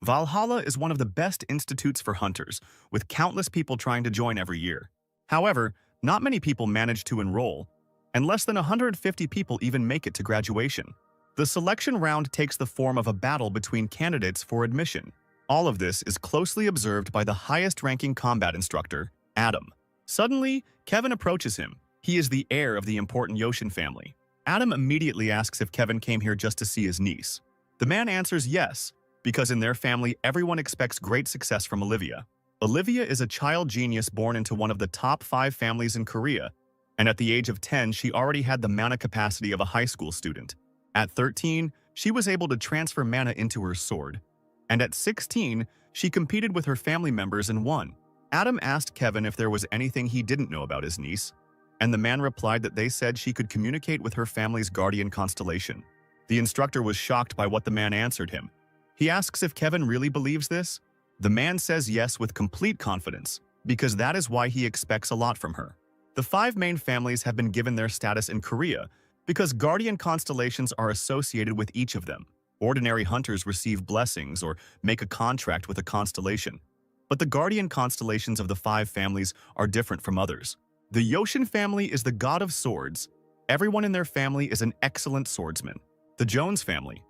Valhalla is one of the best institutes for hunters, with countless people trying to join every year. However, not many people manage to enroll, and less than 150 people even make it to graduation. The selection round takes the form of a battle between candidates for admission. All of this is closely observed by the highest-ranking combat instructor, Adam. Suddenly, Kevin approaches him. He is the heir of the important Yoshin family. Adam immediately asks if Kevin came here just to see his niece. The man answers yes, because in their family everyone expects great success from Olivia. Olivia is a child genius born into one of the top 5 families in Korea, and at the age of 10 she already had the mana capacity of a high school student. At 13, she was able to transfer mana into her sword. And at 16, she competed with her family members and won. Adam asked Kevin if there was anything he didn't know about his niece, and the man replied that they said she could communicate with her family's guardian constellation. The instructor was shocked by what the man answered him. He asks if Kevin really believes this. The man says yes with complete confidence, because that is why he expects a lot from her. The 5 main families have been given their status in Korea because guardian constellations are associated with each of them. Ordinary hunters receive blessings or make a contract with a constellation. But the guardian constellations of the 5 families are different from others. The Yoshin family is the god of swords. Everyone in their family is an excellent swordsman. The Jones family,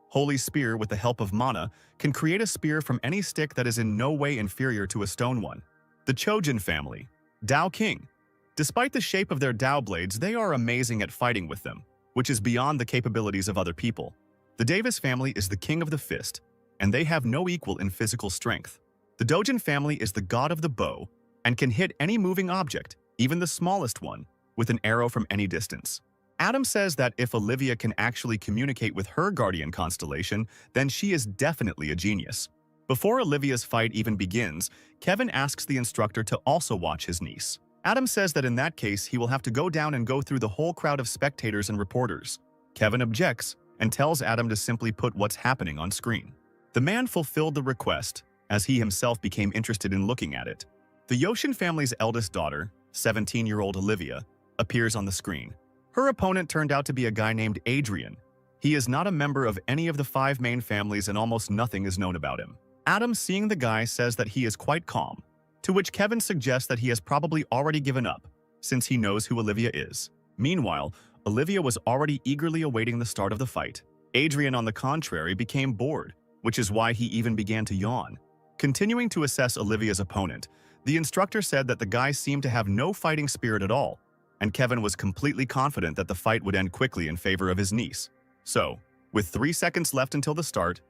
Holy Spear with the help of mana, can create a spear from any stick that is in no way inferior to a stone one. The Chojin family, Dao King. Despite the shape of their Dao blades, they are amazing at fighting with them, which is beyond the capabilities of other people. The Davis family is the king of the fist, and they have no equal in physical strength. The Dojin family is the god of the bow, and can hit any moving object, even the smallest one, with an arrow from any distance. Adam says that if Olivia can actually communicate with her guardian constellation, then she is definitely a genius. Before Olivia's fight even begins, Kevin asks the instructor to also watch his niece. Adam says that in that case he will have to go down and go through the whole crowd of spectators and reporters. Kevin objects and tells Adam to simply put what's happening on screen. The man fulfilled the request, as he himself became interested in looking at it. The Yoshin family's eldest daughter, 17-year-old Olivia, appears on the screen. Her opponent turned out to be a guy named Adrian. He is not a member of any of the 5 main families and almost nothing is known about him. Adam, seeing the guy, says that he is quite calm, to which Kevin suggests that he has probably already given up, since he knows who Olivia is. Meanwhile, Olivia was already eagerly awaiting the start of the fight. Adrian, on the contrary, became bored, which is why he even began to yawn. Continuing to assess Olivia's opponent, the instructor said that the guy seemed to have no fighting spirit at all, and Kevin was completely confident that the fight would end quickly in favor of his niece. So, with 3 seconds left until the start,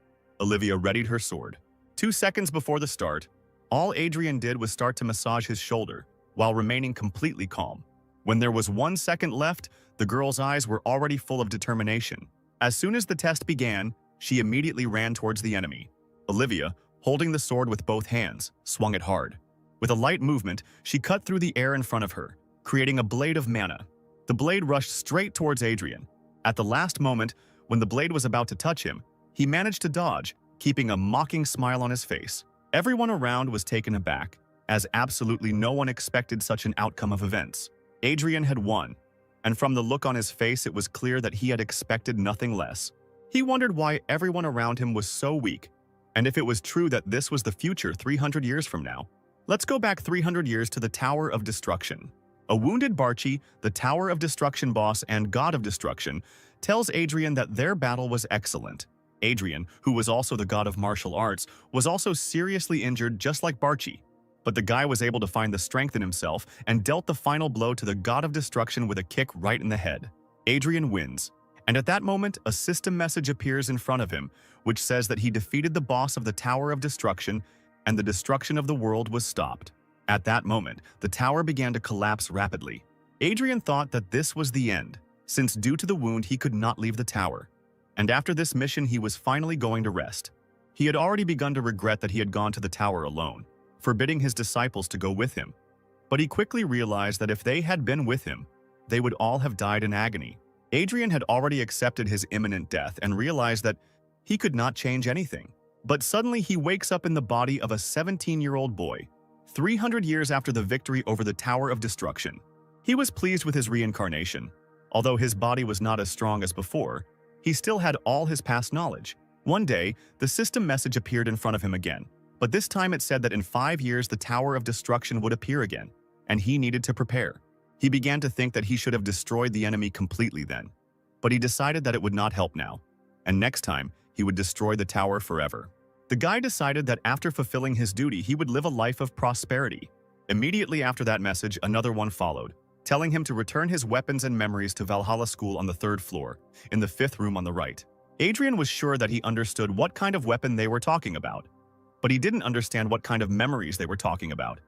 Olivia readied her sword. 2 seconds before the start, all Adrian did was start to massage his shoulder, while remaining completely calm. When there was 1 second left, the girl's eyes were already full of determination. As soon as the test began, she immediately ran towards the enemy. Olivia, holding the sword with both hands, swung it hard. With a light movement, she cut through the air in front of her, creating a blade of mana. The blade rushed straight towards Adrian. At the last moment, when the blade was about to touch him, he managed to dodge, keeping a mocking smile on his face. Everyone around was taken aback, as absolutely no one expected such an outcome of events. Adrian had won, and from the look on his face it was clear that he had expected nothing less. He wondered why everyone around him was so weak, and if it was true that this was the future 300 years from now. Let's go back 300 years to the Tower of Destruction. A wounded Barchi, the Tower of Destruction boss and God of Destruction, tells Adrian that their battle was excellent. Adrian, who was also the god of martial arts, was also seriously injured just like Barchi. But the guy was able to find the strength in himself and dealt the final blow to the God of Destruction with a kick right in the head. Adrian wins, and at that moment a system message appears in front of him, which says that he defeated the boss of the Tower of Destruction and the destruction of the world was stopped. At that moment, the tower began to collapse rapidly. Adrian thought that this was the end, since due to the wound he could not leave the tower. And after this mission he was finally going to rest. He had already begun to regret that he had gone to the tower alone, forbidding his disciples to go with him. But he quickly realized that if they had been with him, they would all have died in agony. Adrian had already accepted his imminent death and realized that he could not change anything. But suddenly he wakes up in the body of a 17-year-old boy, 300 years after the victory over the Tower of Destruction. He was pleased with his reincarnation. Although his body was not as strong as before, he still had all his past knowledge. One day, the system message appeared in front of him again, but this time it said that in 5 years the Tower of Destruction would appear again, and he needed to prepare. He began to think that he should have destroyed the enemy completely then, but he decided that it would not help now, and next time he would destroy the tower forever. The guy decided that after fulfilling his duty, he would live a life of prosperity. Immediately after that message, another one followed, telling him to return his weapons and memories to Valhalla School on the 3rd floor, in the 5th room on the right. Adrian was sure that he understood what kind of weapon they were talking about, but he didn't understand what kind of memories they were talking about.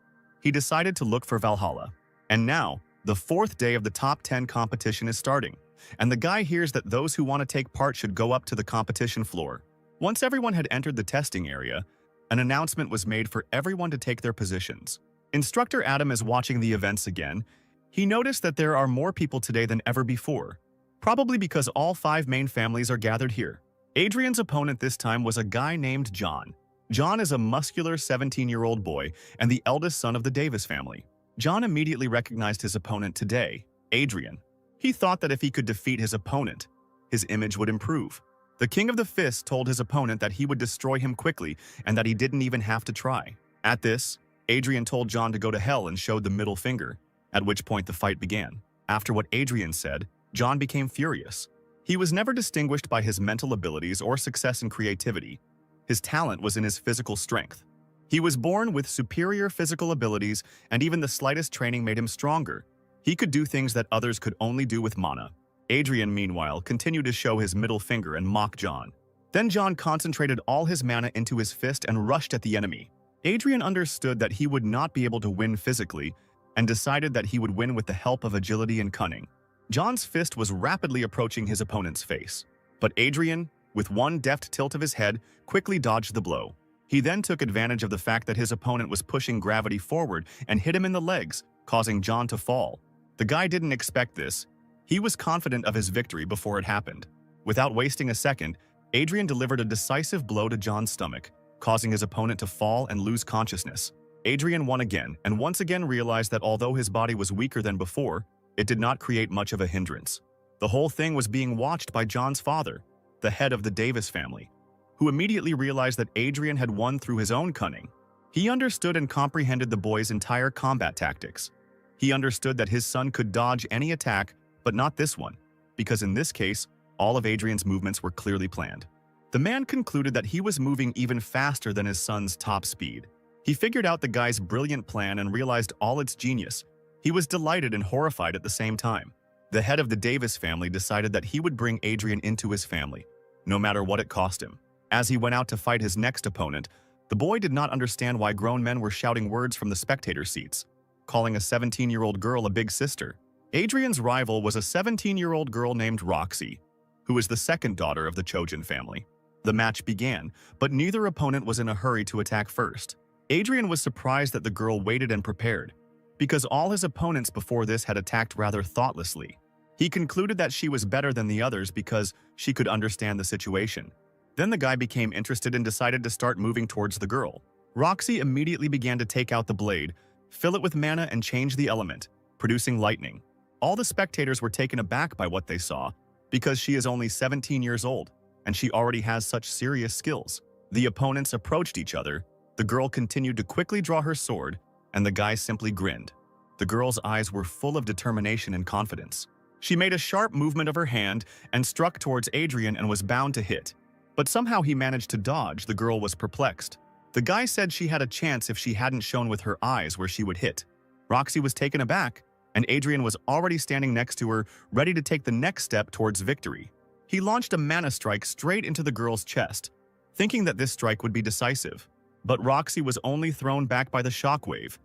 He decided to look for Valhalla. And now, the 4th day of the top 10 competition is starting, and the guy hears that those who want to take part should go up to the competition floor. Once everyone had entered the testing area, an announcement was made for everyone to take their positions. Instructor Adam is watching the events again. He noticed that there are more people today than ever before, probably because all 5 main families are gathered here. Adrian's opponent this time was a guy named John. John is a muscular 17-year-old boy and the eldest son of the Davis family. John immediately recognized his opponent today, Adrian. He thought that if he could defeat his opponent, his image would improve. The King of the Fist told his opponent that he would destroy him quickly and that he didn't even have to try. At this, Adrian told John to go to hell and showed the middle finger, at which point the fight began. After what Adrian said, John became furious. He was never distinguished by his mental abilities or success in creativity. His talent was in his physical strength. He was born with superior physical abilities, and even the slightest training made him stronger. He could do things that others could only do with mana. Adrian, meanwhile, continued to show his middle finger and mock John. Then John concentrated all his mana into his fist and rushed at the enemy. Adrian understood that he would not be able to win physically and decided that he would win with the help of agility and cunning. John's fist was rapidly approaching his opponent's face, but Adrian, with one deft tilt of his head, quickly dodged the blow. He then took advantage of the fact that his opponent was pushing gravity forward and hit him in the legs, causing John to fall. The guy didn't expect this. He was confident of his victory before it happened. Without wasting a second, Adrian delivered a decisive blow to John's stomach, causing his opponent to fall and lose consciousness. Adrian won again, and once again realized that although his body was weaker than before, it did not create much of a hindrance. The whole thing was being watched by John's father, the head of the Davis family, who immediately realized that Adrian had won through his own cunning. He understood and comprehended the boy's entire combat tactics. He understood that his son could dodge any attack, but not this one, because in this case, all of Adrian's movements were clearly planned. The man concluded that he was moving even faster than his son's top speed. He figured out the guy's brilliant plan and realized all its genius. He was delighted and horrified at the same time. The head of the Davis family decided that he would bring Adrian into his family, no matter what it cost him. As he went out to fight his next opponent, the boy did not understand why grown men were shouting words from the spectator seats, calling a 17-year-old girl a big sister. Adrian's rival was a 17-year-old girl named Roxy, who was the second daughter of the Chojin family. The match began, but neither opponent was in a hurry to attack first. Adrian was surprised that the girl waited and prepared, because all his opponents before this had attacked rather thoughtlessly. He concluded that she was better than the others because she could understand the situation. Then the guy became interested and decided to start moving towards the girl. Roxy immediately began to take out the blade, fill it with mana, and change the element, producing lightning. All the spectators were taken aback by what they saw, because she is only 17 years old, and she already has such serious skills. The opponents approached each other. The girl continued to quickly draw her sword, and the guy simply grinned. The girl's eyes were full of determination and confidence. She made a sharp movement of her hand and struck towards Adrian and was bound to hit. But somehow he managed to dodge. The girl was perplexed. The guy said she had a chance if she hadn't shown with her eyes where she would hit. Roxy was taken aback, and Adrian was already standing next to her, ready to take the next step towards victory. He launched a mana strike straight into the girl's chest, thinking that this strike would be decisive. But Roxy was only thrown back by the shockwave.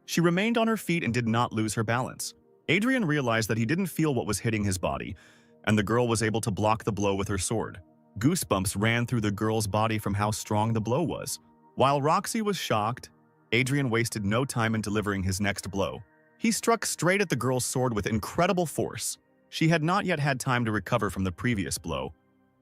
She remained on her feet and did not lose her balance. Adrian realized that he didn't feel what was hitting his body, and the girl was able to block the blow with her sword. Goosebumps ran through the girl's body from how strong the blow was. While Roxy was shocked, Adrian wasted no time in delivering his next blow. He struck straight at the girl's sword with incredible force. She had not yet had time to recover from the previous blow,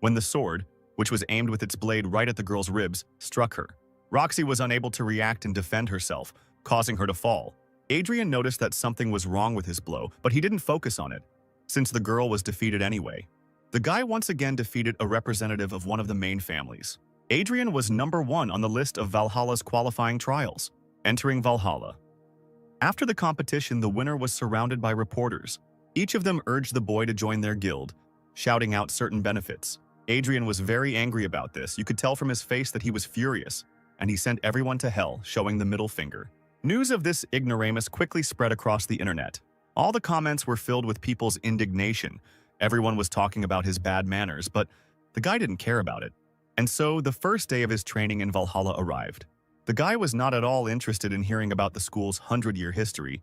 when the sword, which was aimed with its blade right at the girl's ribs, struck her. Roxy was unable to react and defend herself, causing her to fall. Adrian noticed that something was wrong with his blow, but he didn't focus on it, since the girl was defeated anyway. The guy once again defeated a representative of one of the main families. Adrian was #1 on the list of Valhalla's qualifying trials, entering Valhalla. After the competition, the winner was surrounded by reporters. Each of them urged the boy to join their guild, shouting out certain benefits. Adrian was very angry about this. You could tell from his face that he was furious, and he sent everyone to hell, showing the middle finger. News of this ignoramus quickly spread across the internet. All the comments were filled with people's indignation. Everyone was talking about his bad manners, but the guy didn't care about it. And so, the first day of his training in Valhalla arrived. The guy was not at all interested in hearing about the school's 100-year history,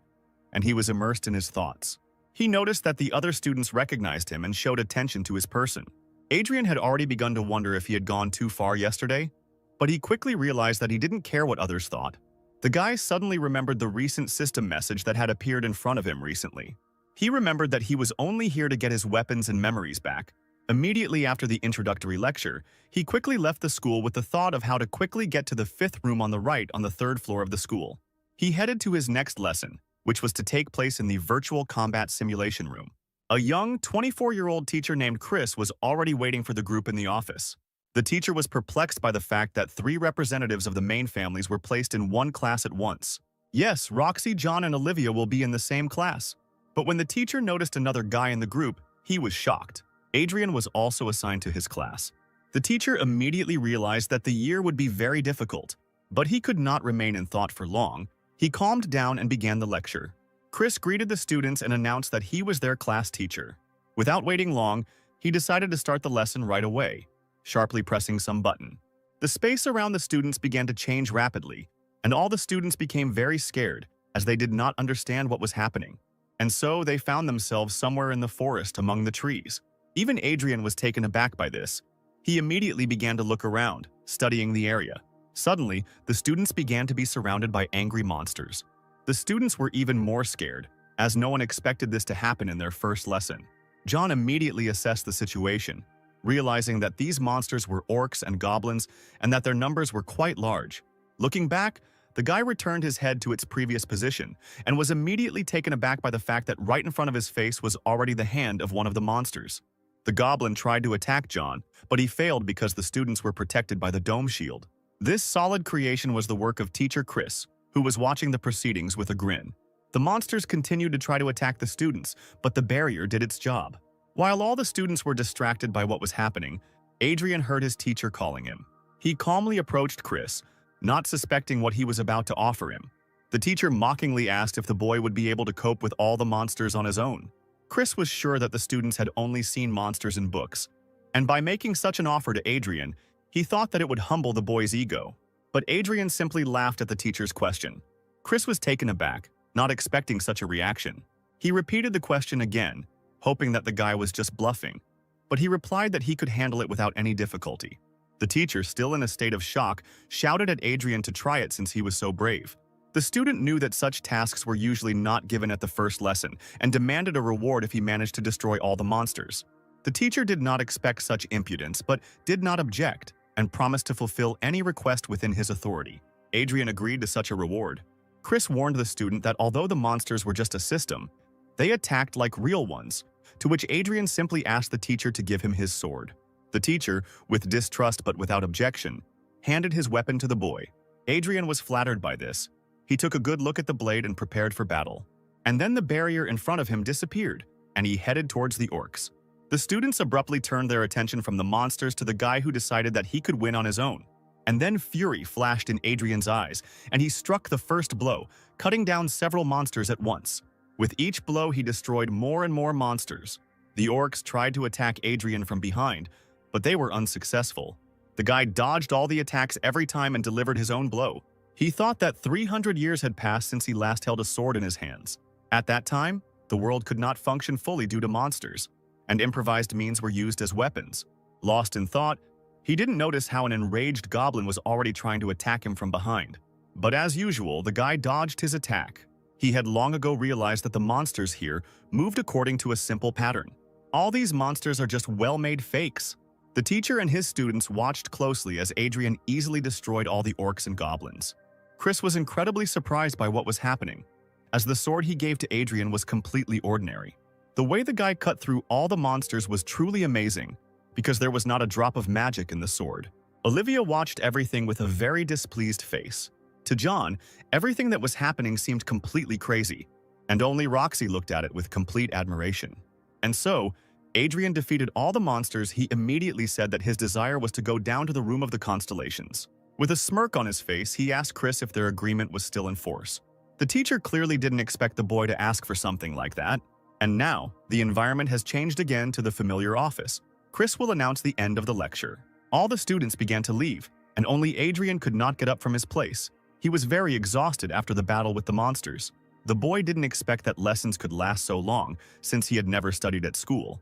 and he was immersed in his thoughts. He noticed that the other students recognized him and showed attention to his person. Adrian had already begun to wonder if he had gone too far yesterday, but he quickly realized that he didn't care what others thought. The guy suddenly remembered the recent system message that had appeared in front of him recently. He remembered that he was only here to get his weapons and memories back. Immediately after the introductory lecture, he quickly left the school with the thought of how to quickly get to the 5th room on the right on the 3rd floor of the school. He headed to his next lesson, which was to take place in the virtual combat simulation room. A young 24-year-old teacher named Chris was already waiting for the group in the office. The teacher was perplexed by the fact that 3 representatives of the main families were placed in one class at once. Yes, Roxy, John, and Olivia will be in the same class. But when the teacher noticed another guy in the group, he was shocked. Adrian was also assigned to his class. The teacher immediately realized that the year would be very difficult, but he could not remain in thought for long. He calmed down and began the lecture. Chris greeted the students and announced that he was their class teacher. Without waiting long, he decided to start the lesson right away, sharply pressing some button. The space around the students began to change rapidly, and all the students became very scared as they did not understand what was happening. And so they found themselves somewhere in the forest among the trees. Even Adrian was taken aback by this. He immediately began to look around, studying the area. Suddenly, the students began to be surrounded by angry monsters. The students were even more scared, as no one expected this to happen in their first lesson. John immediately assessed the situation, realizing that these monsters were orcs and goblins and that their numbers were quite large. Looking back, the guy returned his head to its previous position and was immediately taken aback by the fact that right in front of his face was already the hand of one of the monsters. The goblin tried to attack John, but he failed because the students were protected by the dome shield. This solid creation was the work of teacher Chris, who was watching the proceedings with a grin. The monsters continued to try to attack the students, but the barrier did its job. While all the students were distracted by what was happening, Adrian heard his teacher calling him. He calmly approached Chris, not suspecting what he was about to offer him. The teacher mockingly asked if the boy would be able to cope with all the monsters on his own. Chris was sure that the students had only seen monsters in books, and by making such an offer to Adrian, he thought that it would humble the boy's ego. But Adrian simply laughed at the teacher's question. Chris was taken aback, not expecting such a reaction. He repeated the question again, hoping that the guy was just bluffing, but he replied that he could handle it without any difficulty. The teacher, still in a state of shock, shouted at Adrian to try it since he was so brave. The student knew that such tasks were usually not given at the first lesson and demanded a reward if he managed to destroy all the monsters. The teacher did not expect such impudence but did not object and promised to fulfill any request within his authority. Adrian agreed to such a reward. Chris warned the student that although the monsters were just a system, they attacked like real ones, to which Adrian simply asked the teacher to give him his sword. The teacher, with distrust but without objection, handed his weapon to the boy. Adrian was flattered by this. He took a good look at the blade and prepared for battle. And then the barrier in front of him disappeared, and he headed towards the orcs. The students abruptly turned their attention from the monsters to the guy who decided that he could win on his own. And then fury flashed in Adrian's eyes, and he struck the first blow, cutting down several monsters at once. With each blow, he destroyed more and more monsters. The orcs tried to attack Adrian from behind, but they were unsuccessful. The guy dodged all the attacks every time and delivered his own blow. He thought that 300 years had passed since he last held a sword in his hands. At that time, the world could not function fully due to monsters, and improvised means were used as weapons. Lost in thought, he didn't notice how an enraged goblin was already trying to attack him from behind. But as usual, the guy dodged his attack. He had long ago realized that the monsters here moved according to a simple pattern. All these monsters are just well-made fakes. The teacher and his students watched closely as Adrian easily destroyed all the orcs and goblins. Chris was incredibly surprised by what was happening, as the sword he gave to Adrian was completely ordinary. The way the guy cut through all the monsters was truly amazing, because there was not a drop of magic in the sword. Olivia watched everything with a very displeased face. To John, everything that was happening seemed completely crazy, and only Roxy looked at it with complete admiration. And so, Adrian defeated all the monsters. He immediately said that his desire was to go down to the room of the constellations. With a smirk on his face, he asked Chris if their agreement was still in force. The teacher clearly didn't expect the boy to ask for something like that, and now, the environment has changed again to the familiar office. Chris will announce the end of the lecture. All the students began to leave, and only Adrian could not get up from his place. He was very exhausted after the battle with the monsters. The boy didn't expect that lessons could last so long, since he had never studied at school.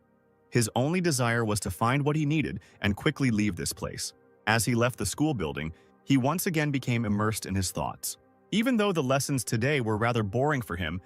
His only desire was to find what he needed and quickly leave this place. As he left the school building, he once again became immersed in his thoughts. Even though the lessons today were rather boring for him,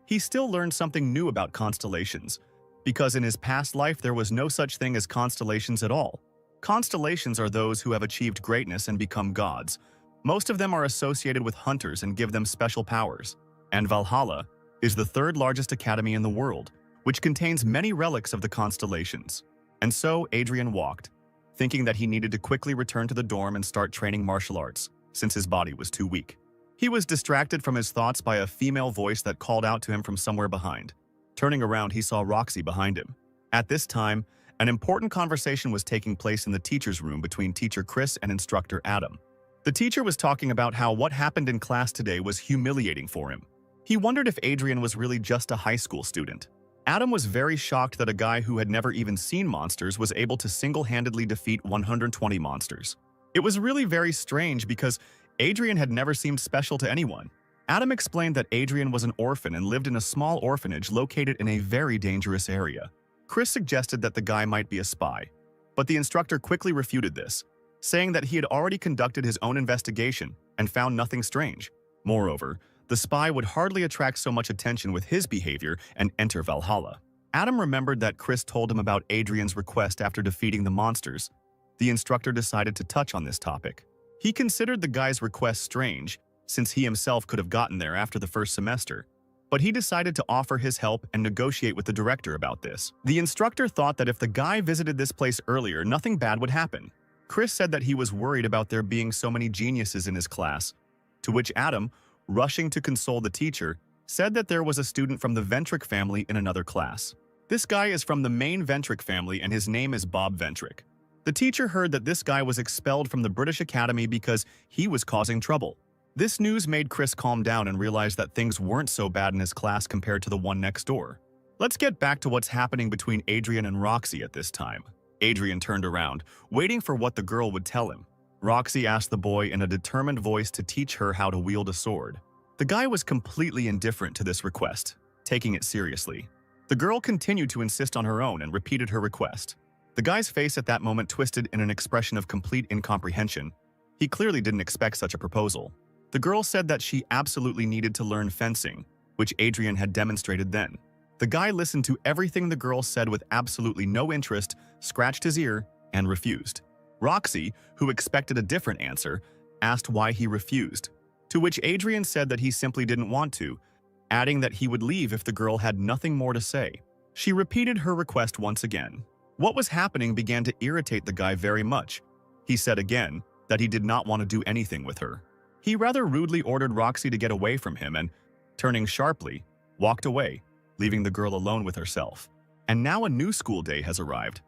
he still learned something new about constellations, because in his past life there was no such thing as constellations at all. Constellations are those who have achieved greatness and become gods. Most of them are associated with hunters and give them special powers. And Valhalla is the third largest academy in the world, which contains many relics of the constellations. And so Adrian walked, thinking that he needed to quickly return to the dorm and start training martial arts, since his body was too weak. He was distracted from his thoughts by a female voice that called out to him from somewhere behind. Turning around, he saw Roxy behind him. At this time, an important conversation was taking place in the teacher's room between teacher Chris and instructor Adam. The teacher was talking about how what happened in class today was humiliating for him. He wondered if Adrian was really just a high school student. Adam was very shocked that a guy who had never even seen monsters was able to single-handedly defeat 120 monsters. It was really very strange because Adrian had never seemed special to anyone. Adam explained that Adrian was an orphan and lived in a small orphanage located in a very dangerous area. Chris suggested that the guy might be a spy, but the instructor quickly refuted this, saying that he had already conducted his own investigation and found nothing strange. Moreover, the spy would hardly attract so much attention with his behavior and enter Valhalla. Adam remembered that Chris told him about Adrian's request after defeating the monsters. The instructor decided to touch on this topic. He considered the guy's request strange, since he himself could have gotten there after the first semester, but he decided to offer his help and negotiate with the director about this. The instructor thought that if the guy visited this place earlier, nothing bad would happen. Chris said that he was worried about there being so many geniuses in his class, to which Adam, rushing to console the teacher, said that there was a student from the Ventric family in another class. This guy is from the main Ventric family and his name is Bob Ventric. The teacher heard that this guy was expelled from the British Academy because he was causing trouble. This news made Chris calm down and realize that things weren't so bad in his class compared to the one next door. Let's get back to what's happening between Adrian and Roxy at this time. Adrian turned around, waiting for what the girl would tell him. Roxy asked the boy in a determined voice to teach her how to wield a sword. The guy was completely indifferent to this request, taking it seriously. The girl continued to insist on her own and repeated her request. The guy's face at that moment twisted in an expression of complete incomprehension. He clearly didn't expect such a proposal. The girl said that she absolutely needed to learn fencing, which Adrian had demonstrated then. The guy listened to everything the girl said with absolutely no interest, scratched his ear, and refused. Roxy, who expected a different answer, asked why he refused, to which Adrian said that he simply didn't want to, adding that he would leave if the girl had nothing more to say. She repeated her request once again. What was happening began to irritate the guy very much. He said again that he did not want to do anything with her. He rather rudely ordered Roxy to get away from him and, turning sharply, walked away, leaving the girl alone with herself. And now a new school day has arrived.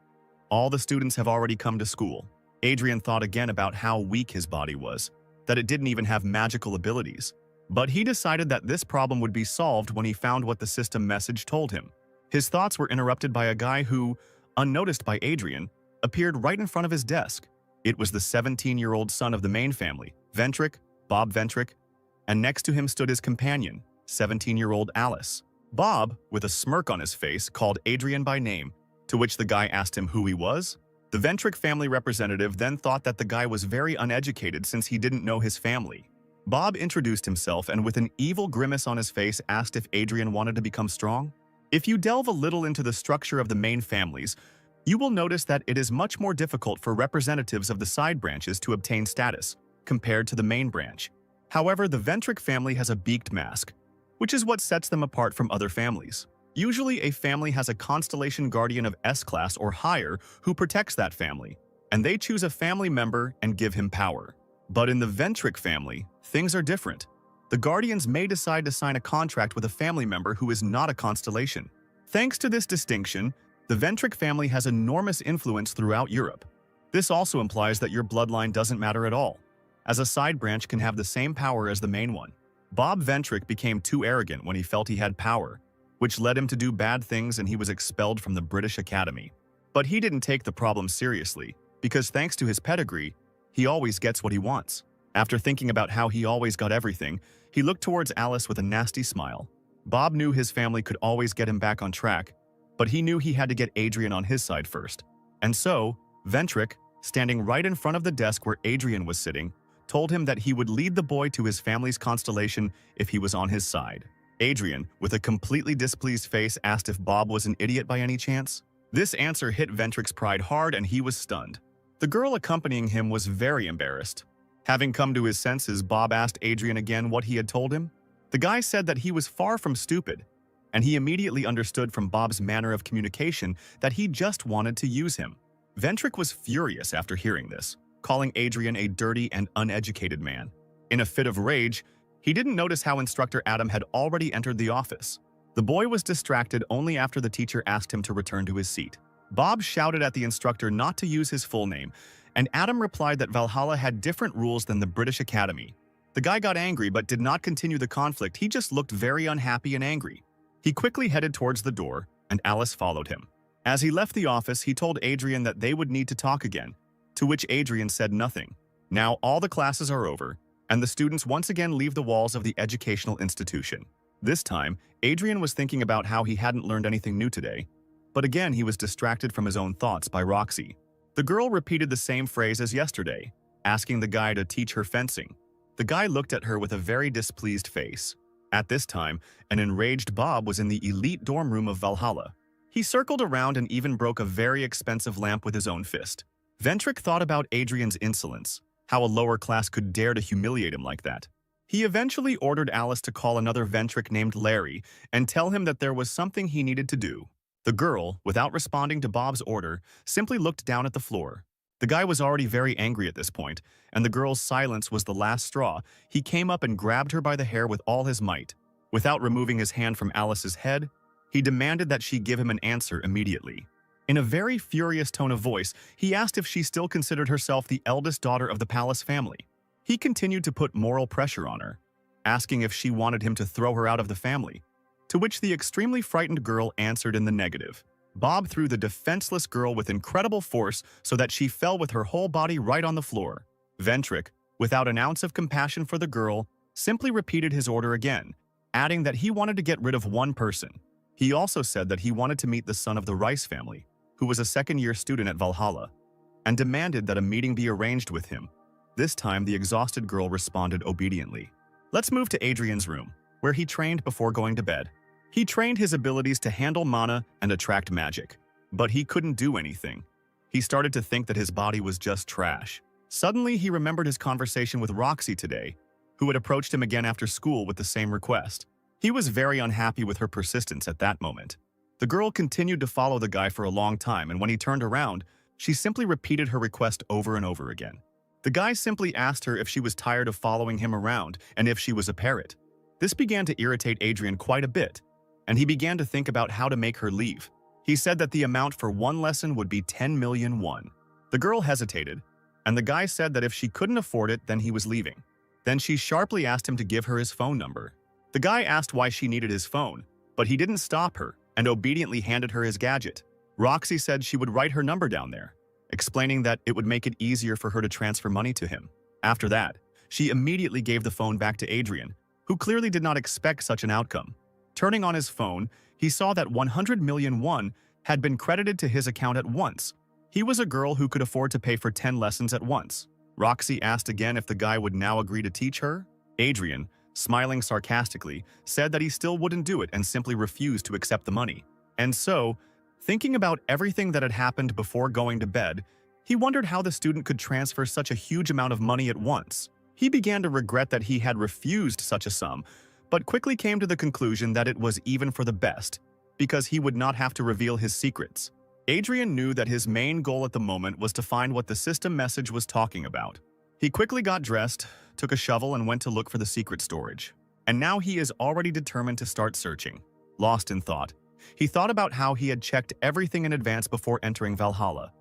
All the students have already come to school. Adrian thought again about how weak his body was, that it didn't even have magical abilities. But he decided that this problem would be solved when he found what the system message told him. His thoughts were interrupted by a guy who, unnoticed by Adrian, appeared right in front of his desk. It was the 17-year-old son of the main family, Ventric, Bob Ventric, and next to him stood his companion, 17-year-old Alice. Bob, with a smirk on his face, called Adrian by name, to which the guy asked him who he was. The Ventric family representative then thought that the guy was very uneducated since he didn't know his family. Bob introduced himself and with an evil grimace on his face asked if Adrian wanted to become strong. If you delve a little into the structure of the main families, you will notice that it is much more difficult for representatives of the side branches to obtain status, compared to the main branch. However, the Ventric family has a beaked mask, which is what sets them apart from other families. Usually, a family has a constellation guardian of S-class or higher who protects that family, and they choose a family member and give him power. But in the Ventric family, things are different. The guardians may decide to sign a contract with a family member who is not a constellation. Thanks to this distinction, the Ventric family has enormous influence throughout Europe. This also implies that your bloodline doesn't matter at all, as a side branch can have the same power as the main one. Bob Ventric became too arrogant when he felt he had power, which led him to do bad things, and he was expelled from the British Academy. But he didn't take the problem seriously, because thanks to his pedigree, he always gets what he wants. After thinking about how he always got everything, he looked towards Alice with a nasty smile. Bob knew his family could always get him back on track, but he knew he had to get Adrian on his side first. And so, Ventric, standing right in front of the desk where Adrian was sitting, told him that he would lead the boy to his family's constellation if he was on his side. Adrian, with a completely displeased face, asked if Bob was an idiot by any chance. This answer hit Ventric's pride hard, and he was stunned. The girl accompanying him was very embarrassed. Having come to his senses, Bob asked Adrian again what he had told him. The guy said that he was far from stupid, and he immediately understood from Bob's manner of communication that he just wanted to use him. Ventric was furious after hearing this, calling Adrian a dirty and uneducated man. In a fit of rage, he didn't notice how Instructor Adam had already entered the office. The boy was distracted only after the teacher asked him to return to his seat. Bob shouted at the instructor not to use his full name, and Adam replied that Valhalla had different rules than the British Academy. The guy got angry but did not continue the conflict. He just looked very unhappy and angry. He quickly headed towards the door, and Alice followed him. As he left the office, he told Adrian that they would need to talk again, to which Adrian said nothing. Now all the classes are over, and the students once again leave the walls of the educational institution. This time, Adrian was thinking about how he hadn't learned anything new today, but again he was distracted from his own thoughts by Roxy. The girl repeated the same phrase as yesterday, asking the guy to teach her fencing. The guy looked at her with a very displeased face. At this time, an enraged Bob was in the elite dorm room of Valhalla. He circled around and even broke a very expensive lamp with his own fist. Ventric thought about Adrian's insolence, how a lower class could dare to humiliate him like that. He eventually ordered Alice to call another Ventric named Larry and tell him that there was something he needed to do. The girl, without responding to Bob's order, simply looked down at the floor. The guy was already very angry at this point, and the girl's silence was the last straw. He came up and grabbed her by the hair with all his might. Without removing his hand from Alice's head, he demanded that she give him an answer immediately. In a very furious tone of voice, he asked if she still considered herself the eldest daughter of the palace family. He continued to put moral pressure on her, asking if she wanted him to throw her out of the family, to which the extremely frightened girl answered in the negative. Bob threw the defenseless girl with incredible force so that she fell with her whole body right on the floor. Ventric, without an ounce of compassion for the girl, simply repeated his order again, adding that he wanted to get rid of one person. He also said that he wanted to meet the son of the Rice family, who was a second-year student at Valhalla, and demanded that a meeting be arranged with him. This time, the exhausted girl responded obediently. Let's move to Adrian's room, where he trained before going to bed. He trained his abilities to handle mana and attract magic, but he couldn't do anything. He started to think that his body was just trash. Suddenly, he remembered his conversation with Roxy today, who had approached him again after school with the same request. He was very unhappy with her persistence at that moment. The girl continued to follow the guy for a long time, and when he turned around, she simply repeated her request over and over again. The guy simply asked her if she was tired of following him around and if she was a parrot. This began to irritate Adrian quite a bit, and he began to think about how to make her leave. He said that the amount for one lesson would be 10 million won. The girl hesitated, and the guy said that if she couldn't afford it, then he was leaving. Then she sharply asked him to give her his phone number. The guy asked why she needed his phone, but he didn't stop her and obediently handed her his gadget. Roxy said she would write her number down there, explaining that it would make it easier for her to transfer money to him. After that, she immediately gave the phone back to Adrian, who clearly did not expect such an outcome. Turning on his phone, he saw that 100 million won had been credited to his account at once. He was a girl who could afford to pay for 10 lessons at once. Roxy asked again if the guy would now agree to teach her. Adrian, smiling sarcastically, said that he still wouldn't do it and simply refused to accept the money. And so, thinking about everything that had happened before going to bed, he wondered how the student could transfer such a huge amount of money at once. He began to regret that he had refused such a sum, but quickly came to the conclusion that it was even for the best. because he would not have to reveal his secrets. Adrian knew that his main goal at the moment was to find what the system message was talking about. He quickly got dressed, took a shovel, and went to look for the secret storage. And now he is already determined to start searching. Lost in thought, he thought about how he had checked everything in advance before entering Valhalla.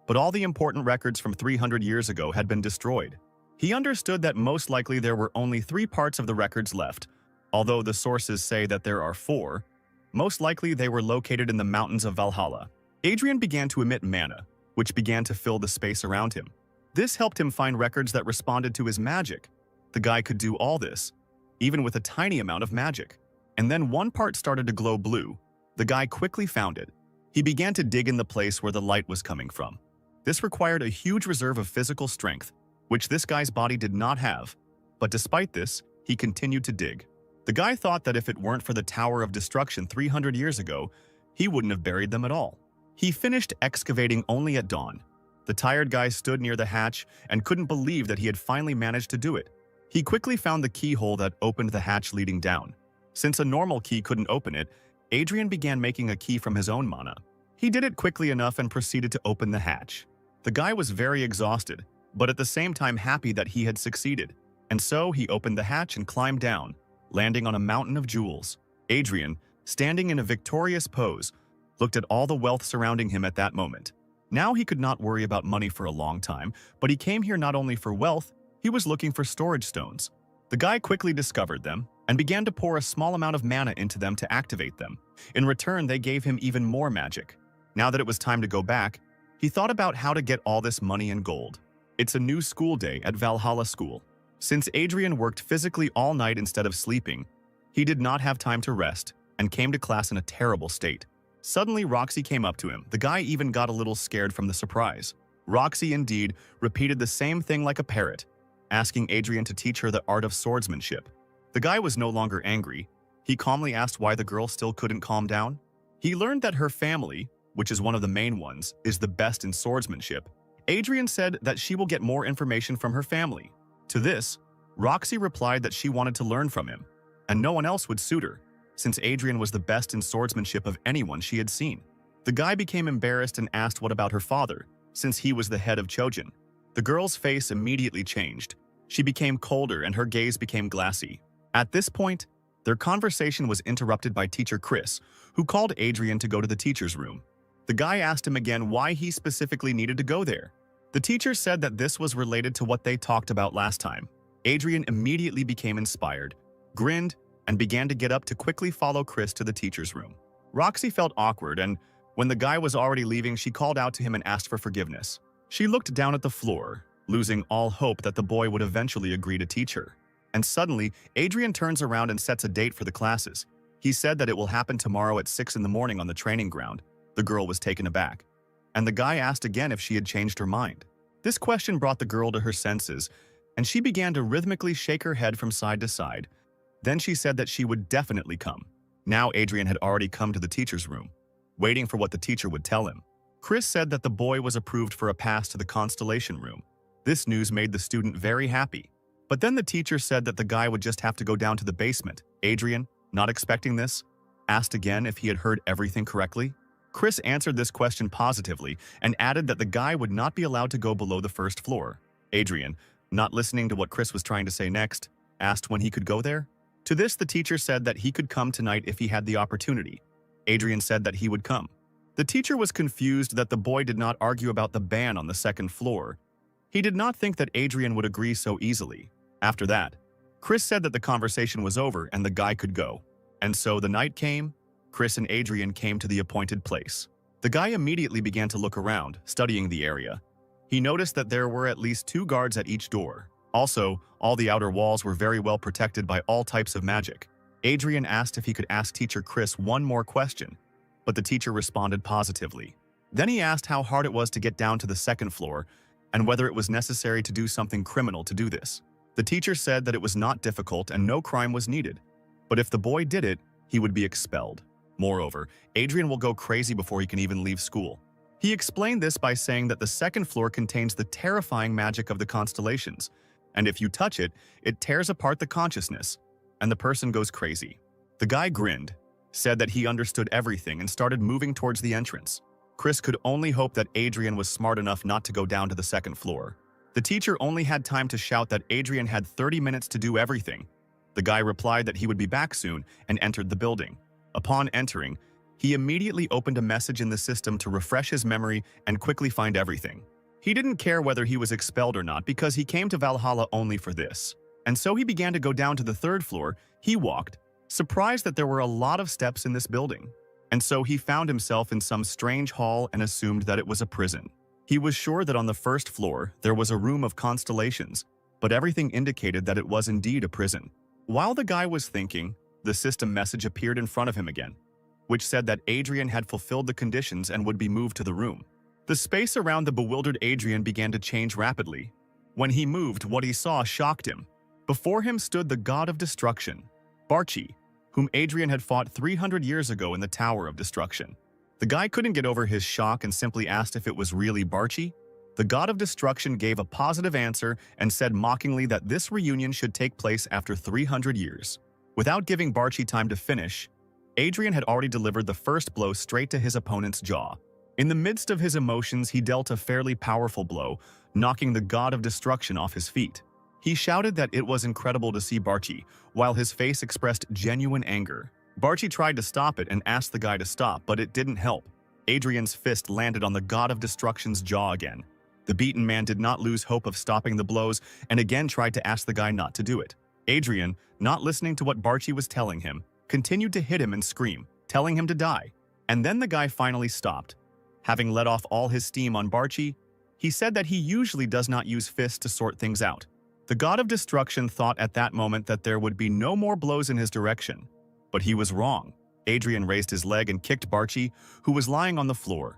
But all the important records from 300 years ago had been destroyed. He understood that most likely there were only 3 parts of the records left. Although the sources say that there are 4, most likely they were located in the mountains of Valhalla. Adrian began to emit mana, which began to fill the space around him. This helped him find records that responded to his magic. The guy could do all this, even with a tiny amount of magic. And then one part started to glow blue. The guy quickly found it. He began to dig in the place where the light was coming from. This required a huge reserve of physical strength, which this guy's body did not have. But despite this, he continued to dig. The guy thought that if it weren't for the Tower of Destruction 300 years ago, he wouldn't have buried them at all. He finished excavating only at dawn. The tired guy stood near the hatch and couldn't believe that he had finally managed to do it. He quickly found the keyhole that opened the hatch leading down. Since a normal key couldn't open it, Adrian began making a key from his own mana. He did it quickly enough and proceeded to open the hatch. The guy was very exhausted, but at the same time happy that he had succeeded. And so he opened the hatch and climbed down, landing on a mountain of jewels. Adrian, standing in a victorious pose, looked at all the wealth surrounding him at that moment. Now he could not worry about money for a long time, but he came here not only for wealth, he was looking for storage stones. The guy quickly discovered them and began to pour a small amount of mana into them to activate them. In return, they gave him even more magic. Now that it was time to go back, he thought about how to get all this money and gold. It's a new school day at Valhalla School. Since Adrian worked physically all night instead of sleeping, he did not have time to rest and came to class in a terrible state. Suddenly, Roxy came up to him. The guy even got a little scared from the surprise. Roxy, indeed, repeated the same thing like a parrot, asking Adrian to teach her the art of swordsmanship. The guy was no longer angry. He calmly asked why the girl still couldn't calm down. He learned that her family, which is one of the main ones, is the best in swordsmanship. Adrian said that she will get more information from her family. To this, Roxy replied that she wanted to learn from him, and no one else would suit her, since Adrian was the best in swordsmanship of anyone she had seen. The guy became embarrassed and asked what about her father, since he was the head of Chojin. The girl's face immediately changed. She became colder and her gaze became glassy. At this point, their conversation was interrupted by teacher Chris, who called Adrian to go to the teacher's room. The guy asked him again why he specifically needed to go there. The teacher said that this was related to what they talked about last time. Adrian immediately became inspired, grinned, and began to get up to quickly follow Chris to the teacher's room. Roxy felt awkward, and when the guy was already leaving, she called out to him and asked for forgiveness. She looked down at the floor, losing all hope that the boy would eventually agree to teach her. And suddenly, Adrian turns around and sets a date for the classes. He said that it will happen tomorrow at 6 in the morning on the training ground. The girl was taken aback, and the guy asked again if she had changed her mind. This question brought the girl to her senses, and she began to rhythmically shake her head from side to side. Then she said that she would definitely come. Now Adrian had already come to the teacher's room, waiting for what the teacher would tell him. Chris said that the boy was approved for a pass to the constellation room. This news made the student very happy. But then the teacher said that the guy would just have to go down to the basement. Adrian, not expecting this, asked again if he had heard everything correctly. Chris answered this question positively and added that the guy would not be allowed to go below the first floor. Adrian, not listening to what Chris was trying to say next, asked when he could go there. To this, the teacher said that he could come tonight if he had the opportunity. Adrian said that he would come. The teacher was confused that the boy did not argue about the ban on the second floor. He did not think that Adrian would agree so easily. After that, Chris said that the conversation was over and the guy could go. And so the night came. Chris and Adrian came to the appointed place. The guy immediately began to look around, studying the area. He noticed that there were at least 2 guards at each door. Also, all the outer walls were very well protected by all types of magic. Adrian asked if he could ask teacher Chris one more question, but the teacher responded positively. Then he asked how hard it was to get down to the second floor and whether it was necessary to do something criminal to do this. The teacher said that it was not difficult and no crime was needed, but if the boy did it, he would be expelled. Moreover, Adrian will go crazy before he can even leave school. He explained this by saying that the second floor contains the terrifying magic of the constellations, and if you touch it, it tears apart the consciousness, and the person goes crazy. The guy grinned. said that he understood everything and started moving towards the entrance. Chris could only hope that Adrian was smart enough not to go down to the second floor. The teacher only had time to shout that Adrian had 30 minutes to do everything. The guy replied that he would be back soon and entered the building. Upon entering, he immediately opened a message in the system to refresh his memory and quickly find everything. He didn't care whether he was expelled or not because he came to Valhalla only for this. And so he began to go down to the third floor. He walked, surprised that there were a lot of steps in this building. And so he found himself in some strange hall and assumed that it was a prison. He was sure that on the first floor there was a room of constellations, but everything indicated that it was indeed a prison. While the guy was thinking, the system message appeared in front of him again, which said that Adrian had fulfilled the conditions and would be moved to the room. The space around the bewildered Adrian began to change rapidly. When he moved, what he saw shocked him. Before him stood the god of destruction, Barchi, whom Adrian had fought 300 years ago in the Tower of Destruction. The guy couldn't get over his shock and simply asked if it was really Barchi. The god of destruction gave a positive answer and said mockingly that this reunion should take place after 300 years. Without giving Barchi time to finish, Adrian had already delivered the first blow straight to his opponent's jaw. In the midst of his emotions, he dealt a fairly powerful blow, knocking the god of destruction off his feet. He shouted that it was incredible to see Barchi, while his face expressed genuine anger. Barchi tried to stop it and asked the guy to stop, but it didn't help. Adrian's fist landed on the god of destruction's jaw again. The beaten man did not lose hope of stopping the blows and again tried to ask the guy not to do it. Adrian, not listening to what Barchi was telling him, continued to hit him and scream, telling him to die. And then the guy finally stopped. Having let off all his steam on Barchi, he said that he usually does not use fists to sort things out. The god of destruction thought at that moment that there would be no more blows in his direction. But he was wrong. Adrian raised his leg and kicked Barchi, who was lying on the floor.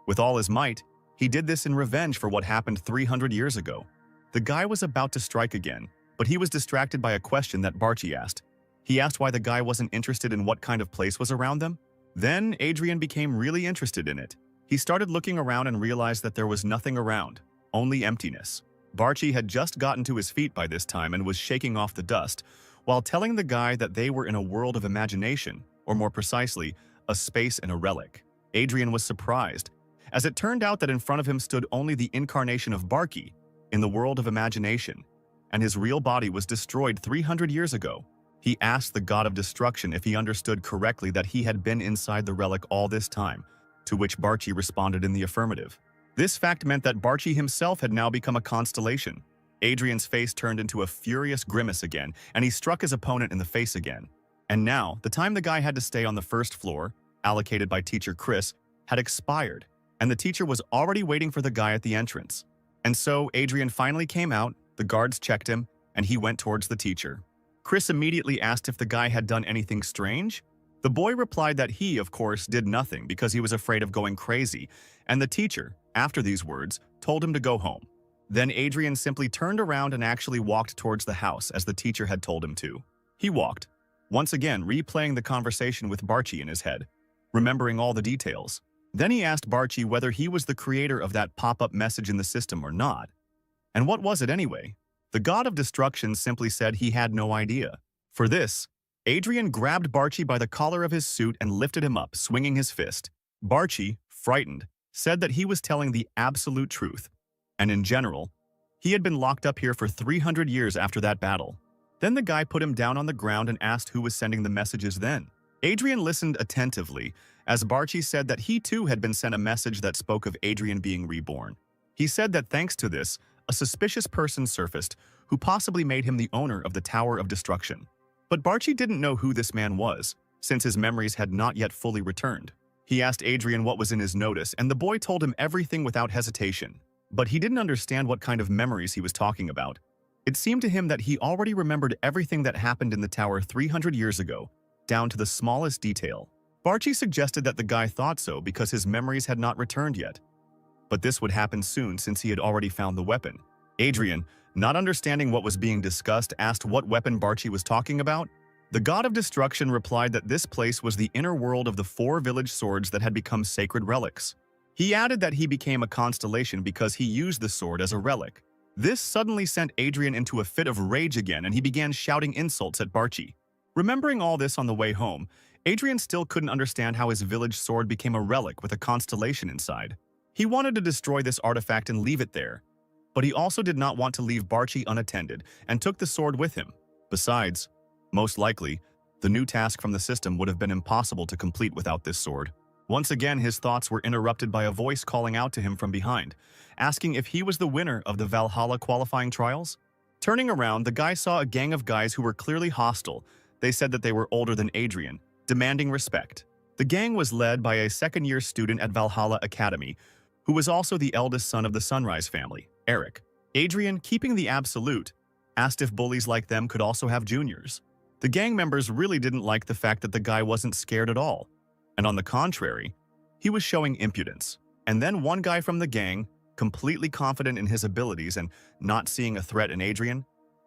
With all his might, he did this in revenge for what happened 300 years ago. The guy was about to strike again, but he was distracted by a question that Barchi asked. He asked why the guy wasn't interested in what kind of place was around them. Then Adrian became really interested in it. He started looking around and realized that there was nothing around, only emptiness. Barchi had just gotten to his feet by this time and was shaking off the dust, while telling the guy that they were in a world of imagination, or more precisely, a space and a relic. Adrian was surprised, as it turned out that in front of him stood only the incarnation of Barchi in the world of imagination, and his real body was destroyed 300 years ago. He asked the god of destruction if he understood correctly that he had been inside the relic all this time, to which Barchi responded in the affirmative. This fact meant that Barchi himself had now become a constellation. Adrian's face turned into a furious grimace again, and he struck his opponent in the face again. And now, the time the guy had to stay on the first floor, allocated by teacher Chris, had expired, and the teacher was already waiting for the guy at the entrance. And so Adrian finally came out, the guards checked him, and he went towards the teacher. Chris immediately asked if the guy had done anything strange. The boy replied that he, of course, did nothing because he was afraid of going crazy, and the teacher, after these words, told him to go home. Then Adrian simply turned around and actually walked towards the house as the teacher had told him to. He walked, once again replaying the conversation with Barchi in his head, remembering all the details. Then he asked Barchi whether he was the creator of that pop-up message in the system or not. And what was it anyway? The god of destruction simply said he had no idea. For this, Adrian grabbed Barchi by the collar of his suit and lifted him up, swinging his fist. Barchi, frightened, said that he was telling the absolute truth, and in general, he had been locked up here for 300 years after that battle. Then the guy put him down on the ground and asked who was sending the messages then. Adrian listened attentively, as Barchi said that he too had been sent a message that spoke of Adrian being reborn. He said that thanks to this, a suspicious person surfaced who possibly made him the owner of the Tower of Destruction. But Barchi didn't know who this man was, since his memories had not yet fully returned. He asked Adrian what was in his notice, and the boy told him everything without hesitation. But he didn't understand what kind of memories he was talking about. It seemed to him that he already remembered everything that happened in the tower 300 years ago, down to the smallest detail. Barchi suggested that the guy thought so because his memories had not returned yet. But this would happen soon since he had already found the weapon. Adrian, not understanding what was being discussed, asked what weapon Barchi was talking about. The god of destruction replied that this place was the inner world of the 4 village swords that had become sacred relics. He added that he became a constellation because he used the sword as a relic. This suddenly sent Adrian into a fit of rage again, and he began shouting insults at Barchi. Remembering all this on the way home, Adrian still couldn't understand how his village sword became a relic with a constellation inside. He wanted to destroy this artifact and leave it there, but he also did not want to leave Barchi unattended and took the sword with him. Besides, most likely, the new task from the system would have been impossible to complete without this sword. Once again, his thoughts were interrupted by a voice calling out to him from behind, asking if he was the winner of the Valhalla qualifying trials. Turning around, the guy saw a gang of guys who were clearly hostile. They said that they were older than Adrian, demanding respect. The gang was led by a second-year student at Valhalla Academy, who was also the eldest son of the Sunrise family, Eric. Adrian, keeping the absolute, asked if bullies like them could also have juniors. The gang members really didn't like the fact that the guy wasn't scared at all, and on the contrary, he was showing impudence. And then one guy from the gang, completely confident in his abilities and not seeing a threat in Adrian,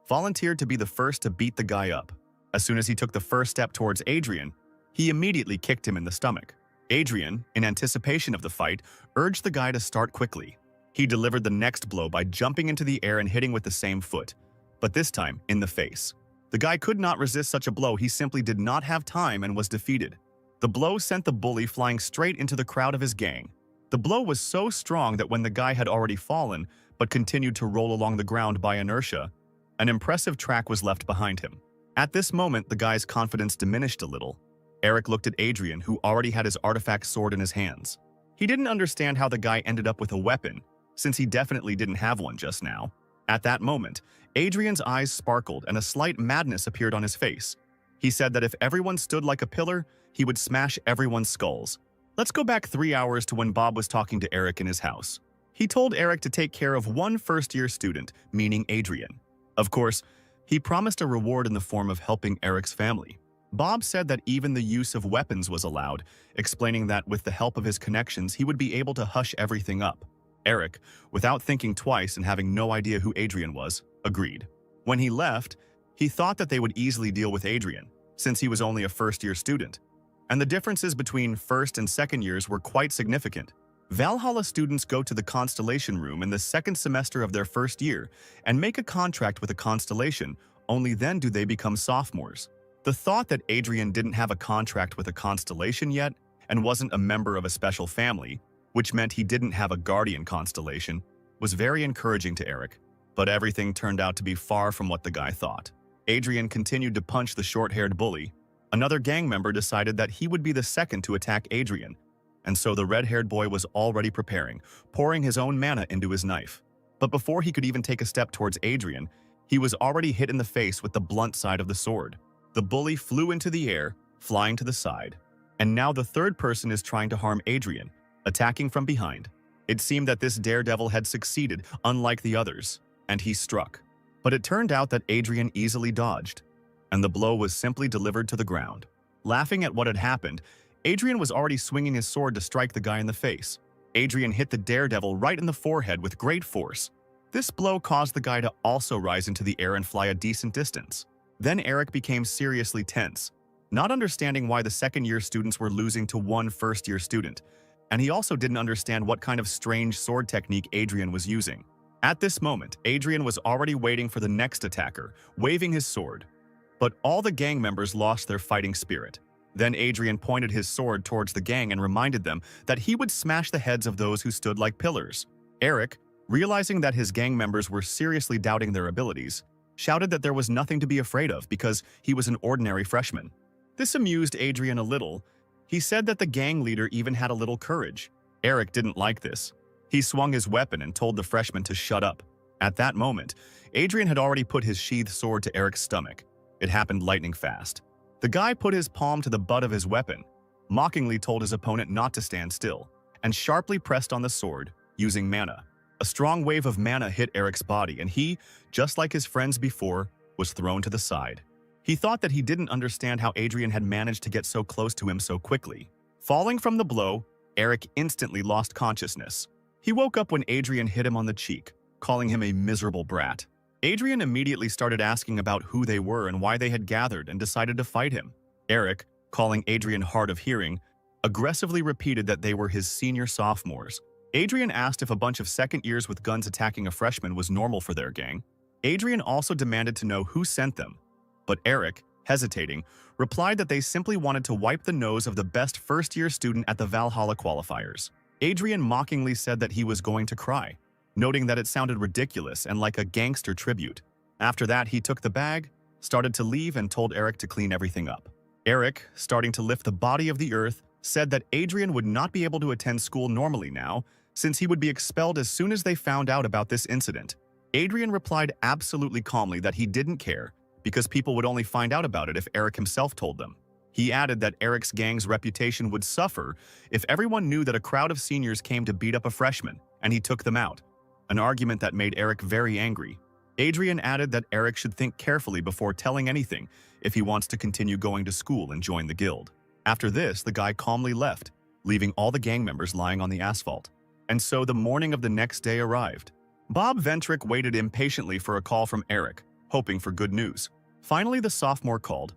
volunteered to be the first to beat the guy up. As soon as he took the first step towards Adrian, he immediately kicked him in the stomach. Adrian, in anticipation of the fight, urged the guy to start quickly. He delivered the next blow by jumping into the air and hitting with the same foot, but this time in the face. The guy could not resist such a blow. He simply did not have time and was defeated. The blow sent the bully flying straight into the crowd of his gang. The blow was so strong that when the guy had already fallen, but continued to roll along the ground by inertia, an impressive track was left behind him. At this moment, the guy's confidence diminished a little. Eric looked at Adrian, who already had his artifact sword in his hands. He didn't understand how the guy ended up with a weapon, since he definitely didn't have one just now. At that moment, Adrian's eyes sparkled and a slight madness appeared on his face. He said that if everyone stood like a pillar, he would smash everyone's skulls. Let's go back 3 hours to when Bob was talking to Eric in his house. He told Eric to take care of one first-year student, meaning Adrian. Of course, he promised a reward in the form of helping Eric's family. Bob said that even the use of weapons was allowed, explaining that with the help of his connections, he would be able to hush everything up. Eric, without thinking twice and having no idea who Adrian was, agreed. When he left, he thought that they would easily deal with Adrian, since he was only a first-year student. And the differences between first and second years were quite significant. Valhalla students go to the Constellation Room in the second semester of their first year and make a contract with a constellation, only then do they become sophomores. The thought that Adrian didn't have a contract with a constellation yet and wasn't a member of a special family, which meant he didn't have a guardian constellation, was very encouraging to Eric. But everything turned out to be far from what the guy thought. Adrian continued to punch the short-haired bully. Another gang member decided that he would be the second to attack Adrian, and so the red-haired boy was already preparing, pouring his own mana into his knife. But before he could even take a step towards Adrian, he was already hit in the face with the blunt side of the sword. The bully flew into the air, flying to the side. And now the third person is trying to harm Adrian, attacking from behind. It seemed that this daredevil had succeeded, unlike the others, and he struck. But it turned out that Adrian easily dodged, and the blow was simply delivered to the ground. Laughing at what had happened, Adrian was already swinging his sword to strike the guy in the face. Adrian hit the daredevil right in the forehead with great force. This blow caused the guy to also rise into the air and fly a decent distance. Then Eric became seriously tense, not understanding why the second-year students were losing to one first-year student, and he also didn't understand what kind of strange sword technique Adrian was using. At this moment, Adrian was already waiting for the next attacker, waving his sword. But all the gang members lost their fighting spirit. Then Adrian pointed his sword towards the gang and reminded them that he would smash the heads of those who stood like pillars. Eric, realizing that his gang members were seriously doubting their abilities, shouted that there was nothing to be afraid of because he was an ordinary freshman. This amused Adrian a little. He said that the gang leader even had a little courage. Eric didn't like this. He swung his weapon and told the freshman to shut up. At that moment, Adrian had already put his sheathed sword to Eric's stomach. It happened lightning fast. The guy put his palm to the butt of his weapon, mockingly told his opponent not to stand still, and sharply pressed on the sword, using mana. A strong wave of mana hit Eric's body, and he, just like his friends before, was thrown to the side. He thought that he didn't understand how Adrian had managed to get so close to him so quickly. Falling from the blow, Eric instantly lost consciousness. He woke up when Adrian hit him on the cheek, calling him a miserable brat. Adrian immediately started asking about who they were and why they had gathered and decided to fight him. Eric, calling Adrian hard of hearing, aggressively repeated that they were his senior sophomores. Adrian asked if a bunch of second years with guns attacking a freshman was normal for their gang. Adrian also demanded to know who sent them, but Eric, hesitating, replied that they simply wanted to wipe the nose of the best first-year student at the Valhalla qualifiers. Adrian mockingly said that he was going to cry, noting that it sounded ridiculous and like a gangster tribute. After that, he took the bag, started to leave, and told Eric to clean everything up. Eric, starting to lift the body of the earth, said that Adrian would not be able to attend school normally now, since he would be expelled as soon as they found out about this incident. Adrian replied absolutely calmly that he didn't care, because people would only find out about it if Eric himself told them. He added that Eric's gang's reputation would suffer if everyone knew that a crowd of seniors came to beat up a freshman, and he took them out, an argument that made Eric very angry. Adrian added that Eric should think carefully before telling anything if he wants to continue going to school and join the guild. After this, the guy calmly left, leaving all the gang members lying on the asphalt. And so the morning of the next day arrived. Bob Ventrick waited impatiently for a call from Eric, hoping for good news. Finally, the sophomore called.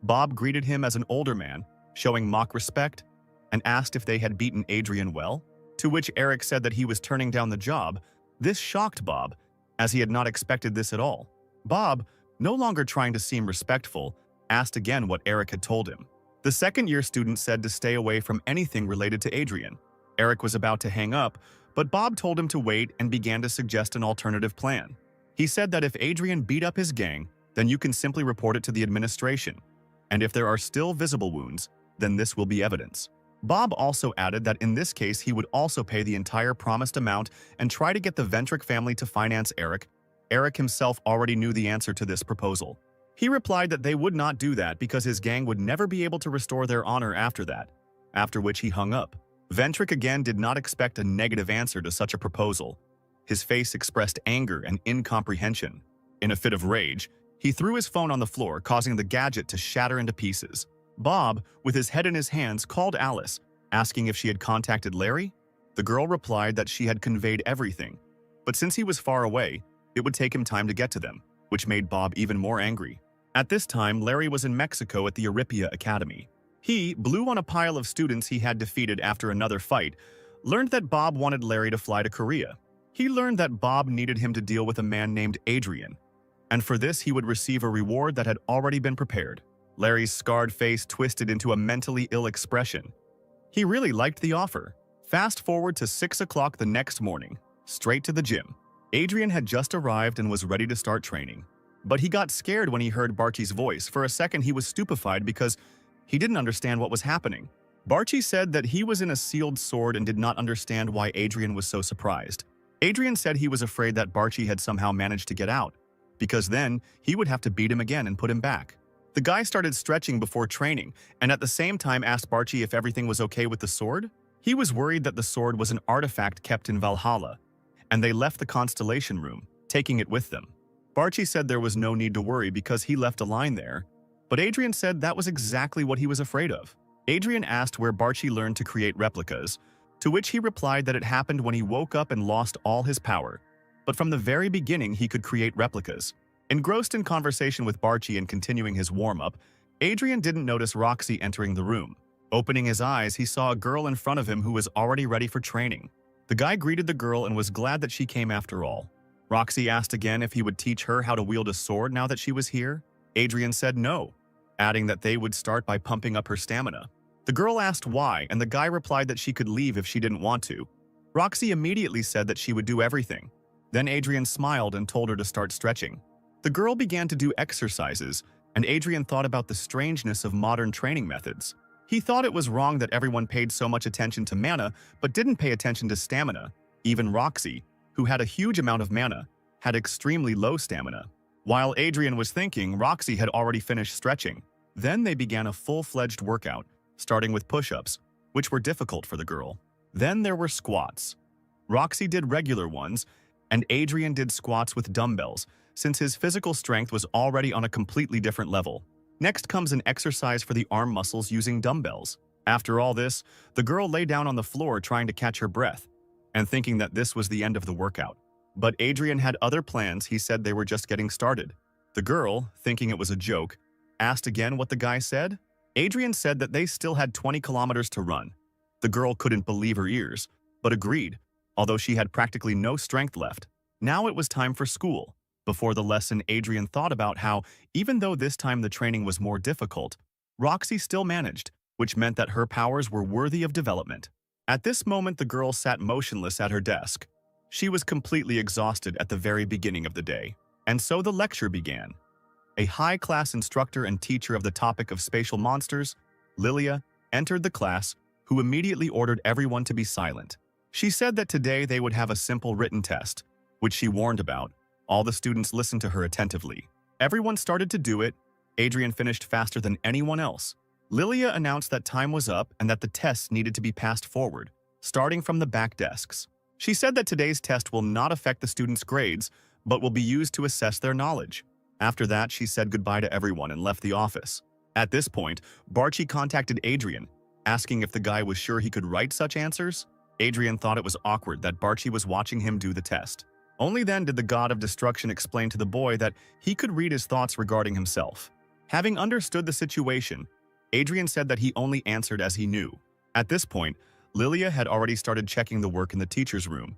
Bob greeted him as an older man, showing mock respect, and asked if they had beaten Adrian well, to which Eric said that he was turning down the job. This shocked Bob, as he had not expected this at all. Bob, no longer trying to seem respectful, asked again what Eric had told him. The second-year student said to stay away from anything related to Adrian. Eric was about to hang up, but Bob told him to wait and began to suggest an alternative plan. He said that if Adrian beat up his gang, then you can simply report it to the administration, and if there are still visible wounds, then this will be evidence. Bob also added that in this case he would also pay the entire promised amount and try to get the Ventrick family to finance Eric. Eric himself already knew the answer to this proposal. He replied that they would not do that because his gang would never be able to restore their honor after that, after which he hung up. Ventrick again did not expect a negative answer to such a proposal. His face expressed anger and incomprehension. In a fit of rage, he threw his phone on the floor, causing the gadget to shatter into pieces. Bob, with his head in his hands, called Alice, asking if she had contacted Larry. The girl replied that she had conveyed everything, but since he was far away, it would take him time to get to them, which made Bob even more angry. At this time, Larry was in Mexico at the Aripia Academy. He, blue on a pile of students he had defeated after another fight, learned that Bob wanted Larry to fly to Korea. He learned that Bob needed him to deal with a man named Adrian, and for this he would receive a reward that had already been prepared. Larry's scarred face twisted into a mentally ill expression. He really liked the offer. Fast forward to 6 o'clock the next morning, straight to the gym. Adrian had just arrived and was ready to start training. But he got scared when he heard Barchi's voice. For a second he was stupefied because he didn't understand what was happening. Barchi said that he was in a sealed sword and did not understand why Adrian was so surprised. Adrian said he was afraid that Barchi had somehow managed to get out, because then he would have to beat him again and put him back. The guy started stretching before training, and at the same time asked Barchi if everything was okay with the sword. He was worried that the sword was an artifact kept in Valhalla, and they left the Constellation Room, taking it with them. Barchi said there was no need to worry because he left a line there, but Adrian said that was exactly what he was afraid of. Adrian asked where Barchi learned to create replicas, to which he replied that it happened when he woke up and lost all his power, but from the very beginning he could create replicas. Engrossed in conversation with Barchi and continuing his warm-up, Adrian didn't notice Roxy entering the room. Opening his eyes, he saw a girl in front of him who was already ready for training. The guy greeted the girl and was glad that she came after all. Roxy asked again if he would teach her how to wield a sword now that she was here. Adrian said no, adding that they would start by pumping up her stamina. The girl asked why, and the guy replied that she could leave if she didn't want to. Roxy immediately said that she would do everything. Then Adrian smiled and told her to start stretching. The girl began to do exercises, and Adrian thought about the strangeness of modern training methods. He thought it was wrong that everyone paid so much attention to mana, but didn't pay attention to stamina. Even Roxy, who had a huge amount of mana, had extremely low stamina. While Adrian was thinking, Roxy had already finished stretching. Then they began a full-fledged workout, starting with push-ups, which were difficult for the girl. Then there were squats. Roxy did regular ones, and Adrian did squats with dumbbells, since his physical strength was already on a completely different level. Next comes an exercise for the arm muscles using dumbbells. After all this, the girl lay down on the floor trying to catch her breath, and thinking that this was the end of the workout. But Adrian had other plans. He said they were just getting started. The girl, thinking it was a joke, asked again what the guy said. Adrian said that they still had 20 kilometers to run. The girl couldn't believe her ears, but agreed, although she had practically no strength left. Now it was time for school. Before the lesson, Adrian thought about how, even though this time the training was more difficult, Roxy still managed, which meant that her powers were worthy of development. At this moment, the girl sat motionless at her desk. She was completely exhausted at the very beginning of the day. And so the lecture began. A high-class instructor and teacher of the topic of spatial monsters, Lilia, entered the class, who immediately ordered everyone to be silent. She said that today they would have a simple written test, which she warned about. All the students listened to her attentively. Everyone started to do it. Adrian finished faster than anyone else. Lilia announced that time was up and that the tests needed to be passed forward, starting from the back desks. She said that today's test will not affect the students' grades, but will be used to assess their knowledge. After that, she said goodbye to everyone and left the office. At this point, Barchi contacted Adrian, asking if the guy was sure he could write such answers. Adrian thought it was awkward that Barchi was watching him do the test. Only then did the god of destruction explain to the boy that he could read his thoughts regarding himself. Having understood the situation, Adrian said that he only answered as he knew. At this point, Lilia had already started checking the work in the teacher's room,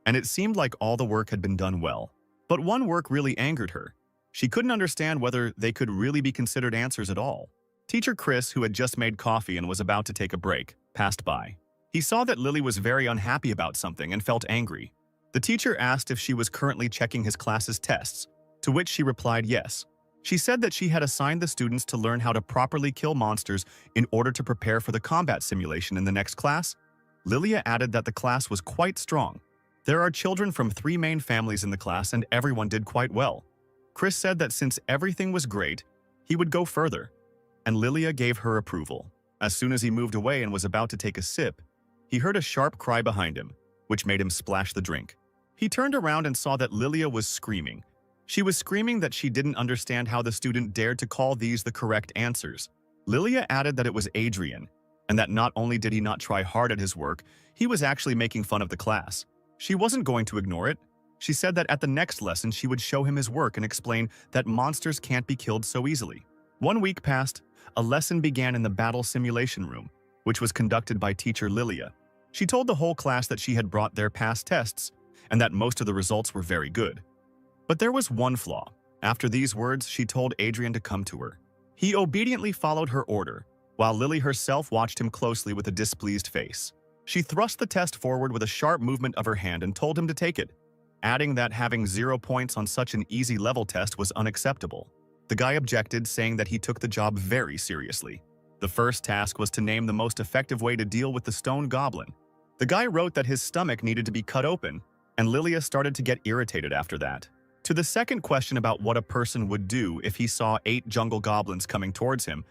and it seemed like all the work had been done well. But one work really angered her. She couldn't understand whether they could really be considered answers at all. Teacher Chris, who had just made coffee and was about to take a break, passed by. He saw that Lily was very unhappy about something and felt angry. The teacher asked if she was currently checking his class's tests, to which she replied yes. She said that she had assigned the students to learn how to properly kill monsters in order to prepare for the combat simulation in the next class. Lilia added that the class was quite strong. There are children from 3 main families in the class and everyone did quite well. Chris said that since everything was great, he would go further, and Lilia gave her approval. As soon as he moved away and was about to take a sip, he heard a sharp cry behind him, which made him splash the drink. He turned around and saw that Lilia was screaming. She was screaming that she didn't understand how the student dared to call these the correct answers. Lilia added that it was Adrian, and that not only did he not try hard at his work, he was actually making fun of the class. She wasn't going to ignore it. She said that at the next lesson she would show him his work and explain that monsters can't be killed so easily. 1 week passed. A lesson began in the battle simulation room, which was conducted by teacher Lilia. She told the whole class that she had brought their past tests and that most of the results were very good. But there was one flaw. After these words, she told Adrian to come to her. He obediently followed her order, while Lily herself watched him closely with a displeased face. She thrust the test forward with a sharp movement of her hand and told him to take it, adding that having 0 points on such an easy level test was unacceptable. The guy objected, saying that he took the job very seriously. The first task was to name the most effective way to deal with the stone goblin. The guy wrote that his stomach needed to be cut open, and Lilia started to get irritated after that. To the second question about what a person would do if he saw 8 jungle goblins coming towards him,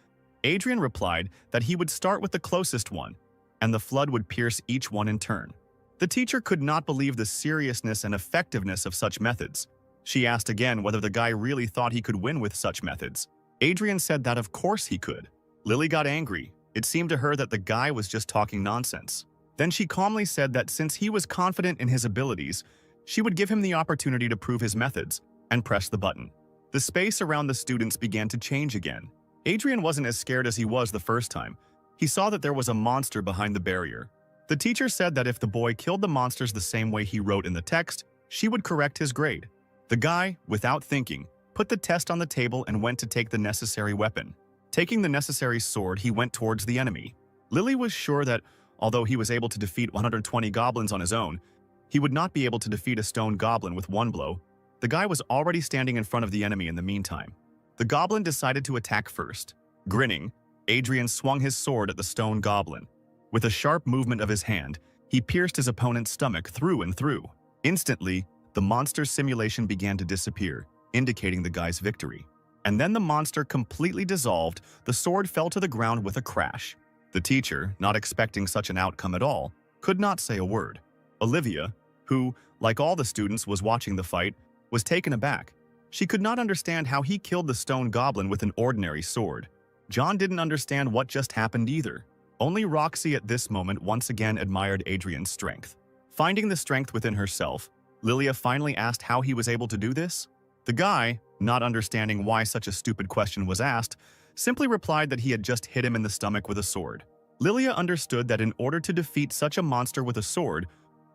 Adrian replied that he would start with the closest one, and the flood would pierce each one in turn. The teacher could not believe the seriousness and effectiveness of such methods. She asked again whether the guy really thought he could win with such methods. Adrian said that of course he could. Lily got angry. It seemed to her that the guy was just talking nonsense. Then she calmly said that since he was confident in his abilities, she would give him the opportunity to prove his methods, and press the button. The space around the students began to change again. Adrian wasn't as scared as he was the first time. He saw that there was a monster behind the barrier. The teacher said that if the boy killed the monsters the same way he wrote in the text, she would correct his grade. The guy, without thinking, put the test on the table and went to take the necessary weapon. Taking the necessary sword, he went towards the enemy. Lily was sure that, although he was able to defeat 120 goblins on his own, he would not be able to defeat a stone goblin with 1 blow. The guy was already standing in front of the enemy in the meantime. The goblin decided to attack first. Grinning, Adrian swung his sword at the stone goblin. With a sharp movement of his hand, he pierced his opponent's stomach through and through. Instantly, the monster's simulation began to disappear, indicating the guy's victory. And then the monster completely dissolved. The sword fell to the ground with a crash. The teacher, not expecting such an outcome at all, could not say a word. Olivia, who, like all the students, was watching the fight, was taken aback. She could not understand how he killed the stone goblin with an ordinary sword. John didn't understand what just happened either. Only Roxy at this moment once again admired Adrian's strength. Finding the strength within herself, Lilia finally asked how he was able to do this. The guy, not understanding why such a stupid question was asked, simply replied that he had just hit him in the stomach with a sword. Lilia understood that in order to defeat such a monster with a sword,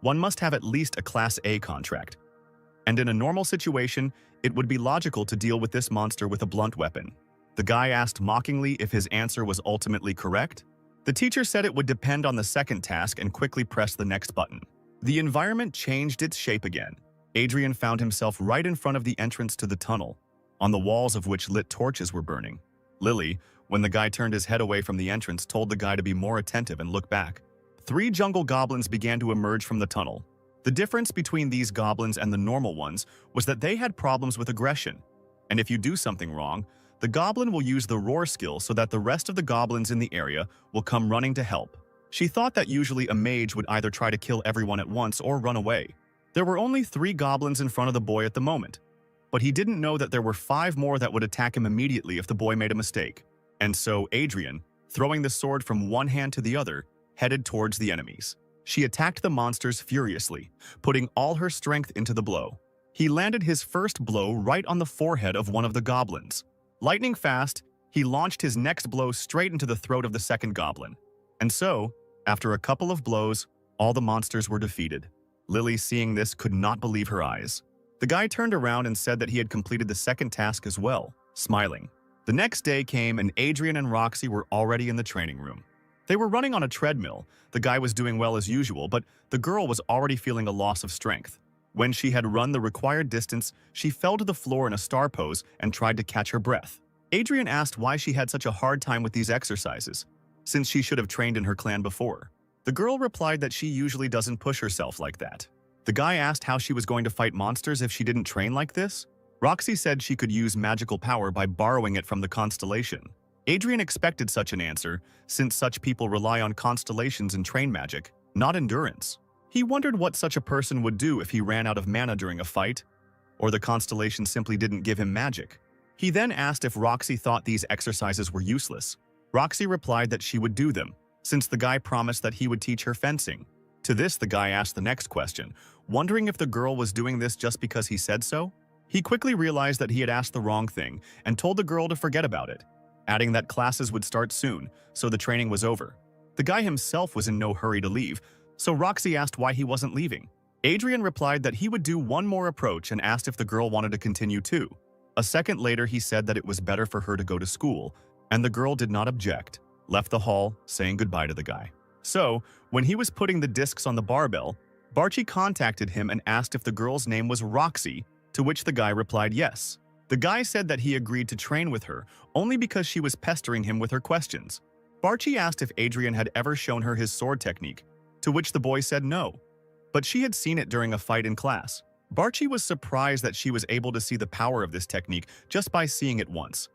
one must have at least a Class A contract. and in a normal situation, it would be logical to deal with this monster with a blunt weapon. The guy asked mockingly if his answer was ultimately correct. The teacher said it would depend on the second task and quickly pressed the next button. The environment changed its shape again. Adrian found himself right in front of the entrance to the tunnel, on the walls of which lit torches were burning. Lily, when the guy turned his head away from the entrance, told the guy to be more attentive and look back. 3 jungle goblins began to emerge from the tunnel. The difference between these goblins and the normal ones was that they had problems with aggression. And if you do something wrong, the goblin will use the roar skill so that the rest of the goblins in the area will come running to help. She thought that usually a mage would either try to kill everyone at once or run away. There were only 3 goblins in front of the boy at the moment, but he didn't know that there were 5 more that would attack him immediately if the boy made a mistake. And so Adrian, throwing the sword from one hand to the other, headed towards the enemies. She attacked the monsters furiously, putting all her strength into the blow. He landed his first blow right on the forehead of one of the goblins. Lightning fast, he launched his next blow straight into the throat of the second goblin. And so, after a couple of blows, all the monsters were defeated. Lily, seeing this, could not believe her eyes. The guy turned around and said that he had completed the second task as well, smiling. The next day came and Adrian and Roxy were already in the training room. They were running on a treadmill. The guy was doing well as usual, but the girl was already feeling a loss of strength. When she had run the required distance, she fell to the floor in a star pose and tried to catch her breath. Adrian asked why she had such a hard time with these exercises, since she should have trained in her clan before. The girl replied that she usually doesn't push herself like that. The guy asked how she was going to fight monsters if she didn't train like this. Roxy said she could use magical power by borrowing it from the constellation. Adrian expected such an answer, since such people rely on constellations and train magic, not endurance. He wondered what such a person would do if he ran out of mana during a fight, or the constellation simply didn't give him magic. He then asked if Roxy thought these exercises were useless. Roxy replied that she would do them, since the guy promised that he would teach her fencing. To this, the guy asked the next question, wondering if the girl was doing this just because he said so. He quickly realized that he had asked the wrong thing and told the girl to forget about it, adding that classes would start soon, so the training was over. The guy himself was in no hurry to leave, so Roxy asked why he wasn't leaving. Adrian replied that he would do one more approach and asked if the girl wanted to continue too. A second later, he said that it was better for her to go to school, and the girl did not object, left the hall, saying goodbye to the guy. So, when he was putting the discs on the barbell, Barchi contacted him and asked if the girl's name was Roxy, to which the guy replied yes. The guy said that he agreed to train with her only because she was pestering him with her questions. Barchi asked if Adrian had ever shown her his sword technique, to which the boy said no, but she had seen it during a fight in class. Barchi was surprised that she was able to see the power of this technique just by seeing it once.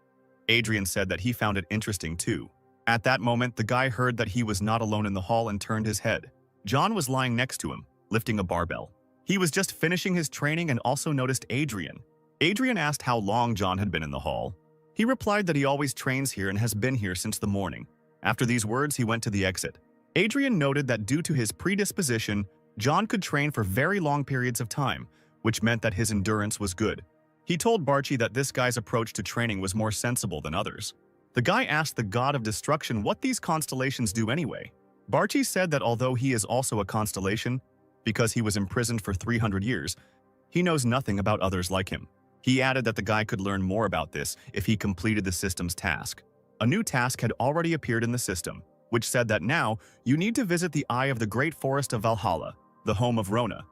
Adrian said that he found it interesting too. At that moment, the guy heard that he was not alone in the hall and turned his head. John was lying next to him, lifting a barbell. He was just finishing his training and also noticed Adrian. Adrian asked how long John had been in the hall. He replied that he always trains here and has been here since the morning. After these words, he went to the exit. Adrian noted that due to his predisposition, John could train for very long periods of time, which meant that his endurance was good. He told Barchi that this guy's approach to training was more sensible than others. The guy asked the god of destruction what these constellations do anyway. Barchi said that although he is also a constellation, because he was imprisoned for 300 years, he knows nothing about others like him. He added that the guy could learn more about this if he completed the system's task. A new task had already appeared in the system, which said that now you need to visit the Eye of the Great Forest of Valhalla, the home of Rona.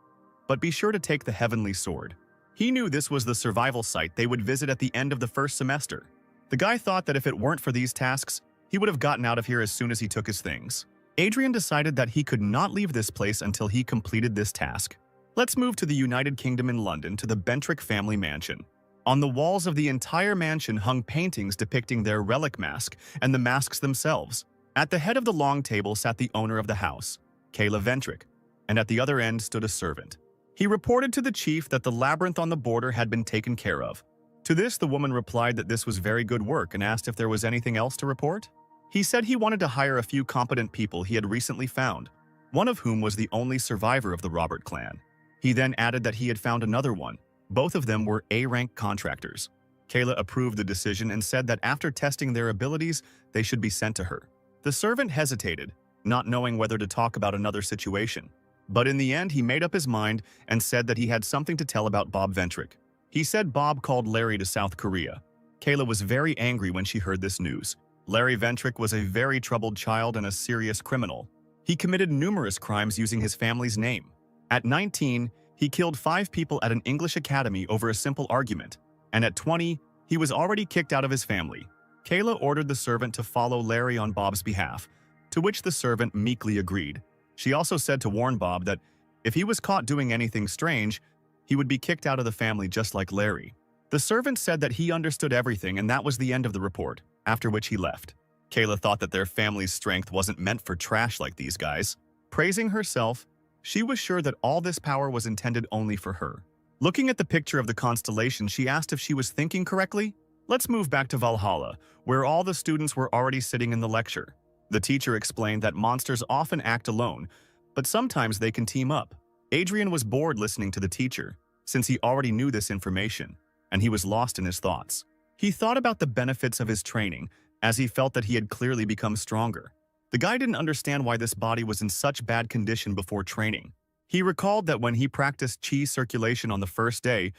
But be sure to take the Heavenly Sword. He knew this was the survival site they would visit at the end of the first semester. The guy thought that if it weren't for these tasks, he would have gotten out of here as soon as he took his things. Adrian decided that he could not leave this place until he completed this task. Let's move to the United Kingdom in London to the Bentrick family mansion. On the walls of the entire mansion hung paintings depicting their relic mask and the masks themselves. At the head of the long table sat the owner of the house, Kayla Ventrick, and at the other end stood a servant. He reported to the chief that the labyrinth on the border had been taken care of. To this, the woman replied that this was very good work and asked if there was anything else to report. He said he wanted to hire a few competent people he had recently found, one of whom was the only survivor of the Robert clan. He then added that he had found another one. Both of them were A-rank contractors. Kayla approved the decision and said that after testing their abilities, they should be sent to her. The servant hesitated, not knowing whether to talk about another situation. But in the end, he made up his mind and said that he had something to tell about Bob Ventrick. He said Bob called Larry to South Korea. Kayla was very angry when she heard this news. Larry Ventrick was a very troubled child and a serious criminal. He committed numerous crimes using his family's name. At 19, he killed 5 people at an English academy over a simple argument. And at 20, he was already kicked out of his family. Kayla ordered the servant to follow Larry on Bob's behalf, to which the servant meekly agreed. She also said to warn Bob that if he was caught doing anything strange, he would be kicked out of the family just like Larry. The servant said that he understood everything and that was the end of the report, after which he left. Kayla thought that their family's strength wasn't meant for trash like these guys. Praising herself, she was sure that all this power was intended only for her. Looking at the picture of the constellation, she asked if she was thinking correctly. Let's move back to Valhalla, where all the students were already sitting in the lecture. The teacher explained that monsters often act alone, but sometimes they can team up. Adrian was bored listening to the teacher, since he already knew this information, and he was lost in his thoughts. He thought about the benefits of his training, as he felt that he had clearly become stronger. The guy didn't understand why this body was in such bad condition before training. He recalled that when he practiced chi circulation on the first day,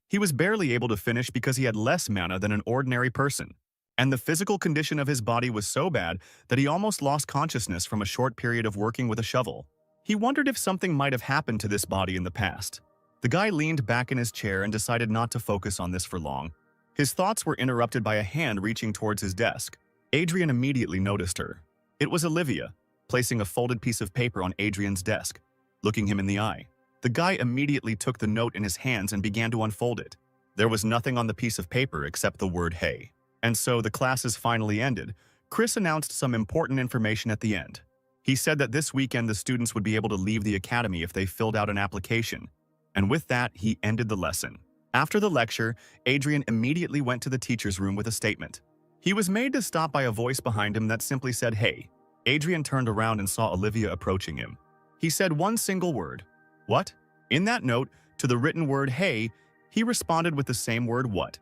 he was barely able to finish because he had less mana than an ordinary person. And the physical condition of his body was so bad that he almost lost consciousness from a short period of working with a shovel. He wondered if something might have happened to this body in the past. The guy leaned back in his chair and decided not to focus on this for long. His thoughts were interrupted by a hand reaching towards his desk. Adrian immediately noticed her. It was Olivia, placing a folded piece of paper on Adrian's desk, looking him in the eye. The guy immediately took the note in his hands and began to unfold it. There was nothing on the piece of paper except the word "hey." And so the classes finally ended. Chris announced some important information at the end. He said that this weekend the students would be able to leave the academy if they filled out an application. And with that, he ended the lesson. After the lecture, Adrian immediately went to the teacher's room with a statement. He was made to stop by a voice behind him that simply said, "Hey." Adrian turned around and saw Olivia approaching him. He said one single word, "What?" In that note, to the written word "hey," he responded with the same word "what,"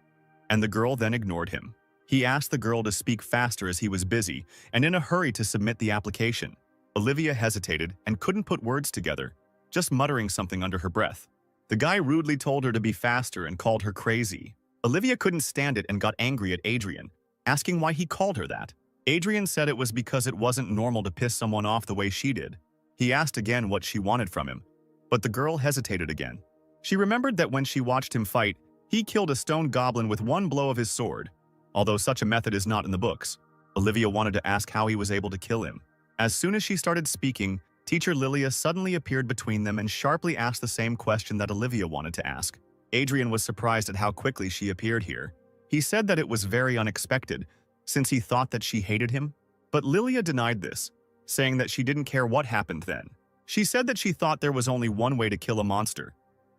and the girl then ignored him. He asked the girl to speak faster as he was busy and in a hurry to submit the application. Olivia hesitated and couldn't put words together, just muttering something under her breath. The guy rudely told her to be faster and called her crazy. Olivia couldn't stand it and got angry at Adrian, asking why he called her that. Adrian said it was because it wasn't normal to piss someone off the way she did. He asked again what she wanted from him, but the girl hesitated again. She remembered that when she watched him fight, he killed a stone goblin with one blow of his sword. Although such a method is not in the books, Olivia wanted to ask how he was able to kill him. As soon as she started speaking, Teacher Lilia suddenly appeared between them and sharply asked the same question that Olivia wanted to ask. Adrian was surprised at how quickly she appeared here. He said that it was very unexpected, since he thought that she hated him. But Lilia denied this, saying that she didn't care what happened then. She said that she thought there was only one way to kill a monster.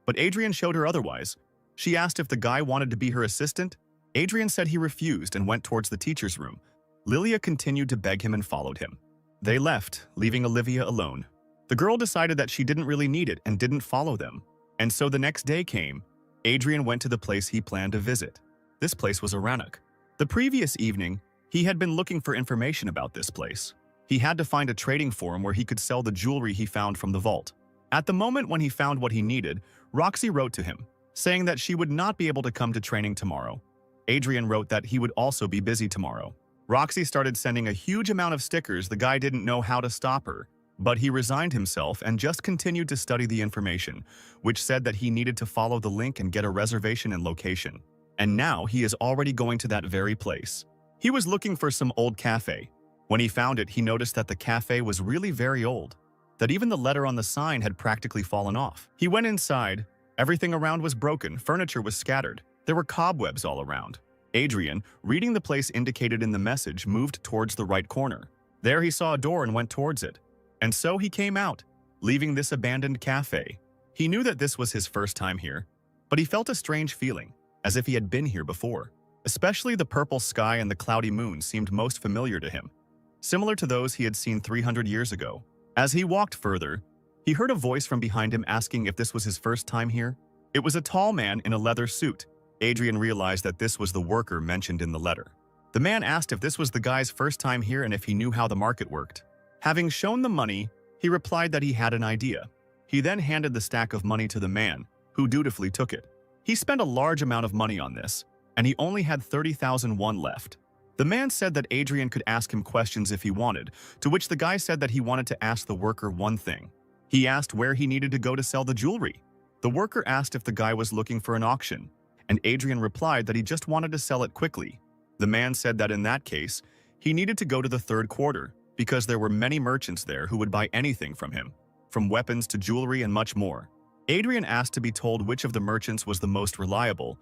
But Adrian showed her otherwise. She asked if the guy wanted to be her assistant. Adrian said he refused and went towards the teacher's room. Lilia continued to beg him and followed him. They left, leaving Olivia alone. The girl decided that she didn't really need it and didn't follow them. And so the next day came. Adrian went to the place he planned to visit. This place was Aranak. The previous evening, he had been looking for information about this place. He had to find a trading forum where he could sell the jewelry he found from the vault. At the moment when he found what he needed, Roxy wrote to him, saying that she would not be able to come to training tomorrow. Adrian wrote that he would also be busy tomorrow. Roxy started sending a huge amount of stickers. The guy didn't know how to stop her, but he resigned himself and just continued to study the information, which said that he needed to follow the link and get a reservation and location. And now he is already going to that very place. He was looking for some old cafe. When he found it, he noticed that the cafe was really very old, that even the letter on the sign had practically fallen off. He went inside. Everything around was broken, furniture was scattered. There were cobwebs all around. Adrian, reading the place indicated in the message, moved towards the right corner. There he saw a door and went towards it. And so he came out, leaving this abandoned cafe. He knew that this was his first time here, but he felt a strange feeling, as if he had been here before. Especially the purple sky and the cloudy moon seemed most familiar to him, similar to those he had seen 300 years ago. As he walked further, he heard a voice from behind him asking if this was his first time here. It was a tall man in a leather suit. Adrian realized that this was the worker mentioned in the letter. The man asked if this was the guy's first time here and if he knew how the market worked. Having shown the money, he replied that he had an idea. He then handed the stack of money to the man, who dutifully took it. He spent a large amount of money on this, and he only had 30,000 won left. The man said that Adrian could ask him questions if he wanted, to which the guy said that he wanted to ask the worker one thing. He asked where he needed to go to sell the jewelry. The worker asked if the guy was looking for an auction, and Adrian replied that he just wanted to sell it quickly. The man said that in that case, he needed to go to the third quarter because there were many merchants there who would buy anything from him, from weapons to jewelry and much more. Adrian asked to be told which of the merchants was the most reliable.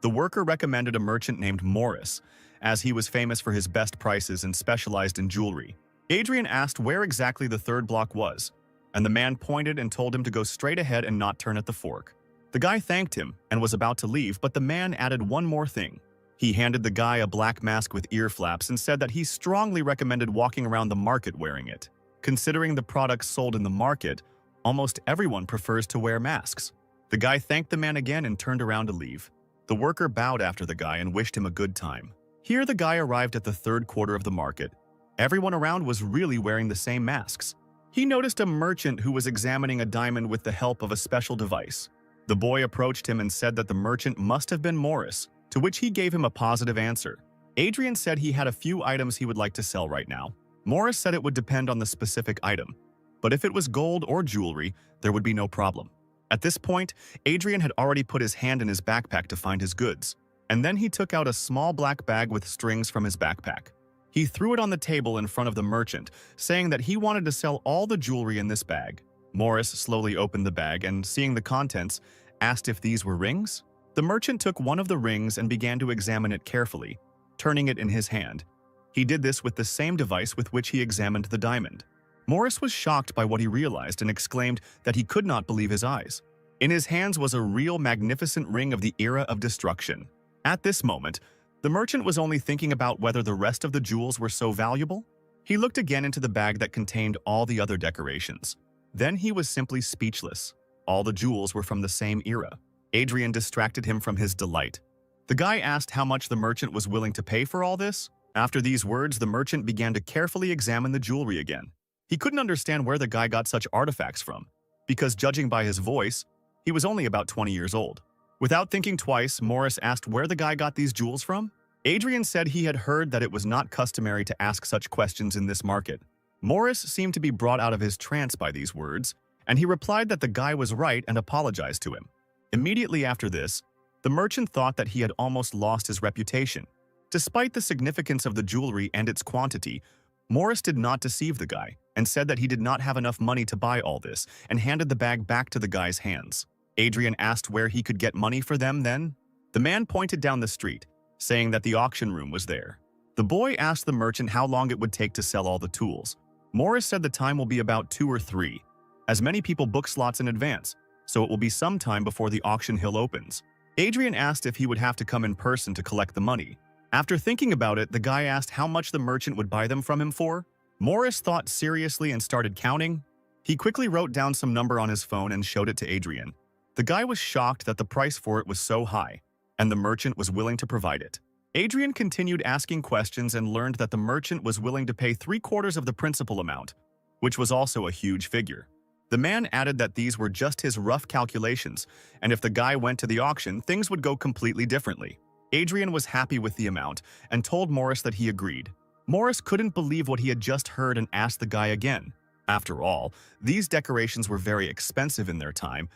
The worker recommended a merchant named Morris, as he was famous for his best prices and specialized in jewelry. Adrian asked where exactly the third block was, and the man pointed and told him to go straight ahead and not turn at the fork. The guy thanked him and was about to leave, but the man added one more thing. He handed the guy a black mask with ear flaps and said that he strongly recommended walking around the market wearing it. Considering the products sold in the market, almost everyone prefers to wear masks. The guy thanked the man again and turned around to leave. The worker bowed after the guy and wished him a good time. Here the guy arrived at the third quarter of the market. Everyone around was really wearing the same masks. He noticed a merchant who was examining a diamond with the help of a special device. The boy approached him and said that the merchant must have been Morris, to which he gave him a positive answer. Adrian said he had a few items he would like to sell right now. Morris said it would depend on the specific item, but if it was gold or jewelry, there would be no problem. At this point, Adrian had already put his hand in his backpack to find his goods, and then he took out a small black bag with strings from his backpack. He threw it on the table in front of the merchant, saying that he wanted to sell all the jewelry in this bag. Morris slowly opened the bag and, seeing the contents, asked if these were rings. The merchant took one of the rings and began to examine it carefully, turning it in his hand. He did this with the same device with which he examined the diamond. Morris was shocked by what he realized and exclaimed that he could not believe his eyes. In his hands was a real magnificent ring of the era of destruction. At this moment, the merchant was only thinking about whether the rest of the jewels were so valuable. He looked again into the bag that contained all the other decorations. Then he was simply speechless. All the jewels were from the same era. Adrian distracted him from his delight. The guy asked how much the merchant was willing to pay for all this. After these words, the merchant began to carefully examine the jewelry again. He couldn't understand where the guy got such artifacts from, because judging by his voice, he was only about 20 years old. Without thinking twice, Morris asked where the guy got these jewels from. Adrian said he had heard that it was not customary to ask such questions in this market. Morris seemed to be brought out of his trance by these words, and he replied that the guy was right and apologized to him. Immediately after this, the merchant thought that he had almost lost his reputation. Despite the significance of the jewelry and its quantity, Morris did not deceive the guy and said that he did not have enough money to buy all this and handed the bag back to the guy's hands. Adrian asked where he could get money for them then. The man pointed down the street, saying that the auction room was there. The boy asked the merchant how long it would take to sell all the tools. Morris said the time will be about 2 or 3, as many people book slots in advance, so it will be some time before the auction hill opens. Adrian asked if he would have to come in person to collect the money. After thinking about it, the guy asked how much the merchant would buy them from him for. Morris thought seriously and started counting. He quickly wrote down some number on his phone and showed it to Adrian. The guy was shocked that the price for it was so high, and the merchant was willing to provide it. Adrian continued asking questions and learned that the merchant was willing to pay 3/4 of the principal amount, which was also a huge figure. The man added that these were just his rough calculations, and if the guy went to the auction, things would go completely differently. Adrian was happy with the amount and told Morris that he agreed. Morris couldn't believe what he had just heard and asked the guy again. After all, these decorations were very expensive in their time,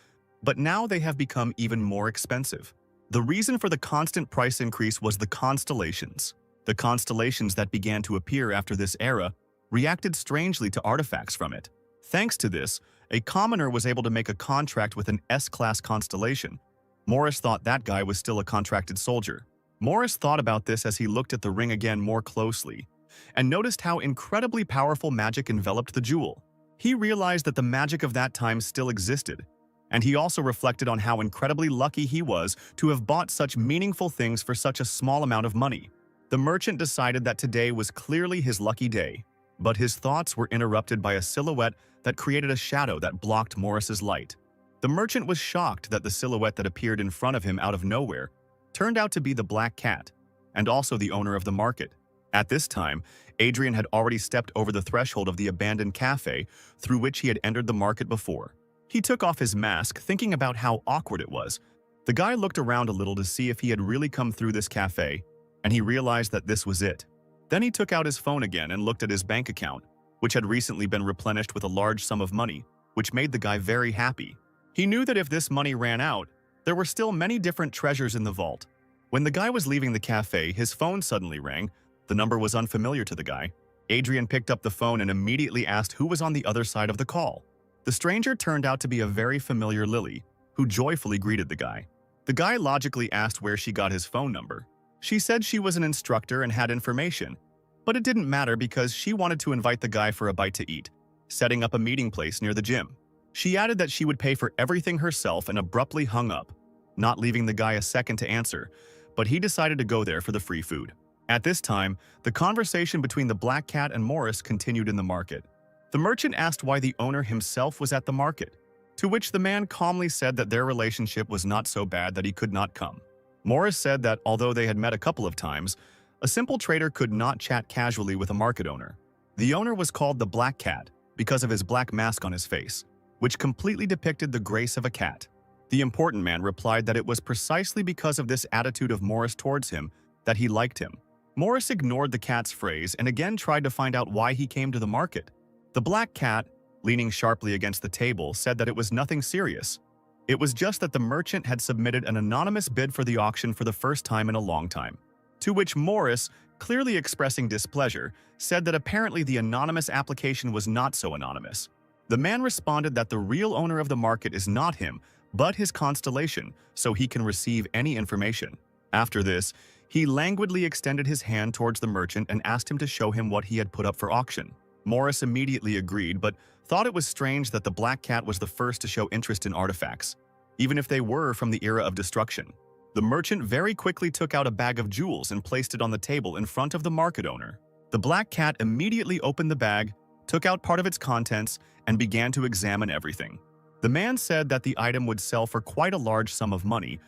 but now they have become even more expensive. The reason for the constant price increase was the constellations. The constellations that began to appear after this era reacted strangely to artifacts from it. Thanks to this, a commoner was able to make a contract with an S-class constellation. Morris thought that guy was still a contracted soldier. Morris thought about this as he looked at the ring again more closely, and noticed how incredibly powerful magic enveloped the jewel. He realized that the magic of that time still existed, and he also reflected on how incredibly lucky he was to have bought such meaningful things for such a small amount of money. The merchant decided that today was clearly his lucky day, but his thoughts were interrupted by a silhouette that created a shadow that blocked Morris's light. The merchant was shocked that the silhouette that appeared in front of him out of nowhere turned out to be the Black Cat, and also the owner of the market. At this time, Adrian had already stepped over the threshold of the abandoned cafe through which he had entered the market before. He took off his mask, thinking about how awkward it was. The guy looked around a little to see if he had really come through this cafe, and he realized that this was it. Then he took out his phone again and looked at his bank account, which had recently been replenished with a large sum of money, which made the guy very happy. He knew that if this money ran out, there were still many different treasures in the vault. When the guy was leaving the cafe, his phone suddenly rang. The number was unfamiliar to the guy. Adrian picked up the phone and immediately asked who was on the other side of the call. The stranger turned out to be a very familiar Lily, who joyfully greeted the guy. The guy logically asked where she got his phone number. She said she was an instructor and had information, but it didn't matter because she wanted to invite the guy for a bite to eat, setting up a meeting place near the gym. She added that she would pay for everything herself and abruptly hung up, not leaving the guy a second to answer, but he decided to go there for the free food. At this time, the conversation between the black cat and Morris continued in the market. The merchant asked why the owner himself was at the market, to which the man calmly said that their relationship was not so bad that he could not come. Morris said that although they had met a couple of times, a simple trader could not chat casually with a market owner. The owner was called the Black Cat because of his black mask on his face, which completely depicted the grace of a cat. The important man replied that it was precisely because of this attitude of Morris towards him that he liked him. Morris ignored the cat's phrase and again tried to find out why he came to the market. The Black Cat, leaning sharply against the table, said that it was nothing serious. It was just that the merchant had submitted an anonymous bid for the auction for the first time in a long time. To which Morris, clearly expressing displeasure, said that apparently the anonymous application was not so anonymous. The man responded that the real owner of the market is not him, but his constellation, so he can receive any information. After this, he languidly extended his hand towards the merchant and asked him to show him what he had put up for auction. Morris immediately agreed, but thought it was strange that the Black Cat was the first to show interest in artifacts, even if they were from the era of destruction. The merchant very quickly took out a bag of jewels and placed it on the table in front of the market owner. The Black Cat immediately opened the bag, took out part of its contents, and began to examine everything. The man said that the item would sell for quite a large sum of money,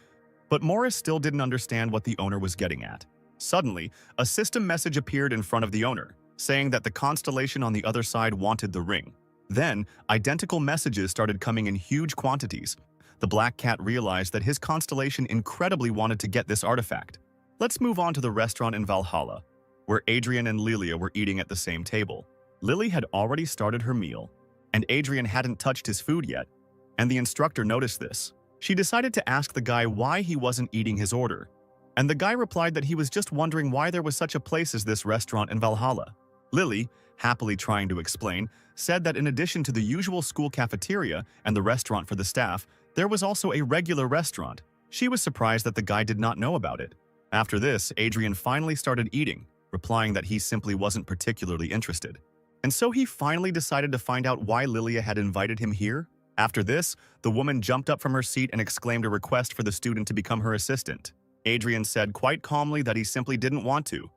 but Morris still didn't understand what the owner was getting at. Suddenly, a system message appeared in front of the owner, saying that the constellation on the other side wanted the ring. Then, identical messages started coming in huge quantities. The Black Cat realized that his constellation incredibly wanted to get this artifact. Let's move on to the restaurant in Valhalla, where Adrian and Lilia were eating at the same table. Lily had already started her meal, and Adrian hadn't touched his food yet, and the instructor noticed this. She decided to ask the guy why he wasn't eating his order, and the guy replied that he was just wondering why there was such a place as this restaurant in Valhalla. Lily, happily trying to explain, said that in addition to the usual school cafeteria and the restaurant for the staff, there was also a regular restaurant. She was surprised that the guy did not know about it. After this, Adrian finally started eating, replying that he simply wasn't particularly interested. And so he finally decided to find out why Lilia had invited him here. After this, the woman jumped up from her seat and exclaimed a request for the student to become her assistant. Adrian said quite calmly that he simply didn't want to.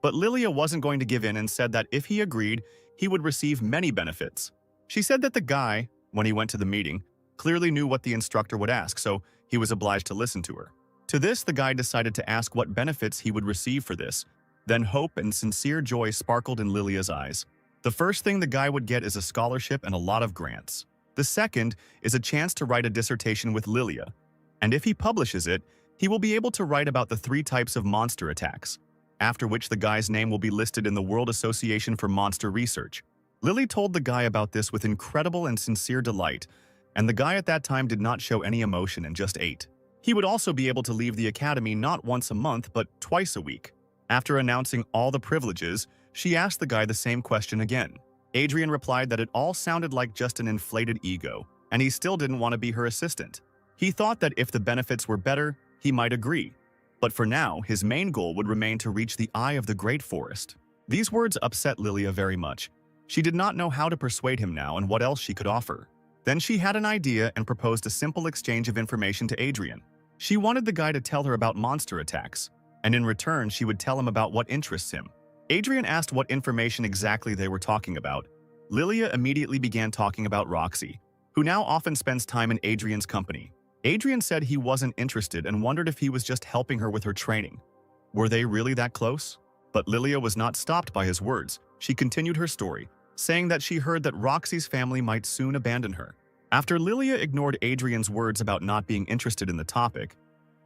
But Lilia wasn't going to give in and said that if he agreed, he would receive many benefits. She said that the guy, when he went to the meeting, clearly knew what the instructor would ask, so he was obliged to listen to her. To this, the guy decided to ask what benefits he would receive for this. Then hope and sincere joy sparkled in Lilia's eyes. The first thing the guy would get is a scholarship and a lot of grants. The second is a chance to write a dissertation with Lilia, and if he publishes it, he will be able to write about the 3 types of monster attacks, after which the guy's name will be listed in the World Association for Monster Research. Lily told the guy about this with incredible and sincere delight, and the guy at that time did not show any emotion and just ate. He would also be able to leave the academy not once a month, but twice a week. After announcing all the privileges, she asked the guy the same question again. Adrian replied that it all sounded like just an inflated ego, and he still didn't want to be her assistant. He thought that if the benefits were better, he might agree. But for now, his main goal would remain to reach the eye of the Great Forest. These words upset Lilia very much. She did not know how to persuade him now and what else she could offer. Then she had an idea and proposed a simple exchange of information to Adrian. She wanted the guy to tell her about monster attacks, and in return she would tell him about what interests him. Adrian asked what information exactly they were talking about. Lilia immediately began talking about Roxy, who now often spends time in Adrian's company. Adrian said he wasn't interested and wondered if he was just helping her with her training. Were they really that close? But Lilia was not stopped by his words. She continued her story, saying that she heard that Roxy's family might soon abandon her. After Lilia ignored Adrian's words about not being interested in the topic,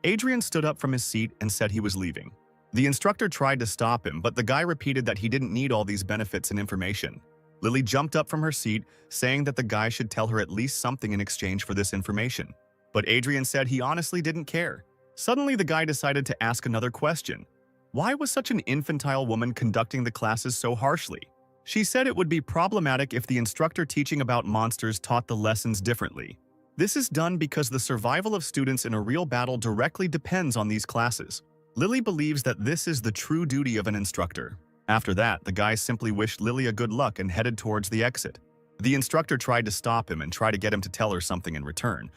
Adrian stood up from his seat and said he was leaving. The instructor tried to stop him, but the guy repeated that he didn't need all these benefits and information. Lily jumped up from her seat, saying that the guy should tell her at least something in exchange for this information. But Adrian said he honestly didn't care. Suddenly, the guy decided to ask another question. Why was such an infantile woman conducting the classes so harshly? She said it would be problematic if the instructor teaching about monsters taught the lessons differently. This is done because the survival of students in a real battle directly depends on these classes. Lily believes that this is the true duty of an instructor. After that, the guy simply wished Lilia good luck and headed towards the exit. The instructor tried to stop him and try to get him to tell her something in return,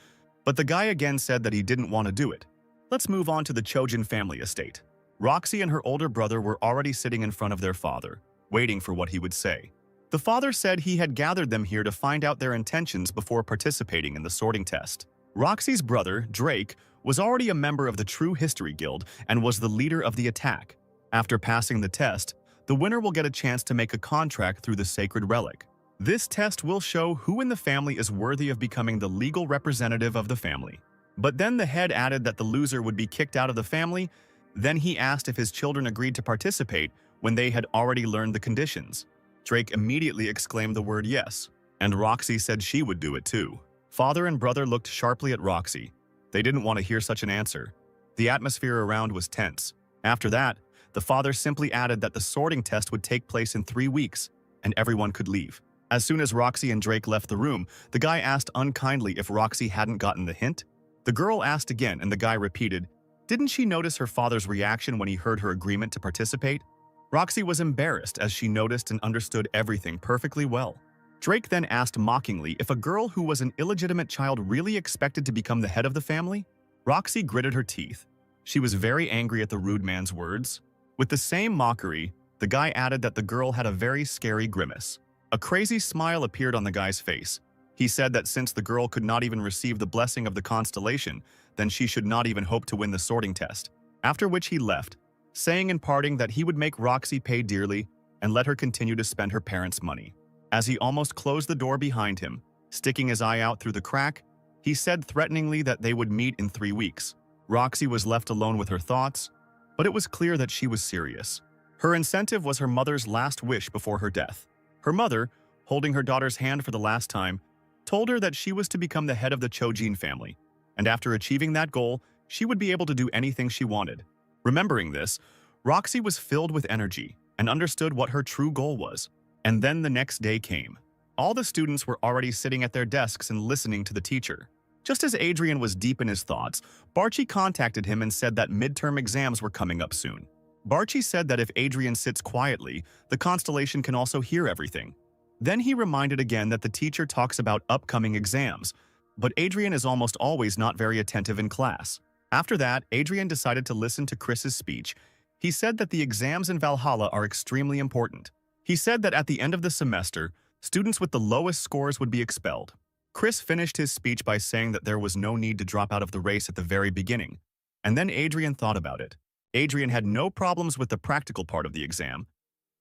but the guy again said that he didn't want to do it. Let's move on to the Chojin family estate. Roxy and her older brother were already sitting in front of their father, waiting for what he would say. The father said he had gathered them here to find out their intentions before participating in the sorting test. Roxy's brother, Drake, was already a member of the True History Guild and was the leader of the attack. After passing the test, the winner will get a chance to make a contract through the Sacred Relic. This test will show who in the family is worthy of becoming the legal representative of the family. But then the head added that the loser would be kicked out of the family. Then he asked if his children agreed to participate when they had already learned the conditions. Drake immediately exclaimed the word yes, and Roxy said she would do it too. Father and brother looked sharply at Roxy. They didn't want to hear such an answer. The atmosphere around was tense. After that, the father simply added that the sorting test would take place in 3 weeks, and everyone could leave. As soon as Roxy and Drake left the room, the guy asked unkindly if Roxy hadn't gotten the hint. The girl asked again, and the guy repeated, "Didn't she notice her father's reaction when he heard her agreement to participate?" Roxy was embarrassed as she noticed and understood everything perfectly well. Drake then asked mockingly if a girl who was an illegitimate child really expected to become the head of the family. Roxy gritted her teeth. She was very angry at the rude man's words. With the same mockery, the guy added that the girl had a very scary grimace. A crazy smile appeared on the guy's face. He said that since the girl could not even receive the blessing of the constellation, then she should not even hope to win the sorting test. After which he left, saying in parting that he would make Roxy pay dearly and let her continue to spend her parents' money. As he almost closed the door behind him, sticking his eye out through the crack, he said threateningly that they would meet in 3 weeks. Roxy was left alone with her thoughts, but it was clear that she was serious. Her incentive was her mother's last wish before her death. Her mother, holding her daughter's hand for the last time, told her that she was to become the head of the Chojin family, and after achieving that goal, she would be able to do anything she wanted. Remembering this, Roxy was filled with energy and understood what her true goal was. And then the next day came. All the students were already sitting at their desks and listening to the teacher. Just as Adrian was deep in his thoughts, Barchi contacted him and said that midterm exams were coming up soon. Barchi said that if Adrian sits quietly, the constellation can also hear everything. Then he reminded again that the teacher talks about upcoming exams, but Adrian is almost always not very attentive in class. After that, Adrian decided to listen to Chris's speech. He said that the exams in Valhalla are extremely important. He said that at the end of the semester, students with the lowest scores would be expelled. Chris finished his speech by saying that there was no need to drop out of the race at the very beginning, and then Adrian thought about it. Adrian had no problems with the practical part of the exam,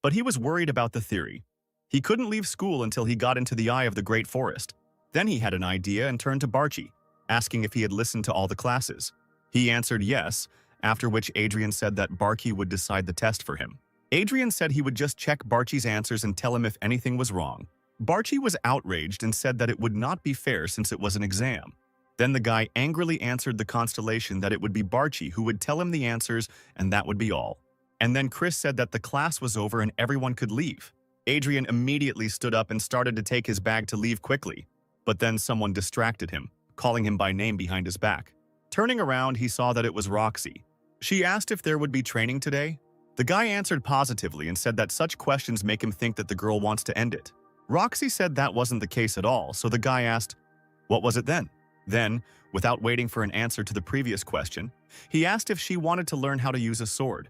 but he was worried about the theory. He couldn't leave school until he got into the eye of the Great Forest. Then he had an idea and turned to Barchi, asking if he had listened to all the classes. He answered yes, after which Adrian said that Barchi would decide the test for him. Adrian said he would just check Barchi's answers and tell him if anything was wrong. Barchi was outraged and said that it would not be fair since it was an exam. Then the guy angrily answered the constellation that it would be Barchi who would tell him the answers and that would be all. And then Chris said that the class was over and everyone could leave. Adrian immediately stood up and started to take his bag to leave quickly, but then someone distracted him, calling him by name behind his back. Turning around, he saw that it was Roxy. She asked if there would be training today. The guy answered positively and said that such questions make him think that the girl wants to end it. Roxy said that wasn't the case at all, so the guy asked, "What was it then?" Then, without waiting for an answer to the previous question, he asked if she wanted to learn how to use a sword.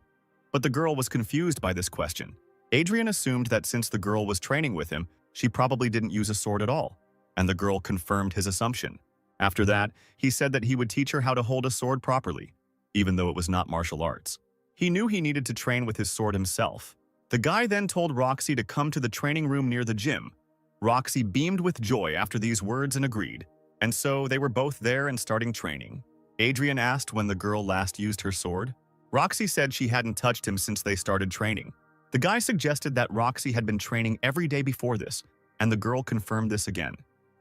But the girl was confused by this question. Adrian assumed that since the girl was training with him, she probably didn't use a sword at all, and the girl confirmed his assumption. After that, he said that he would teach her how to hold a sword properly, even though it was not martial arts. He knew he needed to train with his sword himself. The guy then told Roxy to come to the training room near the gym. Roxy beamed with joy after these words and agreed. And so they were both there and starting training. Adrian asked when the girl last used her sword. Roxy said she hadn't touched him since they started training. The guy suggested that Roxy had been training every day before this, and the girl confirmed this again.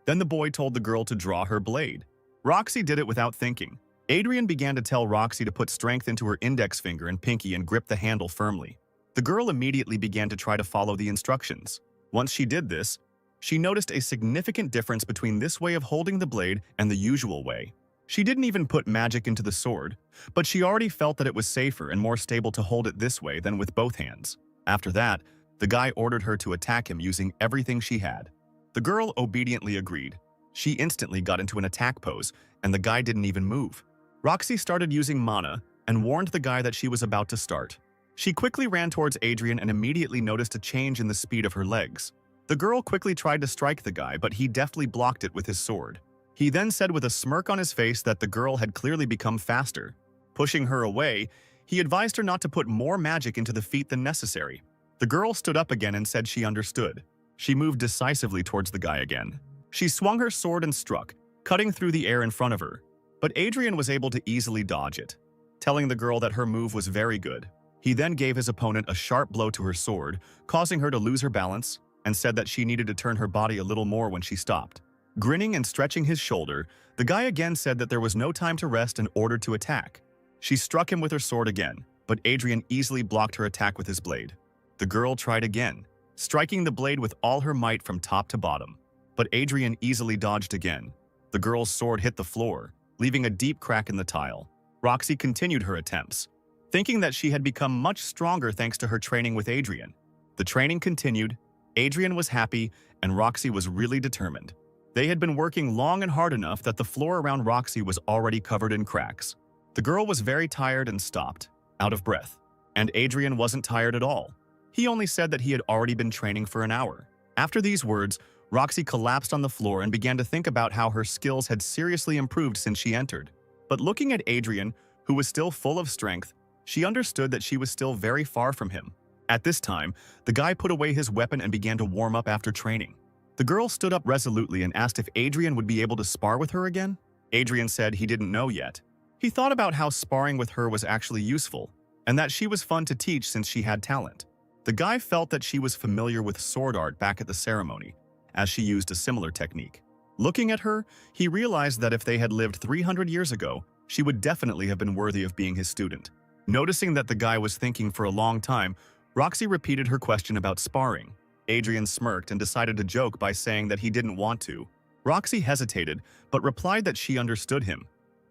Then the boy told the girl to draw her blade. Roxy did it without thinking. Adrian began to tell Roxy to put strength into her index finger and pinky and grip the handle firmly. The girl immediately began to try to follow the instructions. Once she did this, she noticed a significant difference between this way of holding the blade and the usual way. She didn't even put magic into the sword, but she already felt that it was safer and more stable to hold it this way than with both hands. After that, the guy ordered her to attack him using everything she had. The girl obediently agreed. She instantly got into an attack pose, and the guy didn't even move. Roxy started using mana and warned the guy that she was about to start. She quickly ran towards Adrian and immediately noticed a change in the speed of her legs. The girl quickly tried to strike the guy, but he deftly blocked it with his sword. He then said with a smirk on his face that the girl had clearly become faster. Pushing her away, he advised her not to put more magic into the feat than necessary. The girl stood up again and said she understood. She moved decisively towards the guy again. She swung her sword and struck, cutting through the air in front of her. But Adrian was able to easily dodge it, telling the girl that her move was very good. He then gave his opponent a sharp blow to her sword, causing her to lose her balance, and said that she needed to turn her body a little more when she stopped. Grinning and stretching his shoulder, the guy again said that there was no time to rest and ordered to attack. She struck him with her sword again, but Adrian easily blocked her attack with his blade. The girl tried again, striking the blade with all her might from top to bottom. But Adrian easily dodged again. The girl's sword hit the floor, leaving a deep crack in the tile. Roxy continued her attempts, thinking that she had become much stronger thanks to her training with Adrian. The training continued, Adrian was happy, and Roxy was really determined. They had been working long and hard enough that the floor around Roxy was already covered in cracks. The girl was very tired and stopped, out of breath. And Adrian wasn't tired at all. He only said that he had already been training for an hour. After these words, Roxy collapsed on the floor and began to think about how her skills had seriously improved since she entered. But looking at Adrian, who was still full of strength, she understood that she was still very far from him. At this time, the guy put away his weapon and began to warm up after training. The girl stood up resolutely and asked if Adrian would be able to spar with her again. Adrian said he didn't know yet. He thought about how sparring with her was actually useful, and that she was fun to teach since she had talent. The guy felt that she was familiar with sword art back at the ceremony, as she used a similar technique. Looking at her, he realized that if they had lived 300 years ago, she would definitely have been worthy of being his student. Noticing that the guy was thinking for a long time, Roxy repeated her question about sparring. Adrian smirked and decided to joke by saying that he didn't want to. Roxy hesitated, but replied that she understood him,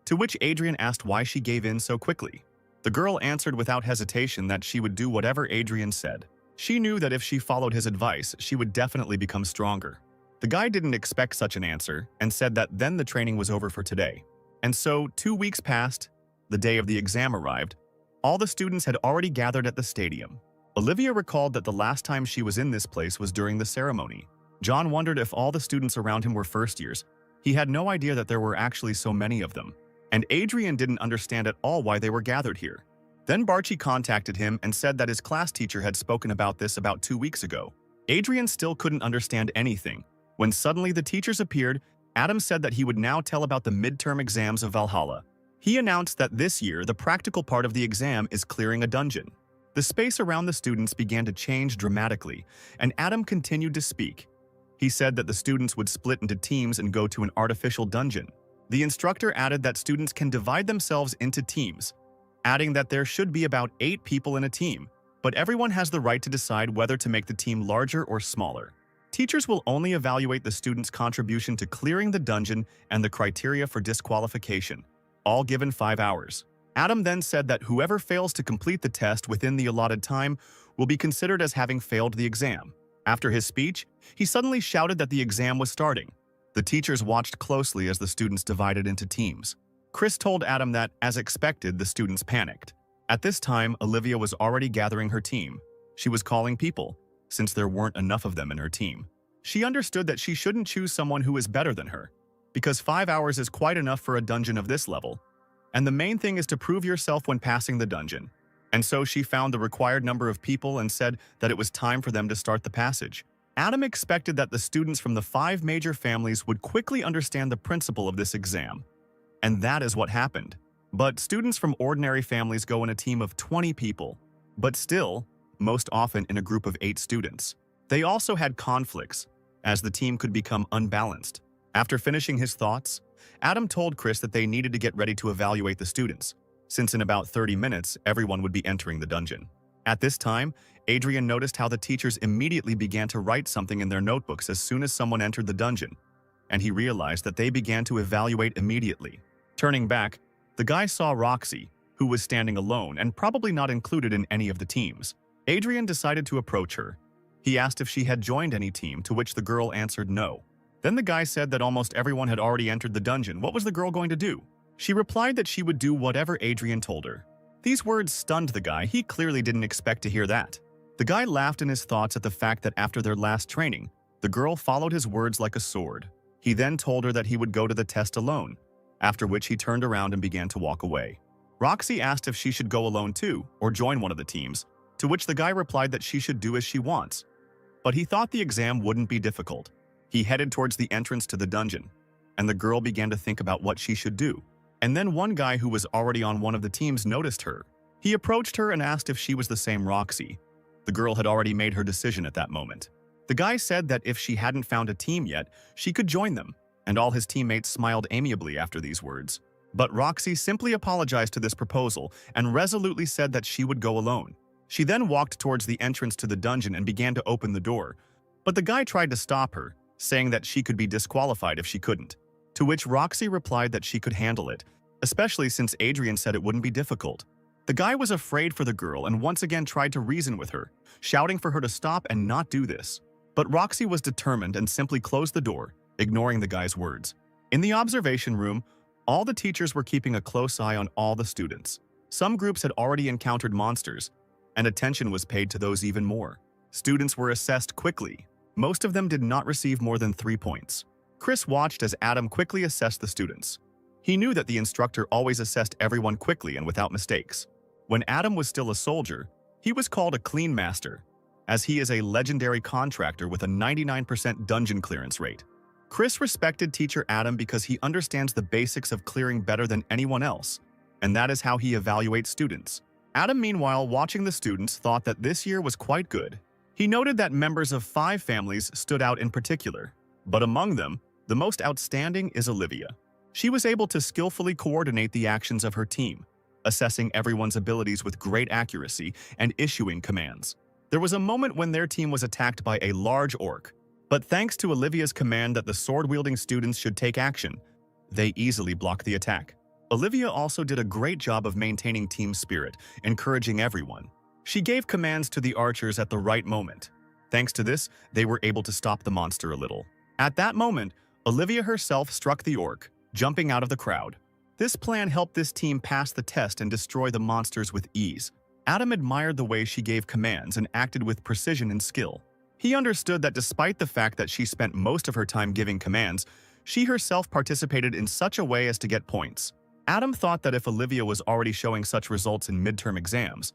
to which Adrian asked why she gave in so quickly. The girl answered without hesitation that she would do whatever Adrian said. She knew that if she followed his advice, she would definitely become stronger. The guy didn't expect such an answer and said that then the training was over for today. And so 2 weeks passed, the day of the exam arrived. All the students had already gathered at the stadium. Olivia recalled that the last time she was in this place was during the ceremony. John wondered if all the students around him were first years. He had no idea that there were actually so many of them. And Adrian didn't understand at all why they were gathered here. Then Barchi contacted him and said that his class teacher had spoken about this about 2 weeks ago. Adrian still couldn't understand anything. When suddenly the teachers appeared, Adam said that he would now tell about the midterm exams of Valhalla. He announced that this year the practical part of the exam is clearing a dungeon. The space around the students began to change dramatically, and Adam continued to speak. He said that the students would split into teams and go to an artificial dungeon. The instructor added that students can divide themselves into teams, adding that there should be about 8 people in a team, but everyone has the right to decide whether to make the team larger or smaller. Teachers will only evaluate the students' contribution to clearing the dungeon and the criteria for disqualification, all given 5 hours. Adam then said that whoever fails to complete the test within the allotted time will be considered as having failed the exam. After his speech, he suddenly shouted that the exam was starting. The teachers watched closely as the students divided into teams. Chris told Adam that, as expected, the students panicked. At this time, Olivia was already gathering her team. She was calling people, since there weren't enough of them in her team. She understood that she shouldn't choose someone who is better than her, because 5 hours is quite enough for a dungeon of this level. And the main thing is to prove yourself when passing the dungeon. And so she found the required number of people and said that it was time for them to start the passage. Adam expected that the students from the 5 major families would quickly understand the principle of this exam. And that is what happened. But students from ordinary families go in a team of 20 people, but still, most often in a group of 8 students. They also had conflicts, as the team could become unbalanced. After finishing his thoughts, Adam told Chris that they needed to get ready to evaluate the students, since in about 30 minutes, everyone would be entering the dungeon. At this time, Adrian noticed how the teachers immediately began to write something in their notebooks as soon as someone entered the dungeon, and he realized that they began to evaluate immediately. Turning back, the guy saw Roxy, who was standing alone and probably not included in any of the teams. Adrian decided to approach her. He asked if she had joined any team, to which the girl answered no. Then the guy said that almost everyone had already entered the dungeon. What was the girl going to do? She replied that she would do whatever Adrian told her. These words stunned the guy. He clearly didn't expect to hear that. The guy laughed in his thoughts at the fact that after their last training, the girl followed his words like a sword. He then told her that he would go to the test alone, after which he turned around and began to walk away. Roxy asked if she should go alone too, or join one of the teams, to which the guy replied that she should do as she wants. But he thought the exam wouldn't be difficult. He headed towards the entrance to the dungeon, and the girl began to think about what she should do. And then one guy who was already on one of the teams noticed her. He approached her and asked if she was the same Roxy. The girl had already made her decision at that moment. The guy said that if she hadn't found a team yet, she could join them, and all his teammates smiled amiably after these words. But Roxy simply apologized to this proposal and resolutely said that she would go alone. She then walked towards the entrance to the dungeon and began to open the door, but the guy tried to stop her, saying that she could be disqualified if she couldn't. To which Roxy replied that she could handle it, especially since Adrian said it wouldn't be difficult. The guy was afraid for the girl and once again tried to reason with her, shouting for her to stop and not do this. But Roxy was determined and simply closed the door, ignoring the guy's words. In the observation room, all the teachers were keeping a close eye on all the students. Some groups had already encountered monsters, and attention was paid to those even more. Students were assessed quickly. Most of them did not receive more than 3 points. Chris watched as Adam quickly assessed the students. He knew that the instructor always assessed everyone quickly and without mistakes. When Adam was still a soldier, he was called a clean master, as he is a legendary contractor with a 99% dungeon clearance rate. Chris respected teacher Adam because he understands the basics of clearing better than anyone else, and that is how he evaluates students. Adam, meanwhile, watching the students, thought that this year was quite good. He noted that members of 5 families stood out in particular, but among them, the most outstanding is Olivia. She was able to skillfully coordinate the actions of her team, assessing everyone's abilities with great accuracy and issuing commands. There was a moment when their team was attacked by a large orc, but thanks to Olivia's command that the sword-wielding students should take action, they easily blocked the attack. Olivia also did a great job of maintaining team spirit, encouraging everyone. She gave commands to the archers at the right moment. Thanks to this, they were able to stop the monster a little. At that moment, Olivia herself struck the orc, jumping out of the crowd. This plan helped this team pass the test and destroy the monsters with ease. Adam admired the way she gave commands and acted with precision and skill. He understood that despite the fact that she spent most of her time giving commands, she herself participated in such a way as to get points. Adam thought that if Olivia was already showing such results in midterm exams,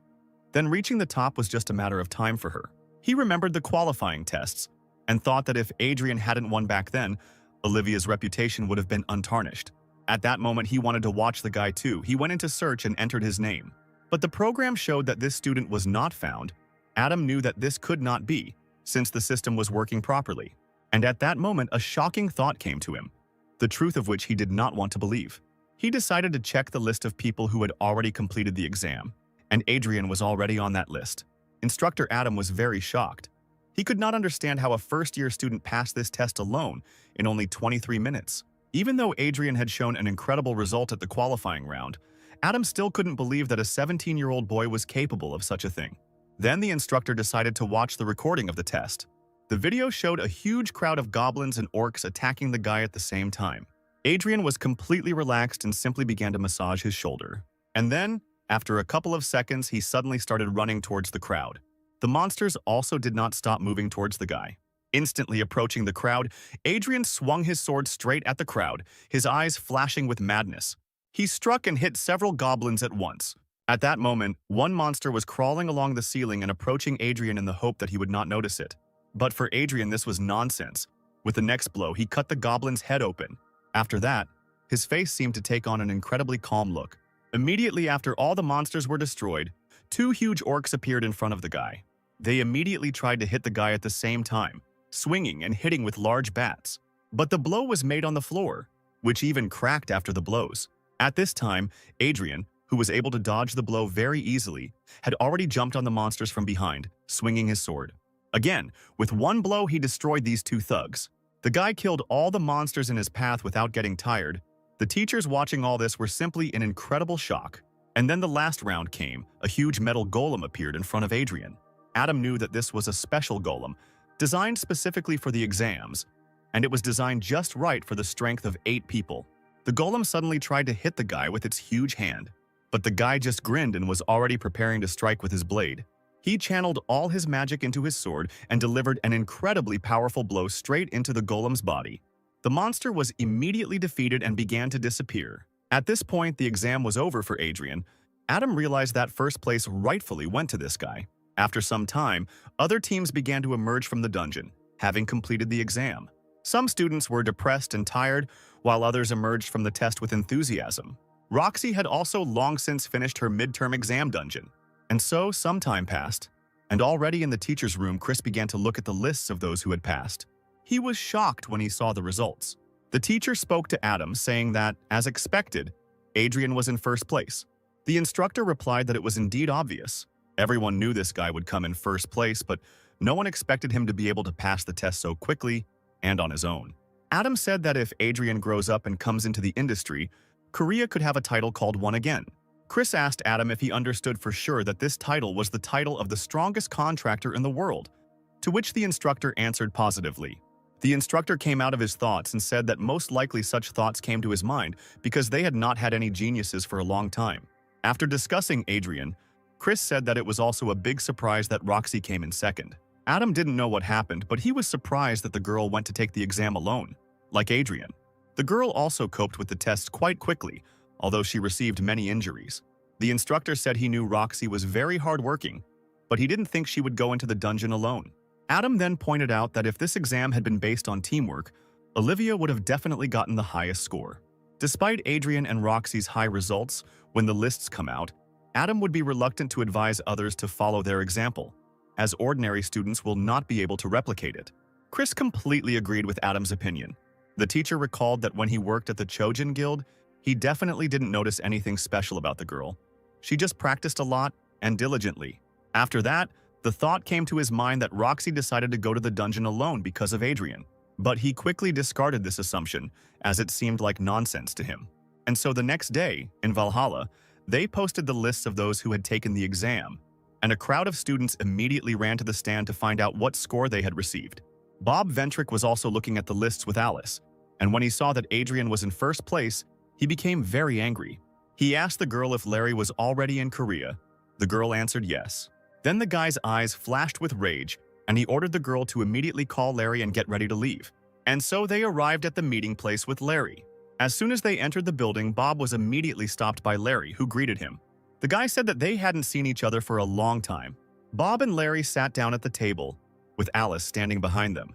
then reaching the top was just a matter of time for her. He remembered the qualifying tests and thought that if Adrian hadn't won back then, Olivia's reputation would have been untarnished. At that moment, he wanted to watch the guy too. He went into search and entered his name. But the program showed that this student was not found. Adam knew that this could not be, since the system was working properly. And at that moment, a shocking thought came to him, the truth of which he did not want to believe. He decided to check the list of people who had already completed the exam, and Adrian was already on that list. Instructor Adam was very shocked. He could not understand how a first-year student passed this test alone in only 23 minutes. Even though Adrian had shown an incredible result at the qualifying round, Adam still couldn't believe that a 17-year-old boy was capable of such a thing. Then the instructor decided to watch the recording of the test. The video showed a huge crowd of goblins and orcs attacking the guy at the same time. Adrian was completely relaxed and simply began to massage his shoulder. And then, after a couple of seconds, he suddenly started running towards the crowd. The monsters also did not stop moving towards the guy. Instantly approaching the crowd, Adrian swung his sword straight at the crowd, his eyes flashing with madness. He struck and hit several goblins at once. At that moment, one monster was crawling along the ceiling and approaching Adrian in the hope that he would not notice it. But for Adrian, this was nonsense. With the next blow, he cut the goblin's head open. After that, his face seemed to take on an incredibly calm look. Immediately after all the monsters were destroyed, two huge orcs appeared in front of the guy. They immediately tried to hit the guy at the same time, swinging and hitting with large bats. But the blow was made on the floor, which even cracked after the blows. At this time, Adrian, who was able to dodge the blow very easily, had already jumped on the monsters from behind, swinging his sword. Again, with one blow he destroyed these two thugs. The guy killed all the monsters in his path without getting tired. The teachers watching all this were simply in incredible shock. And then the last round came. A huge metal golem appeared in front of Adrian. Adam knew that this was a special golem, designed specifically for the exams, and it was designed just right for the strength of 8 people. The golem suddenly tried to hit the guy with its huge hand, but the guy just grinned and was already preparing to strike with his blade. He channeled all his magic into his sword and delivered an incredibly powerful blow straight into the golem's body. The monster was immediately defeated and began to disappear. At this point, the exam was over for Adrian. Adam realized that first place rightfully went to this guy. After some time, other teams began to emerge from the dungeon, having completed the exam. Some students were depressed and tired, while others emerged from the test with enthusiasm. Roxy had also long since finished her midterm exam dungeon. And so, some time passed, and already in the teacher's room, Chris began to look at the lists of those who had passed. He was shocked when he saw the results. The teacher spoke to Adam, saying that, as expected, Adrian was in first place. The instructor replied that it was indeed obvious. Everyone knew this guy would come in first place, but no one expected him to be able to pass the test so quickly and on his own. Adam said that if Adrian grows up and comes into the industry, Korea could have a title called One Again. Chris asked Adam if he understood for sure that this title was the title of the strongest contractor in the world, to which the instructor answered positively. The instructor came out of his thoughts and said that most likely such thoughts came to his mind because they had not had any geniuses for a long time. After discussing Adrian, Chris said that it was also a big surprise that Roxy came in second. Adam didn't know what happened, but he was surprised that the girl went to take the exam alone, like Adrian. The girl also coped with the test quite quickly, although she received many injuries. The instructor said he knew Roxy was very hardworking, but he didn't think she would go into the dungeon alone. Adam then pointed out that if this exam had been based on teamwork, Olivia would have definitely gotten the highest score. Despite Adrian and Roxy's high results, when the lists come out, Adam would be reluctant to advise others to follow their example, as ordinary students will not be able to replicate it. Chris completely agreed with Adam's opinion. The teacher recalled that when he worked at the Chojin Guild, he definitely didn't notice anything special about the girl. She just practiced a lot and diligently. After that, the thought came to his mind that Roxy decided to go to the dungeon alone because of Adrian. But he quickly discarded this assumption, as it seemed like nonsense to him. And so the next day, in Valhalla, they posted the lists of those who had taken the exam, and a crowd of students immediately ran to the stand to find out what score they had received. Bob Ventrick was also looking at the lists with Alice, and when he saw that Adrian was in first place, he became very angry. He asked the girl if Larry was already in Korea. The girl answered yes. Then the guy's eyes flashed with rage, and he ordered the girl to immediately call Larry and get ready to leave. And so they arrived at the meeting place with Larry. As soon as they entered the building, Bob was immediately stopped by Larry, who greeted him. The guy said that they hadn't seen each other for a long time. Bob and Larry sat down at the table, with Alice standing behind them,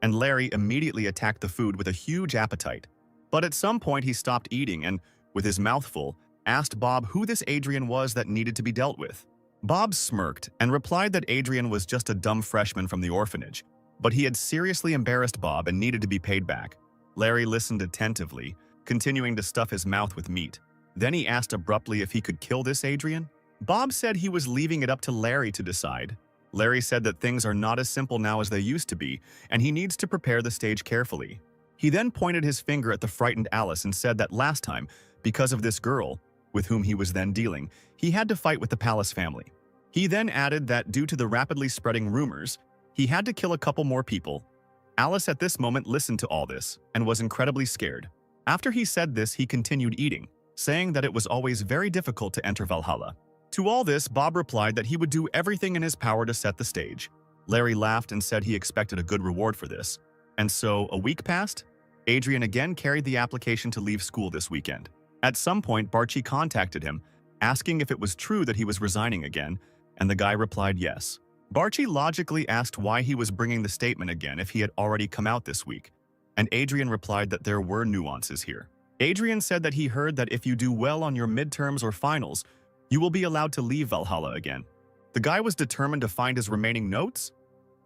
and Larry immediately attacked the food with a huge appetite. But at some point he stopped eating and, with his mouth full, asked Bob who this Adrian was that needed to be dealt with. Bob smirked and replied that Adrian was just a dumb freshman from the orphanage, but he had seriously embarrassed Bob and needed to be paid back. Larry listened attentively, continuing to stuff his mouth with meat. Then he asked abruptly if he could kill this Adrian. Bob said he was leaving it up to Larry to decide. Larry said that things are not as simple now as they used to be, and he needs to prepare the stage carefully. He then pointed his finger at the frightened Alice and said that last time, because of this girl, with whom he was then dealing, he had to fight with the palace family. He then added that due to the rapidly spreading rumors, he had to kill a couple more people. Alice at this moment listened to all this and was incredibly scared. After he said this, he continued eating, saying that it was always very difficult to enter Valhalla. To all this, Bob replied that he would do everything in his power to set the stage. Larry laughed and said he expected a good reward for this. And so, a week passed. Adrian again carried the application to leave school this weekend. At some point, Barchi contacted him, asking if it was true that he was resigning again, and the guy replied yes. Barchi logically asked why he was bringing the statement again if he had already come out this week, and Adrian replied that there were nuances here. Adrian said that he heard that if you do well on your midterms or finals, you will be allowed to leave Valhalla again. The guy was determined to find his remaining notes?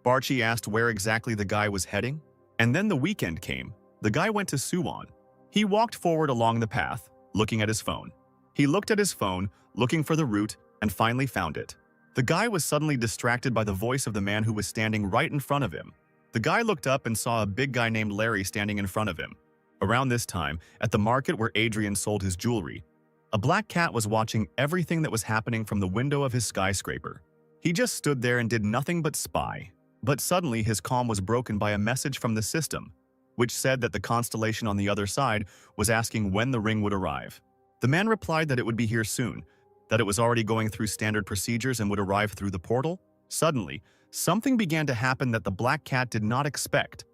Barchi asked where exactly the guy was heading, and then the weekend came. The guy went to Suwon. He walked forward along the path, looking at his phone. He looked at his phone, looking for the route, and finally found it. The guy was suddenly distracted by the voice of the man who was standing right in front of him. The guy looked up and saw a big guy named Larry standing in front of him. Around this time, at the market where Adrian sold his jewelry, a black cat was watching everything that was happening from the window of his skyscraper. He just stood there and did nothing but spy. But suddenly his calm was broken by a message from the system, which said that the constellation on the other side was asking when the ring would arrive. The man replied that it would be here soon, that it was already going through standard procedures and would arrive through the portal. Suddenly, something began to happen that the black cat did not expect.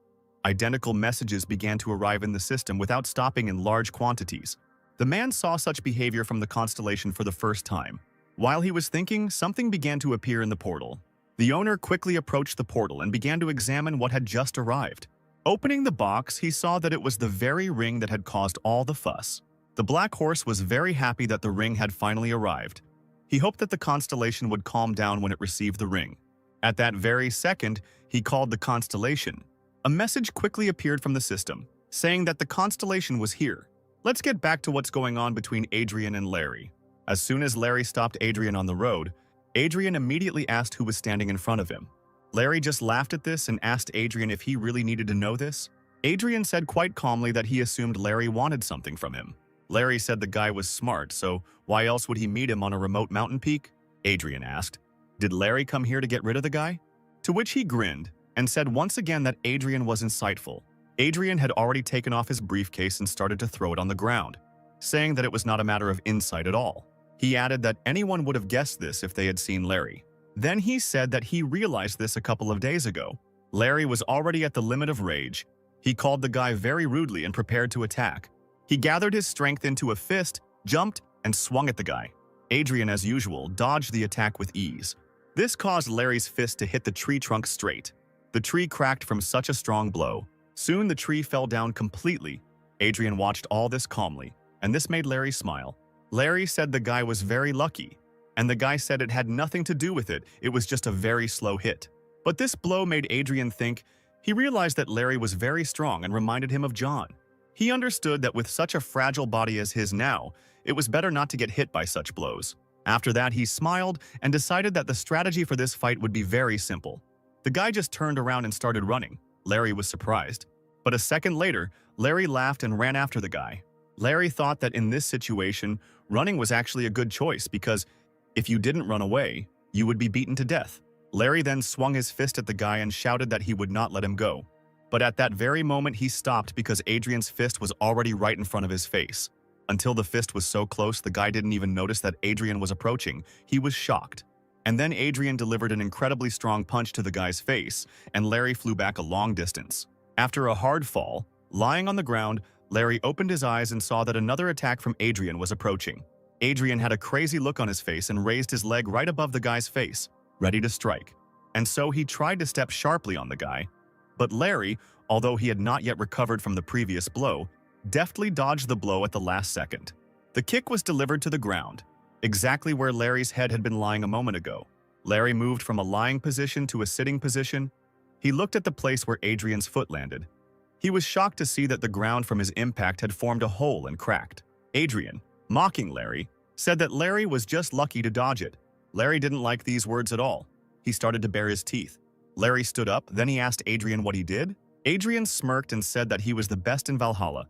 Identical messages began to arrive in the system without stopping in large quantities. The man saw such behavior from the constellation for the first time. While he was thinking, something began to appear in the portal. The owner quickly approached the portal and began to examine what had just arrived. Opening the box, he saw that it was the very ring that had caused all the fuss. The black horse was very happy that the ring had finally arrived. He hoped that the constellation would calm down when it received the ring. At that very second, he called the constellation. A message quickly appeared from the system, saying that the constellation was here. Let's get back to what's going on between Adrian and Larry. As soon as Larry stopped Adrian on the road, Adrian immediately asked who was standing in front of him. Larry just laughed at this and asked Adrian if he really needed to know this. Adrian said quite calmly that he assumed Larry wanted something from him. Larry said the guy was smart, so why else would he meet him on a remote mountain peak? Adrian asked. Did Larry come here to get rid of the guy? To which he grinned and said once again that Adrian was insightful. Adrian had already taken off his briefcase and started to throw it on the ground, saying that it was not a matter of insight at all. He added that anyone would have guessed this if they had seen Larry. Then he said that he realized this a couple of days ago. Larry was already at the limit of rage. He called the guy very rudely and prepared to attack. He gathered his strength into a fist, jumped, and swung at the guy. Adrian, as usual, dodged the attack with ease. This caused Larry's fist to hit the tree trunk straight. The tree cracked from such a strong blow. Soon the tree fell down completely. Adrian watched all this calmly, and this made Larry smile. Larry said the guy was very lucky, and the guy said it had nothing to do with it, it was just a very slow hit. But this blow made Adrian think. He realized that Larry was very strong and reminded him of John. He understood that with such a fragile body as his now, it was better not to get hit by such blows. After that, he smiled and decided that the strategy for this fight would be very simple. The guy just turned around and started running. Larry was surprised. But a second later, Larry laughed and ran after the guy. Larry thought that in this situation, running was actually a good choice because if you didn't run away, you would be beaten to death. Larry then swung his fist at the guy and shouted that he would not let him go. But at that very moment, he stopped because Adrian's fist was already right in front of his face. Until the fist was so close, the guy didn't even notice that Adrian was approaching. He was shocked. And then Adrian delivered an incredibly strong punch to the guy's face, and Larry flew back a long distance. After a hard fall, lying on the ground, Larry opened his eyes and saw that another attack from Adrian was approaching. Adrian had a crazy look on his face and raised his leg right above the guy's face, ready to strike. And so he tried to step sharply on the guy. But Larry, although he had not yet recovered from the previous blow, deftly dodged the blow at the last second. The kick was delivered to the ground, exactly where Larry's head had been lying a moment ago. Larry moved from a lying position to a sitting position. He looked at the place where Adrian's foot landed. He was shocked to see that the ground from his impact had formed a hole and cracked. Adrian, mocking Larry, said that Larry was just lucky to dodge it. Larry didn't like these words at all. He started to bare his teeth. Larry stood up, then he asked Adrian what he did. Adrian smirked and said that he was the best in Valhalla,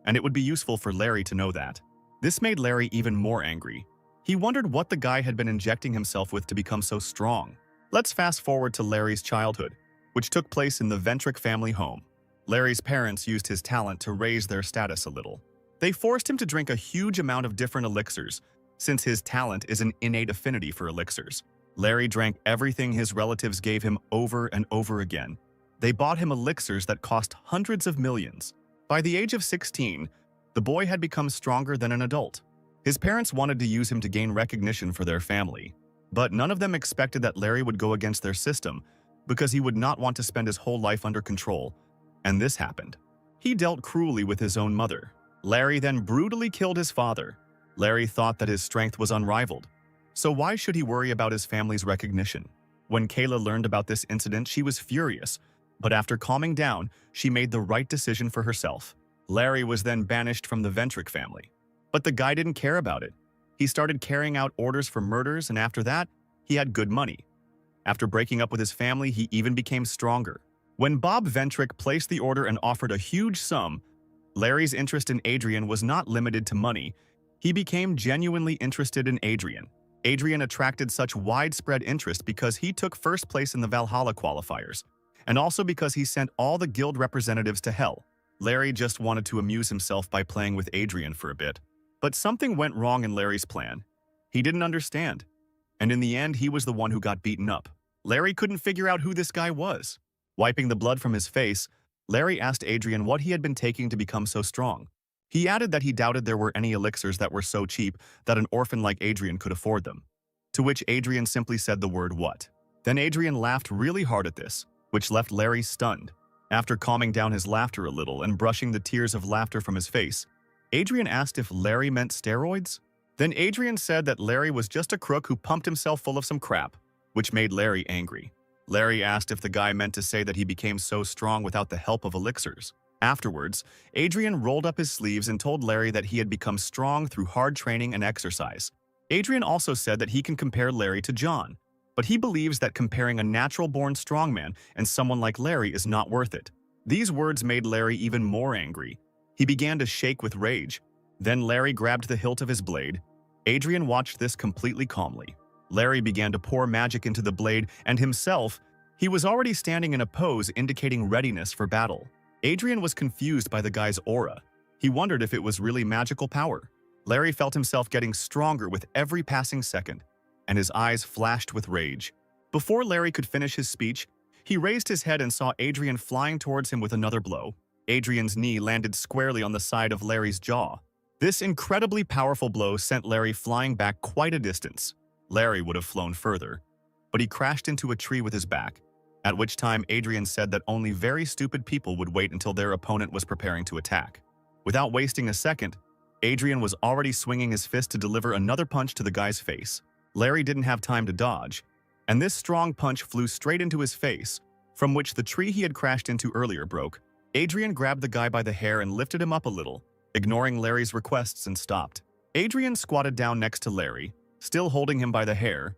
and it would be useful for Larry to know that. This made Larry even more angry. He wondered what the guy had been injecting himself with to become so strong. Let's fast forward to Larry's childhood, which took place in the Ventric family home. Larry's parents used his talent to raise their status a little. They forced him to drink a huge amount of different elixirs, since his talent is an innate affinity for elixirs. Larry drank everything his relatives gave him over and over again. They bought him elixirs that cost hundreds of millions. By the age of 16, the boy had become stronger than an adult. His parents wanted to use him to gain recognition for their family. But none of them expected that Larry would go against their system because he would not want to spend his whole life under control. And this happened. He dealt cruelly with his own mother. Larry then brutally killed his father. Larry thought that his strength was unrivaled. So why should he worry about his family's recognition? When Kayla learned about this incident, she was furious. But after calming down, she made the right decision for herself. Larry was then banished from the Ventric family. But the guy didn't care about it. He started carrying out orders for murders, and after that, he had good money. After breaking up with his family, he even became stronger. When Bob Ventric placed the order and offered a huge sum, Larry's interest in Adrian was not limited to money. He became genuinely interested in Adrian. Adrian attracted such widespread interest because he took first place in the Valhalla qualifiers, and also because he sent all the guild representatives to hell. Larry just wanted to amuse himself by playing with Adrian for a bit. But something went wrong in Larry's plan. He didn't understand. And in the end, he was the one who got beaten up. Larry couldn't figure out who this guy was. Wiping the blood from his face, Larry asked Adrian what he had been taking to become so strong. He added that he doubted there were any elixirs that were so cheap that an orphan like Adrian could afford them. To which Adrian simply said the word "what?" Then Adrian laughed really hard at this, which left Larry stunned. After calming down his laughter a little and brushing the tears of laughter from his face, Adrian asked if Larry meant steroids. Then Adrian said that Larry was just a crook who pumped himself full of some crap, which made Larry angry. Larry asked if the guy meant to say that he became so strong without the help of elixirs. Afterwards, Adrian rolled up his sleeves and told Larry that he had become strong through hard training and exercise. Adrian also said that he can compare Larry to John, but he believes that comparing a natural-born strongman and someone like Larry is not worth it. These words made Larry even more angry. He began to shake with rage. Then Larry grabbed the hilt of his blade. Adrian watched this completely calmly. Larry began to pour magic into the blade, and himself, he was already standing in a pose indicating readiness for battle. Adrian was confused by the guy's aura. He wondered if it was really magical power. Larry felt himself getting stronger with every passing second, and his eyes flashed with rage. Before Larry could finish his speech, he raised his head and saw Adrian flying towards him with another blow. Adrian's knee landed squarely on the side of Larry's jaw. This incredibly powerful blow sent Larry flying back quite a distance. Larry would have flown further, but he crashed into a tree with his back, at which time Adrian said that only very stupid people would wait until their opponent was preparing to attack. Without wasting a second, Adrian was already swinging his fist to deliver another punch to the guy's face. Larry didn't have time to dodge, and this strong punch flew straight into his face, from which the tree he had crashed into earlier broke. Adrian grabbed the guy by the hair and lifted him up a little, ignoring Larry's requests, and stopped. Adrian squatted down next to Larry, still holding him by the hair.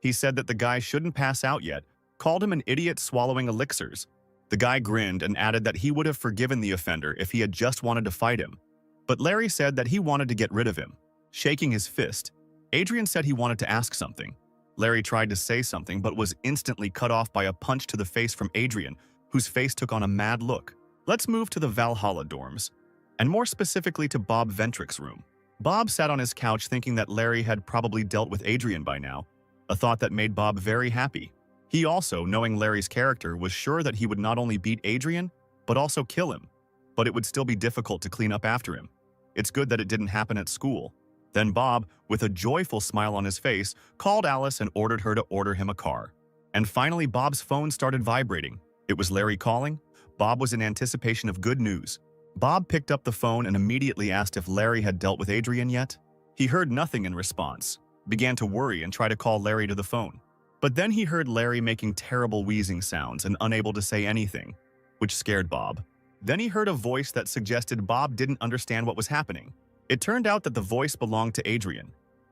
He said that the guy shouldn't pass out yet, called him an idiot swallowing elixirs. The guy grinned and added that he would have forgiven the offender if he had just wanted to fight him. But Larry said that he wanted to get rid of him. Shaking his fist, Adrian said he wanted to ask something. Larry tried to say something but was instantly cut off by a punch to the face from Adrian, whose face took on a mad look. Let's move to the Valhalla dorms, and more specifically to Bob Ventric's room. Bob sat on his couch thinking that Larry had probably dealt with Adrian by now, a thought that made Bob very happy. He also, knowing Larry's character, was sure that he would not only beat Adrian, but also kill him. But it would still be difficult to clean up after him. It's good that it didn't happen at school. Then Bob, with a joyful smile on his face, called Alice and ordered her to order him a car. And finally, Bob's phone started vibrating. It was Larry calling. Bob was in anticipation of good news. Bob picked up the phone and immediately asked if Larry had dealt with Adrian yet. He heard nothing in response, began to worry and try to call Larry to the phone. But then he heard Larry making terrible wheezing sounds and unable to say anything, which scared Bob. Then he heard a voice that suggested Bob didn't understand what was happening. It turned out that the voice belonged to Adrian.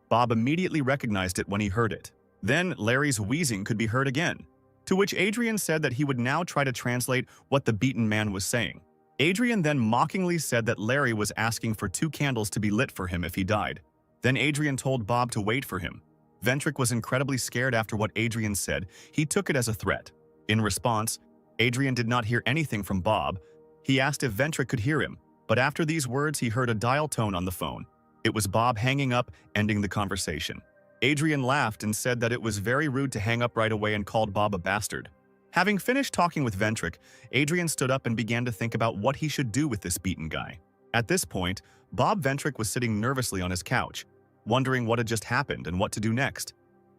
Bob immediately recognized it when he heard it. Then Larry's wheezing could be heard again, to which Adrian said that he would now try to translate what the beaten man was saying. Adrian then mockingly said that Larry was asking for 2 candles to be lit for him if he died. Then Adrian told Bob to wait for him. Ventric was incredibly scared after what Adrian said. He took it as a threat. In response, Adrian did not hear anything from Bob. He asked if Ventric could hear him, but after these words he heard a dial tone on the phone. It was Bob hanging up, ending the conversation. Adrian laughed and said that it was very rude to hang up right away and called Bob a bastard. Having finished talking with Ventric, Adrian stood up and began to think about what he should do with this beaten guy. At this point, Bob Ventric was sitting nervously on his couch, wondering what had just happened and what to do next.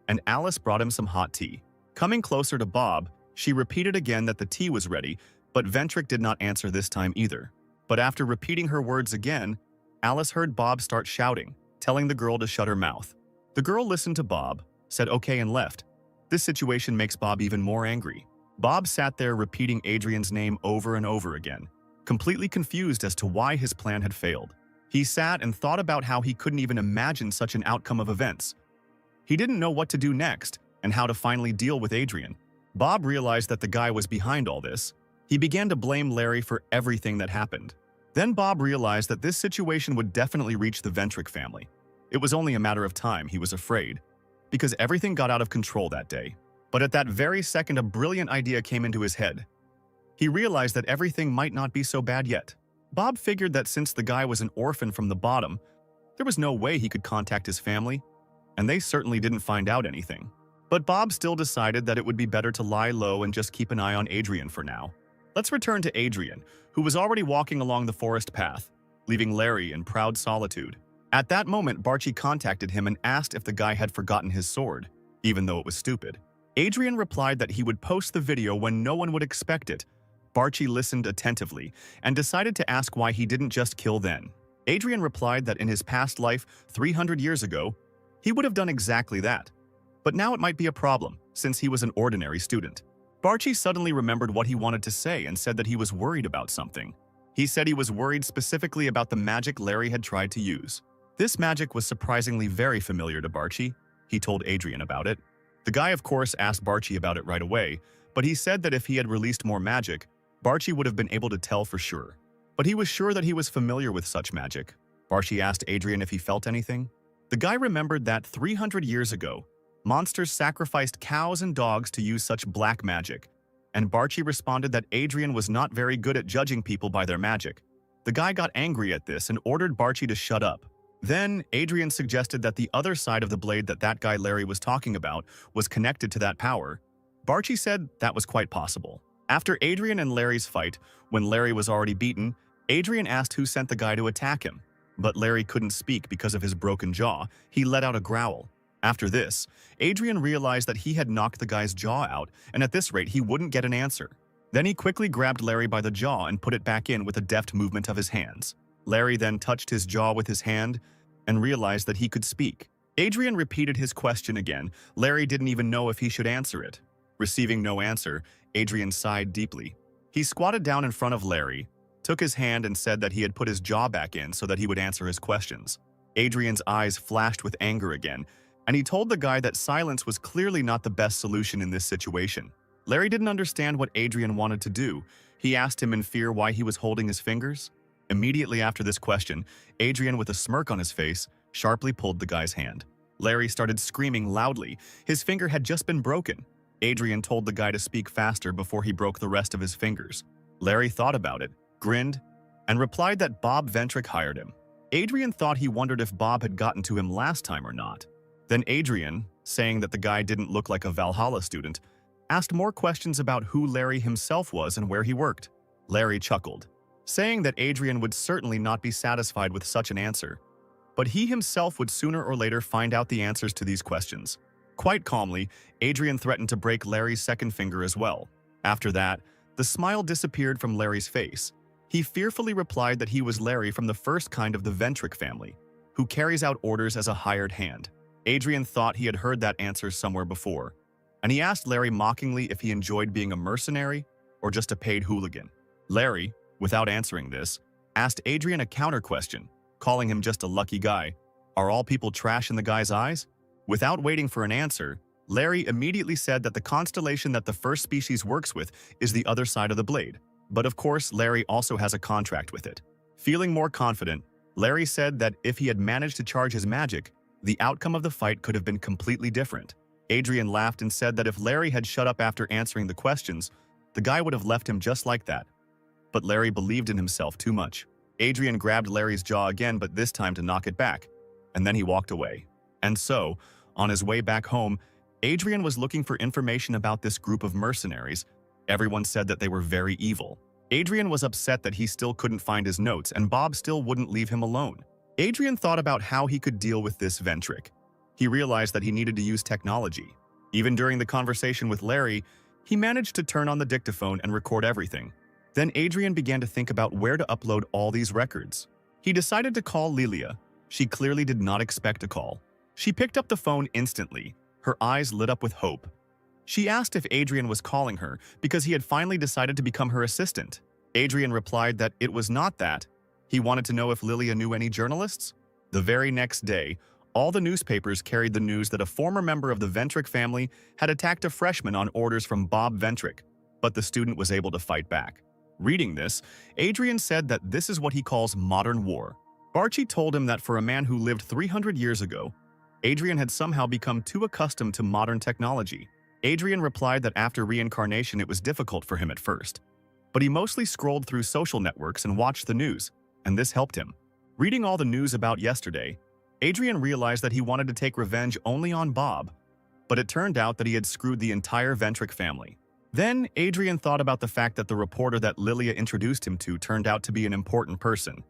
and Alice brought him some hot tea. Coming closer to Bob, she repeated again that the tea was ready, but Ventric did not answer this time either. But after repeating her words again, Alice heard Bob start shouting, telling the girl to shut her mouth. The girl listened to Bob, said okay and left. This situation makes Bob even more angry. Bob sat there repeating Adrian's name over and over again, completely confused as to why his plan had failed. He sat and thought about how he couldn't even imagine such an outcome of events. He didn't know what to do next and how to finally deal with Adrian. Bob realized that the guy was behind all this. He began to blame Larry for everything that happened. Then Bob realized that this situation would definitely reach the Ventric family. It was only a matter of time, he was afraid, because everything got out of control that day. But at that very second, a brilliant idea came into his head. He realized that everything might not be so bad yet. Bob figured that since the guy was an orphan from the bottom, there was no way he could contact his family, and they certainly didn't find out anything. But Bob still decided that it would be better to lie low and just keep an eye on Adrian for now. Let's return to Adrian, who was already walking along the forest path, leaving Larry in proud solitude. At that moment, Barchi contacted him and asked if the guy had forgotten his sword, even though it was stupid. Adrian replied that he would post the video when no one would expect it. Barchi listened attentively and decided to ask why he didn't just kill then. Adrian replied that in his past life, 300 years ago, he would have done exactly that. But now it might be a problem, since he was an ordinary student. Barchi suddenly remembered what he wanted to say and said that he was worried about something. He said he was worried specifically about the magic Larry had tried to use. This magic was surprisingly very familiar to Barchi. He told Adrian about it. The guy, of course, asked Barchi about it right away, but he said that if he had released more magic, Barchi would have been able to tell for sure. But he was sure that he was familiar with such magic. Barchi asked Adrian if he felt anything. The guy remembered that 300 years ago, monsters sacrificed cows and dogs to use such black magic, and Barchi responded that Adrian was not very good at judging people by their magic. The guy got angry at this and ordered Barchi to shut up. Then, Adrian suggested that the other side of the blade that guy Larry was talking about was connected to that power. Barchi said that was quite possible. After Adrian and Larry's fight, when Larry was already beaten, Adrian asked who sent the guy to attack him. But Larry couldn't speak because of his broken jaw. He let out a growl. After this, Adrian realized that he had knocked the guy's jaw out, and at this rate he wouldn't get an answer. Then he quickly grabbed Larry by the jaw and put it back in with a deft movement of his hands. Larry then touched his jaw with his hand and realized that he could speak. Adrian repeated his question again. Larry didn't even know if he should answer it. Receiving no answer, Adrian sighed deeply. He squatted down in front of Larry, took his hand and said that he had put his jaw back in so that he would answer his questions. Adrian's eyes flashed with anger again, and he told the guy that silence was clearly not the best solution in this situation. Larry didn't understand what Adrian wanted to do. He asked him in fear why he was holding his fingers. Immediately after this question, Adrian, with a smirk on his face, sharply pulled the guy's hand. Larry started screaming loudly. His finger had just been broken. Adrian told the guy to speak faster before he broke the rest of his fingers. Larry thought about it, grinned, and replied that Bob Ventric hired him. Adrian thought he wondered if Bob had gotten to him last time or not. Then Adrian, saying that the guy didn't look like a Valhalla student, asked more questions about who Larry himself was and where he worked. Larry chuckled, saying that Adrian would certainly not be satisfied with such an answer, but he himself would sooner or later find out the answers to these questions. Quite calmly, Adrian threatened to break Larry's second finger as well. After that, the smile disappeared from Larry's face. He fearfully replied that he was Larry from the first kind of the Ventric family, who carries out orders as a hired hand. Adrian thought he had heard that answer somewhere before, and he asked Larry mockingly if he enjoyed being a mercenary or just a paid hooligan. Larry, without answering this, asked Adrian a counter question, calling him just a lucky guy. Are all people trash in the guy's eyes? Without waiting for an answer, Larry immediately said that the constellation that the first species works with is the other side of the blade. But of course, Larry also has a contract with it. Feeling more confident, Larry said that if he had managed to charge his magic, the outcome of the fight could have been completely different. Adrian laughed and said that if Larry had shut up after answering the questions, the guy would have left him just like that. But Larry believed in himself too much. Adrian grabbed Larry's jaw again, but this time to knock it back, and then he walked away. And so, on his way back home, Adrian was looking for information about this group of mercenaries. Everyone said that they were very evil. Adrian was upset that he still couldn't find his notes, and Bob still wouldn't leave him alone. Adrian thought about how he could deal with this Ventric. He realized that he needed to use technology. Even during the conversation with Larry, he managed to turn on the dictaphone and record everything. Then Adrian began to think about where to upload all these records. He decided to call Lilia. She clearly did not expect a call. She picked up the phone instantly. Her eyes lit up with hope. She asked if Adrian was calling her because he had finally decided to become her assistant. Adrian replied that it was not that. He wanted to know if Lilia knew any journalists. The very next day, all the newspapers carried the news that a former member of the Ventrick family had attacked a freshman on orders from Bob Ventrick, but the student was able to fight back. Reading this, Adrian said that this is what he calls modern war. Barchi told him that for a man who lived 300 years ago, Adrian had somehow become too accustomed to modern technology. Adrian replied that after reincarnation it was difficult for him at first, but he mostly scrolled through social networks and watched the news, and this helped him. Reading all the news about yesterday, Adrian realized that he wanted to take revenge only on Bob, but it turned out that he had screwed the entire Ventrick family. Then, Adrian thought about the fact that the reporter that Lilia introduced him to turned out to be an important person.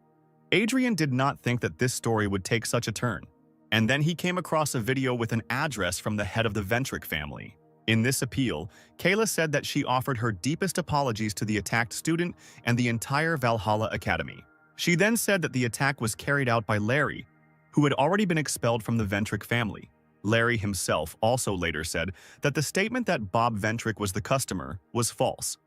Adrian did not think that this story would take such a turn. And then he came across a video with an address from the head of the Ventrick family. In this appeal, Kayla said that she offered her deepest apologies to the attacked student and the entire Valhalla Academy. She then said that the attack was carried out by Larry, who had already been expelled from the Ventrick family. Larry himself also later said that the statement that Bob Ventrick was the customer was false,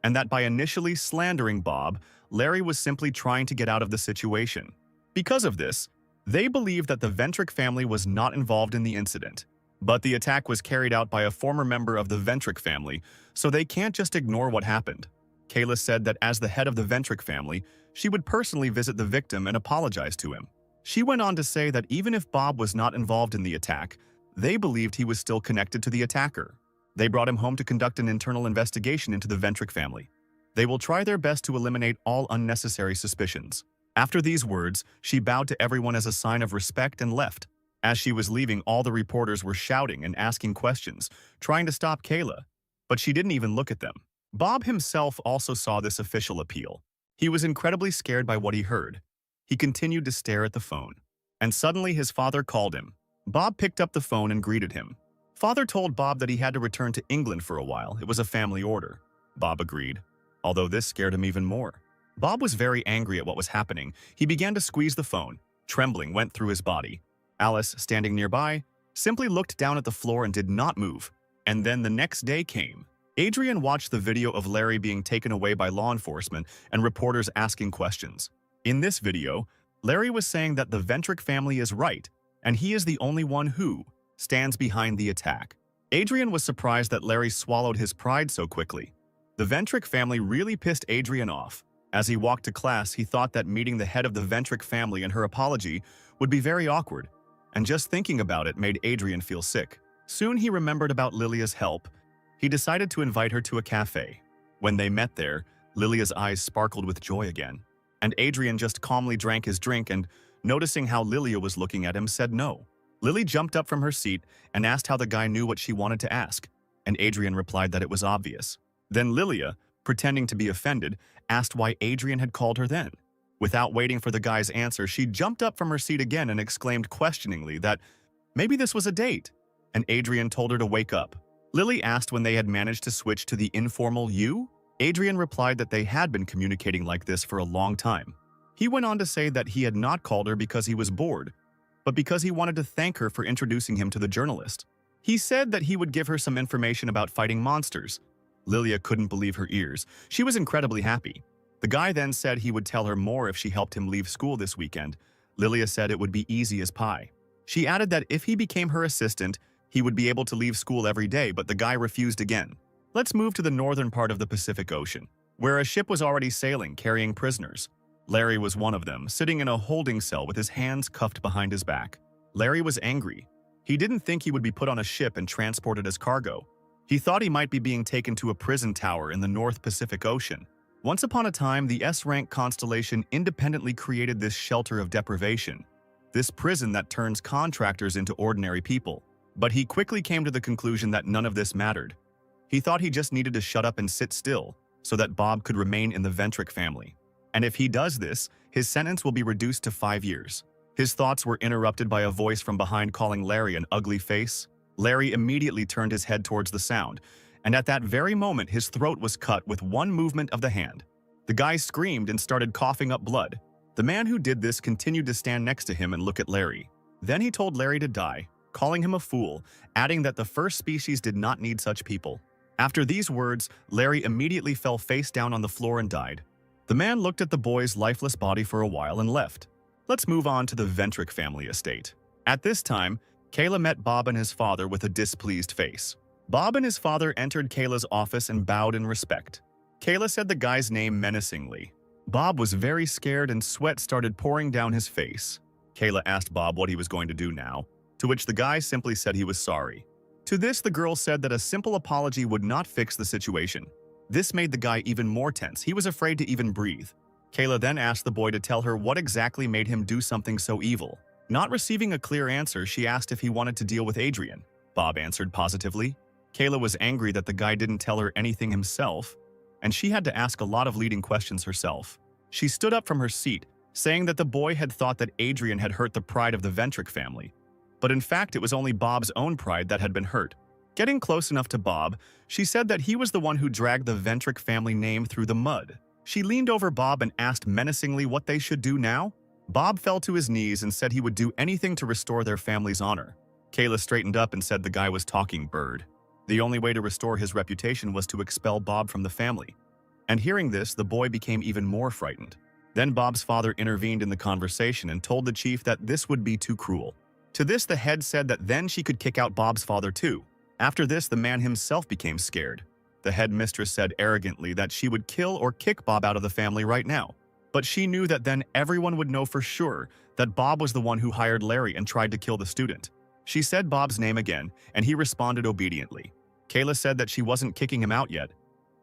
and that by initially slandering Bob, Larry was simply trying to get out of the situation. Because of this, they believed that the Ventrick family was not involved in the incident. But the attack was carried out by a former member of the Ventrick family, so they can't just ignore what happened. Kayla said that as the head of the Ventrick family, she would personally visit the victim and apologize to him. She went on to say that even if Bob was not involved in the attack, they believed he was still connected to the attacker. They brought him home to conduct an internal investigation into the Ventrick family. They will try their best to eliminate all unnecessary suspicions. After these words, she bowed to everyone as a sign of respect and left. As she was leaving, all the reporters were shouting and asking questions, trying to stop Kayla, but she didn't even look at them. Bob himself also saw this official appeal. He was incredibly scared by what he heard. He continued to stare at the phone, and suddenly his father called him. Bob picked up the phone and greeted him. Father told Bob that he had to return to England for a while. It was a family order. Bob agreed, although this scared him even more. Bob was very angry at what was happening. He began to squeeze the phone. Trembling went through his body. Alice, standing nearby, simply looked down at the floor and did not move. And then the next day came. Adrian watched the video of Larry being taken away by law enforcement and reporters asking questions. In this video, Larry was saying that the Ventrick family is right, and he is the only one who stands behind the attack. Adrian was surprised that Larry swallowed his pride so quickly. The Ventrick family really pissed Adrian off. As he walked to class, he thought that meeting the head of the Ventrick family and her apology would be very awkward, and just thinking about it made Adrian feel sick. Soon he remembered about Lilia's help. He decided to invite her to a cafe. When they met there, Lilia's eyes sparkled with joy again, and Adrian just calmly drank his drink and, noticing how Lilia was looking at him, said no. Lily jumped up from her seat and asked how the guy knew what she wanted to ask, and Adrian replied that it was obvious. Then Lilia, pretending to be offended, asked why Adrian had called her then. Without waiting for the guy's answer, she jumped up from her seat again and exclaimed questioningly that maybe this was a date, and Adrian told her to wake up. Lily asked when they had managed to switch to the informal you. Adrian replied that they had been communicating like this for a long time. He went on to say that he had not called her because he was bored, but because he wanted to thank her for introducing him to the journalist. He said that he would give her some information about fighting monsters. Lilia couldn't believe her ears. She was incredibly happy. The guy then said he would tell her more if she helped him leave school this weekend. Lilia said it would be easy as pie. She added that if he became her assistant, he would be able to leave school every day, but the guy refused again. Let's move to the northern part of the Pacific Ocean, where a ship was already sailing, carrying prisoners. Larry was one of them, sitting in a holding cell with his hands cuffed behind his back. Larry was angry. He didn't think he would be put on a ship and transported as cargo. He thought he might be being taken to a prison tower in the North Pacific Ocean. Once upon a time, the S-rank constellation independently created this shelter of deprivation, this prison that turns contractors into ordinary people. But he quickly came to the conclusion that none of this mattered. He thought he just needed to shut up and sit still so that Bob could remain in the Ventrick family. And if he does this, his sentence will be reduced to 5 years. His thoughts were interrupted by a voice from behind calling Larry an ugly face. Larry immediately turned his head towards the sound, and at that very moment his throat was cut with one movement of the hand. The guy screamed and started coughing up blood. The man who did this continued to stand next to him and look at Larry. Then he told Larry to die, calling him a fool, adding that the first species did not need such people. After these words, Larry immediately fell face down on the floor and died. The man looked at the boy's lifeless body for a while and left. Let's move on to the Ventrick family estate. At this time, Kayla met Bob and his father with a displeased face. Bob and his father entered Kayla's office and bowed in respect. Kayla said the guy's name menacingly. Bob was very scared and sweat started pouring down his face. Kayla asked Bob what he was going to do now, to which the guy simply said he was sorry. To this, the girl said that a simple apology would not fix the situation. This made the guy even more tense. He was afraid to even breathe. Kayla then asked the boy to tell her what exactly made him do something so evil. Not receiving a clear answer, she asked if he wanted to deal with Adrian. Bob answered positively. Kayla was angry that the guy didn't tell her anything himself, and she had to ask a lot of leading questions herself. She stood up from her seat, saying that the boy had thought that Adrian had hurt the pride of the Ventrick family. But in fact, it was only Bob's own pride that had been hurt. Getting close enough to Bob, she said that he was the one who dragged the Ventrick family name through the mud. She leaned over Bob and asked menacingly what they should do now. Bob fell to his knees and said he would do anything to restore their family's honor. Kayla straightened up and said the guy was talking bird. The only way to restore his reputation was to expel Bob from the family. And hearing this, the boy became even more frightened. Then Bob's father intervened in the conversation and told the chief that this would be too cruel. To this, the head said that then she could kick out Bob's father too. After this, the man himself became scared. The head mistress said arrogantly that she would kill or kick Bob out of the family right now. But she knew that then everyone would know for sure that Bob was the one who hired Larry and tried to kill the student. She said Bob's name again, and he responded obediently. Kayla said that she wasn't kicking him out yet.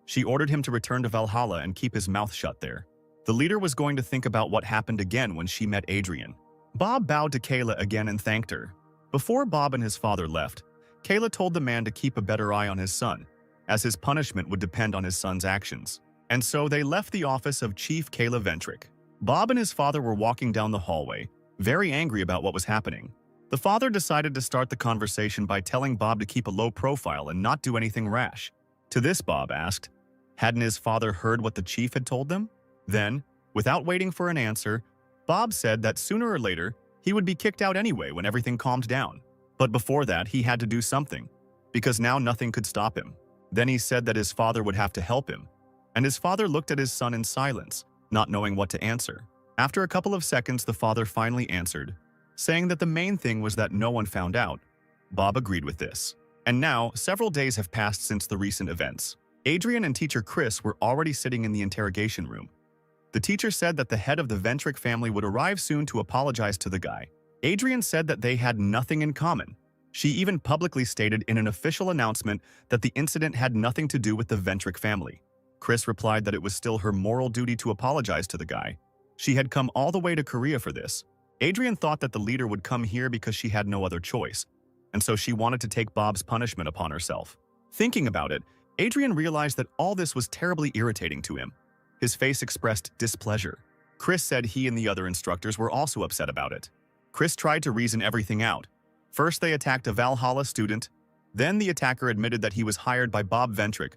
She ordered him to return to Valhalla and keep his mouth shut there. The leader was going to think about what happened again when she met Adrian. Bob bowed to Kayla again and thanked her. Before Bob and his father left, Kayla told the man to keep a better eye on his son, as his punishment would depend on his son's actions. And so they left the office of Chief Kayla Ventrick. Bob and his father were walking down the hallway, very angry about what was happening. The father decided to start the conversation by telling Bob to keep a low profile and not do anything rash. To this, Bob asked, hadn't his father heard what the chief had told them? Then, without waiting for an answer, Bob said that sooner or later, he would be kicked out anyway when everything calmed down. But before that, he had to do something, because now nothing could stop him. Then he said that his father would have to help him, and his father looked at his son in silence, not knowing what to answer. After a couple of seconds, the father finally answered, saying that the main thing was that no one found out. Bob agreed with this. And now, several days have passed since the recent events. Adrian and teacher Chris were already sitting in the interrogation room. The teacher said that the head of the Ventrick family would arrive soon to apologize to the guy. Adrian said that they had nothing in common. She even publicly stated in an official announcement that the incident had nothing to do with the Ventrick family. Chris replied that it was still her moral duty to apologize to the guy. She had come all the way to Korea for this. Adrian thought that the leader would come here because she had no other choice, and so she wanted to take Bob's punishment upon herself. Thinking about it, Adrian realized that all this was terribly irritating to him. His face expressed displeasure. Chris said he and the other instructors were also upset about it. Chris tried to reason everything out. First, they attacked a Valhalla student. Then the attacker admitted that he was hired by Bob Ventrick,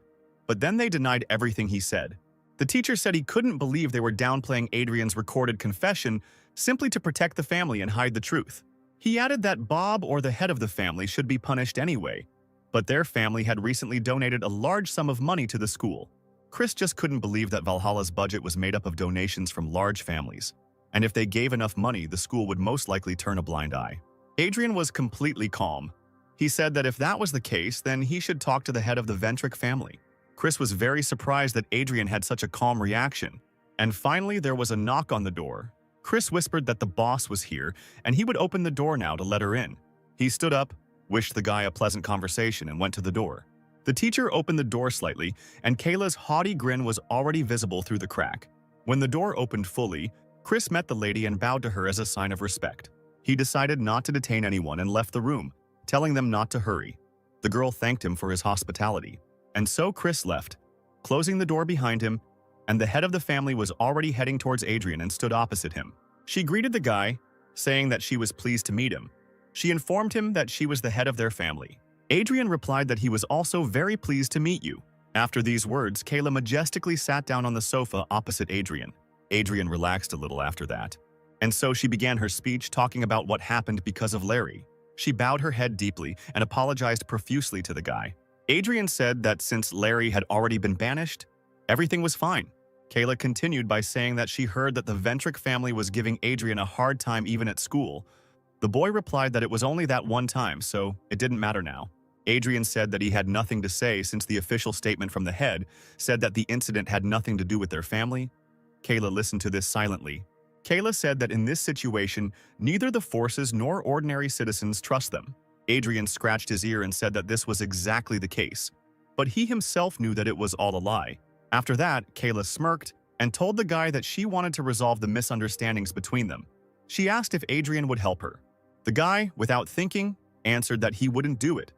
but then they denied everything he said. The teacher said he couldn't believe they were downplaying Adrian's recorded confession simply to protect the family and hide the truth. He added that Bob or the head of the family should be punished anyway, but their family had recently donated a large sum of money to the school. Chris just couldn't believe that Valhalla's budget was made up of donations from large families, and if they gave enough money, the school would most likely turn a blind eye. Adrian was completely calm. He said that if that was the case, then he should talk to the head of the Ventrick family. Chris was very surprised that Adrian had such a calm reaction. And finally, there was a knock on the door. Chris whispered that the boss was here, and he would open the door now to let her in. He stood up, wished the guy a pleasant conversation, and went to the door. The teacher opened the door slightly, and Kayla's haughty grin was already visible through the crack. When the door opened fully, Chris met the lady and bowed to her as a sign of respect. He decided not to detain anyone and left the room, telling them not to hurry. The girl thanked him for his hospitality. And so Chris left, closing the door behind him, and the head of the family was already heading towards Adrian and stood opposite him. She greeted the guy, saying that she was pleased to meet him. She informed him that she was the head of their family. Adrian replied that he was also very pleased to meet you. After these words, Kayla majestically sat down on the sofa opposite Adrian. Adrian relaxed a little after that. And so she began her speech talking about what happened because of Larry. She bowed her head deeply and apologized profusely to the guy. Adrian said that since Larry had already been banished, everything was fine. Kayla continued by saying that she heard that the Ventric family was giving Adrian a hard time even at school. The boy replied that it was only that one time, so it didn't matter now. Adrian said that he had nothing to say since the official statement from the head said that the incident had nothing to do with their family. Kayla listened to this silently. Kayla said that in this situation, neither the forces nor ordinary citizens trust them. Adrian scratched his ear and said that this was exactly the case, but he himself knew that it was all a lie. After that, Kayla smirked and told the guy that she wanted to resolve the misunderstandings between them. She asked if Adrian would help her. The guy, without thinking, answered that he wouldn't do it.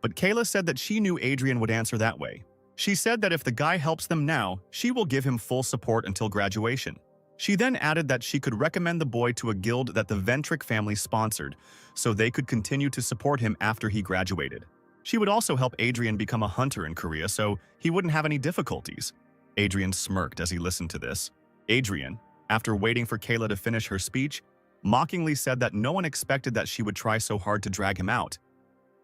But Kayla said that she knew Adrian would answer that way. She said that if the guy helps them now, she will give him full support until graduation. She then added that she could recommend the boy to a guild that the Ventric family sponsored, so they could continue to support him after he graduated. She would also help Adrian become a hunter in Korea so he wouldn't have any difficulties. Adrian smirked as he listened to this. Adrian, after waiting for Kayla to finish her speech, mockingly said that no one expected that she would try so hard to drag him out.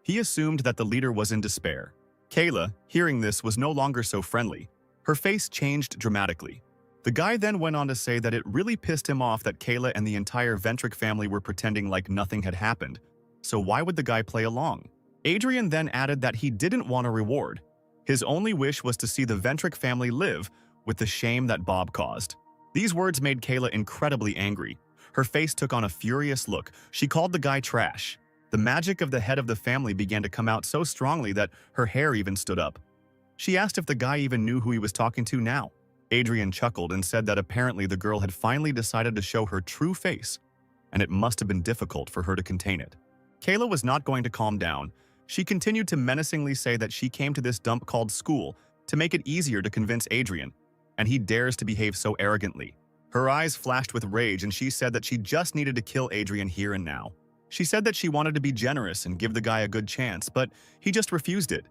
He assumed that the leader was in despair. Kayla, hearing this, was no longer so friendly. Her face changed dramatically. The guy then went on to say that it really pissed him off that Kayla and the entire Ventric family were pretending like nothing had happened. So why would the guy play along? Adrian then added that he didn't want a reward. His only wish was to see the Ventric family live with the shame that Bob caused. These words made Kayla incredibly angry. Her face took on a furious look. She called the guy trash. The magic of the head of the family began to come out so strongly that her hair even stood up. She asked if the guy even knew who he was talking to now. Adrian chuckled and said that apparently the girl had finally decided to show her true face, and it must have been difficult for her to contain it. Kayla was not going to calm down. She continued to menacingly say that she came to this dump called school to make it easier to convince Adrian, and he dares to behave so arrogantly. Her eyes flashed with rage and she said that she just needed to kill Adrian here and now. She said that she wanted to be generous and give the guy a good chance, but he just refused it.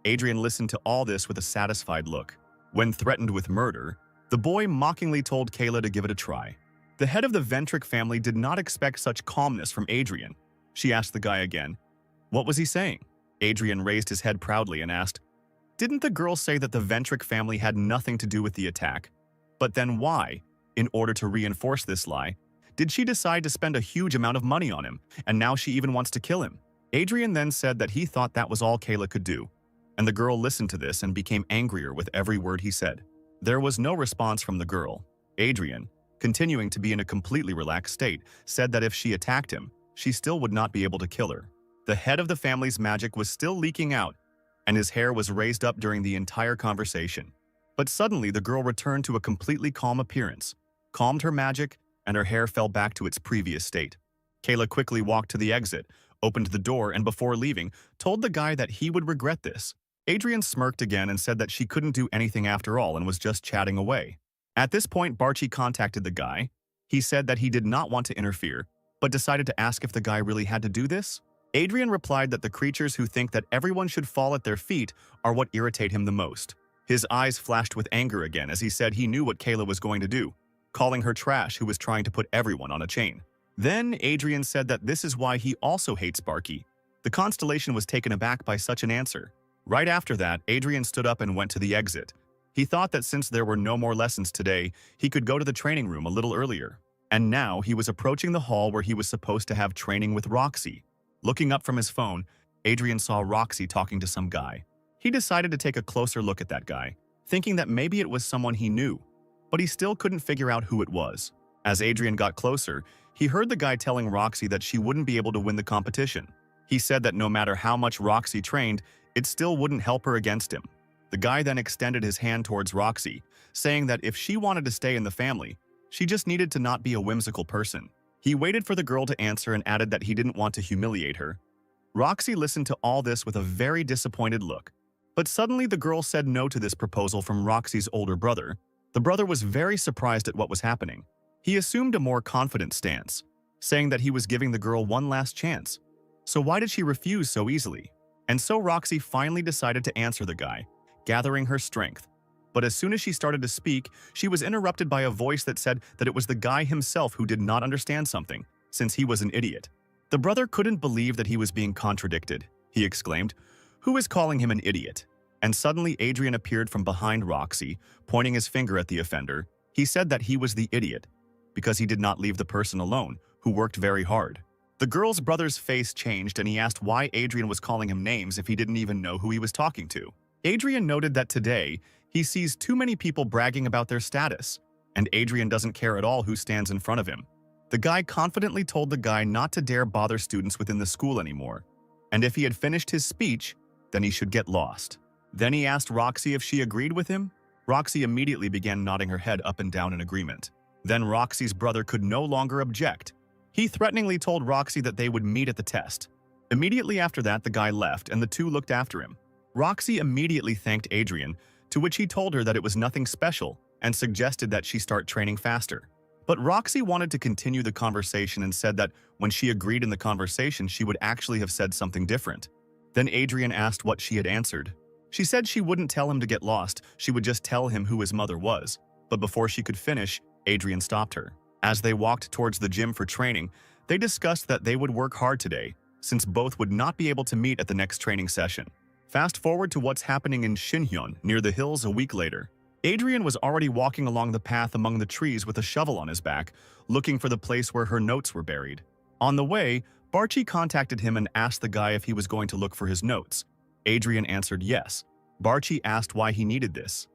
Adrian listened to all this with a satisfied look. When threatened with murder, the boy mockingly told Kayla to give it a try. The head of the Ventric family did not expect such calmness from Adrian. She asked the guy again, "What was he saying?" Adrian raised his head proudly and asked, "Didn't the girl say that the Ventric family had nothing to do with the attack? But then why, in order to reinforce this lie, did she decide to spend a huge amount of money on him, and now she even wants to kill him?" Adrian then said that he thought that was all Kayla could do, and the girl listened to this and became angrier with every word he said. There was no response from the girl. Adrian, continuing to be in a completely relaxed state, said that if she attacked him, she still would not be able to kill her. The head of the family's magic was still leaking out, and his hair was raised up during the entire conversation. But suddenly the girl returned to a completely calm appearance, calmed her magic, and her hair fell back to its previous state. Kayla quickly walked to the exit, opened the door, and before leaving, told the guy that he would regret this. Adrian smirked again and said that she couldn't do anything after all and was just chatting away. At this point, Barchi contacted the guy. He said that he did not want to interfere, but decided to ask if the guy really had to do this. Adrian replied that the creatures who think that everyone should fall at their feet are what irritate him the most. His eyes flashed with anger again as he said he knew what Kayla was going to do, calling her trash who was trying to put everyone on a chain. Then Adrian said that this is why he also hates Barky. The constellation was taken aback by such an answer. Right after that, Adrian stood up and went to the exit. He thought that since there were no more lessons today, he could go to the training room a little earlier. And now he was approaching the hall where he was supposed to have training with Roxy. Looking up from his phone, Adrian saw Roxy talking to some guy. He decided to take a closer look at that guy, thinking that maybe it was someone he knew, but he still couldn't figure out who it was. As Adrian got closer, he heard the guy telling Roxy that she wouldn't be able to win the competition. He said that no matter how much Roxy trained, it still wouldn't help her against him. The guy then extended his hand towards Roxy, saying that if she wanted to stay in the family, she just needed to not be a whimsical person. He waited for the girl to answer and added that he didn't want to humiliate her. Roxy listened to all this with a very disappointed look. But suddenly the girl said no to this proposal from Roxy's older brother. The brother was very surprised at what was happening. He assumed a more confident stance, saying that he was giving the girl one last chance. So why did she refuse so easily? And so Roxy finally decided to answer the guy, gathering her strength. But as soon as she started to speak, she was interrupted by a voice that said that it was the guy himself who did not understand something, since he was an idiot. The brother couldn't believe that he was being contradicted. He exclaimed, "Who is calling him an idiot?" And suddenly Adrian appeared from behind Roxy, pointing his finger at the offender. He said that he was the idiot, because he did not leave the person alone, who worked very hard. The girl's brother's face changed and he asked why Adrian was calling him names if he didn't even know who he was talking to. Adrian noted that today, he sees too many people bragging about their status, and Adrian doesn't care at all who stands in front of him. The guy confidently told the guy not to dare bother students within the school anymore, and if he had finished his speech, then he should get lost. Then he asked Roxy if she agreed with him. Roxy immediately began nodding her head up and down in agreement. Then Roxy's brother could no longer object. He threateningly told Roxy that they would meet at the test. Immediately after that, the guy left and the two looked after him. Roxy immediately thanked Adrian, to which he told her that it was nothing special and suggested that she start training faster. But Roxy wanted to continue the conversation and said that when she agreed in the conversation, she would actually have said something different. Then Adrian asked what she had answered. She said she wouldn't tell him to get lost, she would just tell him who his mother was. But before she could finish, Adrian stopped her. As they walked towards the gym for training, they discussed that they would work hard today, since both would not be able to meet at the next training session. Fast forward to what's happening in Shinhyun, near the hills a week later. Adrian was already walking along the path among the trees with a shovel on his back, looking for the place where her notes were buried. On the way, Barchi contacted him and asked the guy if he was going to look for his notes. Adrian answered yes. Barchi asked why he needed this,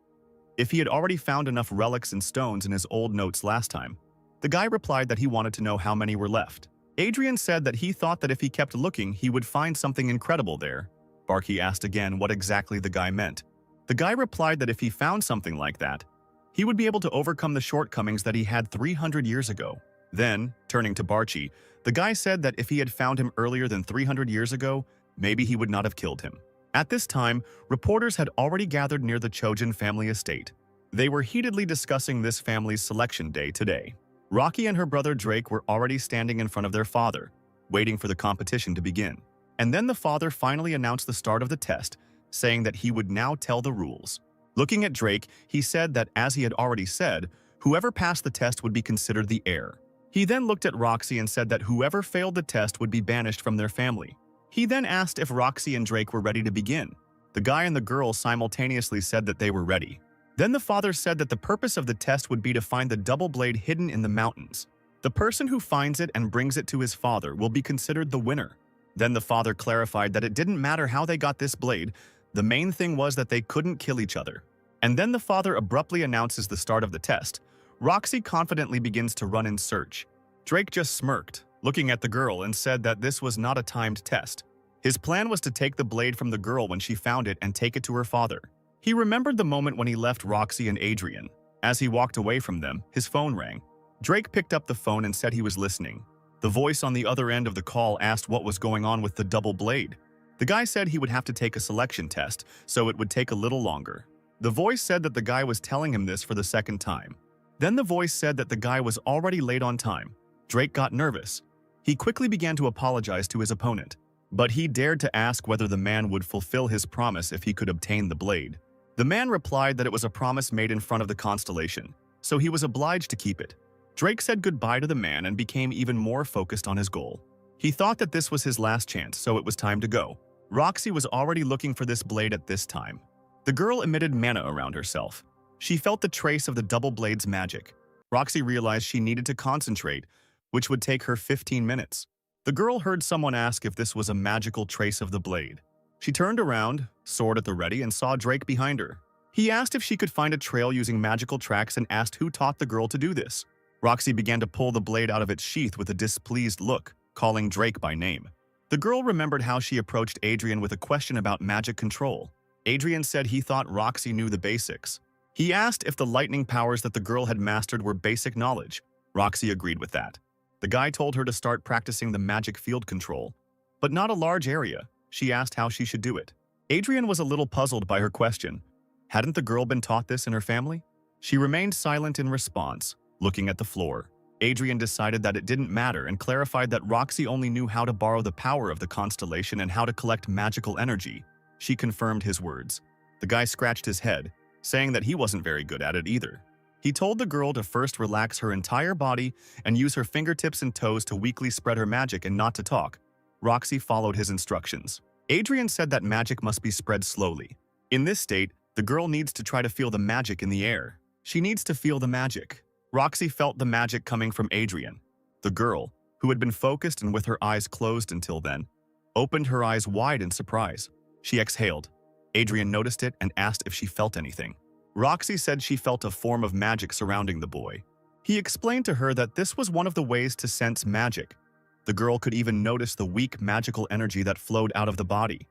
if he had already found enough relics and stones in his old notes last time. The guy replied that he wanted to know how many were left. Adrian said that he thought that if he kept looking, he would find something incredible there. Barchi asked again what exactly the guy meant. The guy replied that if he found something like that, he would be able to overcome the shortcomings that he had 300 years ago. Then, turning to Barchi, the guy said that if he had found him earlier than 300 years ago, maybe he would not have killed him. At this time, reporters had already gathered near the Chojin family estate. They were heatedly discussing this family's selection day today. Rocky and her brother Drake were already standing in front of their father, waiting for the competition to begin. And then the father finally announced the start of the test, saying that he would now tell the rules. Looking at Drake, he said that, as he had already said, whoever passed the test would be considered the heir. He then looked at Roxy and said that whoever failed the test would be banished from their family. He then asked if Roxy and Drake were ready to begin. The guy and the girl simultaneously said that they were ready. Then the father said that the purpose of the test would be to find the double blade hidden in the mountains. The person who finds it and brings it to his father will be considered the winner. Then the father clarified that it didn't matter how they got this blade, the main thing was that they couldn't kill each other. And then the father abruptly announces the start of the test. Roxy confidently begins to run in search. Drake just smirked, looking at the girl, and said that this was not a timed test. His plan was to take the blade from the girl when she found it and take it to her father. He remembered the moment when he left Roxy and Adrian. As he walked away from them, his phone rang. Drake picked up the phone and said he was listening. The voice on the other end of the call asked what was going on with the double blade. The guy said he would have to take a selection test, so it would take a little longer. The voice said that the guy was telling him this for the second time. Then the voice said that the guy was already late on time. Drake got nervous. He quickly began to apologize to his opponent, but he dared to ask whether the man would fulfill his promise if he could obtain the blade. The man replied that it was a promise made in front of the constellation, so he was obliged to keep it. Drake said goodbye to the man and became even more focused on his goal. He thought that this was his last chance, so it was time to go. Roxy was already looking for this blade at this time. The girl emitted mana around herself. She felt the trace of the double blade's magic. Roxy realized she needed to concentrate, which would take her 15 minutes. The girl heard someone ask if this was a magical trace of the blade. She turned around, sword at the ready, and saw Drake behind her. He asked if she could find a trail using magical tracks and asked who taught the girl to do this. Roxy began to pull the blade out of its sheath with a displeased look, calling Drake by name. The girl remembered how she approached Adrian with a question about magic control. Adrian said he thought Roxy knew the basics. He asked if the lightning powers that the girl had mastered were basic knowledge. Roxy agreed with that. The guy told her to start practicing the magic field control, but not a large area. She asked how she should do it. Adrian was a little puzzled by her question. Hadn't the girl been taught this in her family? She remained silent in response, looking at the floor. Adrian decided that it didn't matter and clarified that Roxy only knew how to borrow the power of the constellation and how to collect magical energy. She confirmed his words. The guy scratched his head, saying that he wasn't very good at it either. He told the girl to first relax her entire body and use her fingertips and toes to weakly spread her magic and not to talk. Roxy followed his instructions. Adrian said that magic must be spread slowly. In this state, the girl needs to try to feel the magic in the air. She needs to feel the magic. Roxy felt the magic coming from Adrian. The girl, who had been focused and with her eyes closed until then, opened her eyes wide in surprise. She exhaled. Adrian noticed it and asked if she felt anything. Roxy said she felt a form of magic surrounding the boy. He explained to her that this was one of the ways to sense magic. The girl could even notice the weak magical energy that flowed out of the body.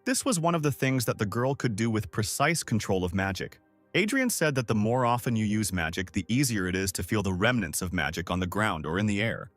This was one of the things that the girl could do with precise control of magic. Adrian said that the more often you use magic, the easier it is to feel the remnants of magic on the ground or in the air.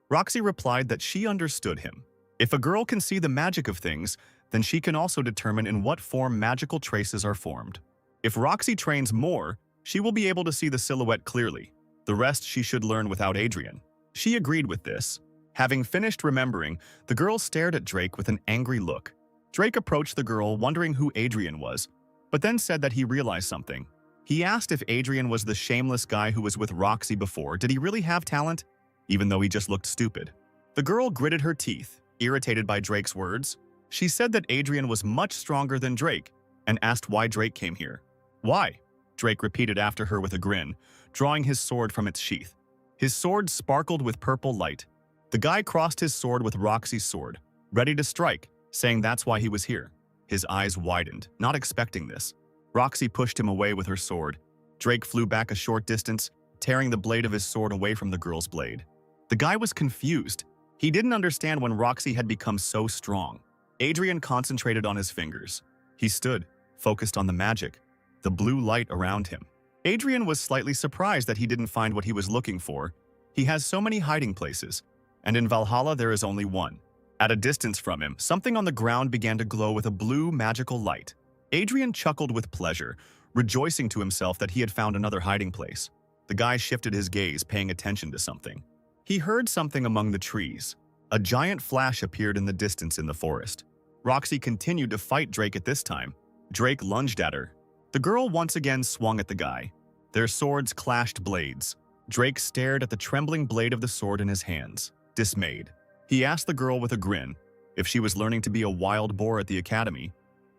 Roxy replied that she understood him. If a girl can see the magic of things, then she can also determine in what form magical traces are formed. If Roxy trains more, she will be able to see the silhouette clearly. The rest she should learn without Adrian. She agreed with this. Having finished remembering, the girl stared at Drake with an angry look. Drake approached the girl, wondering who Adrian was, but then said that he realized something. He asked if Adrian was the shameless guy who was with Roxy before. Did he really have talent? Even though he just looked stupid. The girl gritted her teeth, irritated by Drake's words. She said that Adrian was much stronger than Drake, and asked why Drake came here. Why? Drake repeated after her with a grin, drawing his sword from its sheath. His sword sparkled with purple light. The guy crossed his sword with Roxy's sword, ready to strike, saying that's why he was here. His eyes widened, not expecting this. Roxy pushed him away with her sword. Drake flew back a short distance, tearing the blade of his sword away from the girl's blade. The guy was confused. He didn't understand when Roxy had become so strong. Adrian concentrated on his fingers. He stood, focused on the magic, the blue light around him. Adrian was slightly surprised that he didn't find what he was looking for. He has so many hiding places, and in Valhalla there is only one. At a distance from him, something on the ground began to glow with a blue magical light. Adrian chuckled with pleasure, rejoicing to himself that he had found another hiding place. The guy shifted his gaze, paying attention to something. He heard something among the trees. A giant flash appeared in the distance in the forest. Roxy continued to fight Drake at this time. Drake lunged at her. The girl once again swung at the guy. Their swords clashed blades. Drake stared at the trembling blade of the sword in his hands, dismayed. He asked the girl with a grin if she was learning to be a wild boar at the academy.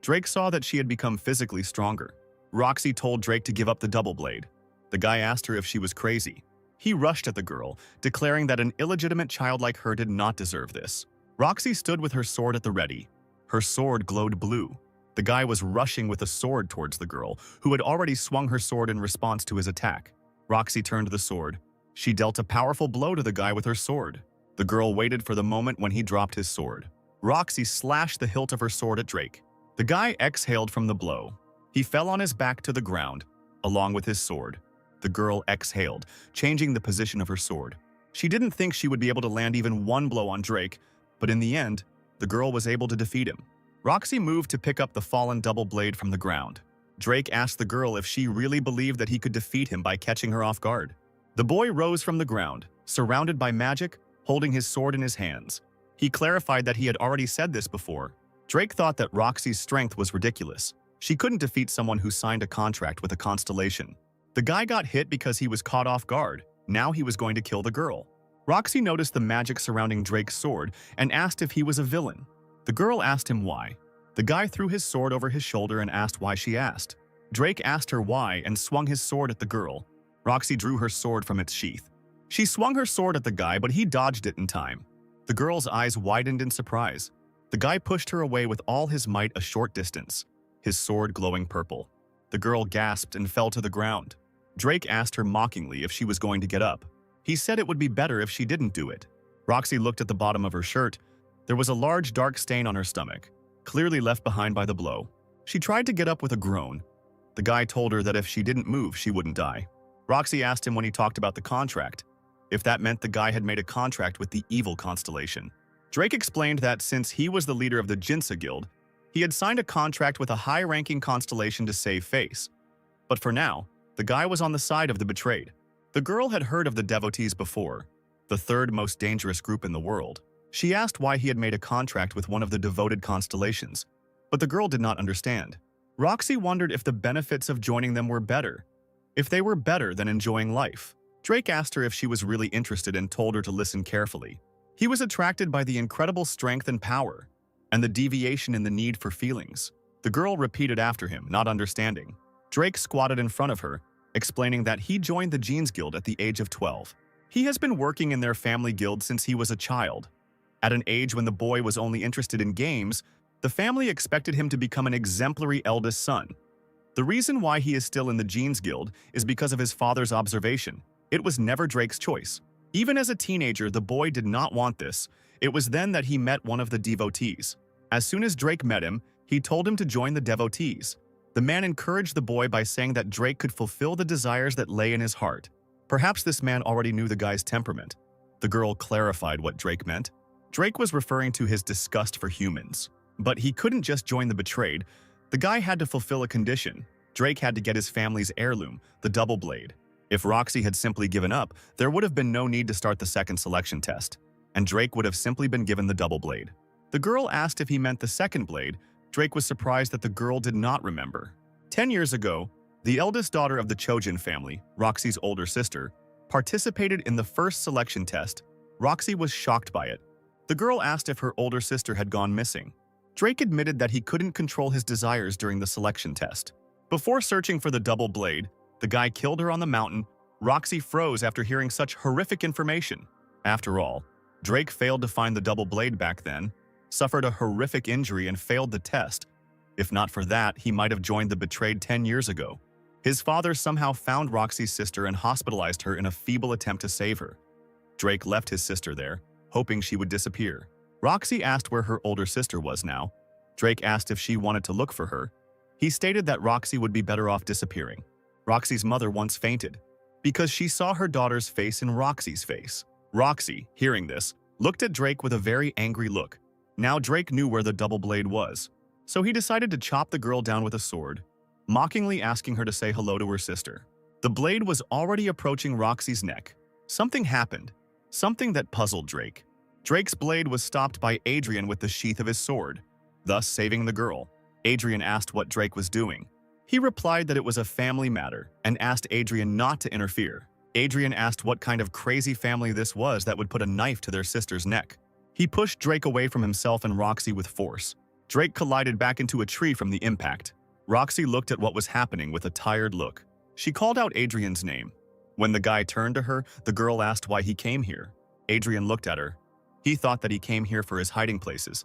Drake saw that she had become physically stronger. Roxy told Drake to give up the double blade. The guy asked her if she was crazy. He rushed at the girl, declaring that an illegitimate child like her did not deserve this. Roxy stood with her sword at the ready. Her sword glowed blue. The guy was rushing with a sword towards the girl, who had already swung her sword in response to his attack. Roxy turned the sword. She dealt a powerful blow to the guy with her sword. The girl waited for the moment when he dropped his sword. Roxy slashed the hilt of her sword at Drake. The guy exhaled from the blow. He fell on his back to the ground, along with his sword. The girl exhaled, changing the position of her sword. She didn't think she would be able to land even one blow on Drake, but in the end, the girl was able to defeat him. Roxy moved to pick up the fallen double blade from the ground. Drake asked the girl if she really believed that he could defeat him by catching her off guard. The boy rose from the ground, surrounded by magic, holding his sword in his hands. He clarified that he had already said this before. Drake thought that Roxy's strength was ridiculous. She couldn't defeat someone who signed a contract with a constellation. The guy got hit because he was caught off guard. Now he was going to kill the girl. Roxy noticed the magic surrounding Drake's sword and asked if he was a villain. The girl asked him why. The guy threw his sword over his shoulder and asked why she asked. Drake asked her why and swung his sword at the girl. Roxy drew her sword from its sheath. She swung her sword at the guy, but he dodged it in time. The girl's eyes widened in surprise. The guy pushed her away with all his might a short distance, his sword glowing purple. The girl gasped and fell to the ground. Drake asked her mockingly if she was going to get up. He said it would be better if she didn't do it. Roxy looked at the bottom of her shirt. There was a large dark stain on her stomach, clearly left behind by the blow. She tried to get up with a groan. The guy told her that if she didn't move, she wouldn't die. Roxy asked him when he talked about the contract, if that meant the guy had made a contract with the evil constellation. Drake explained that since he was the leader of the Jinsa Guild, he had signed a contract with a high-ranking constellation to save face. But for now, the guy was on the side of the betrayed. The girl had heard of the devotees before, the third most dangerous group in the world. She asked why he had made a contract with one of the devoted constellations, but the girl did not understand. Roxy wondered if the benefits of joining them were better, if they were better than enjoying life. Drake asked her if she was really interested and told her to listen carefully. He was attracted by the incredible strength and power, and the deviation in the need for feelings. The girl repeated after him, not understanding. Drake squatted in front of her, explaining that he joined the Jeans Guild at the age of 12. He has been working in their family guild since he was a child. At an age when the boy was only interested in games, the family expected him to become an exemplary eldest son. The reason why he is still in the Jeans Guild is because of his father's observation. It was never Drake's choice. Even as a teenager, the boy did not want this. It was then that he met one of the devotees. As soon as Drake met him, he told him to join the devotees. The man encouraged the boy by saying that Drake could fulfill the desires that lay in his heart. Perhaps this man already knew the guy's temperament. The girl clarified what Drake meant. Drake was referring to his disgust for humans. But he couldn't just join the betrayed. The guy had to fulfill a condition. Drake had to get his family's heirloom, the double blade. If Roxy had simply given up, there would have been no need to start the second selection test, and Drake would have simply been given the double blade. The girl asked if he meant the second blade. Drake was surprised that the girl did not remember. 10 years ago, the eldest daughter of the Chojin family, Roxy's older sister, participated in the first selection test. Roxy was shocked by it. The girl asked if her older sister had gone missing. Drake admitted that he couldn't control his desires during the selection test. Before searching for the double blade, the guy killed her on the mountain. Roxy froze after hearing such horrific information. After all, Drake failed to find the double blade back then, suffered a horrific injury and failed the test. If not for that, he might have joined the betrayed 10 years ago. His father somehow found Roxy's sister and hospitalized her in a feeble attempt to save her. Drake left his sister there, hoping she would disappear. Roxy asked where her older sister was now. Drake asked if she wanted to look for her. He stated that Roxy would be better off disappearing. Roxy's mother once fainted because she saw her daughter's face in Roxy's face. Roxy, hearing this, looked at Drake with a very angry look. Now Drake knew where the double blade was, so he decided to chop the girl down with a sword, mockingly asking her to say hello to her sister. The blade was already approaching Roxy's neck. Something happened, something that puzzled Drake. Drake's blade was stopped by Adrian with the sheath of his sword, thus saving the girl. Adrian asked what Drake was doing. He replied that it was a family matter and asked Adrian not to interfere. Adrian asked what kind of crazy family this was that would put a knife to their sister's neck. He pushed Drake away from himself and Roxy with force. Drake collided back into a tree from the impact. Roxy looked at what was happening with a tired look. She called out Adrian's name. When the guy turned to her, the girl asked why he came here. Adrian looked at her. He thought that he came here for his hiding places,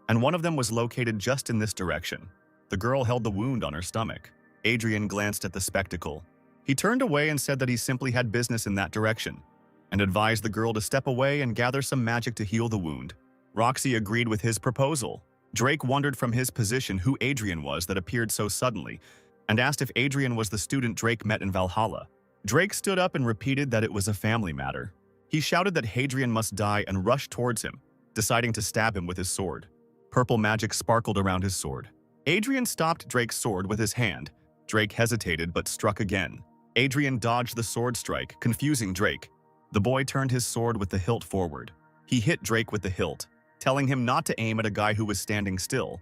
and one of them was located just in this direction. The girl held the wound on her stomach. Adrian glanced at the spectacle. He turned away and said that he simply had business in that direction, and advised the girl to step away and gather some magic to heal the wound. Roxy agreed with his proposal. Drake wondered from his position who Adrian was that appeared so suddenly, and asked if Adrian was the student Drake met in Valhalla. Drake stood up and repeated that it was a family matter. He shouted that Hadrian must die and rushed towards him, deciding to stab him with his sword. Purple magic sparkled around his sword. Adrian stopped Drake's sword with his hand. Drake hesitated but struck again. Adrian dodged the sword strike, confusing Drake. The boy turned his sword with the hilt forward. He hit Drake with the hilt, telling him not to aim at a guy who was standing still.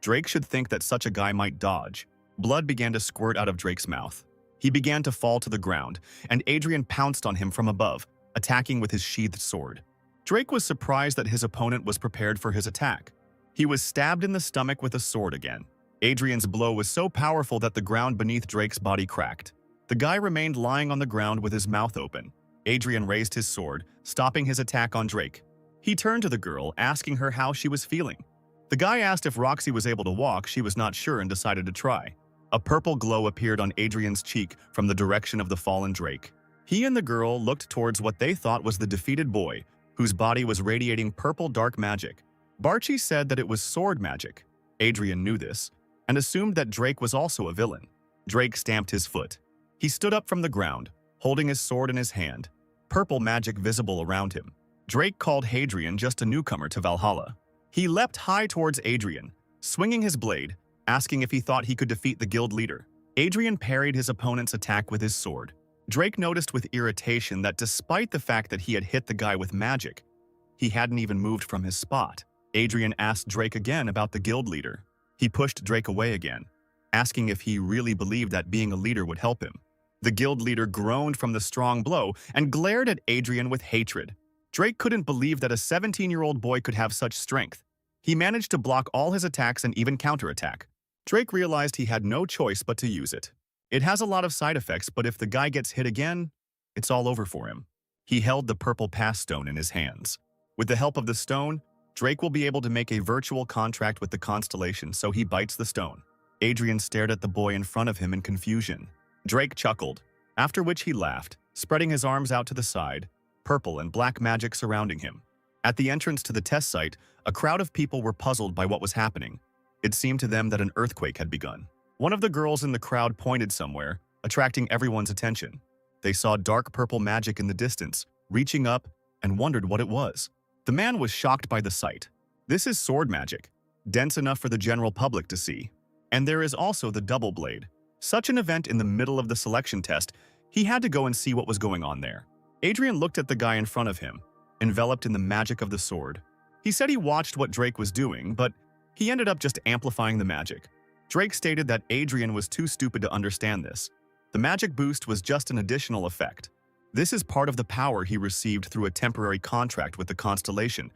Drake should think that such a guy might dodge. Blood began to squirt out of Drake's mouth. He began to fall to the ground, and Adrian pounced on him from above, attacking with his sheathed sword. Drake was surprised that his opponent was prepared for his attack. He was stabbed in the stomach with a sword again. Adrian's blow was so powerful that the ground beneath Drake's body cracked. The guy remained lying on the ground with his mouth open. Adrian raised his sword, stopping his attack on Drake. He turned to the girl, asking her how she was feeling. The guy asked if Roxy was able to walk. She was not sure and decided to try. A purple glow appeared on Adrian's cheek from the direction of the fallen Drake. He and the girl looked towards what they thought was the defeated boy, whose body was radiating purple dark magic. Barchi said that it was sword magic. Adrian knew this, and assumed that Drake was also a villain. Drake stamped his foot. He stood up from the ground, holding his sword in his hand, purple magic visible around him. Drake called Hadrian just a newcomer to Valhalla. He leapt high towards Adrian, swinging his blade, asking if he thought he could defeat the guild leader. Adrian parried his opponent's attack with his sword. Drake noticed with irritation that despite the fact that he had hit the guy with magic, he hadn't even moved from his spot. Adrian asked Drake again about the guild leader. He pushed Drake away again, asking if he really believed that being a leader would help him. The guild leader groaned from the strong blow and glared at Adrian with hatred. Drake couldn't believe that a 17-year-old boy could have such strength. He managed to block all his attacks and even counterattack. Drake realized he had no choice but to use it. It has a lot of side effects, but if the guy gets hit again, it's all over for him. He held the purple pass stone in his hands. With the help of the stone, Drake will be able to make a virtual contract with the constellation, so he bites the stone. Adrian stared at the boy in front of him in confusion. Drake chuckled, after which he laughed, spreading his arms out to the side, purple and black magic surrounding him. At the entrance to the test site, a crowd of people were puzzled by what was happening. It seemed to them that an earthquake had begun. One of the girls in the crowd pointed somewhere, attracting everyone's attention. They saw dark purple magic in the distance, reaching up, and wondered what it was. The man was shocked by the sight. This is sword magic, dense enough for the general public to see. And there is also the double blade. Such an event in the middle of the selection test, he had to go and see what was going on there. Adrian looked at the guy in front of him, enveloped in the magic of the sword. He said he watched what Drake was doing, but he ended up just amplifying the magic. Drake stated that Adrian was too stupid to understand this. The magic boost was just an additional effect. This is part of the power he received through a temporary contract with the constellation.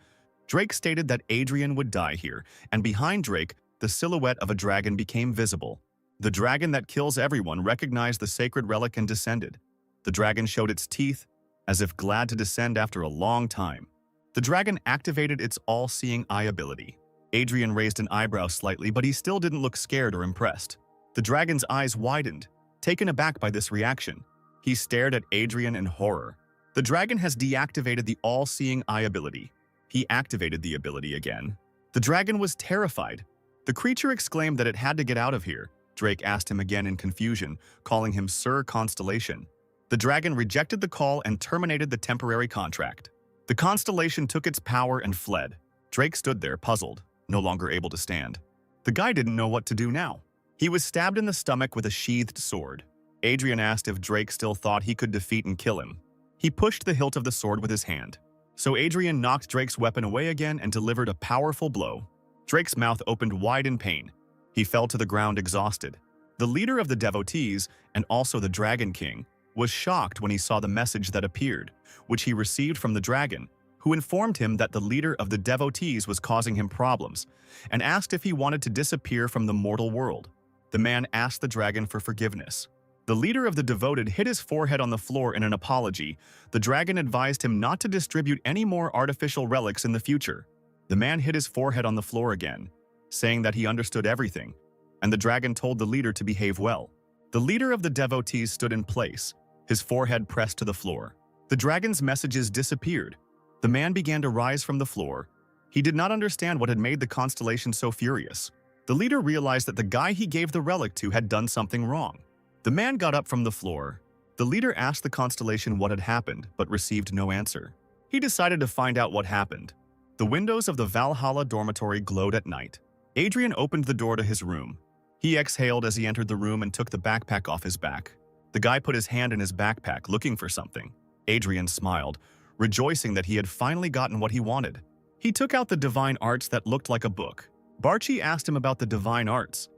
Drake stated that Adrian would die here, and behind Drake, the silhouette of a dragon became visible. The dragon that kills everyone recognized the sacred relic and descended. The dragon showed its teeth, as if glad to descend after a long time. The dragon activated its all-seeing eye ability. Adrian raised an eyebrow slightly, but he still didn't look scared or impressed. The dragon's eyes widened, taken aback by this reaction. He stared at Adrian in horror. The dragon has deactivated the all-seeing eye ability. He activated the ability again. The dragon was terrified. The creature exclaimed that it had to get out of here. Drake asked him again in confusion, calling him Sir Constellation. The dragon rejected the call and terminated the temporary contract. The constellation took its power and fled. Drake stood there, puzzled, no longer able to stand. The guy didn't know what to do now. He was stabbed in the stomach with a sheathed sword. Adrian asked if Drake still thought he could defeat and kill him. He pushed the hilt of the sword with his hand. So Adrian knocked Drake's weapon away again and delivered a powerful blow. Drake's mouth opened wide in pain. He fell to the ground exhausted. The leader of the devotees, and also the Dragon King, was shocked when he saw the message that appeared, which he received from the dragon, who informed him that the leader of the devotees was causing him problems, and asked if he wanted to disappear from the mortal world. The man asked the dragon for forgiveness. The leader of the devoted hit his forehead on the floor in an apology. The dragon advised him not to distribute any more artificial relics in the future. The man hit his forehead on the floor again, saying that he understood everything, and the dragon told the leader to behave well. The leader of the devotees stood in place, his forehead pressed to the floor. The dragon's messages disappeared. The man began to rise from the floor. He did not understand what had made the constellation so furious. The leader realized that the guy he gave the relic to had done something wrong. The man got up from the floor. The leader asked the constellation what had happened, but received no answer. He decided to find out what happened. The windows of the Valhalla dormitory glowed at night. Adrian opened the door to his room. He exhaled as he entered the room and took the backpack off his back. The guy put his hand in his backpack, looking for something. Adrian smiled, rejoicing that he had finally gotten what he wanted. He took out the divine arts that looked like a book. Barchi asked him about the divine arts.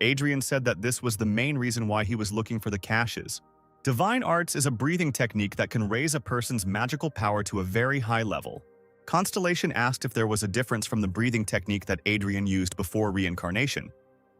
Adrian said that this was the main reason why he was looking for the caches. Divine arts is a breathing technique that can raise a person's magical power to a very high level. Constellation asked if there was a difference from the breathing technique that Adrian used before reincarnation.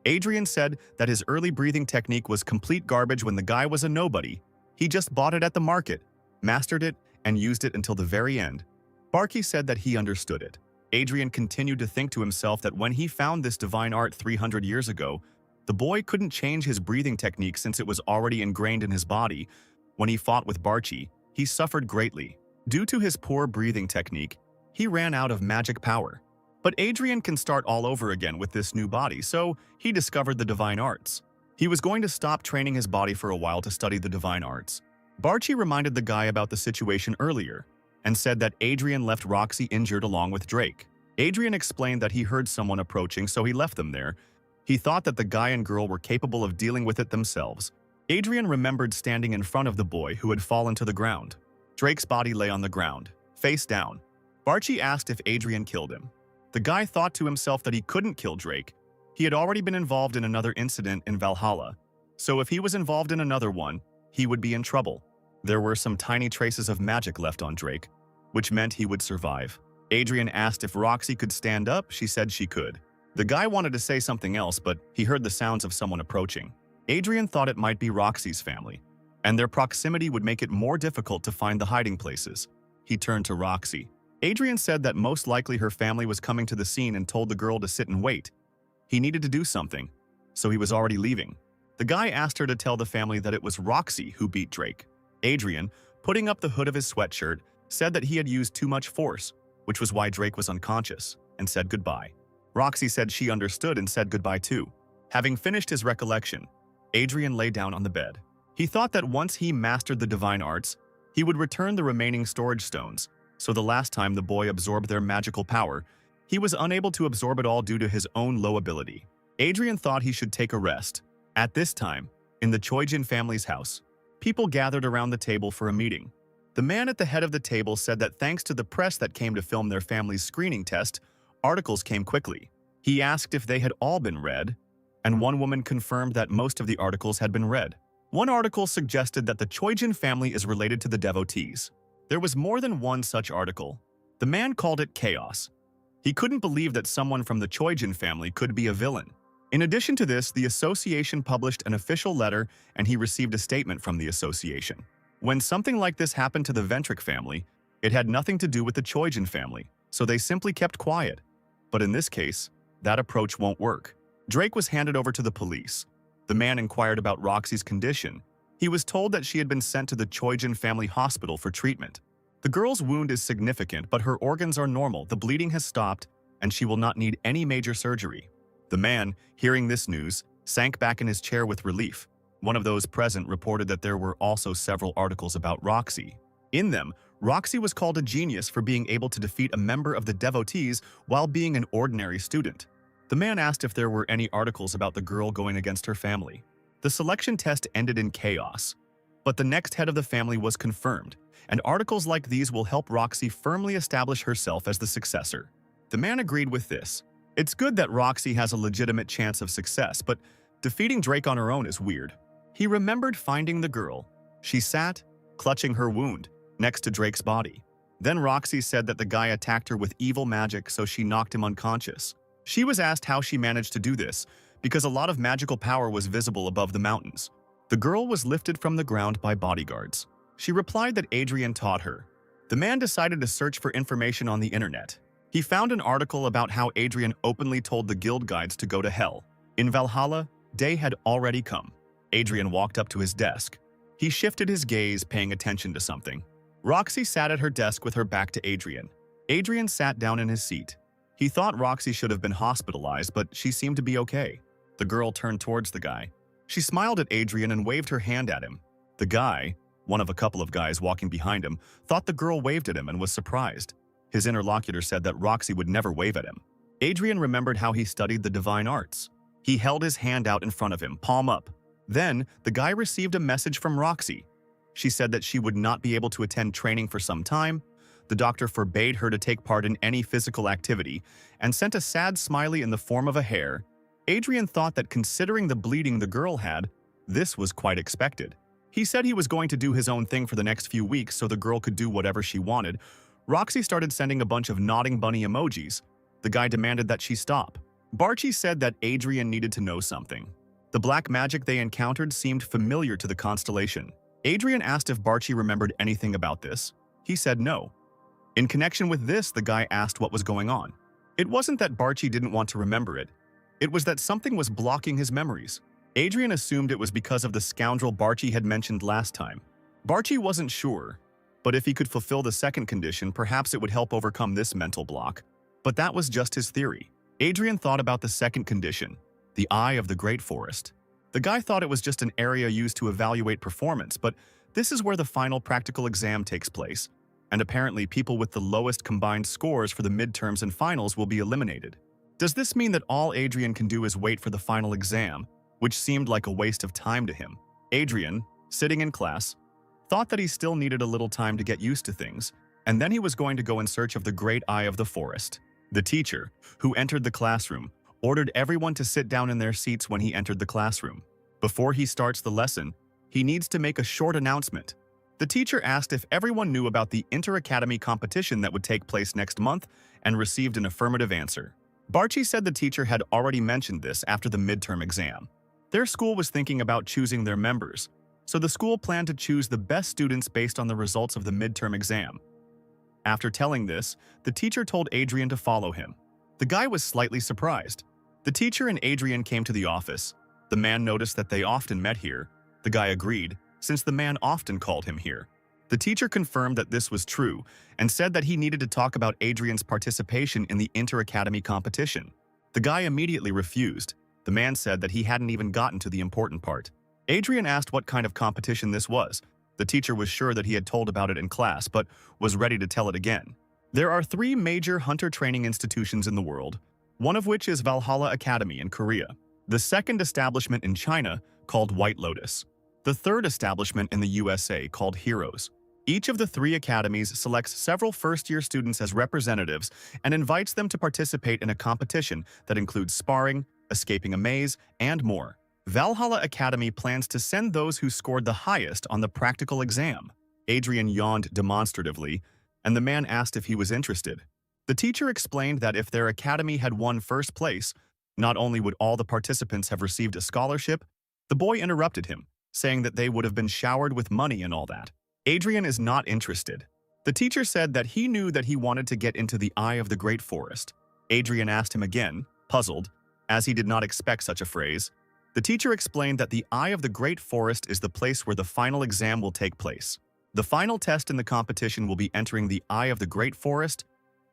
Adrian said that his early breathing technique was complete garbage when the guy was a nobody. He just bought it at the market, mastered it, and used it until the very end. Barkey said that he understood it. Adrian continued to think to himself that when he found this divine art 300 years ago, the boy couldn't change his breathing technique since it was already ingrained in his body. When he fought with Barchi, he suffered greatly. Due to his poor breathing technique, he ran out of magic power. But Adrian can start all over again with this new body, so he discovered the divine arts. He was going to stop training his body for a while to study the divine arts. Barchi reminded the guy about the situation earlier and said that Adrian left Roxy injured along with Drake. Adrian explained that he heard someone approaching, so he left them there. He thought that the guy and girl were capable of dealing with it themselves. Adrian remembered standing in front of the boy who had fallen to the ground. Drake's body lay on the ground, face down. Barchi asked if Adrian killed him. The guy thought to himself that he couldn't kill Drake. He had already been involved in another incident in Valhalla, so if he was involved in another one, he would be in trouble. There were some tiny traces of magic left on Drake, which meant he would survive. Adrian asked if Roxy could stand up. She said she could. The guy wanted to say something else, but he heard the sounds of someone approaching. Adrian thought it might be Roxy's family, and their proximity would make it more difficult to find the hiding places. He turned to Roxy. Adrian said that most likely her family was coming to the scene and told the girl to sit and wait. He needed to do something, so he was already leaving. The guy asked her to tell the family that it was Roxy who beat Drake. Adrian, putting up the hood of his sweatshirt, said that he had used too much force, which was why Drake was unconscious, and said goodbye. Roxy said she understood and said goodbye too. Having finished his recollection, Adrian lay down on the bed. He thought that once he mastered the divine arts, he would return the remaining storage stones, so the last time the boy absorbed their magical power, he was unable to absorb it all due to his own low ability. Adrian thought he should take a rest. At this time, in the Choijin family's house, people gathered around the table for a meeting. The man at the head of the table said that thanks to the press that came to film their family's screening test, articles came quickly. He asked if they had all been read, and one woman confirmed that most of the articles had been read. One article suggested that the Choijin family is related to the devotees. There was more than one such article. The man called it chaos. He couldn't believe that someone from the Choijin family could be a villain. In addition to this, the association published an official letter and he received a statement from the association. When something like this happened to the Ventric family, it had nothing to do with the Choijin family, so they simply kept quiet. But in this case, that approach won't work. Drake was handed over to the police. The man inquired about Roxy's condition. He was told that she had been sent to the Choijin family hospital for treatment. The girl's wound is significant, but her organs are normal, the bleeding has stopped, and she will not need any major surgery. The man, hearing this news, sank back in his chair with relief. One of those present reported that there were also several articles about Roxy. In them, Roxy was called a genius for being able to defeat a member of the devotees while being an ordinary student. The man asked if there were any articles about the girl going against her family. The selection test ended in chaos, but the next head of the family was confirmed, and articles like these will help Roxy firmly establish herself as the successor. The man agreed with this. It's good that Roxy has a legitimate chance of success, but defeating Drake on her own is weird. He remembered finding the girl. She sat, clutching her wound, next to Drake's body. Then Roxy said that the guy attacked her with evil magic, so she knocked him unconscious. She was asked how she managed to do this, because a lot of magical power was visible above the mountains. The girl was lifted from the ground by bodyguards. She replied that Adrian taught her. The man decided to search for information on the internet. He found an article about how Adrian openly told the guild guides to go to hell. In Valhalla, day had already come. Adrian walked up to his desk. He shifted his gaze, paying attention to something. Roxy sat at her desk with her back to Adrian. Adrian sat down in his seat. He thought Roxy should have been hospitalized, but she seemed to be okay. The girl turned towards the guy. She smiled at Adrian and waved her hand at him. The guy, one of a couple of guys walking behind him, thought the girl waved at him and was surprised. His interlocutor said that Roxy would never wave at him. Adrian remembered how he studied the divine arts. He held his hand out in front of him, palm up. Then, the guy received a message from Roxy. She said that she would not be able to attend training for some time. The doctor forbade her to take part in any physical activity and sent a sad smiley in the form of a hair. Adrian thought that considering the bleeding the girl had, this was quite expected. He said he was going to do his own thing for the next few weeks so the girl could do whatever she wanted. Roxy started sending a bunch of nodding bunny emojis. The guy demanded that she stop. Barchi said that Adrian needed to know something. The black magic they encountered seemed familiar to the constellation. Adrian asked if Barchi remembered anything about this. He said no. In connection with this, the guy asked what was going on. It wasn't that Barchi didn't want to remember it. It was that something was blocking his memories. Adrian assumed it was because of the scoundrel Barchi had mentioned last time. Barchi wasn't sure, but if he could fulfill the second condition, perhaps it would help overcome this mental block. But that was just his theory. Adrian thought about the second condition, the Eye of the Great Forest. The guy thought it was just an area used to evaluate performance, but this is where the final practical exam takes place, and apparently people with the lowest combined scores for the midterms and finals will be eliminated. Does this mean that all Adrian can do is wait for the final exam, which seemed like a waste of time to him? Adrian, sitting in class, thought that he still needed a little time to get used to things, and then he was going to go in search of the great eye of the forest. The teacher, who entered the classroom, ordered everyone to sit down in their seats when he entered the classroom. Before he starts the lesson, he needs to make a short announcement. The teacher asked if everyone knew about the inter-academy competition that would take place next month and received an affirmative answer. Barchi said the teacher had already mentioned this after the midterm exam. Their school was thinking about choosing their members, so the school planned to choose the best students based on the results of the midterm exam. After telling this, the teacher told Adrian to follow him. The guy was slightly surprised. The teacher and Adrian came to the office. The man noticed that they often met here. The guy agreed, since the man often called him here. The teacher confirmed that this was true and said that he needed to talk about Adrian's participation in the inter-academy competition. The guy immediately refused. The man said that he hadn't even gotten to the important part. Adrian asked what kind of competition this was. The teacher was sure that he had told about it in class, but was ready to tell it again. There are 3 major hunter training institutions in the world, one of which is Valhalla Academy in Korea, the second establishment in China called White Lotus, the third establishment in the USA called Heroes. Each of the 3 academies selects several first-year students as representatives and invites them to participate in a competition that includes sparring, escaping a maze, and more. Valhalla Academy plans to send those who scored the highest on the practical exam. Adrian yawned demonstratively, and the man asked if he was interested. The teacher explained that if their academy had won first place, not only would all the participants have received a scholarship, the boy interrupted him, saying that they would have been showered with money and all that. Adrian is not interested. The teacher said that he knew that he wanted to get into the eye of the great forest. Adrian asked him again, puzzled, as he did not expect such a phrase. The teacher explained that the eye of the great forest is the place where the final exam will take place. The final test in the competition will be entering the eye of the great forest.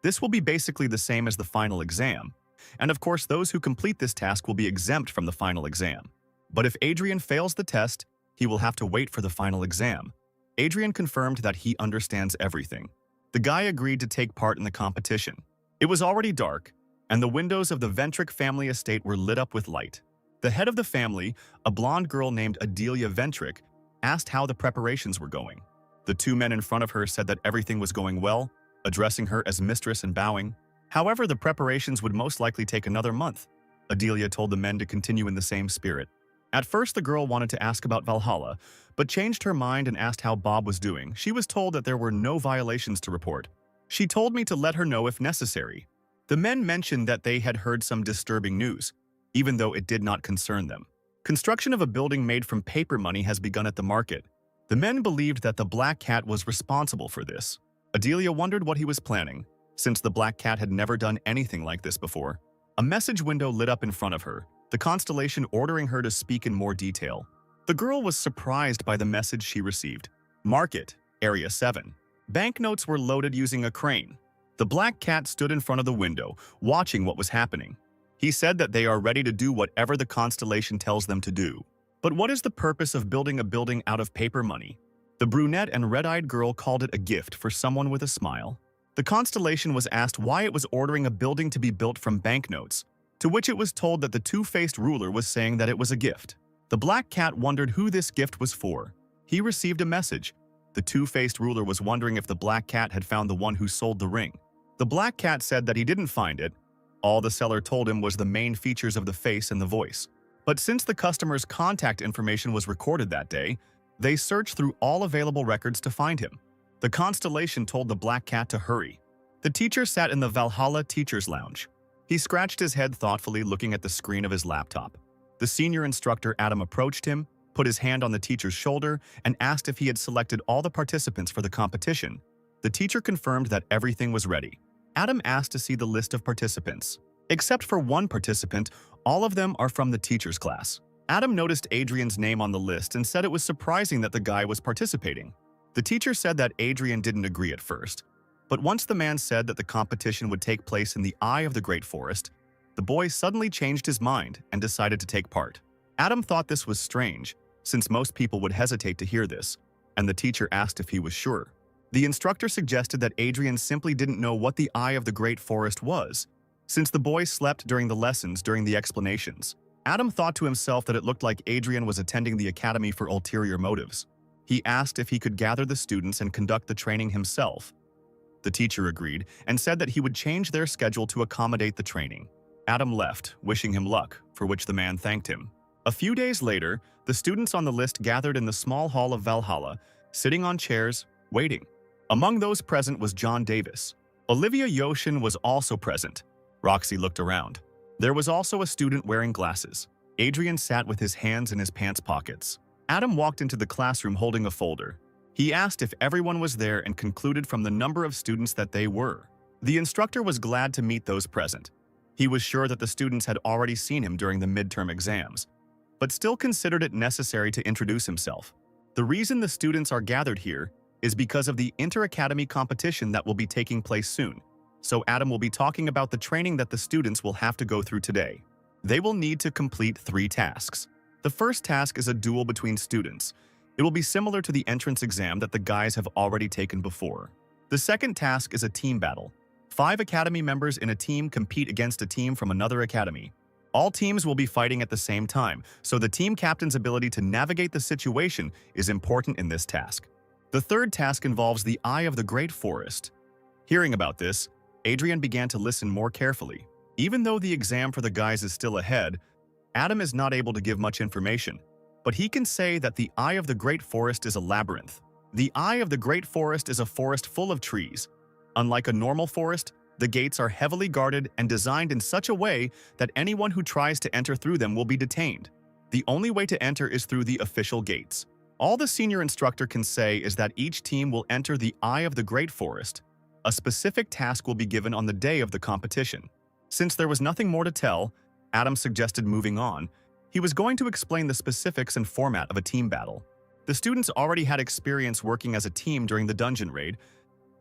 This will be basically the same as the final exam, and of course those who complete this task will be exempt from the final exam. But if Adrian fails the test, he will have to wait for the final exam. Adrian confirmed that he understands everything. The guy agreed to take part in the competition. It was already dark, and the windows of the Ventric family estate were lit up with light. The head of the family, a blonde girl named Adelia Ventric, asked how the preparations were going. The 2 men in front of her said that everything was going well, addressing her as mistress and bowing. However, the preparations would most likely take another month. Adelia told the men to continue in the same spirit. At first, the girl wanted to ask about Valhalla, but changed her mind and asked how Bob was doing. She was told that there were no violations to report. She told me to let her know if necessary. The men mentioned that they had heard some disturbing news, even though it did not concern them. Construction of a building made from paper money has begun at the market. The men believed that the Black Cat was responsible for this. Adelia wondered what he was planning, since the Black Cat had never done anything like this before. A message window lit up in front of her, the constellation ordering her to speak in more detail. The girl was surprised by the message she received. Market, Area 7. Banknotes were loaded using a crane. The Black Cat stood in front of the window, watching what was happening. He said that they are ready to do whatever the constellation tells them to do. But what is the purpose of building a building out of paper money? The brunette and red-eyed girl called it a gift for someone with a smile. The constellation was asked why it was ordering a building to be built from banknotes, to which it was told that the two-faced ruler was saying that it was a gift. The Black Cat wondered who this gift was for. He received a message. The two-faced ruler was wondering if the Black Cat had found the one who sold the ring. The Black Cat said that he didn't find it. All the seller told him was the main features of the face and the voice. But since the customer's contact information was recorded that day, they searched through all available records to find him. The constellation told the Black Cat to hurry. The teacher sat in the Valhalla Teacher's Lounge. He scratched his head thoughtfully, looking at the screen of his laptop. The senior instructor, Adam, approached him, put his hand on the teacher's shoulder, and asked if he had selected all the participants for the competition. The teacher confirmed that everything was ready. Adam asked to see the list of participants. Except for one participant, all of them are from the teacher's class. Adam noticed Adrian's name on the list and said it was surprising that the guy was participating. The teacher said that Adrian didn't agree at first. But once the man said that the competition would take place in the eye of the great forest, the boy suddenly changed his mind and decided to take part. Adam thought this was strange, since most people would hesitate to hear this, and the teacher asked if he was sure. The instructor suggested that Adrian simply didn't know what the eye of the great forest was, since the boy slept during the lessons during the explanations. Adam thought to himself that it looked like Adrian was attending the academy for ulterior motives. He asked if he could gather the students and conduct the training himself. The teacher agreed and said that he would change their schedule to accommodate the training. Adam left, wishing him luck, for which the man thanked him. A few days later, the students on the list gathered in the small hall of Valhalla, sitting on chairs, waiting. Among those present was John Davis. Olivia Yoshin was also present. Roxy looked around. There was also a student wearing glasses. Adrian sat with his hands in his pants pockets. Adam walked into the classroom holding a folder. He asked if everyone was there and concluded from the number of students that they were. The instructor was glad to meet those present. He was sure that the students had already seen him during the midterm exams, but still considered it necessary to introduce himself. The reason the students are gathered here is because of the inter-academy competition that will be taking place soon. So Adam will be talking about the training that the students will have to go through today. They will need to complete 3 tasks. The first task is a duel between students. It will be similar to the entrance exam that the guys have already taken before. The second task is a team battle. 5 academy members in a team compete against a team from another academy. All teams will be fighting at the same time, so the team captain's ability to navigate the situation is important in this task. The third task involves the Eye of the Great Forest. Hearing about this, Adrian began to listen more carefully. Even though the exam for the guys is still ahead, Adam is not able to give much information, but he can say that the Eye of the Great Forest is a labyrinth. The Eye of the Great Forest is a forest full of trees. Unlike a normal forest, the gates are heavily guarded and designed in such a way that anyone who tries to enter through them will be detained. The only way to enter is through the official gates. All the senior instructor can say is that each team will enter the Eye of the Great Forest. A specific task will be given on the day of the competition. Since there was nothing more to tell, Adam suggested moving on. He was going to explain the specifics and format of a team battle. The students already had experience working as a team during the dungeon raid.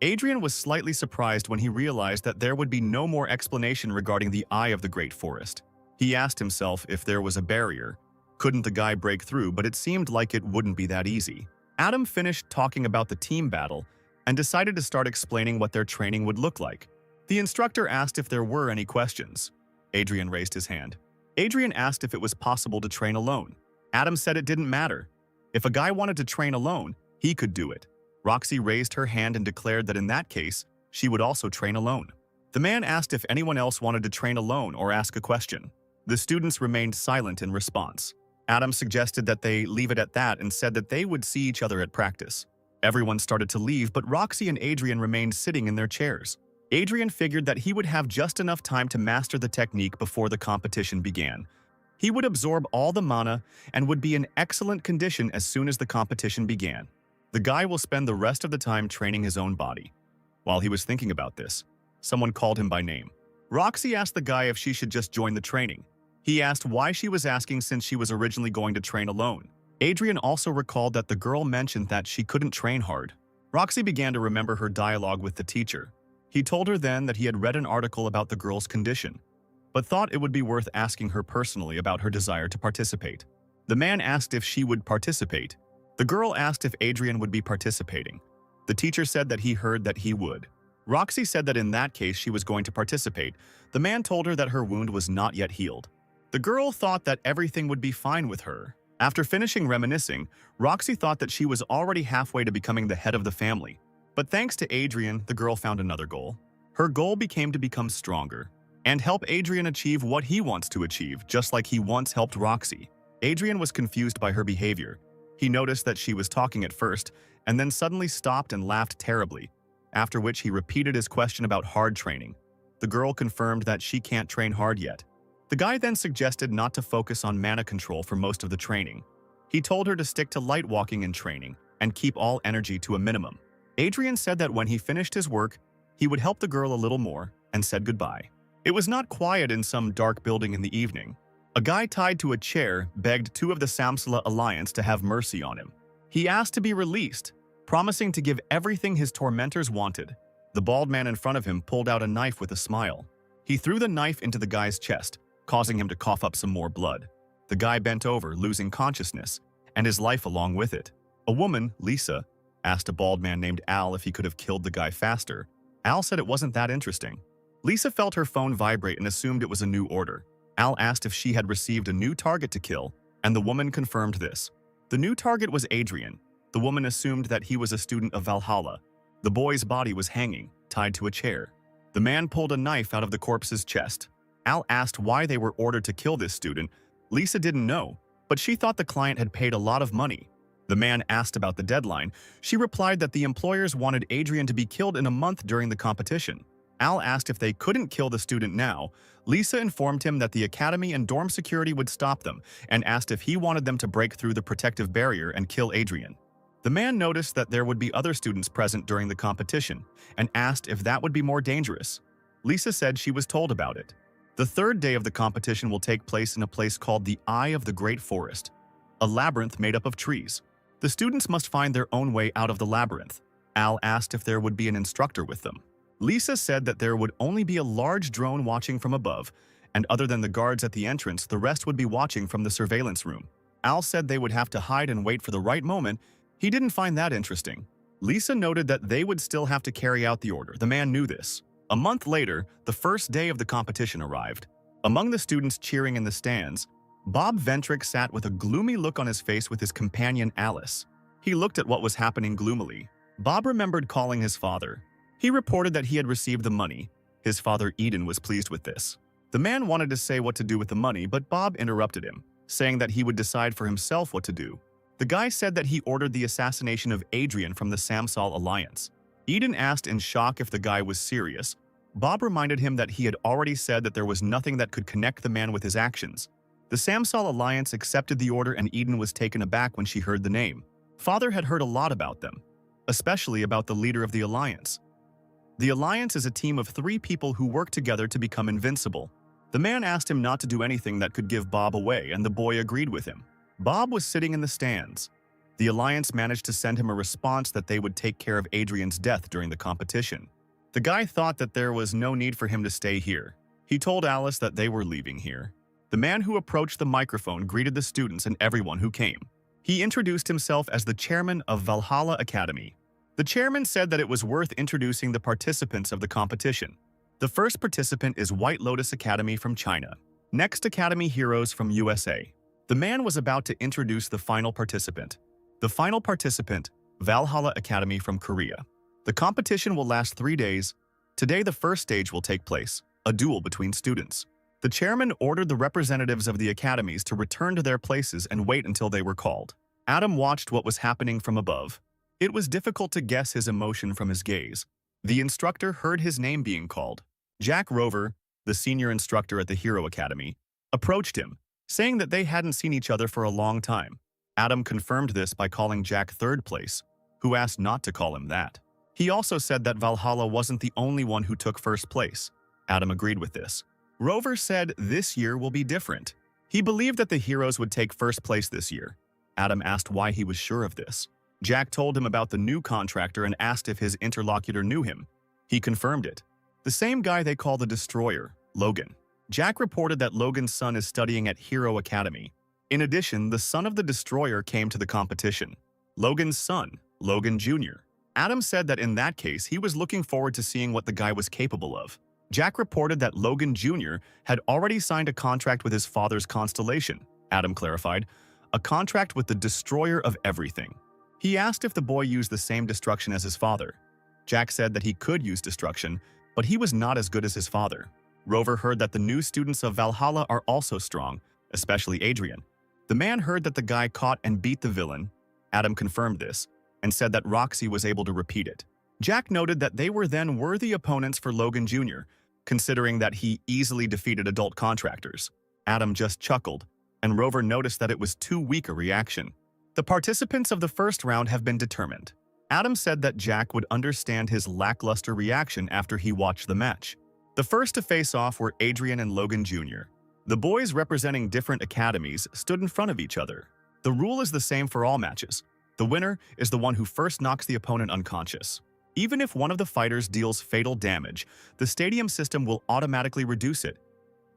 Adrian was slightly surprised when he realized that there would be no more explanation regarding the Eye of the Great Forest. He asked himself if there was a barrier. Couldn't the guy break through, but it seemed like it wouldn't be that easy. Adam finished talking about the team battle and decided to start explaining what their training would look like. The instructor asked if there were any questions. Adrian raised his hand. Adrian asked if it was possible to train alone. Adam said it didn't matter. If a guy wanted to train alone, he could do it. Roxy raised her hand and declared that in that case, she would also train alone. The man asked if anyone else wanted to train alone or ask a question. The students remained silent in response. Adam suggested that they leave it at that and said that they would see each other at practice. Everyone started to leave, but Roxy and Adrian remained sitting in their chairs. Adrian figured that he would have just enough time to master the technique before the competition began. He would absorb all the mana and would be in excellent condition as soon as the competition began. The guy will spend the rest of the time training his own body. While he was thinking about this, someone called him by name. Roxy asked the guy if she should just join the training. He asked why she was asking since she was originally going to train alone. Adrian also recalled that the girl mentioned that she couldn't train hard. Roxy began to remember her dialogue with the teacher. He told her then that he had read an article about the girl's condition, but thought it would be worth asking her personally about her desire to participate. The man asked if she would participate. The girl asked if Adrian would be participating. The teacher said that he heard that he would. Roxy said that in that case she was going to participate. The man told her that her wound was not yet healed. The girl thought that everything would be fine with her. After finishing reminiscing, Roxy thought that she was already halfway to becoming the head of the family. But thanks to Adrian, the girl found another goal. Her goal became to become stronger and help Adrian achieve what he wants to achieve, just like he once helped Roxy. Adrian was confused by her behavior. He noticed that she was talking at first, and then suddenly stopped and laughed terribly, after which he repeated his question about hard training. The girl confirmed that she can't train hard yet. The guy then suggested not to focus on mana control for most of the training. He told her to stick to light walking in training and keep all energy to a minimum. Adrian said that when he finished his work, he would help the girl a little more and said goodbye. It was not quiet in some dark building in the evening. A guy tied to a chair begged 2 of the Samsala Alliance to have mercy on him. He asked to be released, promising to give everything his tormentors wanted. The bald man in front of him pulled out a knife with a smile. He threw the knife into the guy's chest, causing him to cough up some more blood. The guy bent over, losing consciousness, and his life along with it. A woman, Lisa, asked a bald man named Al if he could have killed the guy faster. Al said it wasn't that interesting. Lisa felt her phone vibrate and assumed it was a new order. Al asked if she had received a new target to kill, and the woman confirmed this. The new target was Adrian. The woman assumed that he was a student of Valhalla. The boy's body was hanging, tied to a chair. The man pulled a knife out of the corpse's chest. Al asked why they were ordered to kill this student. Lisa didn't know, but she thought the client had paid a lot of money. The man asked about the deadline. She replied that the employers wanted Adrian to be killed in a month during the competition. Al asked if they couldn't kill the student now. Lisa informed him that the academy and dorm security would stop them and asked if he wanted them to break through the protective barrier and kill Adrian. The man noticed that there would be other students present during the competition and asked if that would be more dangerous. Lisa said she was told about it. The third day of the competition will take place in a place called the Eye of the Great Forest, a labyrinth made up of trees. The students must find their own way out of the labyrinth. Al asked if there would be an instructor with them. Lisa said that there would only be a large drone watching from above, and other than the guards at the entrance, the rest would be watching from the surveillance room. Al said they would have to hide and wait for the right moment. He didn't find that interesting. Lisa noted that they would still have to carry out the order. The man knew this. A month later, the first day of the competition arrived. Among the students cheering in the stands, Bob Ventrick sat with a gloomy look on his face with his companion Alice. He looked at what was happening gloomily. Bob remembered calling his father. He reported that he had received the money. His father Eden was pleased with this. The man wanted to say what to do with the money, but Bob interrupted him, saying that he would decide for himself what to do. The guy said that he ordered the assassination of Adrian from the Samsal Alliance. Eden asked in shock if the guy was serious. Bob reminded him that he had already said that there was nothing that could connect the man with his actions. The Samsal Alliance accepted the order and Eden was taken aback when she heard the name. Father had heard a lot about them, especially about the leader of the Alliance. The Alliance is a team of 3 people who work together to become invincible. The man asked him not to do anything that could give Bob away, and the boy agreed with him. Bob was sitting in the stands. The Alliance managed to send him a response that they would take care of Adrian's death during the competition. The guy thought that there was no need for him to stay here. He told Alice that they were leaving here. The man who approached the microphone greeted the students and everyone who came. He introduced himself as the chairman of Valhalla Academy. The chairman said that it was worth introducing the participants of the competition. The first participant is White Lotus Academy from China. Next, Academy Heroes from USA. The man was about to introduce the final participant. The final participant, Valhalla Academy from Korea. The competition will last 3 days. Today, the first stage will take place, a duel between students. The chairman ordered the representatives of the academies to return to their places and wait until they were called. Adam watched what was happening from above. It was difficult to guess his emotion from his gaze. The instructor heard his name being called. Jack Rover, the senior instructor at the Hero Academy, approached him, saying that they hadn't seen each other for a long time. Adam confirmed this by calling Jack third place, who asked not to call him that. He also said that Valhalla wasn't the only one who took first place. Adam agreed with this. Rover said this year will be different. He believed that the heroes would take first place this year. Adam asked why he was sure of this. Jack told him about the new contractor and asked if his interlocutor knew him. He confirmed it. The same guy they call the Destroyer, Logan. Jack reported that Logan's son is studying at Hero Academy. In addition, the son of the Destroyer came to the competition. Logan's son, Logan Jr. Adam said that in that case, he was looking forward to seeing what the guy was capable of. Jack reported that Logan Jr. had already signed a contract with his father's constellation. Adam clarified, a contract with the Destroyer of everything. He asked if the boy used the same destruction as his father. Jack said that he could use destruction, but he was not as good as his father. Rover heard that the new students of Valhalla are also strong, especially Adrian. The man heard that the guy caught and beat the villain. Adam confirmed this and said that Roxy was able to repeat it. Jack noted that they were then worthy opponents for Logan Jr., considering that he easily defeated adult contractors. Adam just chuckled, and Rover noticed that it was too weak a reaction. The participants of the first round have been determined. Adam said that Jack would understand his lackluster reaction after he watched the match. The first to face off were Adrian and Logan Jr. The boys representing different academies stood in front of each other. The rule is the same for all matches. The winner is the one who first knocks the opponent unconscious. Even if one of the fighters deals fatal damage, the stadium system will automatically reduce it.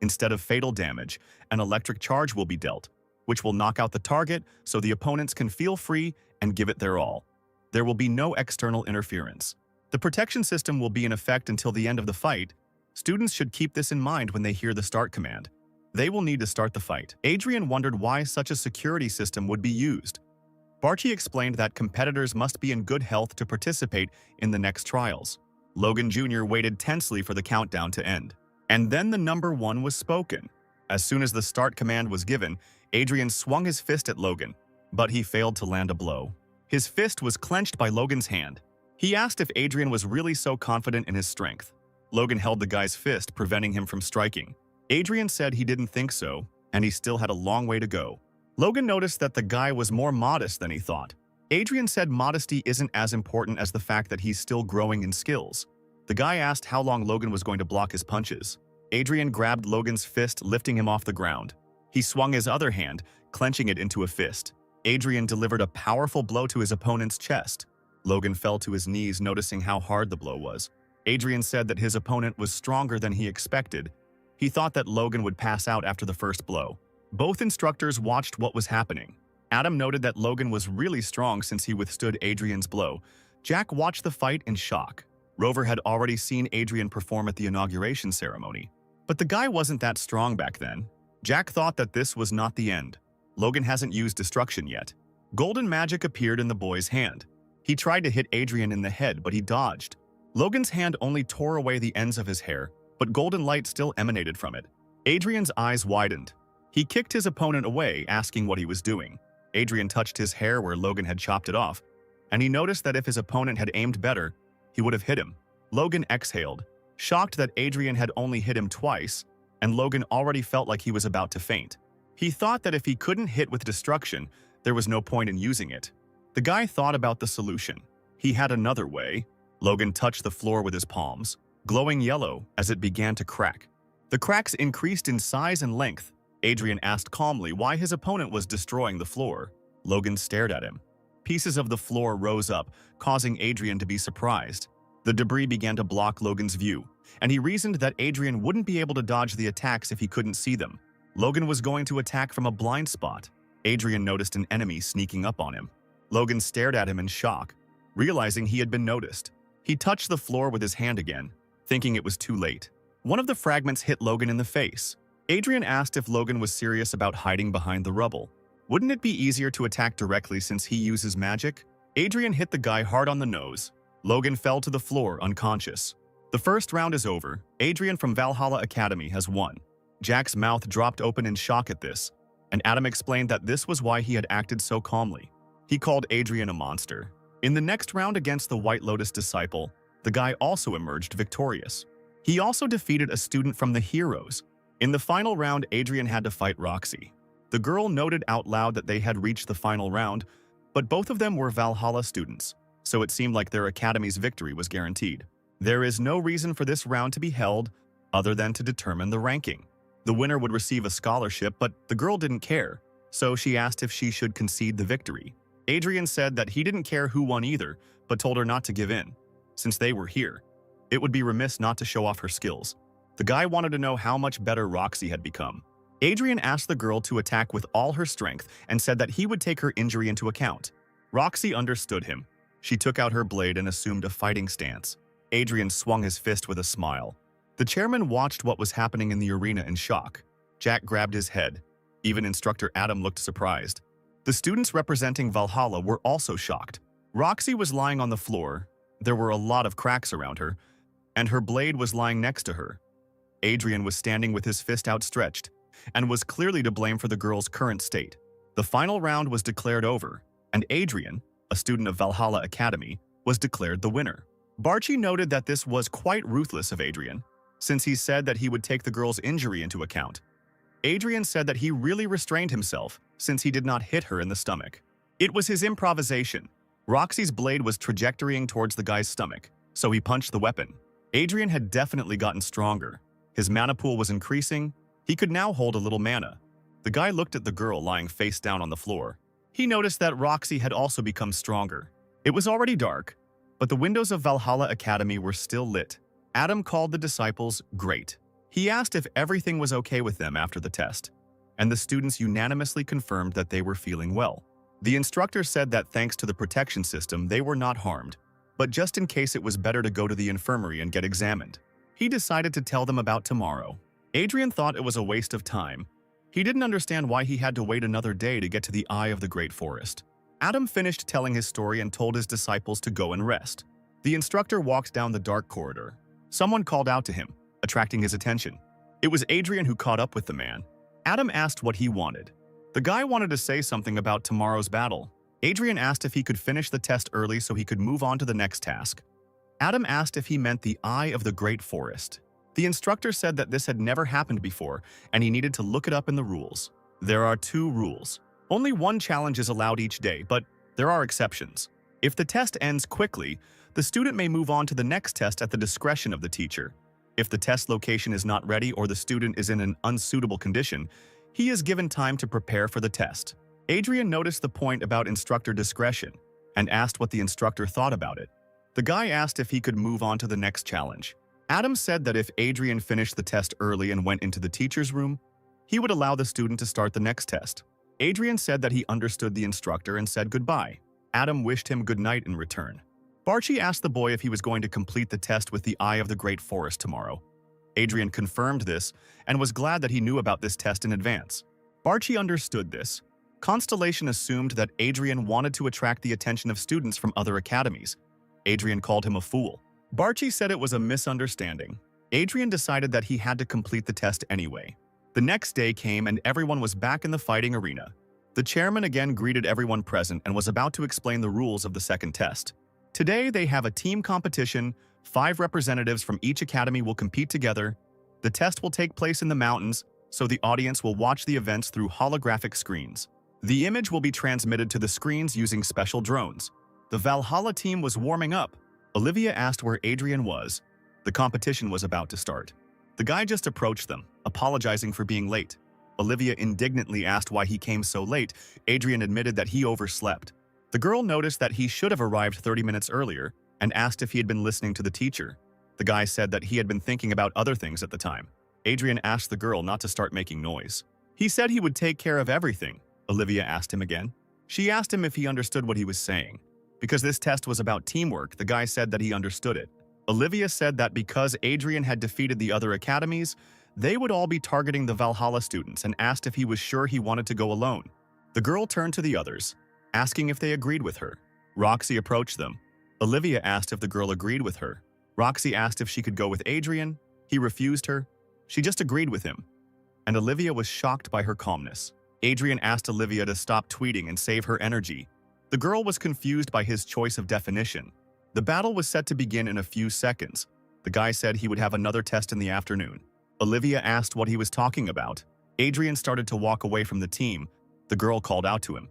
Instead of fatal damage, an electric charge will be dealt, which will knock out the target so the opponents can feel free and give it their all. There will be no external interference. The protection system will be in effect until the end of the fight. Students should keep this in mind when they hear the start command. They will need to start the fight. Adrian wondered why such a security system would be used. Barchi explained that competitors must be in good health to participate in the next trials. Logan Jr. waited tensely for the countdown to end. And then the number 1 was spoken. As soon as the start command was given, Adrian swung his fist at Logan, but he failed to land a blow. His fist was clenched by Logan's hand. He asked if Adrian was really so confident in his strength. Logan held the guy's fist, preventing him from striking. Adrian said he didn't think so, and he still had a long way to go. Logan noticed that the guy was more modest than he thought. Adrian said modesty isn't as important as the fact that he's still growing in skills. The guy asked how long Logan was going to block his punches. Adrian grabbed Logan's fist, lifting him off the ground. He swung his other hand, clenching it into a fist. Adrian delivered a powerful blow to his opponent's chest. Logan fell to his knees, noticing how hard the blow was. Adrian said that his opponent was stronger than he expected. He thought that Logan would pass out after the first blow. Both instructors watched what was happening. Adam noted that Logan was really strong since he withstood Adrian's blow. Jack watched the fight in shock. Rover had already seen Adrian perform at the inauguration ceremony. But the guy wasn't that strong back then. Jack thought that this was not the end. Logan hasn't used destruction yet. Golden magic appeared in the boy's hand. He tried to hit Adrian in the head, but he dodged. Logan's hand only tore away the ends of his hair, but golden light still emanated from it. Adrian's eyes widened. He kicked his opponent away, asking what he was doing. Adrian touched his hair where Logan had chopped it off, and he noticed that if his opponent had aimed better, he would have hit him. Logan exhaled, shocked that Adrian had only hit him twice, and Logan already felt like he was about to faint. He thought that if he couldn't hit with destruction, there was no point in using it. The guy thought about the solution. He had another way. Logan touched the floor with his palms, glowing yellow as it began to crack. The cracks increased in size and length. Adrian asked calmly why his opponent was destroying the floor. Logan stared at him. Pieces of the floor rose up, causing Adrian to be surprised. The debris began to block Logan's view, and he reasoned that Adrian wouldn't be able to dodge the attacks if he couldn't see them. Logan was going to attack from a blind spot. Adrian noticed an enemy sneaking up on him. Logan stared at him in shock, realizing he had been noticed. He touched the floor with his hand again, thinking it was too late. One of the fragments hit Logan in the face. Adrian asked if Logan was serious about hiding behind the rubble. Wouldn't it be easier to attack directly since he uses magic? Adrian hit the guy hard on the nose. Logan fell to the floor unconscious. The first round is over. Adrian from Valhalla Academy has won. Jack's mouth dropped open in shock at this, and Adam explained that this was why he had acted so calmly. He called Adrian a monster. In the next round against the White Lotus disciple, the guy also emerged victorious. He also defeated a student from the Heroes. In the final round, Adrian had to fight Roxy. The girl noted out loud that they had reached the final round, but both of them were Valhalla students, so it seemed like their academy's victory was guaranteed. There is no reason for this round to be held other than to determine the ranking. The winner would receive a scholarship, but the girl didn't care, so she asked if she should concede the victory. Adrian said that he didn't care who won either, but told her not to give in. Since they were here, it would be remiss not to show off her skills. The guy wanted to know how much better Roxy had become. Adrian asked the girl to attack with all her strength and said that he would take her injury into account. Roxy understood him. She took out her blade and assumed a fighting stance. Adrian swung his fist with a smile. The chairman watched what was happening in the arena in shock. Jack grabbed his head. Even instructor Adam looked surprised. The students representing Valhalla were also shocked. Roxy was lying on the floor. There were a lot of cracks around her, and her blade was lying next to her. Adrian was standing with his fist outstretched, and was clearly to blame for the girl's current state. The final round was declared over, and Adrian, a student of Valhalla Academy, was declared the winner. Barchi noted that this was quite ruthless of Adrian, since he said that he would take the girl's injury into account. Adrian said that he really restrained himself since he did not hit her in the stomach. It was his improvisation. Roxy's blade was trajectorying towards the guy's stomach, so he punched the weapon. Adrian had definitely gotten stronger. His mana pool was increasing. He could now hold a little mana. The guy looked at the girl lying face down on the floor. He noticed that Roxy had also become stronger. It was already dark, but the windows of Valhalla Academy were still lit. Adam called the disciples great. He asked if everything was okay with them after the test, and the students unanimously confirmed that they were feeling well. The instructor said that thanks to the protection system, they were not harmed, but just in case it was better to go to the infirmary and get examined. He decided to tell them about tomorrow. Adrian thought it was a waste of time. He didn't understand why he had to wait another day to get to the eye of the great forest. Adam finished telling his story and told his disciples to go and rest. The instructor walked down the dark corridor. Someone called out to him, attracting his attention. It was Adrian who caught up with the man. Adam asked what he wanted. The guy wanted to say something about tomorrow's battle. Adrian asked if he could finish the test early so he could move on to the next task. Adam asked if he meant the eye of the great forest. The instructor said that this had never happened before, and he needed to look it up in the rules. There are 2 rules. Only 1 challenge is allowed each day, but there are exceptions. If the test ends quickly, the student may move on to the next test at the discretion of the teacher. If the test location is not ready or the student is in an unsuitable condition, he is given time to prepare for the test. Adrian noticed the point about instructor discretion and asked what the instructor thought about it. The guy asked if he could move on to the next challenge. Adam said that if Adrian finished the test early and went into the teacher's room, he would allow the student to start the next test. Adrian said that he understood the instructor and said goodbye. Adam wished him good night in return. Barchi asked the boy if he was going to complete the test with the eye of the great forest tomorrow. Adrian confirmed this and was glad that he knew about this test in advance. Barchi understood this. Constellation assumed that Adrian wanted to attract the attention of students from other academies. Adrian called him a fool. Barchi said it was a misunderstanding. Adrian decided that he had to complete the test anyway. The next day came and everyone was back in the fighting arena. The chairman again greeted everyone present and was about to explain the rules of the second test. Today they have a team competition. 5 representatives from each academy will compete together. The test will take place in the mountains, so the audience will watch the events through holographic screens. The image will be transmitted to the screens using special drones. The Valhalla team was warming up. Olivia asked where Adrian was. The competition was about to start. The guy just approached them, apologizing for being late. Olivia indignantly asked why he came so late. Adrian admitted that he overslept. The girl noticed that he should have arrived 30 minutes earlier and asked if he had been listening to the teacher. The guy said that he had been thinking about other things at the time. Adrian asked the girl not to start making noise. He said he would take care of everything. Olivia asked him again. She asked him if he understood what he was saying. Because this test was about teamwork, the guy said that he understood it. Olivia said that because Adrian had defeated the other academies, they would all be targeting the Valhalla students and asked if he was sure he wanted to go alone. The girl turned to the others, asking if they agreed with her. Roxy approached them. Olivia asked if the girl agreed with her. Roxy asked if she could go with Adrian. He refused her. She just agreed with him. And Olivia was shocked by her calmness. Adrian asked Olivia to stop tweeting and save her energy. The girl was confused by his choice of definition. The battle was set to begin in a few seconds. The guy said he would have another test in the afternoon. Olivia asked what he was talking about. Adrian started to walk away from the team. The girl called out to him.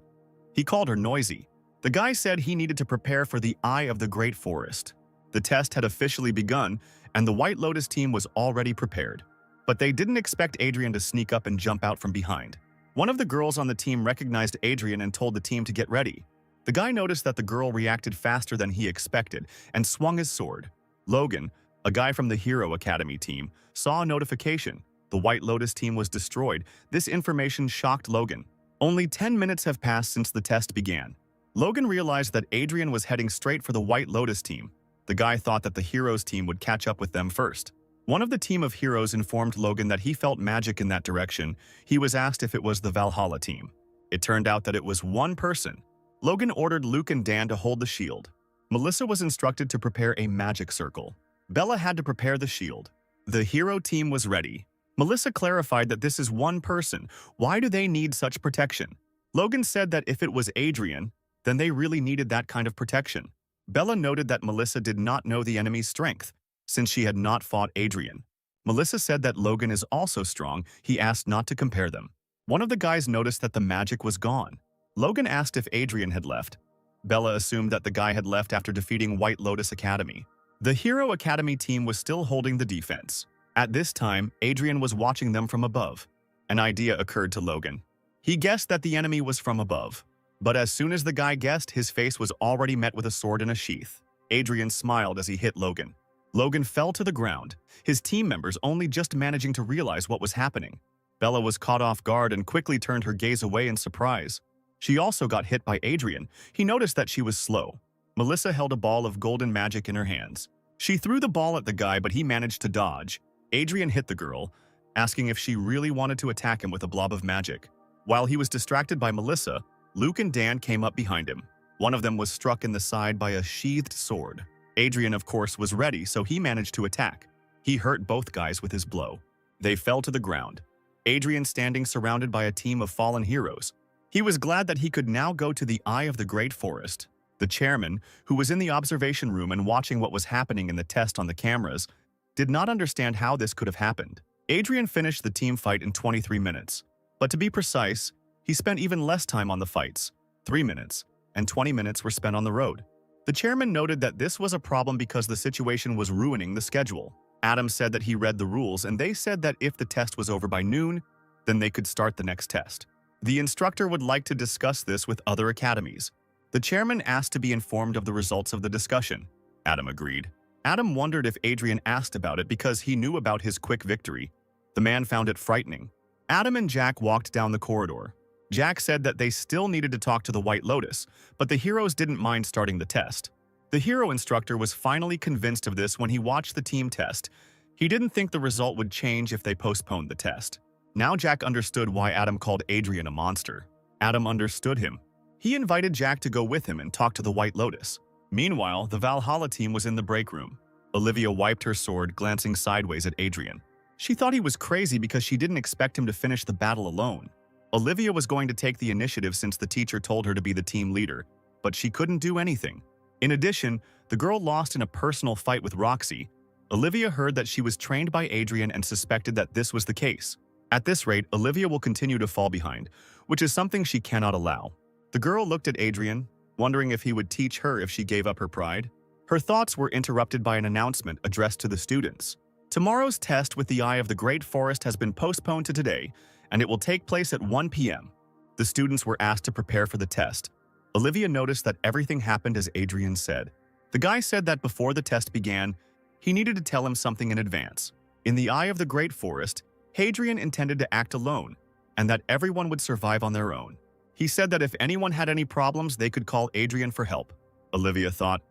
He called her noisy. The guy said he needed to prepare for the eye of the great forest. The test had officially begun, and the White Lotus team was already prepared. But they didn't expect Adrian to sneak up and jump out from behind. One of the girls on the team recognized Adrian and told the team to get ready. The guy noticed that the girl reacted faster than he expected and swung his sword. Logan, a guy from the Hero Academy team, saw a notification. The White Lotus team was destroyed. This information shocked Logan. Only 10 minutes have passed since the test began. Logan realized that Adrian was heading straight for the White Lotus team. The guy thought that the Heroes team would catch up with them first. One of the team of heroes informed Logan that he felt magic in that direction. He was asked if it was the Valhalla team. It turned out that it was one person. Logan ordered Luke and Dan to hold the shield. Melissa was instructed to prepare a magic circle. Bella had to prepare the shield. The hero team was ready. Melissa clarified that this is one person. Why do they need such protection? Logan said that if it was Adrian, then they really needed that kind of protection. Bella noted that Melissa did not know the enemy's strength, since she had not fought Adrian. Melissa said that Logan is also strong. He asked not to compare them. One of the guys noticed that the magic was gone. Logan asked if Adrian had left. Bella assumed that the guy had left after defeating White Lotus Academy. The Hero Academy team was still holding the defense. At this time, Adrian was watching them from above. An idea occurred to Logan. He guessed that the enemy was from above. But as soon as the guy guessed, his face was already met with a sword in a sheath. Adrian smiled as he hit Logan. Logan fell to the ground, his team members only just managing to realize what was happening. Bella was caught off guard and quickly turned her gaze away in surprise. She also got hit by Adrian. He noticed that she was slow. Melissa held a ball of golden magic in her hands. She threw the ball at the guy, but he managed to dodge. Adrian hit the girl, asking if she really wanted to attack him with a blob of magic. While he was distracted by Melissa, Luke and Dan came up behind him. One of them was struck in the side by a sheathed sword. Adrian, of course, was ready, so he managed to attack. He hurt both guys with his blow. They fell to the ground, Adrian standing surrounded by a team of fallen heroes. He was glad that he could now go to the eye of the great forest. The chairman, who was in the observation room and watching what was happening in the test on the cameras, did not understand how this could have happened. Adrian finished the team fight in 23 minutes. But to be precise, he spent even less time on the fights, 3 minutes, and 20 minutes were spent on the road. The chairman noted that this was a problem because the situation was ruining the schedule. Adam said that he read the rules and they said that if the test was over by noon, then they could start the next test. The instructor would like to discuss this with other academies. The chairman asked to be informed of the results of the discussion. Adam agreed. Adam wondered if Adrian asked about it because he knew about his quick victory. The man found it frightening. Adam and Jack walked down the corridor. Jack said that they still needed to talk to the White Lotus, but the heroes didn't mind starting the test. The hero instructor was finally convinced of this when he watched the team test. He didn't think the result would change if they postponed the test. Now Jack understood why Adam called Adrian a monster. Adam understood him. He invited Jack to go with him and talk to the White Lotus. Meanwhile, the Valhalla team was in the break room. Olivia wiped her sword, glancing sideways at Adrian. She thought he was crazy because she didn't expect him to finish the battle alone. Olivia was going to take the initiative since the teacher told her to be the team leader, but she couldn't do anything. In addition, the girl lost in a personal fight with Roxy. Olivia heard that she was trained by Adrian and suspected that this was the case. At this rate, Olivia will continue to fall behind, which is something she cannot allow. The girl looked at Adrian, wondering if he would teach her if she gave up her pride. Her thoughts were interrupted by an announcement addressed to the students. Tomorrow's test with the Eye of the Great Forest has been postponed to today, and it will take place at 1 p.m. The students were asked to prepare for the test. Olivia noticed that everything happened as Adrian said. The guy said that before the test began, he needed to tell him something in advance. In the Eye of the Great Forest, Hadrian intended to act alone, and that everyone would survive on their own. He said that if anyone had any problems, they could call Adrian for help. Olivia thought,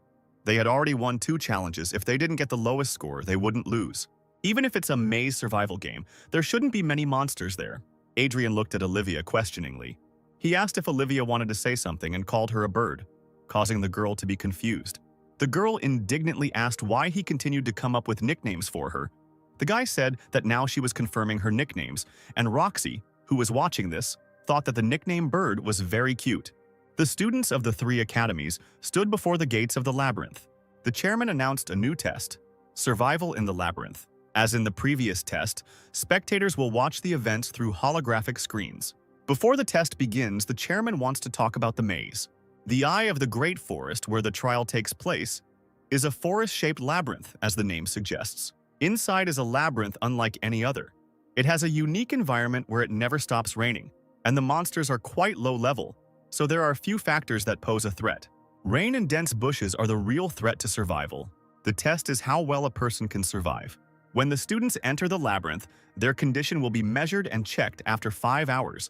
they had already won 2 challenges. If they didn't get the lowest score, they wouldn't lose. Even if it's a maze survival game, there shouldn't be many monsters there. Adrian looked at Olivia questioningly. He asked if Olivia wanted to say something and called her a bird, causing the girl to be confused. The girl indignantly asked why he continued to come up with nicknames for her. The guy said that now she was confirming her nicknames, and Roxy, who was watching this, thought that the nickname Bird was very cute. The students of the 3 academies stood before the gates of the labyrinth. The chairman announced a new test, Survival in the Labyrinth. As in the previous test, spectators will watch the events through holographic screens. Before the test begins, the chairman wants to talk about the maze. The Eye of the Great Forest, where the trial takes place, is a forest-shaped labyrinth, as the name suggests. Inside is a labyrinth unlike any other. It has a unique environment where it never stops raining, and the monsters are quite low level, so there are few factors that pose a threat. Rain and dense bushes are the real threat to survival. The test is how well a person can survive. When the students enter the labyrinth, their condition will be measured and checked after 5 hours.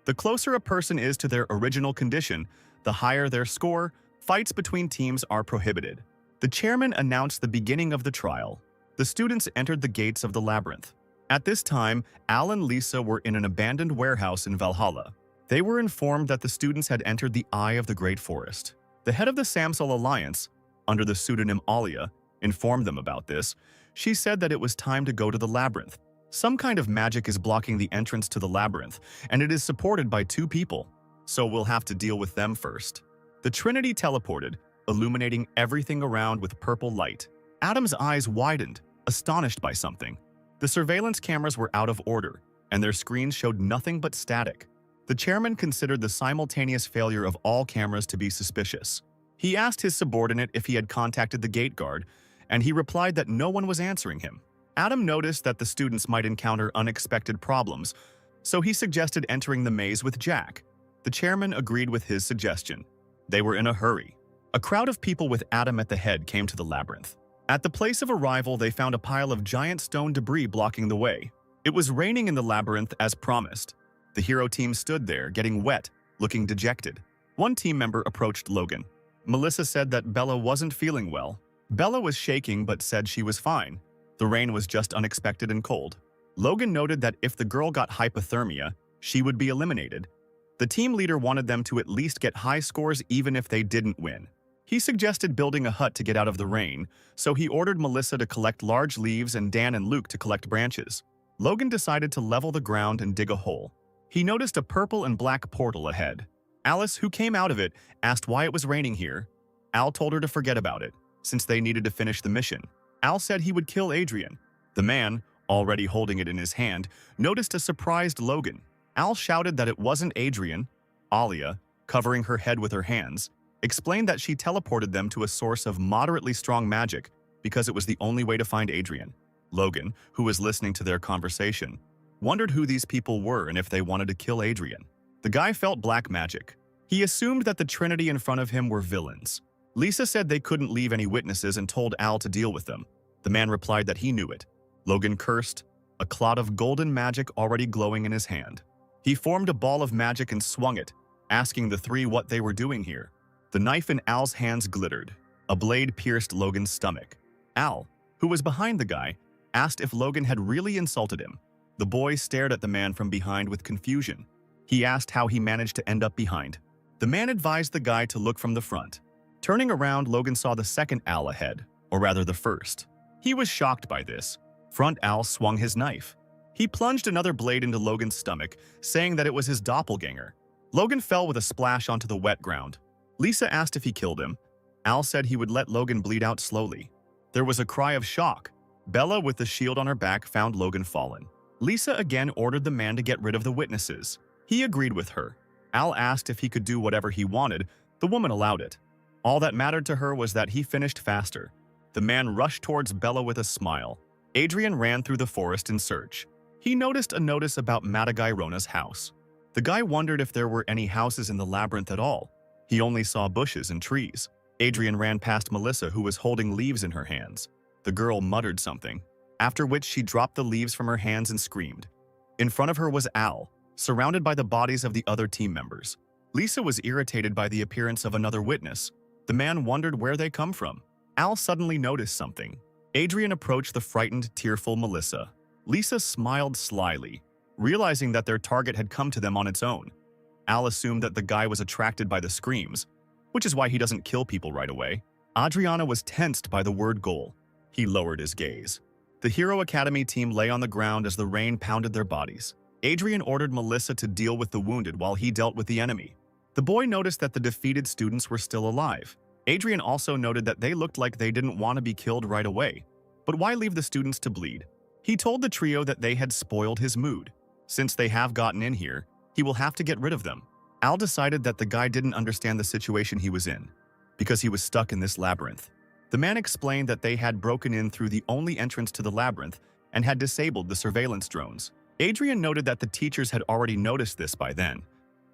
The closer a person is to their original condition, the higher their score. Fights between teams are prohibited. The chairman announced the beginning of the trial. The students entered the gates of the labyrinth. At this time, Al and Lisa were in an abandoned warehouse in Valhalla. They were informed that the students had entered the Eye of the Great Forest. The head of the Samsel Alliance, under the pseudonym Alia, informed them about this. She said that it was time to go to the labyrinth. Some kind of magic is blocking the entrance to the labyrinth, and it is supported by 2 people, so we'll have to deal with them first. The Trinity teleported, illuminating everything around with purple light. Adam's eyes widened, astonished by something. The surveillance cameras were out of order, and their screens showed nothing but static. The chairman considered the simultaneous failure of all cameras to be suspicious. He asked his subordinate if he had contacted the gate guard, and he replied that no one was answering him. Adam noticed that the students might encounter unexpected problems, so he suggested entering the maze with Jack. The chairman agreed with his suggestion. They were in a hurry. A crowd of people with Adam at the head came to the labyrinth. At the place of arrival, they found a pile of giant stone debris blocking the way. It was raining in the labyrinth as promised. The hero team stood there, getting wet, looking dejected. One team member approached Logan. Melissa said that Bella wasn't feeling well. Bella was shaking but said she was fine. The rain was just unexpected and cold. Logan noted that if the girl got hypothermia, she would be eliminated. The team leader wanted them to at least get high scores even if they didn't win. He suggested building a hut to get out of the rain, so he ordered Melissa to collect large leaves and Dan and Luke to collect branches. Logan decided to level the ground and dig a hole. He noticed a purple and black portal ahead. Alice, who came out of it, asked why it was raining here. Al told her to forget about it, since they needed to finish the mission. Al said he would kill Adrian. The man, already holding it in his hand, noticed a surprised Logan. Al shouted that it wasn't Adrian. Alia, covering her head with her hands, explained that she teleported them to a source of moderately strong magic because it was the only way to find Adrian. Logan, who was listening to their conversation, wondered who these people were and if they wanted to kill Adrian. The guy felt black magic. He assumed that the Trinity in front of him were villains. Lisa said they couldn't leave any witnesses and told Al to deal with them. The man replied that he knew it. Logan cursed, a clot of golden magic already glowing in his hand. He formed a ball of magic and swung it, asking the three what they were doing here. The knife in Al's hands glittered. A blade pierced Logan's stomach. Al, who was behind the guy, asked if Logan had really insulted him. The boy stared at the man from behind with confusion. He asked how he managed to end up behind. The man advised the guy to look from the front. Turning around, Logan saw the second Al ahead, or rather the first. He was shocked by this. Front Al swung his knife. He plunged another blade into Logan's stomach, saying that it was his doppelganger. Logan fell with a splash onto the wet ground. Lisa asked if he killed him. Al said he would let Logan bleed out slowly. There was a cry of shock. Bella, with the shield on her back, found Logan fallen. Lisa again ordered the man to get rid of the witnesses. He agreed with her. Al asked if he could do whatever he wanted. The woman allowed it. All that mattered to her was that he finished faster. The man rushed towards Bella with a smile. Adrian ran through the forest in search. He noticed a notice about Madagairona's house. The guy wondered if there were any houses in the labyrinth at all. He only saw bushes and trees. Adrian ran past Melissa, who was holding leaves in her hands. The girl muttered something, after which she dropped the leaves from her hands and screamed. In front of her was Al, surrounded by the bodies of the other team members. Lisa was irritated by the appearance of another witness. The man wondered where they come from. Al suddenly noticed something. Adrian approached the frightened, tearful Melissa. Lisa smiled slyly, realizing that their target had come to them on its own. Al assumed that the guy was attracted by the screams, which is why he doesn't kill people right away. Adriana was tensed by the word goal. He lowered his gaze. The Hero Academy team lay on the ground as the rain pounded their bodies. Adrian ordered Melissa to deal with the wounded while he dealt with the enemy. The boy noticed that the defeated students were still alive. Adrian also noted that they looked like they didn't want to be killed right away. But why leave the students to bleed? He told the trio that they had spoiled his mood. Since they have gotten in here, he will have to get rid of them. Al decided that the guy didn't understand the situation he was in, because he was stuck in this labyrinth. The man explained that they had broken in through the only entrance to the labyrinth and had disabled the surveillance drones. Adrian noted that the teachers had already noticed this by then.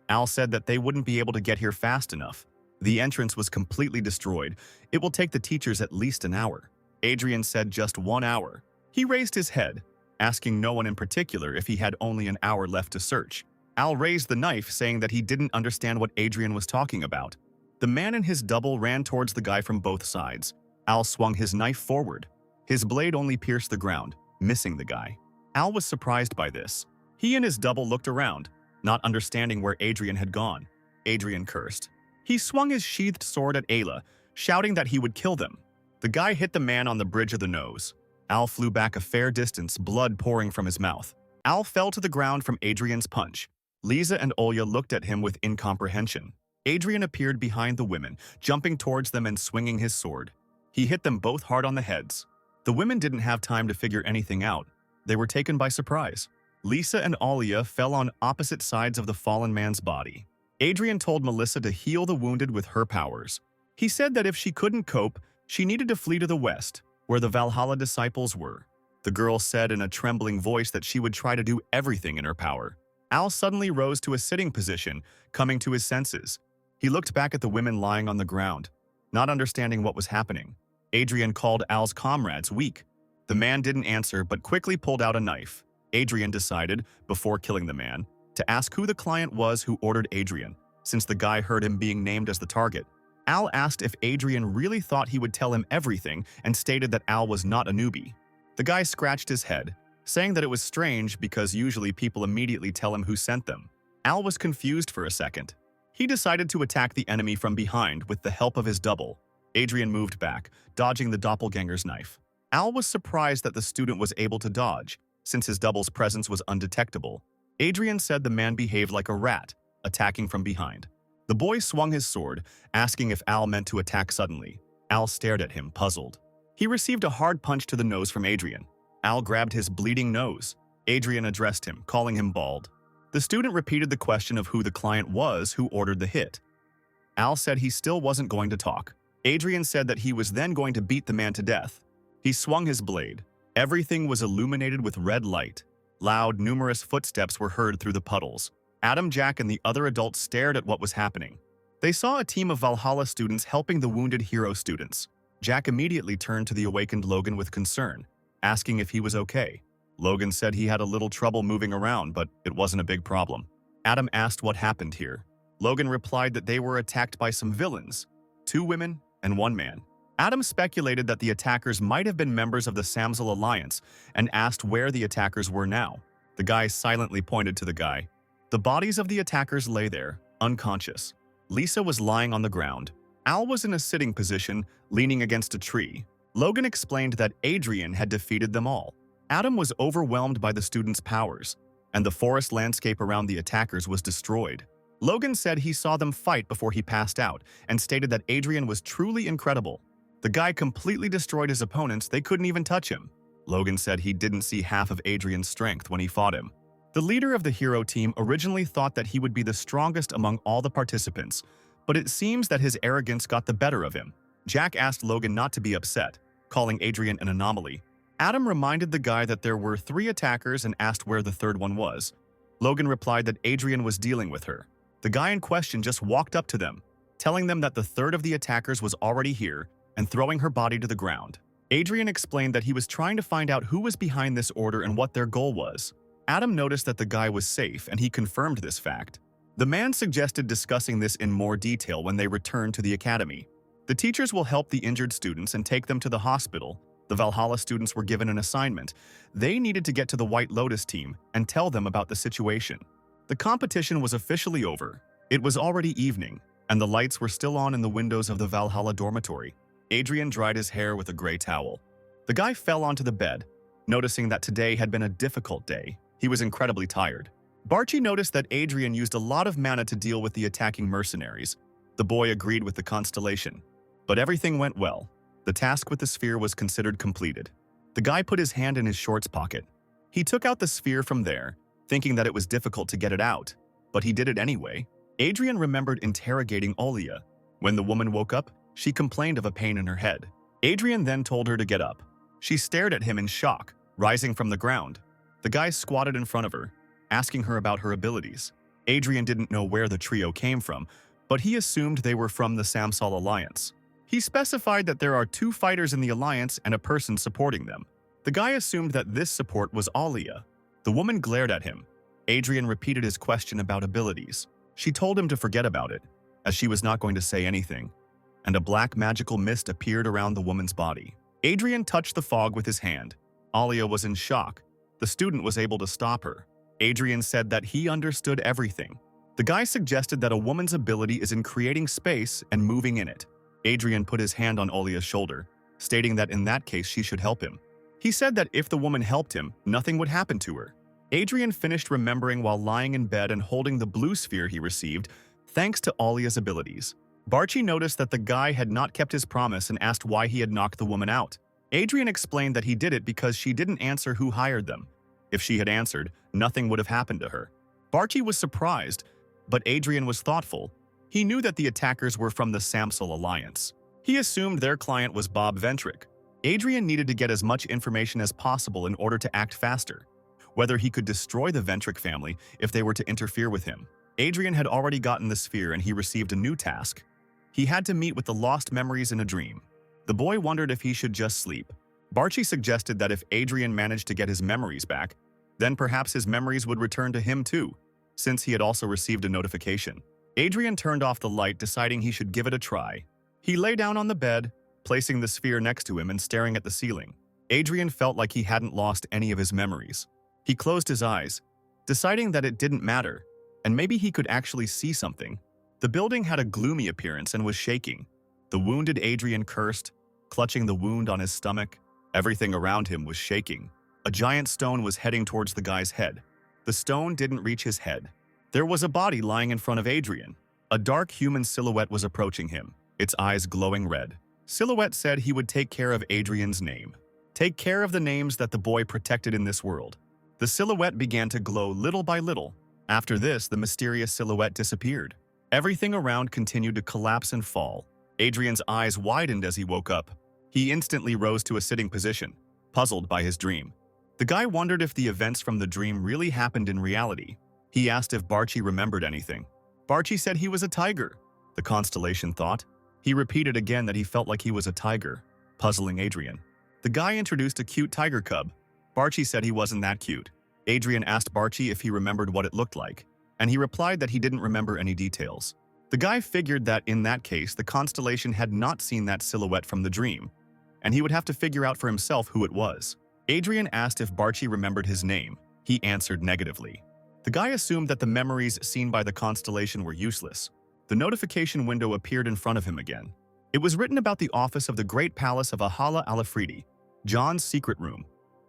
Al said that they wouldn't be able to get here fast enough. The entrance was completely destroyed. It will take the teachers at least an hour. Adrian said just 1 hour. He raised his head, asking no one in particular if he had only an hour left to search. Al raised the knife, saying that he didn't understand what Adrian was talking about. The man and his double ran towards the guy from both sides. Al swung his knife forward. His blade only pierced the ground, missing the guy. Al was surprised by this. He and his double looked around, not understanding where Adrian had gone. Adrian cursed. He swung his sheathed sword at Ayla, shouting that he would kill them. The guy hit the man on the bridge of the nose. Al flew back a fair distance, blood pouring from his mouth. Al fell to the ground from Adrian's punch. Lisa and Olya looked at him with incomprehension. Adrian appeared behind the women, jumping towards them and swinging his sword. He hit them both hard on the heads. The women didn't have time to figure anything out. They were taken by surprise. Lisa and Olya fell on opposite sides of the fallen man's body. Adrian told Melissa to heal the wounded with her powers. He said that if she couldn't cope, she needed to flee to the west, where the Valhalla disciples were. The girl said in a trembling voice that she would try to do everything in her power. Al suddenly rose to a sitting position, coming to his senses. He looked back at the women lying on the ground, not understanding what was happening. Adrian called Al's comrades weak. The man didn't answer but quickly pulled out a knife. Adrian decided, before killing the man, to ask who the client was who ordered Adrian, since the guy heard him being named as the target. Al asked if Adrian really thought he would tell him everything and stated that Al was not a newbie. The guy scratched his head, saying that it was strange because usually people immediately tell him who sent them. Al was confused for a second. He decided to attack the enemy from behind with the help of his double. Adrian moved back, dodging the doppelganger's knife. Al was surprised that the student was able to dodge, since his double's presence was undetectable. Adrian said the man behaved like a rat, attacking from behind. The boy swung his sword, asking if Al meant to attack suddenly. Al stared at him, puzzled. He received a hard punch to the nose from Adrian. Al grabbed his bleeding nose. Adrian addressed him, calling him bald. The student repeated the question of who the client was who ordered the hit. Al said he still wasn't going to talk. Adrian said that he was then going to beat the man to death. He swung his blade. Everything was illuminated with red light. Loud, numerous footsteps were heard through the puddles. Adam, Jack, and the other adults stared at what was happening. They saw a team of Valhalla students helping the wounded hero students. Jack immediately turned to the awakened Logan with concern, asking if he was okay. Logan said he had a little trouble moving around, but it wasn't a big problem. Adam asked what happened here. Logan replied that they were attacked by some villains, 2 women and 1 man. Adam speculated that the attackers might have been members of the Samsel Alliance and asked where the attackers were now. The guy silently pointed to the guy. The bodies of the attackers lay there, unconscious. Lisa was lying on the ground. Al was in a sitting position, leaning against a tree. Logan explained that Adrian had defeated them all. Adam was overwhelmed by the students' powers, and the forest landscape around the attackers was destroyed. Logan said he saw them fight before he passed out and stated that Adrian was truly incredible. The guy completely destroyed his opponents, they couldn't even touch him. Logan said he didn't see half of Adrian's strength when he fought him. The leader of the hero team originally thought that he would be the strongest among all the participants, but it seems that his arrogance got the better of him. Jack asked Logan not to be upset, calling Adrian an anomaly. Adam reminded the guy that there were 3 attackers and asked where the 3rd one was. Logan replied that Adrian was dealing with her. The guy in question just walked up to them, telling them that the 3rd of the attackers was already here and throwing her body to the ground. Adrian explained that he was trying to find out who was behind this order and what their goal was. Adam noticed that the guy was safe, and he confirmed this fact. The man suggested discussing this in more detail when they returned to the academy. The teachers will help the injured students and take them to the hospital. The Valhalla students were given an assignment. They needed to get to the White Lotus team and tell them about the situation. The competition was officially over. It was already evening, and the lights were still on in the windows of the Valhalla dormitory. Adrian dried his hair with a gray towel. The guy fell onto the bed, noticing that today had been a difficult day. He was incredibly tired. Barchi noticed that Adrian used a lot of mana to deal with the attacking mercenaries. The boy agreed with the constellation. But everything went well. The task with the sphere was considered completed. The guy put his hand in his shorts pocket. He took out the sphere from there, thinking that it was difficult to get it out. But he did it anyway. Adrian remembered interrogating Olia. When the woman woke up, she complained of a pain in her head. Adrian then told her to get up. She stared at him in shock, rising from the ground. The guy squatted in front of her, asking her about her abilities. Adrian didn't know where the trio came from, but he assumed they were from the Samsal Alliance. He specified that there are 2 fighters in the Alliance and a person supporting them. The guy assumed that this support was Alia. The woman glared at him. Adrian repeated his question about abilities. She told him to forget about it, as she was not going to say anything, and a black magical mist appeared around the woman's body. Adrian touched the fog with his hand. Alia was in shock. The student was able to stop her. Adrian said that he understood everything. The guy suggested that a woman's ability is in creating space and moving in it. Adrian put his hand on Olia's shoulder, stating that in that case she should help him. He said that if the woman helped him, nothing would happen to her. Adrian finished remembering while lying in bed and holding the blue sphere he received, thanks to Olia's abilities. Barchi noticed that the guy had not kept his promise and asked why he had knocked the woman out. Adrian explained that he did it because she didn't answer who hired them. If she had answered, nothing would have happened to her. Barchi was surprised, but Adrian was thoughtful. He knew that the attackers were from the Samsel Alliance. He assumed their client was Bob Ventrick. Adrian needed to get as much information as possible in order to act faster. Whether he could destroy the Ventrick family if they were to interfere with him. Adrian had already gotten the sphere and he received a new task. He had to meet with the lost memories in a dream. The boy wondered if he should just sleep. Barchi suggested that if Adrian managed to get his memories back, then perhaps his memories would return to him too, since he had also received a notification. Adrian turned off the light, deciding he should give it a try. He lay down on the bed, placing the sphere next to him and staring at the ceiling. Adrian felt like he hadn't lost any of his memories. He closed his eyes, deciding that it didn't matter, and maybe he could actually see something. The building had a gloomy appearance and was shaking. The wounded Adrian cursed, clutching the wound on his stomach. Everything around him was shaking. A giant stone was heading towards the guy's head. The stone didn't reach his head. There was a body lying in front of Adrian. A dark human silhouette was approaching him, its eyes glowing red. Silhouette said he would take care of Adrian's name. Take care of the names that the boy protected in this world. The silhouette began to glow little by little. After this, the mysterious silhouette disappeared. Everything around continued to collapse and fall. Adrian's eyes widened as he woke up. He instantly rose to a sitting position, puzzled by his dream. The guy wondered if the events from the dream really happened in reality. He asked if Barchi remembered anything. Barchi said he was a tiger, the constellation thought. He repeated again that he felt like he was a tiger, puzzling Adrian. The guy introduced a cute tiger cub. Barchi said he wasn't that cute. Adrian asked Barchi if he remembered what it looked like, and he replied that he didn't remember any details. The guy figured that in that case, the constellation had not seen that silhouette from the dream, and he would have to figure out for himself who it was. Adrian asked if Barchi remembered his name. He answered negatively. The guy assumed that the memories seen by the constellation were useless. The notification window appeared in front of him again. It was written about the office of the Great Palace of Ahala Alafridi, John's secret room,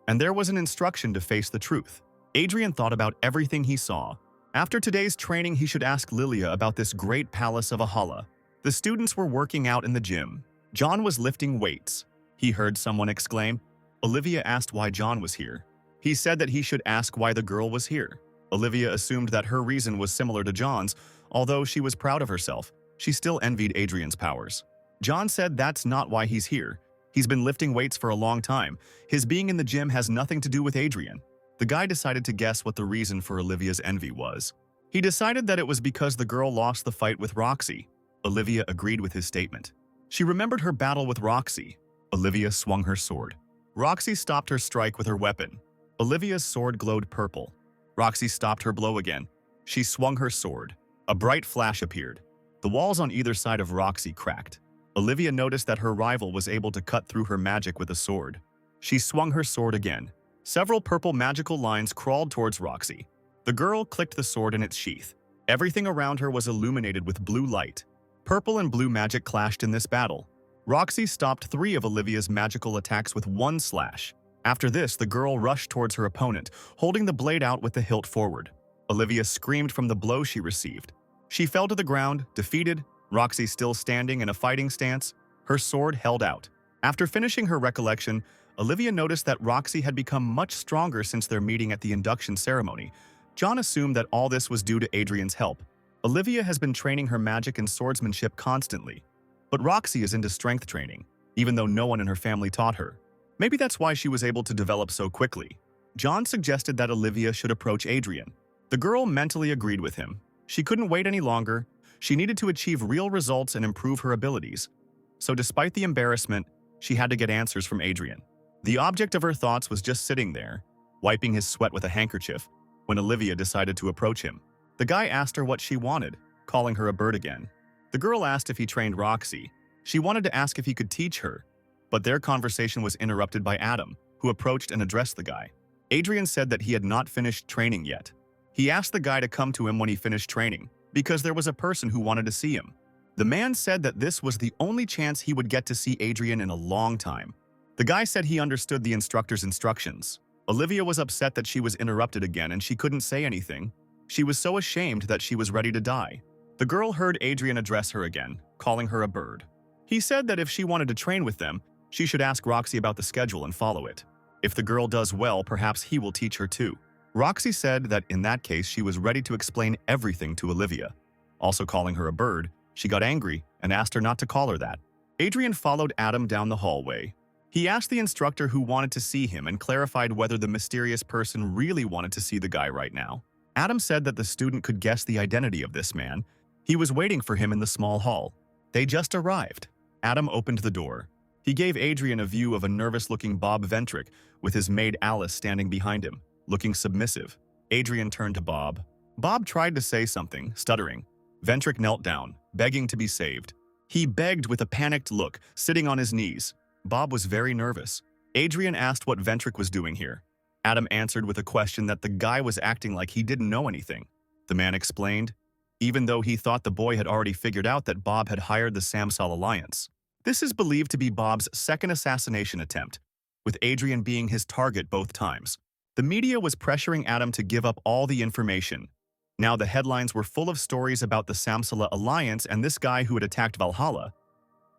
and there was an instruction to face the truth. Adrian thought about everything he saw. After today's training, he should ask Lilia about this Great Palace of Ahala. The students were working out in the gym. John was lifting weights. He heard someone exclaim. Olivia asked why John was here. He said that he should ask why the girl was here. Olivia assumed that her reason was similar to John's. Although she was proud of herself, she still envied Adrian's powers. John said that's not why he's here. He's been lifting weights for a long time. His being in the gym has nothing to do with Adrian. The guy decided to guess what the reason for Olivia's envy was. He decided that it was because the girl lost the fight with Roxy. Olivia agreed with his statement. She remembered her battle with Roxy. Olivia swung her sword. Roxy stopped her strike with her weapon. Olivia's sword glowed purple. Roxy stopped her blow again. She swung her sword. A bright flash appeared. The walls on either side of Roxy cracked. Olivia noticed that her rival was able to cut through her magic with a sword. She swung her sword again. Several purple magical lines crawled towards Roxy. The girl clicked the sword in its sheath. Everything around her was illuminated with blue light. Purple and blue magic clashed in this battle. Roxy stopped 3 of Olivia's magical attacks with one slash. After this, the girl rushed towards her opponent, holding the blade out with the hilt forward. Olivia screamed from the blow she received. She fell to the ground, defeated, Roxy still standing in a fighting stance, her sword held out. After finishing her recollection, Olivia noticed that Roxy had become much stronger since their meeting at the induction ceremony. John assumed that all this was due to Adrian's help. Olivia has been training her magic and swordsmanship constantly. But Roxy is into strength training, even though no one in her family taught her. Maybe that's why she was able to develop so quickly. John suggested that Olivia should approach Adrian. The girl mentally agreed with him. She couldn't wait any longer. She needed to achieve real results and improve her abilities. So despite the embarrassment, she had to get answers from Adrian. The object of her thoughts was just sitting there, wiping his sweat with a handkerchief, when Olivia decided to approach him. The guy asked her what she wanted, calling her a bird again. The girl asked if he trained Roxy. She wanted to ask if he could teach her, but their conversation was interrupted by Adam, who approached and addressed the guy. Adrian said that he had not finished training yet. He asked the guy to come to him when he finished training, because there was a person who wanted to see him. The man said that this was the only chance he would get to see Adrian in a long time. The guy said he understood the instructor's instructions. Olivia was upset that she was interrupted again and she couldn't say anything. She was so ashamed that she was ready to die. The girl heard Adrian address her again, calling her a bird. He said that if she wanted to train with them, she should ask Roxy about the schedule and follow it. If the girl does well, perhaps he will teach her too. Roxy said that in that case she was ready to explain everything to Olivia. Also calling her a bird, she got angry and asked her not to call her that. Adrian followed Adam down the hallway. He asked the instructor who wanted to see him and clarified whether the mysterious person really wanted to see the guy right now. Adam said that the student could guess the identity of this man. He was waiting for him in the small hall. They just arrived. Adam opened the door. He gave Adrian a view of a nervous-looking Bob Ventrick with his maid Alice standing behind him, looking submissive. Adrian turned to Bob. Bob tried to say something, stuttering. Ventrick knelt down, begging to be saved. He begged with a panicked look, sitting on his knees. Bob was very nervous. Adrian asked what Ventric was doing here. Adam answered with a question that the guy was acting like he didn't know anything. The man explained, even though he thought the boy had already figured out that Bob had hired the Samsal Alliance. This is believed to be Bob's second assassination attempt, with Adrian being his target both times. The media was pressuring Adam to give up all the information. Now the headlines were full of stories about the Samsala Alliance and this guy who had attacked Valhalla.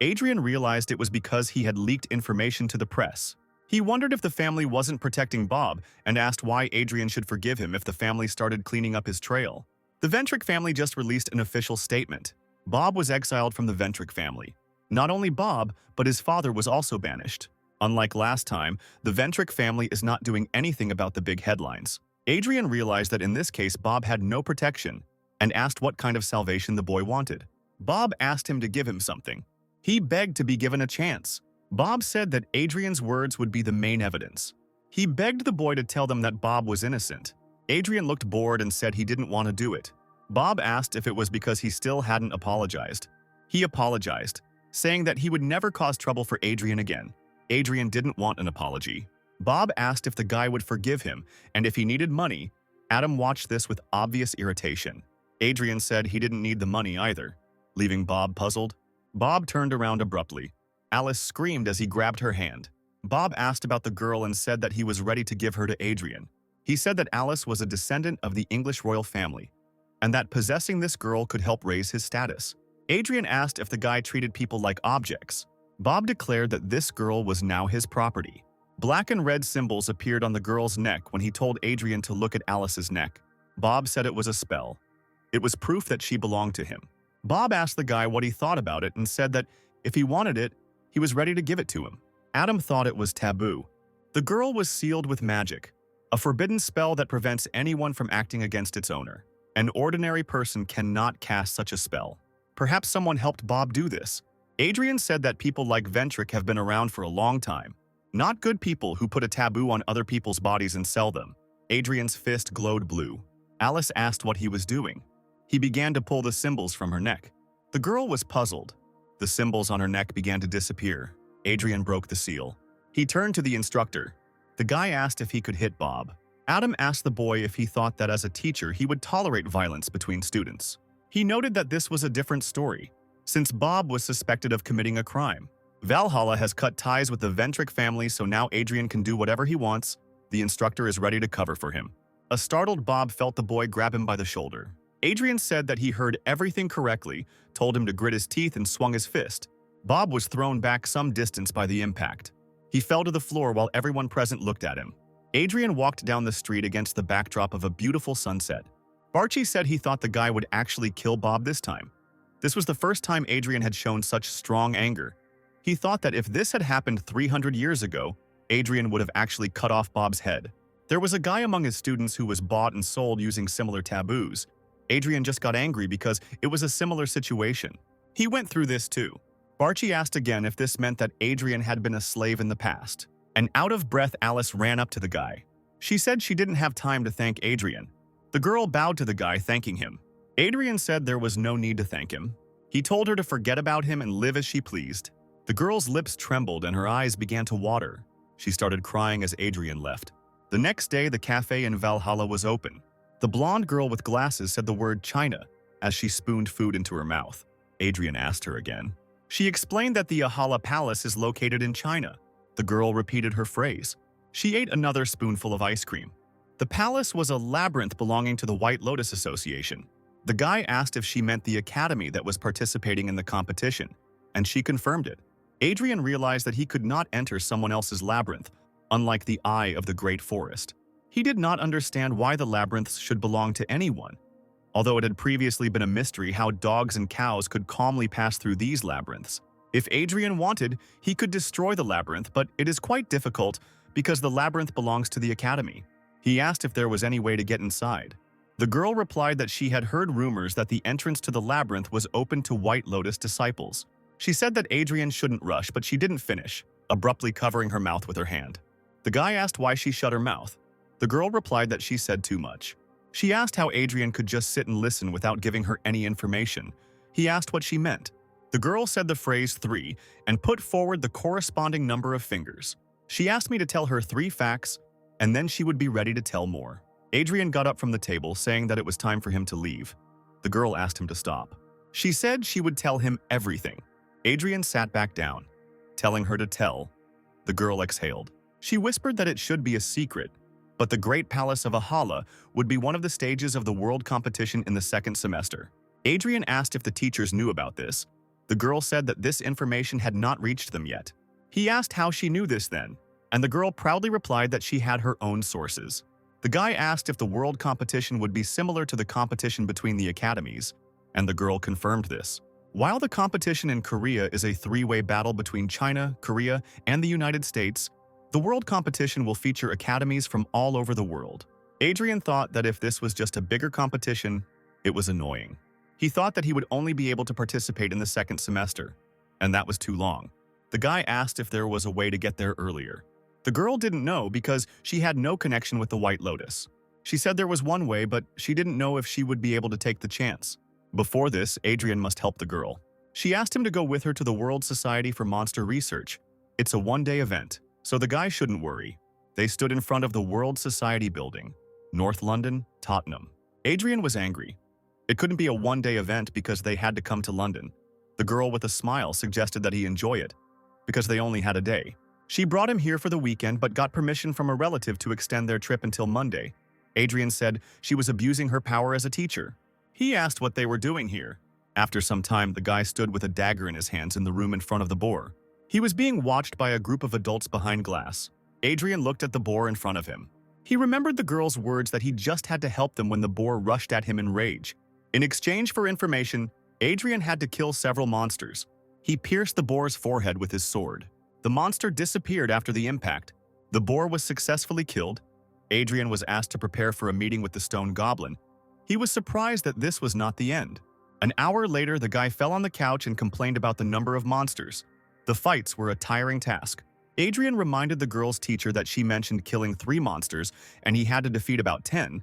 Adrian realized it was because he had leaked information to the press. He wondered if the family wasn't protecting Bob and asked why Adrian should forgive him if the family started cleaning up his trail. The Ventric family just released an official statement. Bob was exiled from the Ventric family. Not only Bob, but his father was also banished. Unlike last time, the Ventric family is not doing anything about the big headlines. Adrian realized that in this case Bob had no protection and asked what kind of salvation the boy wanted. Bob asked him to give him something. He begged to be given a chance. Bob said that Adrian's words would be the main evidence. He begged the boy to tell them that Bob was innocent. Adrian looked bored and said he didn't want to do it. Bob asked if it was because he still hadn't apologized. He apologized, saying that he would never cause trouble for Adrian again. Adrian didn't want an apology. Bob asked if the guy would forgive him, and if he needed money. Adam watched this with obvious irritation. Adrian said he didn't need the money either, leaving Bob puzzled. Bob turned around abruptly. Alice screamed as he grabbed her hand. Bob asked about the girl and said that he was ready to give her to Adrian. He said that Alice was a descendant of the English royal family, and that possessing this girl could help raise his status. Adrian asked if the guy treated people like objects. Bob declared that this girl was now his property. Black and red symbols appeared on the girl's neck when he told Adrian to look at Alice's neck. Bob said it was a spell. It was proof that she belonged to him. Bob asked the guy what he thought about it and said that if he wanted it, he was ready to give it to him. Adam thought it was taboo. The girl was sealed with magic, a forbidden spell that prevents anyone from acting against its owner. An ordinary person cannot cast such a spell. Perhaps someone helped Bob do this. Adrian said that people like Ventric have been around for a long time. Not good people who put a taboo on other people's bodies and sell them. Adrian's fist glowed blue. Alice asked what he was doing. He began to pull the symbols from her neck. The girl was puzzled. The symbols on her neck began to disappear. Adrian broke the seal. He turned to the instructor. The guy asked if he could hit Bob. Adam asked the boy if he thought that as a teacher he would tolerate violence between students. He noted that this was a different story, since Bob was suspected of committing a crime. Valhalla has cut ties with the Ventric family, so now Adrian can do whatever he wants. The instructor is ready to cover for him. A startled Bob felt the boy grab him by the shoulder. Adrian said that he heard everything correctly, told him to grit his teeth and swung his fist. Bob was thrown back some distance by the impact. He fell to the floor while everyone present looked at him. Adrian walked down the street against the backdrop of a beautiful sunset. Barchi said he thought the guy would actually kill Bob this time. This was the first time Adrian had shown such strong anger. He thought that if this had happened 300 years ago, Adrian would have actually cut off Bob's head. There was a guy among his students who was bought and sold using similar taboos. Adrian just got angry because it was a similar situation. He went through this too. Barchi asked again if this meant that Adrian had been a slave in the past. An out-of-breath Alice ran up to the guy. She said she didn't have time to thank Adrian. The girl bowed to the guy, thanking him. Adrian said there was no need to thank him. He told her to forget about him and live as she pleased. The girl's lips trembled and her eyes began to water. She started crying as Adrian left. The next day, the cafe in Valhalla was open. The blonde girl with glasses said the word China as she spooned food into her mouth. Adrian asked her again. She explained that the Yahello Palace is located in China. The girl repeated her phrase. She ate another spoonful of ice cream. The palace was a labyrinth belonging to the White Lotus Association. The guy asked if she meant the academy that was participating in the competition, and she confirmed it. Adrian realized that he could not enter someone else's labyrinth, unlike the eye of the Great Forest. He did not understand why the labyrinths should belong to anyone, although it had previously been a mystery how dogs and cows could calmly pass through these labyrinths. If Adrian wanted, he could destroy the labyrinth, but it is quite difficult because the labyrinth belongs to the academy. He asked if there was any way to get inside. The girl replied that she had heard rumors that the entrance to the labyrinth was open to White Lotus disciples. She said that Adrian shouldn't rush, but she didn't finish, abruptly covering her mouth with her hand. The guy asked why she shut her mouth. The girl replied that she said too much. She asked how Adrian could just sit and listen without giving her any information. He asked what she meant. The girl said the phrase 3 and put forward the corresponding number of fingers. She asked me to tell her 3 facts, and then she would be ready to tell more. Adrian got up from the table, saying that it was time for him to leave. The girl asked him to stop. She said she would tell him everything. Adrian sat back down, telling her to tell. The girl exhaled. She whispered that it should be a secret, but the Great Palace of Yahello would be one of the stages of the world competition in the 2nd semester. Adrian asked if the teachers knew about this. The girl said that this information had not reached them yet. He asked how she knew this then, and the girl proudly replied that she had her own sources. The guy asked if the world competition would be similar to the competition between the academies, and the girl confirmed this. While the competition in Korea is a 3-way battle between China, Korea, and the United States, the world competition will feature academies from all over the world. Adrian thought that if this was just a bigger competition, it was annoying. He thought that he would only be able to participate in the 2nd semester, and that was too long. The guy asked if there was a way to get there earlier. The girl didn't know because she had no connection with the White Lotus. She said there was one way, but she didn't know if she would be able to take the chance. Before this, Adrian must help the girl. She asked him to go with her to the World Society for Monster Research. It's a 1-day event, so the guy shouldn't worry. They stood in front of the World Society building, North London, Tottenham. Adrian was angry. It couldn't be a 1-day event because they had to come to London. The girl with a smile suggested that he enjoy it, because they only had a day. She brought him here for the weekend but got permission from a relative to extend their trip until Monday. Adrian said she was abusing her power as a teacher. He asked what they were doing here. After some time, the guy stood with a dagger in his hands in the room in front of the boar. He was being watched by a group of adults behind glass. Adrian looked at the boar in front of him. He remembered the girl's words that he just had to help them when the boar rushed at him in rage. In exchange for information, Adrian had to kill several monsters. He pierced the boar's forehead with his sword. The monster disappeared after the impact. The boar was successfully killed. Adrian was asked to prepare for a meeting with the stone goblin. He was surprised that this was not the end. An hour later, the guy fell on the couch and complained about the number of monsters. The fights were a tiring task. Adrian reminded the girl's teacher that she mentioned killing 3 monsters and he had to defeat about 10.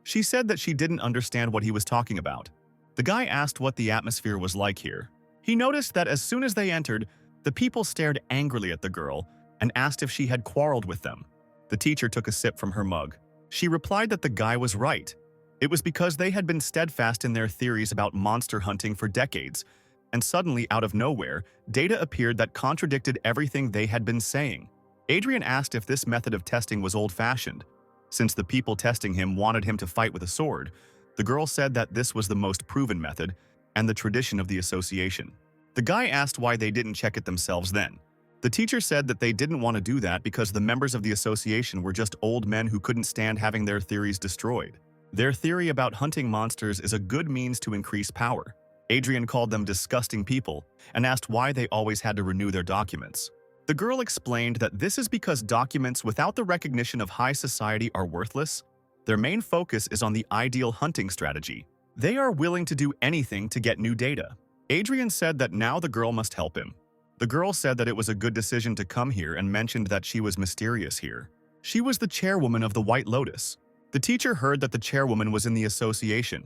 She said that she didn't understand what he was talking about. The guy asked what the atmosphere was like here. He noticed that as soon as they entered, the people stared angrily at the girl and asked if she had quarreled with them. The teacher took a sip from her mug. She replied that the guy was right. It was because they had been steadfast in their theories about monster hunting for decades, and suddenly, out of nowhere, data appeared that contradicted everything they had been saying. Adrian asked if this method of testing was old-fashioned. Since the people testing him wanted him to fight with a sword, the girl said that this was the most proven method and the tradition of the association. The guy asked why they didn't check it themselves then. The teacher said that they didn't want to do that because the members of the association were just old men who couldn't stand having their theories destroyed. Their theory about hunting monsters is a good means to increase power. Adrian called them disgusting people and asked why they always had to renew their documents. The girl explained that this is because documents without the recognition of high society are worthless. Their main focus is on the ideal hunting strategy. They are willing to do anything to get new data. Adrian said that now the girl must help him. The girl said that it was a good decision to come here and mentioned that she was mysterious here. She was the chairwoman of the White Lotus. The teacher heard that the chairwoman was in the association,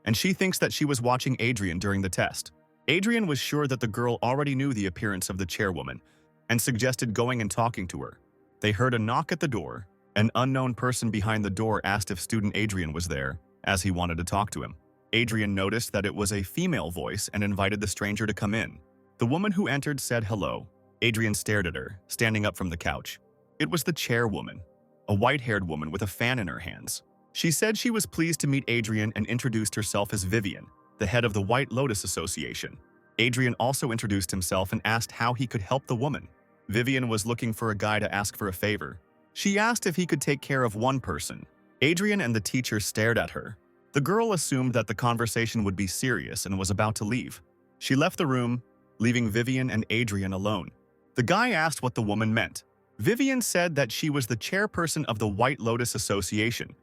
and she thinks that she was watching Adrian during the test. Adrian was sure that the girl already knew the appearance of the chairwoman and suggested going and talking to her. They heard a knock at the door. An unknown person behind the door asked if student Adrian was there, as he wanted to talk to him. Adrian noticed that it was a female voice and invited the stranger to come in. The woman who entered said hello. Adrian stared at her, standing up from the couch. It was the chairwoman, a white-haired woman with a fan in her hands. She said she was pleased to meet Adrian and introduced herself as Vivian, the head of the White Lotus Association. Adrian also introduced himself and asked how he could help the woman. Vivian was looking for a guy to ask for a favor. She asked if he could take care of one person. Adrian and the teacher stared at her. The girl assumed that the conversation would be serious and was about to leave. She left the room, leaving Vivian and Adrian alone. The guy asked what the woman meant. Vivian said that she was the chairperson of the White Lotus Association,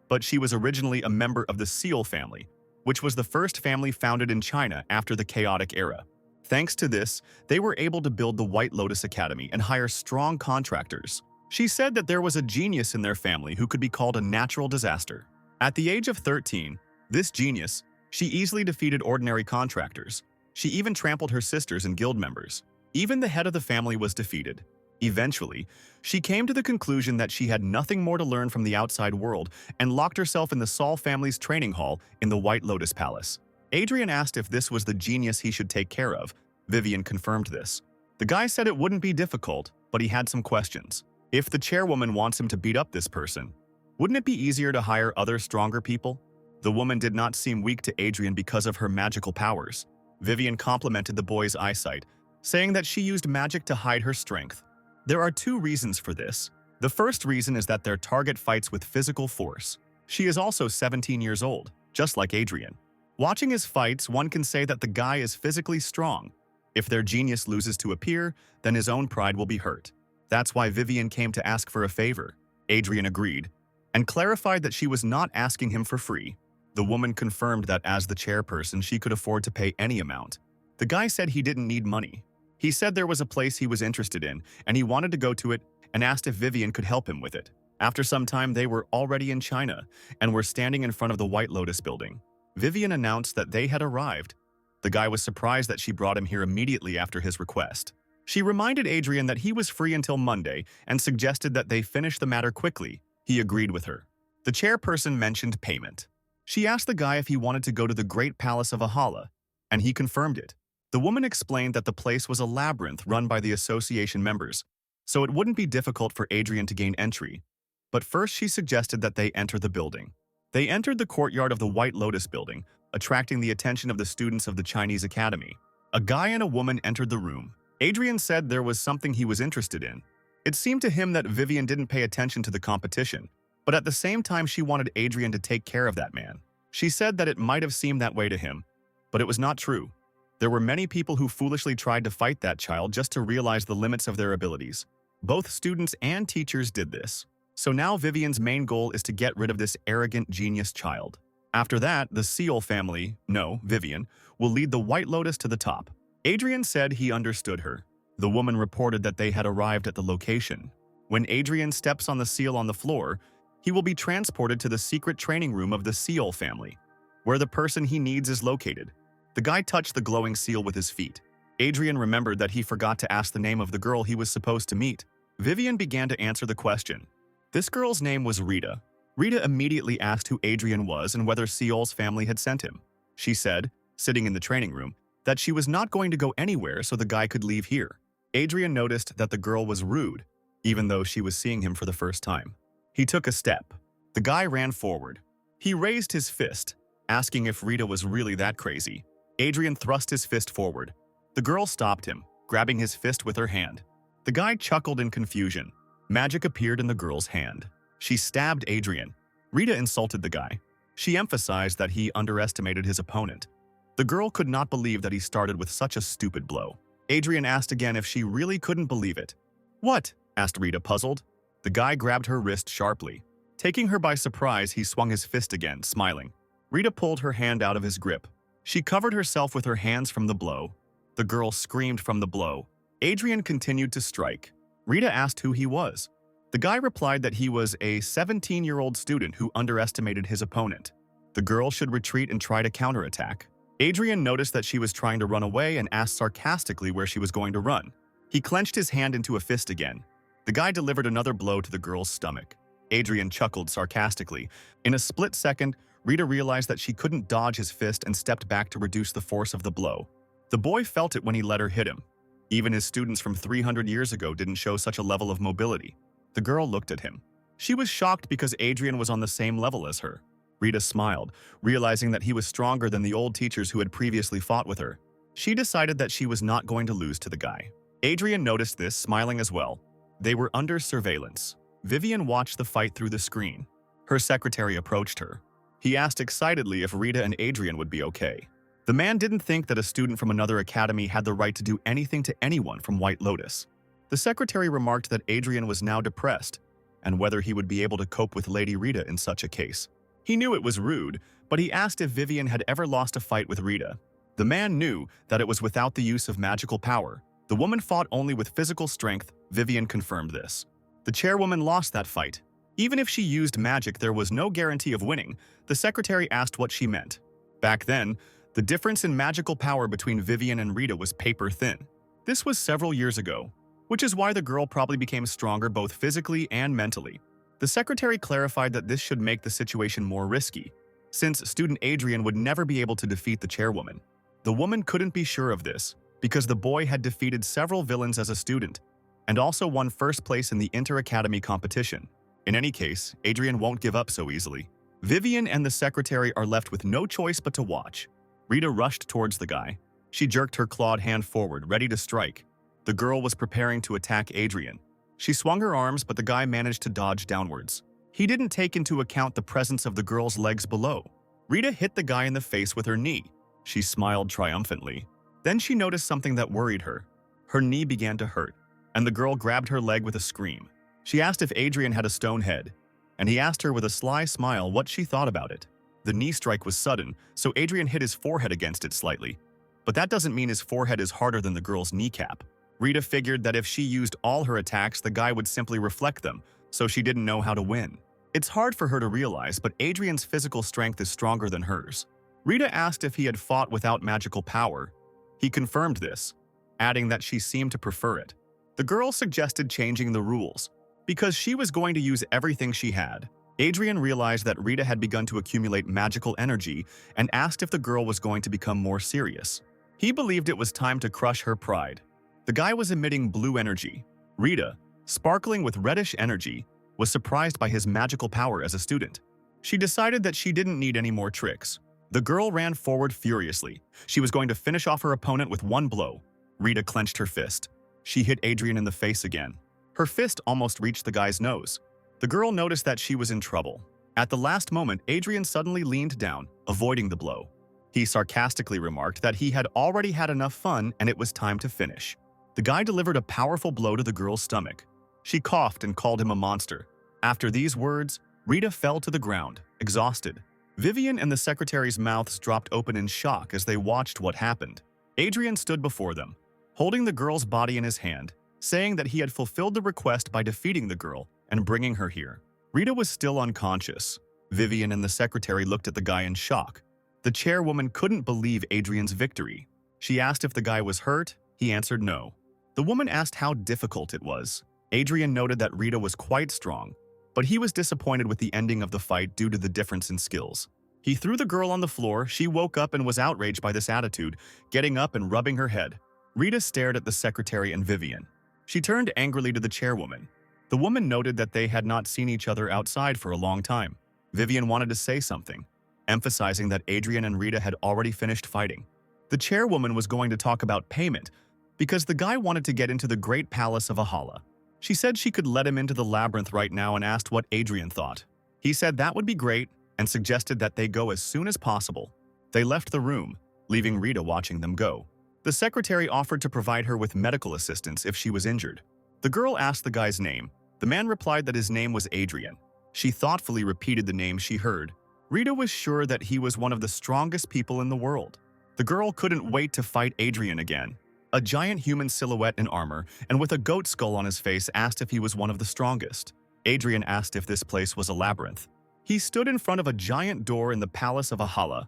but she was originally a member of the Seal family, which was the first family founded in China after the chaotic era. Thanks to this, they were able to build the White Lotus Academy and hire strong contractors. She said that there was a genius in their family who could be called a natural disaster. At the age of 13, this genius, she easily defeated ordinary contractors. She even trampled her sisters and guild members. Even the head of the family was defeated. Eventually, she came to the conclusion that she had nothing more to learn from the outside world and locked herself in the Saul family's training hall in the White Lotus Palace. Adrian asked if this was the genius he should take care of. Vivian confirmed this. The guy said it wouldn't be difficult, but he had some questions. If the chairwoman wants him to beat up this person, wouldn't it be easier to hire other stronger people? The woman did not seem weak to Adrian because of her magical powers. Vivian complimented the boy's eyesight, saying that she used magic to hide her strength. There are two reasons for this. The first reason is that their target fights with physical force. She is also 17 years old, just like Adrian. Watching his fights, one can say that the guy is physically strong. If their genius loses to a peer, then his own pride will be hurt. That's why Vivian came to ask for a favor. Adrian agreed, and clarified that she was not asking him for free. The woman confirmed that as the chairperson, she could afford to pay any amount. The guy said he didn't need money. He said there was a place he was interested in, and he wanted to go to it, and asked if Vivian could help him with it. After some time, they were already in China, and were standing in front of the White Lotus building. Vivian announced that they had arrived. The guy was surprised that she brought him here immediately after his request. She reminded Adrian that he was free until Monday and suggested that they finish the matter quickly. He agreed with her. The chairperson mentioned payment. She asked the guy if he wanted to go to the Great Palace of Yahello, and he confirmed it. The woman explained that the place was a labyrinth run by the association members, so it wouldn't be difficult for Adrian to gain entry. But first she suggested that they enter the building. They entered the courtyard of the White Lotus building, attracting the attention of the students of the Chinese Academy. A guy and a woman entered the room. Adrian said there was something he was interested in. It seemed to him that Vivian didn't pay attention to the competition, but at the same time she wanted Adrian to take care of that man. She said that it might have seemed that way to him, but it was not true. There were many people who foolishly tried to fight that child just to realize the limits of their abilities. Both students and teachers did this. So now Vivian's main goal is to get rid of this arrogant genius child. After that, the Seal family, no, Vivian, will lead the White Lotus to the top. Adrian said he understood her. The woman reported that they had arrived at the location. When Adrian steps on the seal on the floor, he will be transported to the secret training room of the Seal family, where the person he needs is located. The guy touched the glowing seal with his feet. Adrian remembered that he forgot to ask the name of the girl he was supposed to meet. Vivian began to answer the question. This girl's name was Rita. Rita immediately asked who Adrian was and whether Seol's family had sent him. She said, sitting in the training room, that she was not going to go anywhere so the guy could leave here. Adrian noticed that the girl was rude, even though she was seeing him for the first time. He took a step. The guy ran forward. He raised his fist, asking if Rita was really that crazy. Adrian thrust his fist forward. The girl stopped him, grabbing his fist with her hand. The guy chuckled in confusion. Magic appeared in the girl's hand. She stabbed Adrian. Rita insulted the guy. She emphasized that he underestimated his opponent. The girl could not believe that he started with such a stupid blow. Adrian asked again if she really couldn't believe it. "What?" asked Rita, puzzled. The guy grabbed her wrist sharply. Taking her by surprise, he swung his fist again, smiling. Rita pulled her hand out of his grip. She covered herself with her hands from the blow. The girl screamed from the blow. Adrian continued to strike. Rita asked who he was. The guy replied that he was a 17-year-old student who underestimated his opponent. The girl should retreat and try to counterattack. Adrian noticed that she was trying to run away and asked sarcastically where she was going to run. He clenched his hand into a fist again. The guy delivered another blow to the girl's stomach. Adrian chuckled sarcastically. In a split second, Rita realized that she couldn't dodge his fist and stepped back to reduce the force of the blow. The boy felt it when he let her hit him. Even his students from 300 years ago didn't show such a level of mobility. The girl looked at him. She was shocked because Adrian was on the same level as her. Rita smiled, realizing that he was stronger than the old teachers who had previously fought with her. She decided that she was not going to lose to the guy. Adrian noticed this, smiling as well. They were under surveillance. Vivian watched the fight through the screen. Her secretary approached her. He asked excitedly if Rita and Adrian would be okay. The man didn't think that a student from another academy had the right to do anything to anyone from White Lotus. The secretary remarked that Adrian was now depressed, and whether he would be able to cope with Lady Rita in such a case. He knew it was rude, but he asked if Vivian had ever lost a fight with Rita. The man knew that it was without the use of magical power. The woman fought only with physical strength. Vivian confirmed this. The chairwoman lost that fight. Even if she used magic, there was no guarantee of winning. The secretary asked what she meant. Back then, the difference in magical power between Vivian and Rita was paper thin. This was several years ago. which is why the girl probably became stronger both physically and mentally. The secretary clarified that this should make the situation more risky, since student Adrian would never be able to defeat the chairwoman. The woman couldn't be sure of this, because the boy had defeated several villains as a student, and also won first place in the inter-academy competition. In any case, Adrian won't give up so easily. Vivian and the secretary are left with no choice but to watch. Rita rushed towards the guy. She jerked her clawed hand forward, ready to strike. The girl was preparing to attack Adrian. She swung her arms, but the guy managed to dodge downwards. He didn't take into account the presence of the girl's legs below. Rita hit the guy in the face with her knee. She smiled triumphantly. Then she noticed something that worried her. Her knee began to hurt, and the girl grabbed her leg with a scream. She asked if Adrian had a stone head, and he asked her with a sly smile what she thought about it. The knee strike was sudden, so Adrian hit his forehead against it slightly. But that doesn't mean his forehead is harder than the girl's kneecap. Rita figured that if she used all her attacks, the guy would simply reflect them, so she didn't know how to win. It's hard for her to realize, but Adrian's physical strength is stronger than hers. Rita asked if he had fought without magical power. He confirmed this, adding that she seemed to prefer it. The girl suggested changing the rules, because she was going to use everything she had. Adrian realized that Rita had begun to accumulate magical energy and asked if the girl was going to become more serious. He believed it was time to crush her pride. The guy was emitting blue energy. Rita, sparkling with reddish energy, was surprised by his magical power as a student. She decided that she didn't need any more tricks. The girl ran forward furiously. She was going to finish off her opponent with one blow. Rita clenched her fist. She hit Adrian in the face again. Her fist almost reached the guy's nose. The girl noticed that she was in trouble. At the last moment, Adrian suddenly leaned down, avoiding the blow. He sarcastically remarked that he had already had enough fun and it was time to finish. The guy delivered a powerful blow to the girl's stomach. She coughed and called him a monster. After these words, Rita fell to the ground, exhausted. Vivian and the secretary's mouths dropped open in shock as they watched what happened. Adrian stood before them, holding the girl's body in his hand, saying that he had fulfilled the request by defeating the girl and bringing her here. Rita was still unconscious. Vivian and the secretary looked at the guy in shock. The chairwoman couldn't believe Adrian's victory. She asked if the guy was hurt. He answered no. The woman asked how difficult it was. Adrian noted that Rita was quite strong, but he was disappointed with the ending of the fight due to the difference in skills. He threw the girl on the floor. She woke up and was outraged by this attitude, getting up and rubbing her head. Rita stared at the secretary and Vivian. She turned angrily to the chairwoman. The woman noted that they had not seen each other outside for a long time. Vivian wanted to say something, emphasizing that Adrian and Rita had already finished fighting. The chairwoman was going to talk about payment because the guy wanted to get into the Great Palace of Yahello. She said she could let him into the labyrinth right now and asked what Adrian thought. He said that would be great and suggested that they go as soon as possible. They left the room, leaving Rita watching them go. The secretary offered to provide her with medical assistance if she was injured. The girl asked the guy's name. The man replied that his name was Adrian. She thoughtfully repeated the name she heard. Rita was sure that he was one of the strongest people in the world. The girl couldn't wait to fight Adrian again. A giant human silhouette in armor and with a goat skull on his face asked if he was one of the strongest. Adrian asked if this place was a labyrinth. He stood in front of a giant door in the palace of Yahello,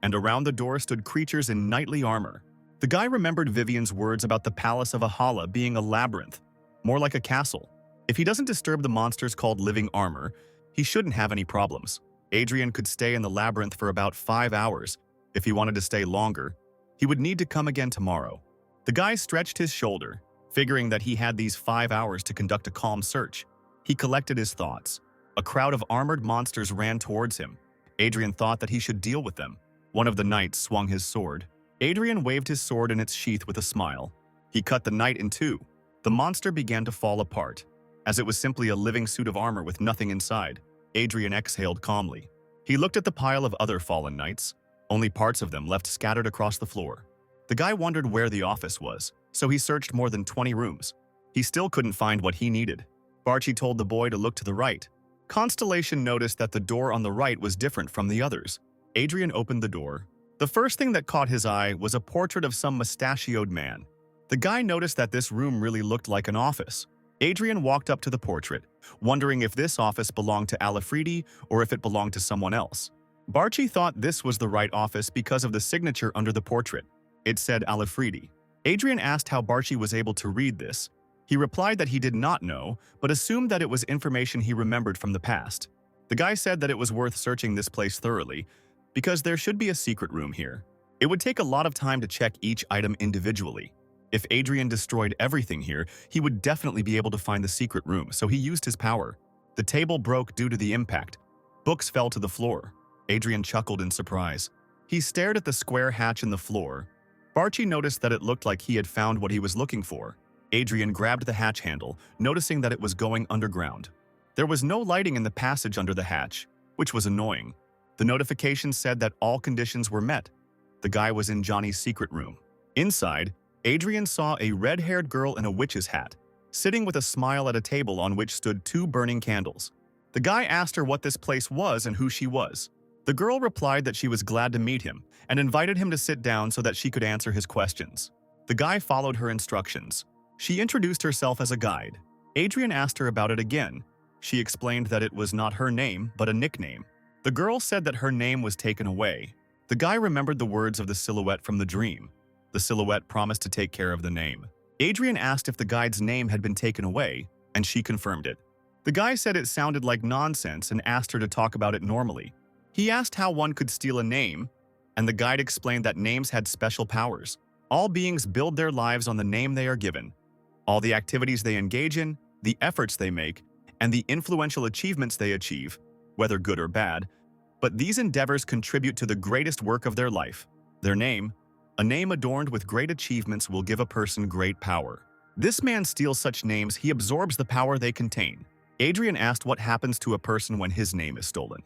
and around the door stood creatures in knightly armor. The guy remembered Vivian's words about the palace of Yahello being a labyrinth, more like a castle. If he doesn't disturb the monsters called living armor, he shouldn't have any problems. Adrian could stay in the labyrinth for about 5 hours. If he wanted to stay longer, he would need to come again tomorrow. The guy stretched his shoulder, figuring that he had these 5 hours to conduct a calm search. He collected his thoughts. A crowd of armored monsters ran towards him. Adrian thought that he should deal with them. One of the knights swung his sword. Adrian waved his sword in its sheath with a smile. He cut the knight in two. The monster began to fall apart. As it was simply a living suit of armor with nothing inside, Adrian exhaled calmly. He looked at the pile of other fallen knights, only parts of them left scattered across the floor. The guy wondered where the office was, so he searched more than 20 rooms. He still couldn't find what he needed. Barchi told the boy to look to the right. Constellation noticed that the door on the right was different from the others. Adrian opened the door. The first thing that caught his eye was a portrait of some mustachioed man. The guy noticed that this room really looked like an office. Adrian walked up to the portrait, wondering if this office belonged to Alifredi or if it belonged to someone else. Barchi thought this was the right office because of the signature under the portrait. It said Alifredi. Adrian asked how Barchi was able to read this. He replied that he did not know, but assumed that it was information he remembered from the past. The guy said that it was worth searching this place thoroughly, because there should be a secret room here. It would take a lot of time to check each item individually. If Adrian destroyed everything here, he would definitely be able to find the secret room, so he used his power. The table broke due to the impact. Books fell to the floor. Adrian chuckled in surprise. He stared at the square hatch in the floor. Barchi noticed that it looked like he had found what he was looking for. Adrian grabbed the hatch handle, noticing that it was going underground. There was no lighting in the passage under the hatch, which was annoying. The notification said that all conditions were met. The guy was in Johnny's secret room. Inside, Adrian saw a red-haired girl in a witch's hat, sitting with a smile at a table on which stood 2 burning candles. The guy asked her what this place was and who she was. The girl replied that she was glad to meet him and invited him to sit down so that she could answer his questions. The guy followed her instructions. She introduced herself as a guide. Adrian asked her about it again. She explained that it was not her name, but a nickname. The girl said that her name was taken away. The guy remembered the words of the silhouette from the dream. The silhouette promised to take care of the name. Adrian asked if the guide's name had been taken away, and she confirmed it. The guy said it sounded like nonsense and asked her to talk about it normally. He asked how one could steal a name, and the guide explained that names had special powers. All beings build their lives on the name they are given. All the activities they engage in, the efforts they make, and the influential achievements they achieve, whether good or bad, but these endeavors contribute to the greatest work of their life, their name. A name adorned with great achievements will give a person great power. This man steals such names, he absorbs the power they contain. Adrian asked what happens to a person when his name is stolen.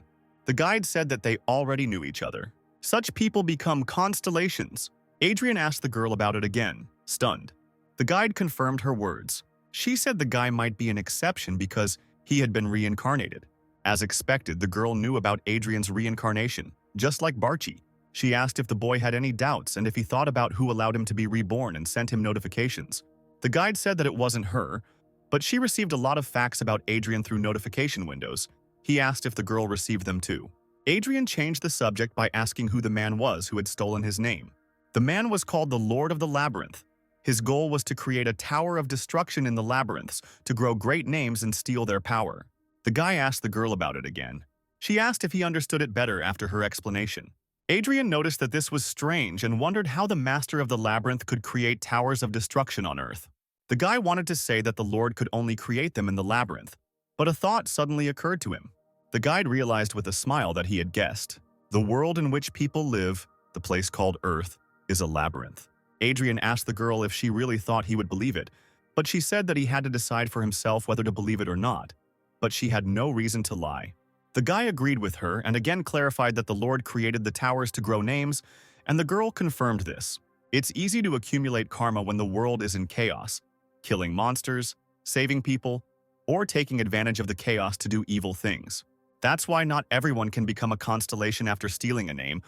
The guide said that they already knew each other. Such people become constellations. Adrian asked the girl about it again, stunned. The guide confirmed her words. She said the guy might be an exception because he had been reincarnated. As expected, the girl knew about Adrian's reincarnation, just like Barchi. She asked if the boy had any doubts and if he thought about who allowed him to be reborn and sent him notifications. The guide said that it wasn't her, but she received a lot of facts about Adrian through notification windows. He asked if the girl received them too. Adrian changed the subject by asking who the man was who had stolen his name. The man was called the Lord of the Labyrinth. His goal was to create a tower of destruction in the labyrinths, to grow great names and steal their power. The guy asked the girl about it again. She asked if he understood it better after her explanation. Adrian noticed that this was strange and wondered how the master of the labyrinth could create towers of destruction on Earth. The guy wanted to say that the Lord could only create them in the labyrinth, but a thought suddenly occurred to him. The guide realized with a smile that he had guessed. The world in which people live, the place called Earth, is a labyrinth. Adrian asked the girl if she really thought he would believe it, but she said that he had to decide for himself whether to believe it or not. But she had no reason to lie. The guy agreed with her and again clarified that the Lord created the towers to grow names, and the girl confirmed this. It's easy to accumulate karma when the world is in chaos, killing monsters, saving people, or taking advantage of the chaos to do evil things. That's why not everyone can become a constellation after stealing a name.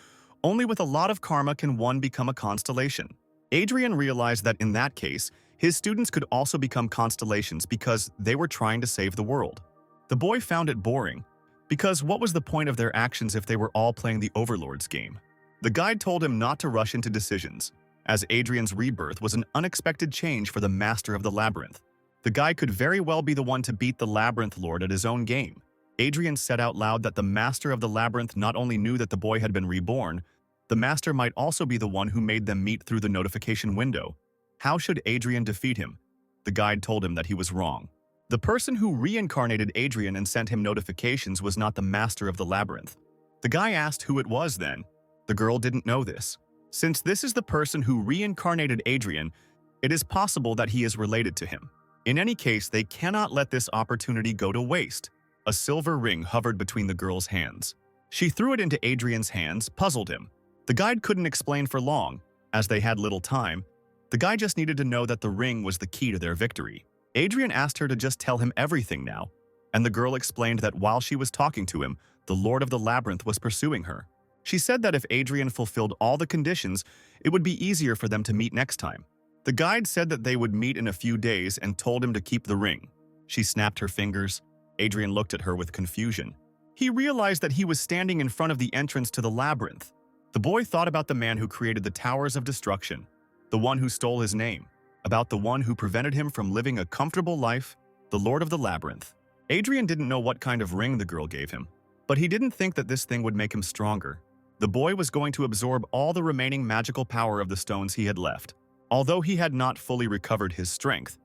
Only with a lot of karma can one become a constellation. Adrian realized that in that case, his students could also become constellations because they were trying to save the world. The boy found it boring, because what was the point of their actions if they were all playing the Overlord's game? The guide told him not to rush into decisions, as Adrian's rebirth was an unexpected change for the master of the labyrinth. The guy could very well be the one to beat the labyrinth lord at his own game. Adrian said out loud that the master of the labyrinth not only knew that the boy had been reborn, the master might also be the one who made them meet through the notification window. How should Adrian defeat him? The guide told him that he was wrong. The person who reincarnated Adrian and sent him notifications was not the master of the labyrinth. The guy asked who it was then. The girl didn't know this. Since this is the person who reincarnated Adrian, it is possible that he is related to him. In any case, they cannot let this opportunity go to waste. A silver ring hovered between the girl's hands. She threw it into Adrian's hands, puzzled him. The guide couldn't explain for long, as they had little time. The guy just needed to know that the ring was the key to their victory. Adrian asked her to just tell him everything now, and the girl explained that while she was talking to him, the Lord of the Labyrinth was pursuing her. She said that if Adrian fulfilled all the conditions, it would be easier for them to meet next time. The guide said that they would meet in a few days and told him to keep the ring. She snapped her fingers. Adrian looked at her with confusion. He realized that he was standing in front of the entrance to the labyrinth. The boy thought about the man who created the towers of destruction, the one who stole his name. about the one who prevented him from living a comfortable life, the Lord of the Labyrinth. Adrian didn't know what kind of ring the girl gave him, but he didn't think that this thing would make him stronger. The boy was going to absorb all the remaining magical power of the stones he had left. Although he had not fully recovered his strength,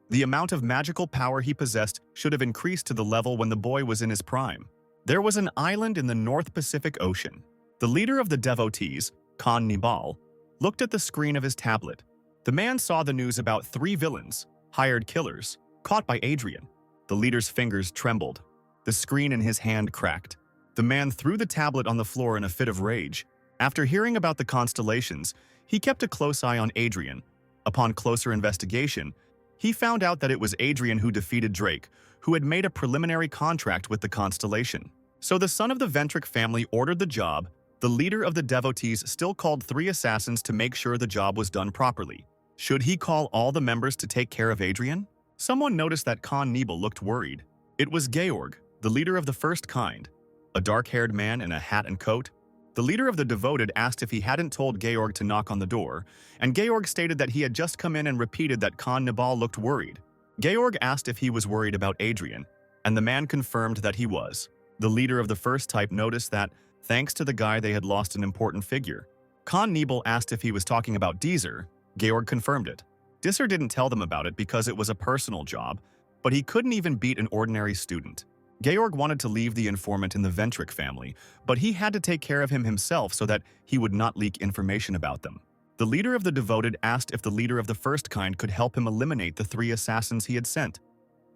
the amount of magical power he possessed should have increased to the level when the boy was in his prime. There was an island in the North Pacific Ocean. The leader of the devotees, Khan Nibal, looked at the screen of his tablet. The man saw the news about 3 villains, hired killers, caught by Adrian. The leader's fingers trembled. The screen in his hand cracked. The man threw the tablet on the floor in a fit of rage. After hearing about the constellations, he kept a close eye on Adrian. Upon closer investigation, he found out that it was Adrian who defeated Drake, who had made a preliminary contract with the constellation. So the son of the Ventric family ordered the job. The leader of the devotees still called 3 assassins to make sure the job was done properly. Should he call all the members to take care of Adrian? Someone noticed that Khan Nebel looked worried. It was Georg, the leader of the first kind, a dark-haired man in a hat and coat. The leader of the devoted asked if he hadn't told Georg to knock on the door, and Georg stated that he had just come in and repeated that Khan Nebel looked worried. Georg asked if he was worried about Adrian, and the man confirmed that he was. The leader of the first type noticed that, thanks to the guy, they had lost an important figure. Khan Nebel asked if he was talking about Deezer. Georg confirmed it. Disser didn't tell them about it because it was a personal job, but he couldn't even beat an ordinary student. Georg wanted to leave the informant in the Ventric family, but he had to take care of him himself so that he would not leak information about them. The leader of the devoted asked if the leader of the first kind could help him eliminate the 3 assassins he had sent.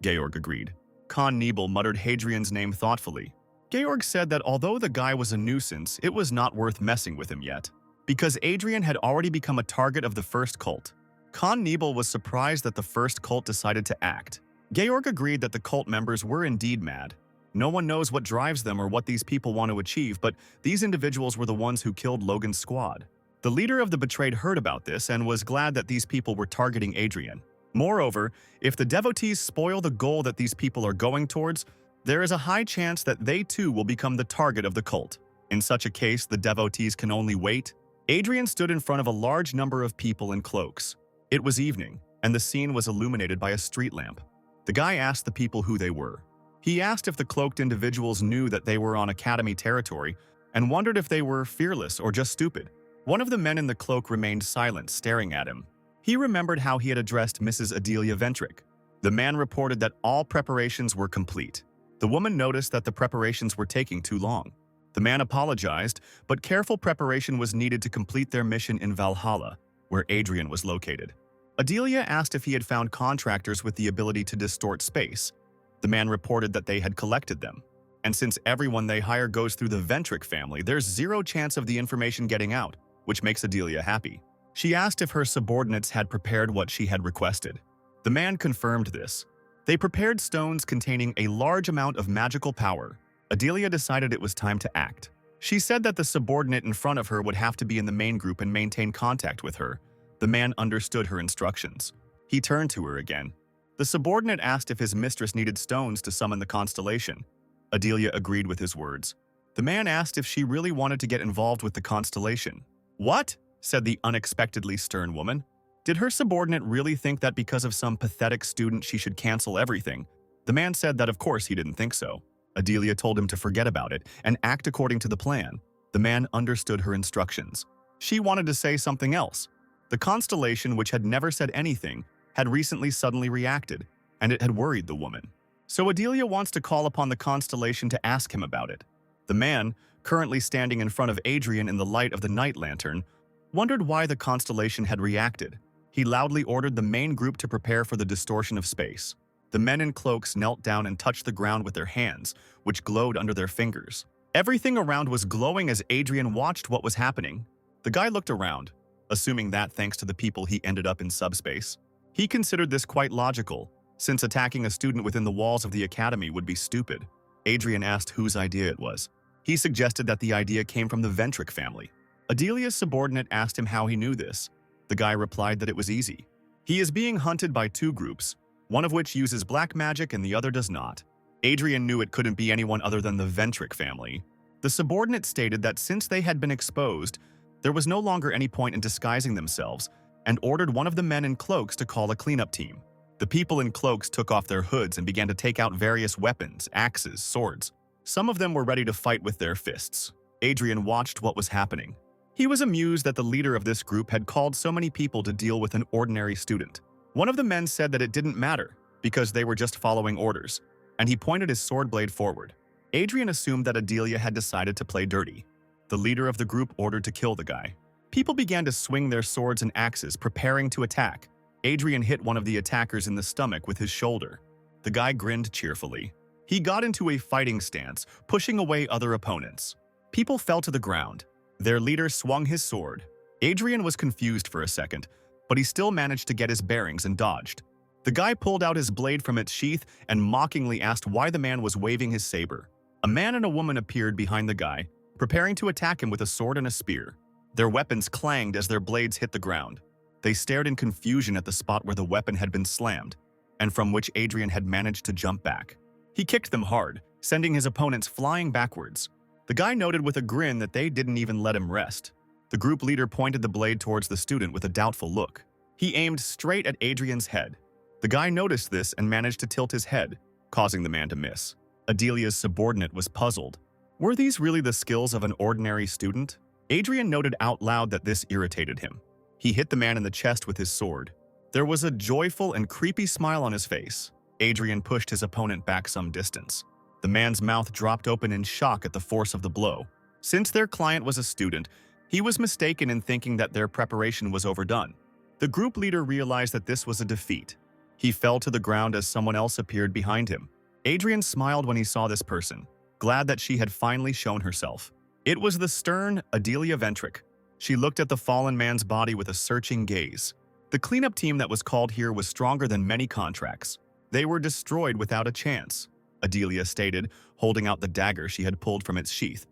Georg agreed. Khan Nebel muttered Hadrian's name thoughtfully. Georg said that although the guy was a nuisance, it was not worth messing with him yet, because Adrian had already become a target of the first cult. Khan Nebel was surprised that the first cult decided to act. Georg agreed that the cult members were indeed mad. No one knows what drives them or what these people want to achieve, but these individuals were the ones who killed Logan's squad. The leader of the betrayed heard about this and was glad that these people were targeting Adrian. Moreover, if the devotees spoil the goal that these people are going towards, there is a high chance that they too will become the target of the cult. In such a case, the devotees can only wait. Adrian stood in front of a large number of people in cloaks. It was evening, and the scene was illuminated by a street lamp. The guy asked the people who they were. He asked if the cloaked individuals knew that they were on Academy territory and wondered if they were fearless or just stupid. One of the men in the cloak remained silent, staring at him. He remembered how he had addressed Mrs. Adelia Ventric. The man reported that all preparations were complete. The woman noticed that the preparations were taking too long. The man apologized, but careful preparation was needed to complete their mission in Valhalla, where Adrian was located. Adelia asked if he had found contractors with the ability to distort space. The man reported that they had collected them. And since everyone they hire goes through the Ventric family, there's 0 chance of the information getting out, which makes Adelia happy. She asked if her subordinates had prepared what she had requested. The man confirmed this. They prepared stones containing a large amount of magical power. Adelia decided it was time to act. She said that the subordinate in front of her would have to be in the main group and maintain contact with her. The man understood her instructions. He turned to her again. The subordinate asked if his mistress needed stones to summon the constellation. Adelia agreed with his words. The man asked if she really wanted to get involved with the constellation. "What?" said the unexpectedly stern woman. Did her subordinate really think that because of some pathetic student she should cancel everything? The man said that of course he didn't think so. Adelia told him to forget about it and act according to the plan. The man understood her instructions. She wanted to say something else. The constellation, which had never said anything, had recently suddenly reacted, and it had worried the woman. So Adelia wants to call upon the constellation to ask him about it. The man, currently standing in front of Adrian in the light of the night lantern, wondered why the constellation had reacted. He loudly ordered the main group to prepare for the distortion of space. The men in cloaks knelt down and touched the ground with their hands, which glowed under their fingers. Everything around was glowing as Adrian watched what was happening. The guy looked around, assuming that thanks to the people he ended up in subspace. He considered this quite logical, since attacking a student within the walls of the academy would be stupid. Adrian asked whose idea it was. He suggested that the idea came from the Ventric family. Adelia's subordinate asked him how he knew this. The guy replied that it was easy. He is being hunted by 2 groups, one of which uses black magic and the other does not. Adrian knew it couldn't be anyone other than the Ventric family. The subordinate stated that since they had been exposed, there was no longer any point in disguising themselves, and ordered one of the men in cloaks to call a cleanup team. The people in cloaks took off their hoods and began to take out various weapons, axes, swords. Some of them were ready to fight with their fists. Adrian watched what was happening. He was amused that the leader of this group had called so many people to deal with an ordinary student. One of the men said that it didn't matter, because they were just following orders, and he pointed his sword blade forward. Adrian assumed that Adelia had decided to play dirty. The leader of the group ordered to kill the guy. People began to swing their swords and axes, preparing to attack. Adrian hit one of the attackers in the stomach with his shoulder. The guy grinned cheerfully. He got into a fighting stance, pushing away other opponents. People fell to the ground. Their leader swung his sword. Adrian was confused for a second, but he still managed to get his bearings and dodged. The guy pulled out his blade from its sheath and mockingly asked why the man was waving his saber. A man and a woman appeared behind the guy, preparing to attack him with a sword and a spear. Their weapons clanged as their blades hit the ground. They stared in confusion at the spot where the weapon had been slammed, and from which Adrian had managed to jump back. He kicked them hard, sending his opponents flying backwards. The guy noted with a grin that they didn't even let him rest. The group leader pointed the blade towards the student with a doubtful look. He aimed straight at Adrian's head. The guy noticed this and managed to tilt his head, causing the man to miss. Adelia's subordinate was puzzled. Were these really the skills of an ordinary student? Adrian noted out loud that this irritated him. He hit the man in the chest with his sword. There was a joyful and creepy smile on his face. Adrian pushed his opponent back some distance. The man's mouth dropped open in shock at the force of the blow. Since their client was a student, he was mistaken in thinking that their preparation was overdone. The group leader realized that this was a defeat. He fell to the ground as someone else appeared behind him. Adrian smiled when he saw this person, glad that she had finally shown herself. It was the stern Adelia Ventric. She looked at the fallen man's body with a searching gaze. The cleanup team that was called here was stronger than many contracts. They were destroyed without a chance, Adelia stated, holding out the dagger she had pulled from its sheath.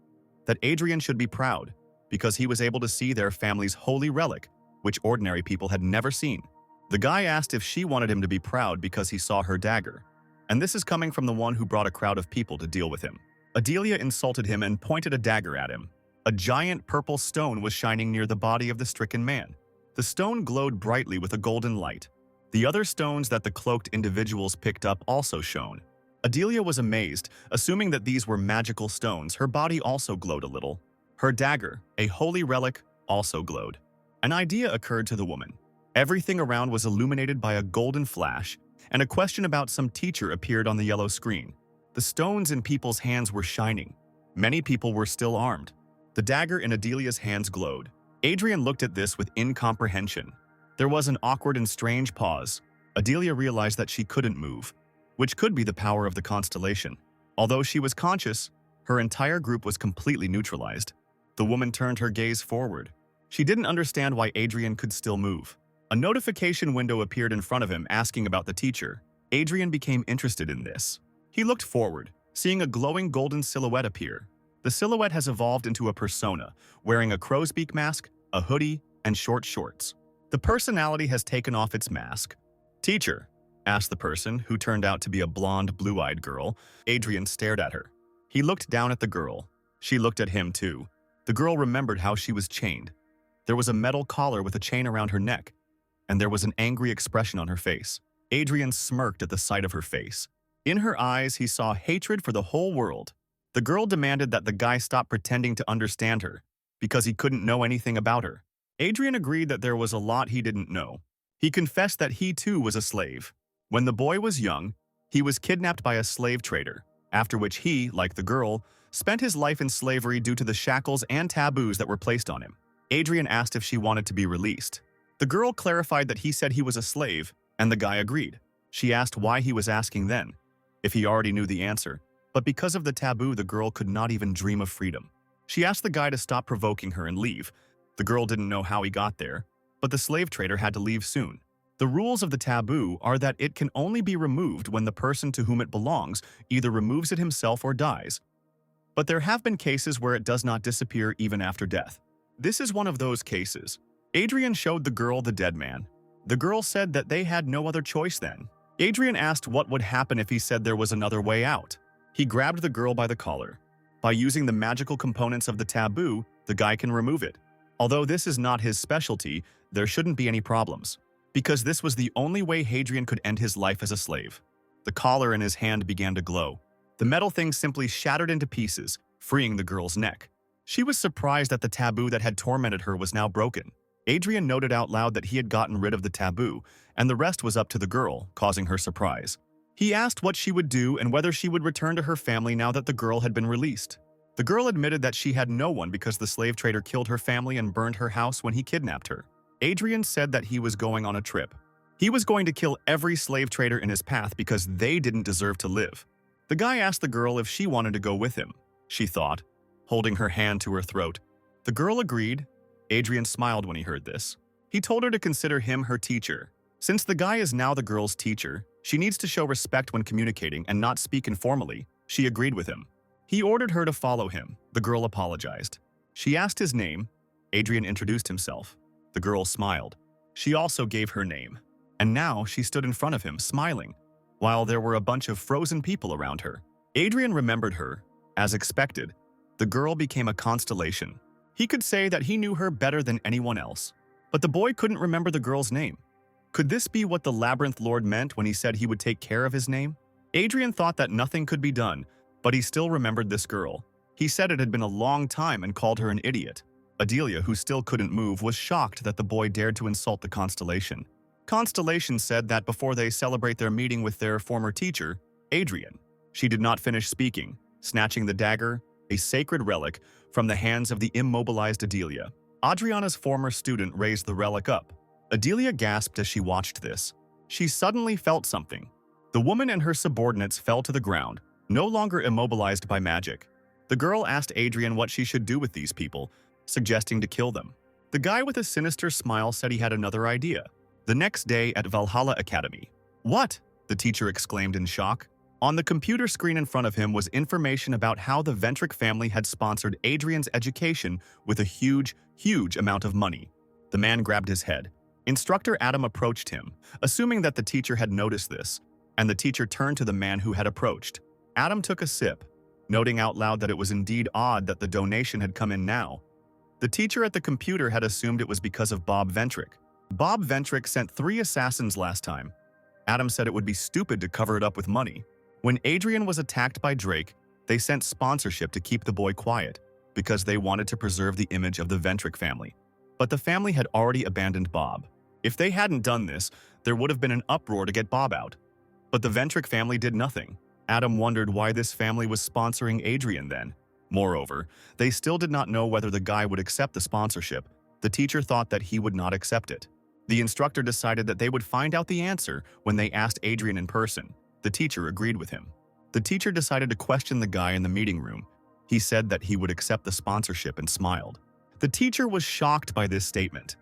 That Adrian should be proud, because he was able to see their family's holy relic, which ordinary people had never seen. The guy asked if she wanted him to be proud because he saw her dagger. And this is coming from the one who brought a crowd of people to deal with him. Adelia insulted him and pointed a dagger at him. A giant purple stone was shining near the body of the stricken man. The stone glowed brightly with a golden light. The other stones that the cloaked individuals picked up also shone. Adelia was amazed, assuming that these were magical stones. Her body also glowed a little. Her dagger, a holy relic, also glowed. An idea occurred to the woman. Everything around was illuminated by a golden flash, and a question about some teacher appeared on the yellow screen. The stones in people's hands were shining. Many people were still armed. The dagger in Adelia's hands glowed. Adrian looked at this with incomprehension. There was an awkward and strange pause. Adelia realized that she couldn't move, which could be the power of the constellation. Although she was conscious, her entire group was completely neutralized. The woman turned her gaze forward. She didn't understand why Adrian could still move. A notification window appeared in front of him asking about the teacher. Adrian became interested in this. He looked forward, seeing a glowing golden silhouette appear. The silhouette has evolved into a persona, wearing a crow's beak mask, a hoodie, and short shorts. The personality has taken off its mask. "Teacher?" asked the person, who turned out to be a blonde, blue-eyed girl. Adrian stared at her. He looked down at the girl. She looked at him too. The girl remembered how she was chained. There was a metal collar with a chain around her neck, and there was an angry expression on her face. Adrian smirked at the sight of her face. In her eyes, he saw hatred for the whole world. The girl demanded that the guy stop pretending to understand her, because he couldn't know anything about her. Adrian agreed that there was a lot he didn't know. He confessed that he too was a slave. When the boy was young, he was kidnapped by a slave trader, after which he, like the girl, spent his life in slavery due to the shackles and taboos that were placed on him. Adrian asked if she wanted to be released. The girl clarified that he said he was a slave, and the guy agreed. She asked why he was asking then, if he already knew the answer, but because of the taboo, the girl could not even dream of freedom. She asked the guy to stop provoking her and leave. The girl didn't know how he got there, but the slave trader had to leave soon. The rules of the taboo are that it can only be removed when the person to whom it belongs either removes it himself or dies. But there have been cases where it does not disappear even after death. This is one of those cases. Adrian showed the girl the dead man. The girl said that they had no other choice then. Adrian asked what would happen if he said there was another way out. He grabbed the girl by the collar. By using the magical components of the taboo, the guy can remove it. Although this is not his specialty, there shouldn't be any problems, because this was the only way Hadrian could end his life as a slave. The collar in his hand began to glow. The metal thing simply shattered into pieces, freeing the girl's neck. She was surprised that the taboo that had tormented her was now broken. Adrian noted out loud that he had gotten rid of the taboo, and the rest was up to the girl, causing her surprise. He asked what she would do and whether she would return to her family now that the girl had been released. The girl admitted that she had no one because the slave trader killed her family and burned her house when he kidnapped her. Adrian said that he was going on a trip. He was going to kill every slave trader in his path because they didn't deserve to live. The guy asked the girl if she wanted to go with him, she thought, holding her hand to her throat. The girl agreed. Adrian smiled when he heard this. He told her to consider him her teacher. Since the guy is now the girl's teacher, she needs to show respect when communicating and not speak informally. She agreed with him. He ordered her to follow him. The girl apologized. She asked his name. Adrian introduced himself. The girl smiled. She also gave her name. And now she stood in front of him, smiling, while there were a bunch of frozen people around her. Adrian remembered her. As expected, the girl became a constellation. He could say that he knew her better than anyone else. But the boy couldn't remember the girl's name. Could this be what the Labyrinth Lord meant when he said he would take care of his name? Adrian thought that nothing could be done, but he still remembered this girl. He said it had been a long time and called her an idiot. Adelia, who still couldn't move, was shocked that the boy dared to insult the constellation. Constellation said that before they celebrate their meeting with their former teacher, Adrian. She did not finish speaking, snatching the dagger, a sacred relic, from the hands of the immobilized Adelia. Adriana's former student raised the relic up. Adelia gasped as she watched this. She suddenly felt something. The woman and her subordinates fell to the ground, no longer immobilized by magic. The girl asked Adrian what she should do with these people, suggesting to kill them. The guy with a sinister smile said he had another idea. The next day at Valhalla Academy. "What?" the teacher exclaimed in shock. On the computer screen in front of him was information about how the Ventric family had sponsored Adrian's education with a huge amount of money. The man grabbed his head. Instructor Adam approached him, assuming that the teacher had noticed this, and the teacher turned to the man who had approached. Adam took a sip, noting out loud that it was indeed odd that the donation had come in now. The teacher at the computer had assumed it was because of Bob Ventric. Bob Ventric sent 3 assassins last time. Adam said it would be stupid to cover it up with money. When Adrian was attacked by Drake, they sent sponsorship to keep the boy quiet, because they wanted to preserve the image of the Ventric family. But the family had already abandoned Bob. If they hadn't done this, there would have been an uproar to get Bob out. But the Ventric family did nothing. Adam wondered why this family was sponsoring Adrian then. Moreover, they still did not know whether the guy would accept the sponsorship. The teacher thought that he would not accept it. The instructor decided that they would find out the answer when they asked Adrian in person. The teacher agreed with him. The teacher decided to question the guy in the meeting room. He said that he would accept the sponsorship and smiled. The teacher was shocked by this statement.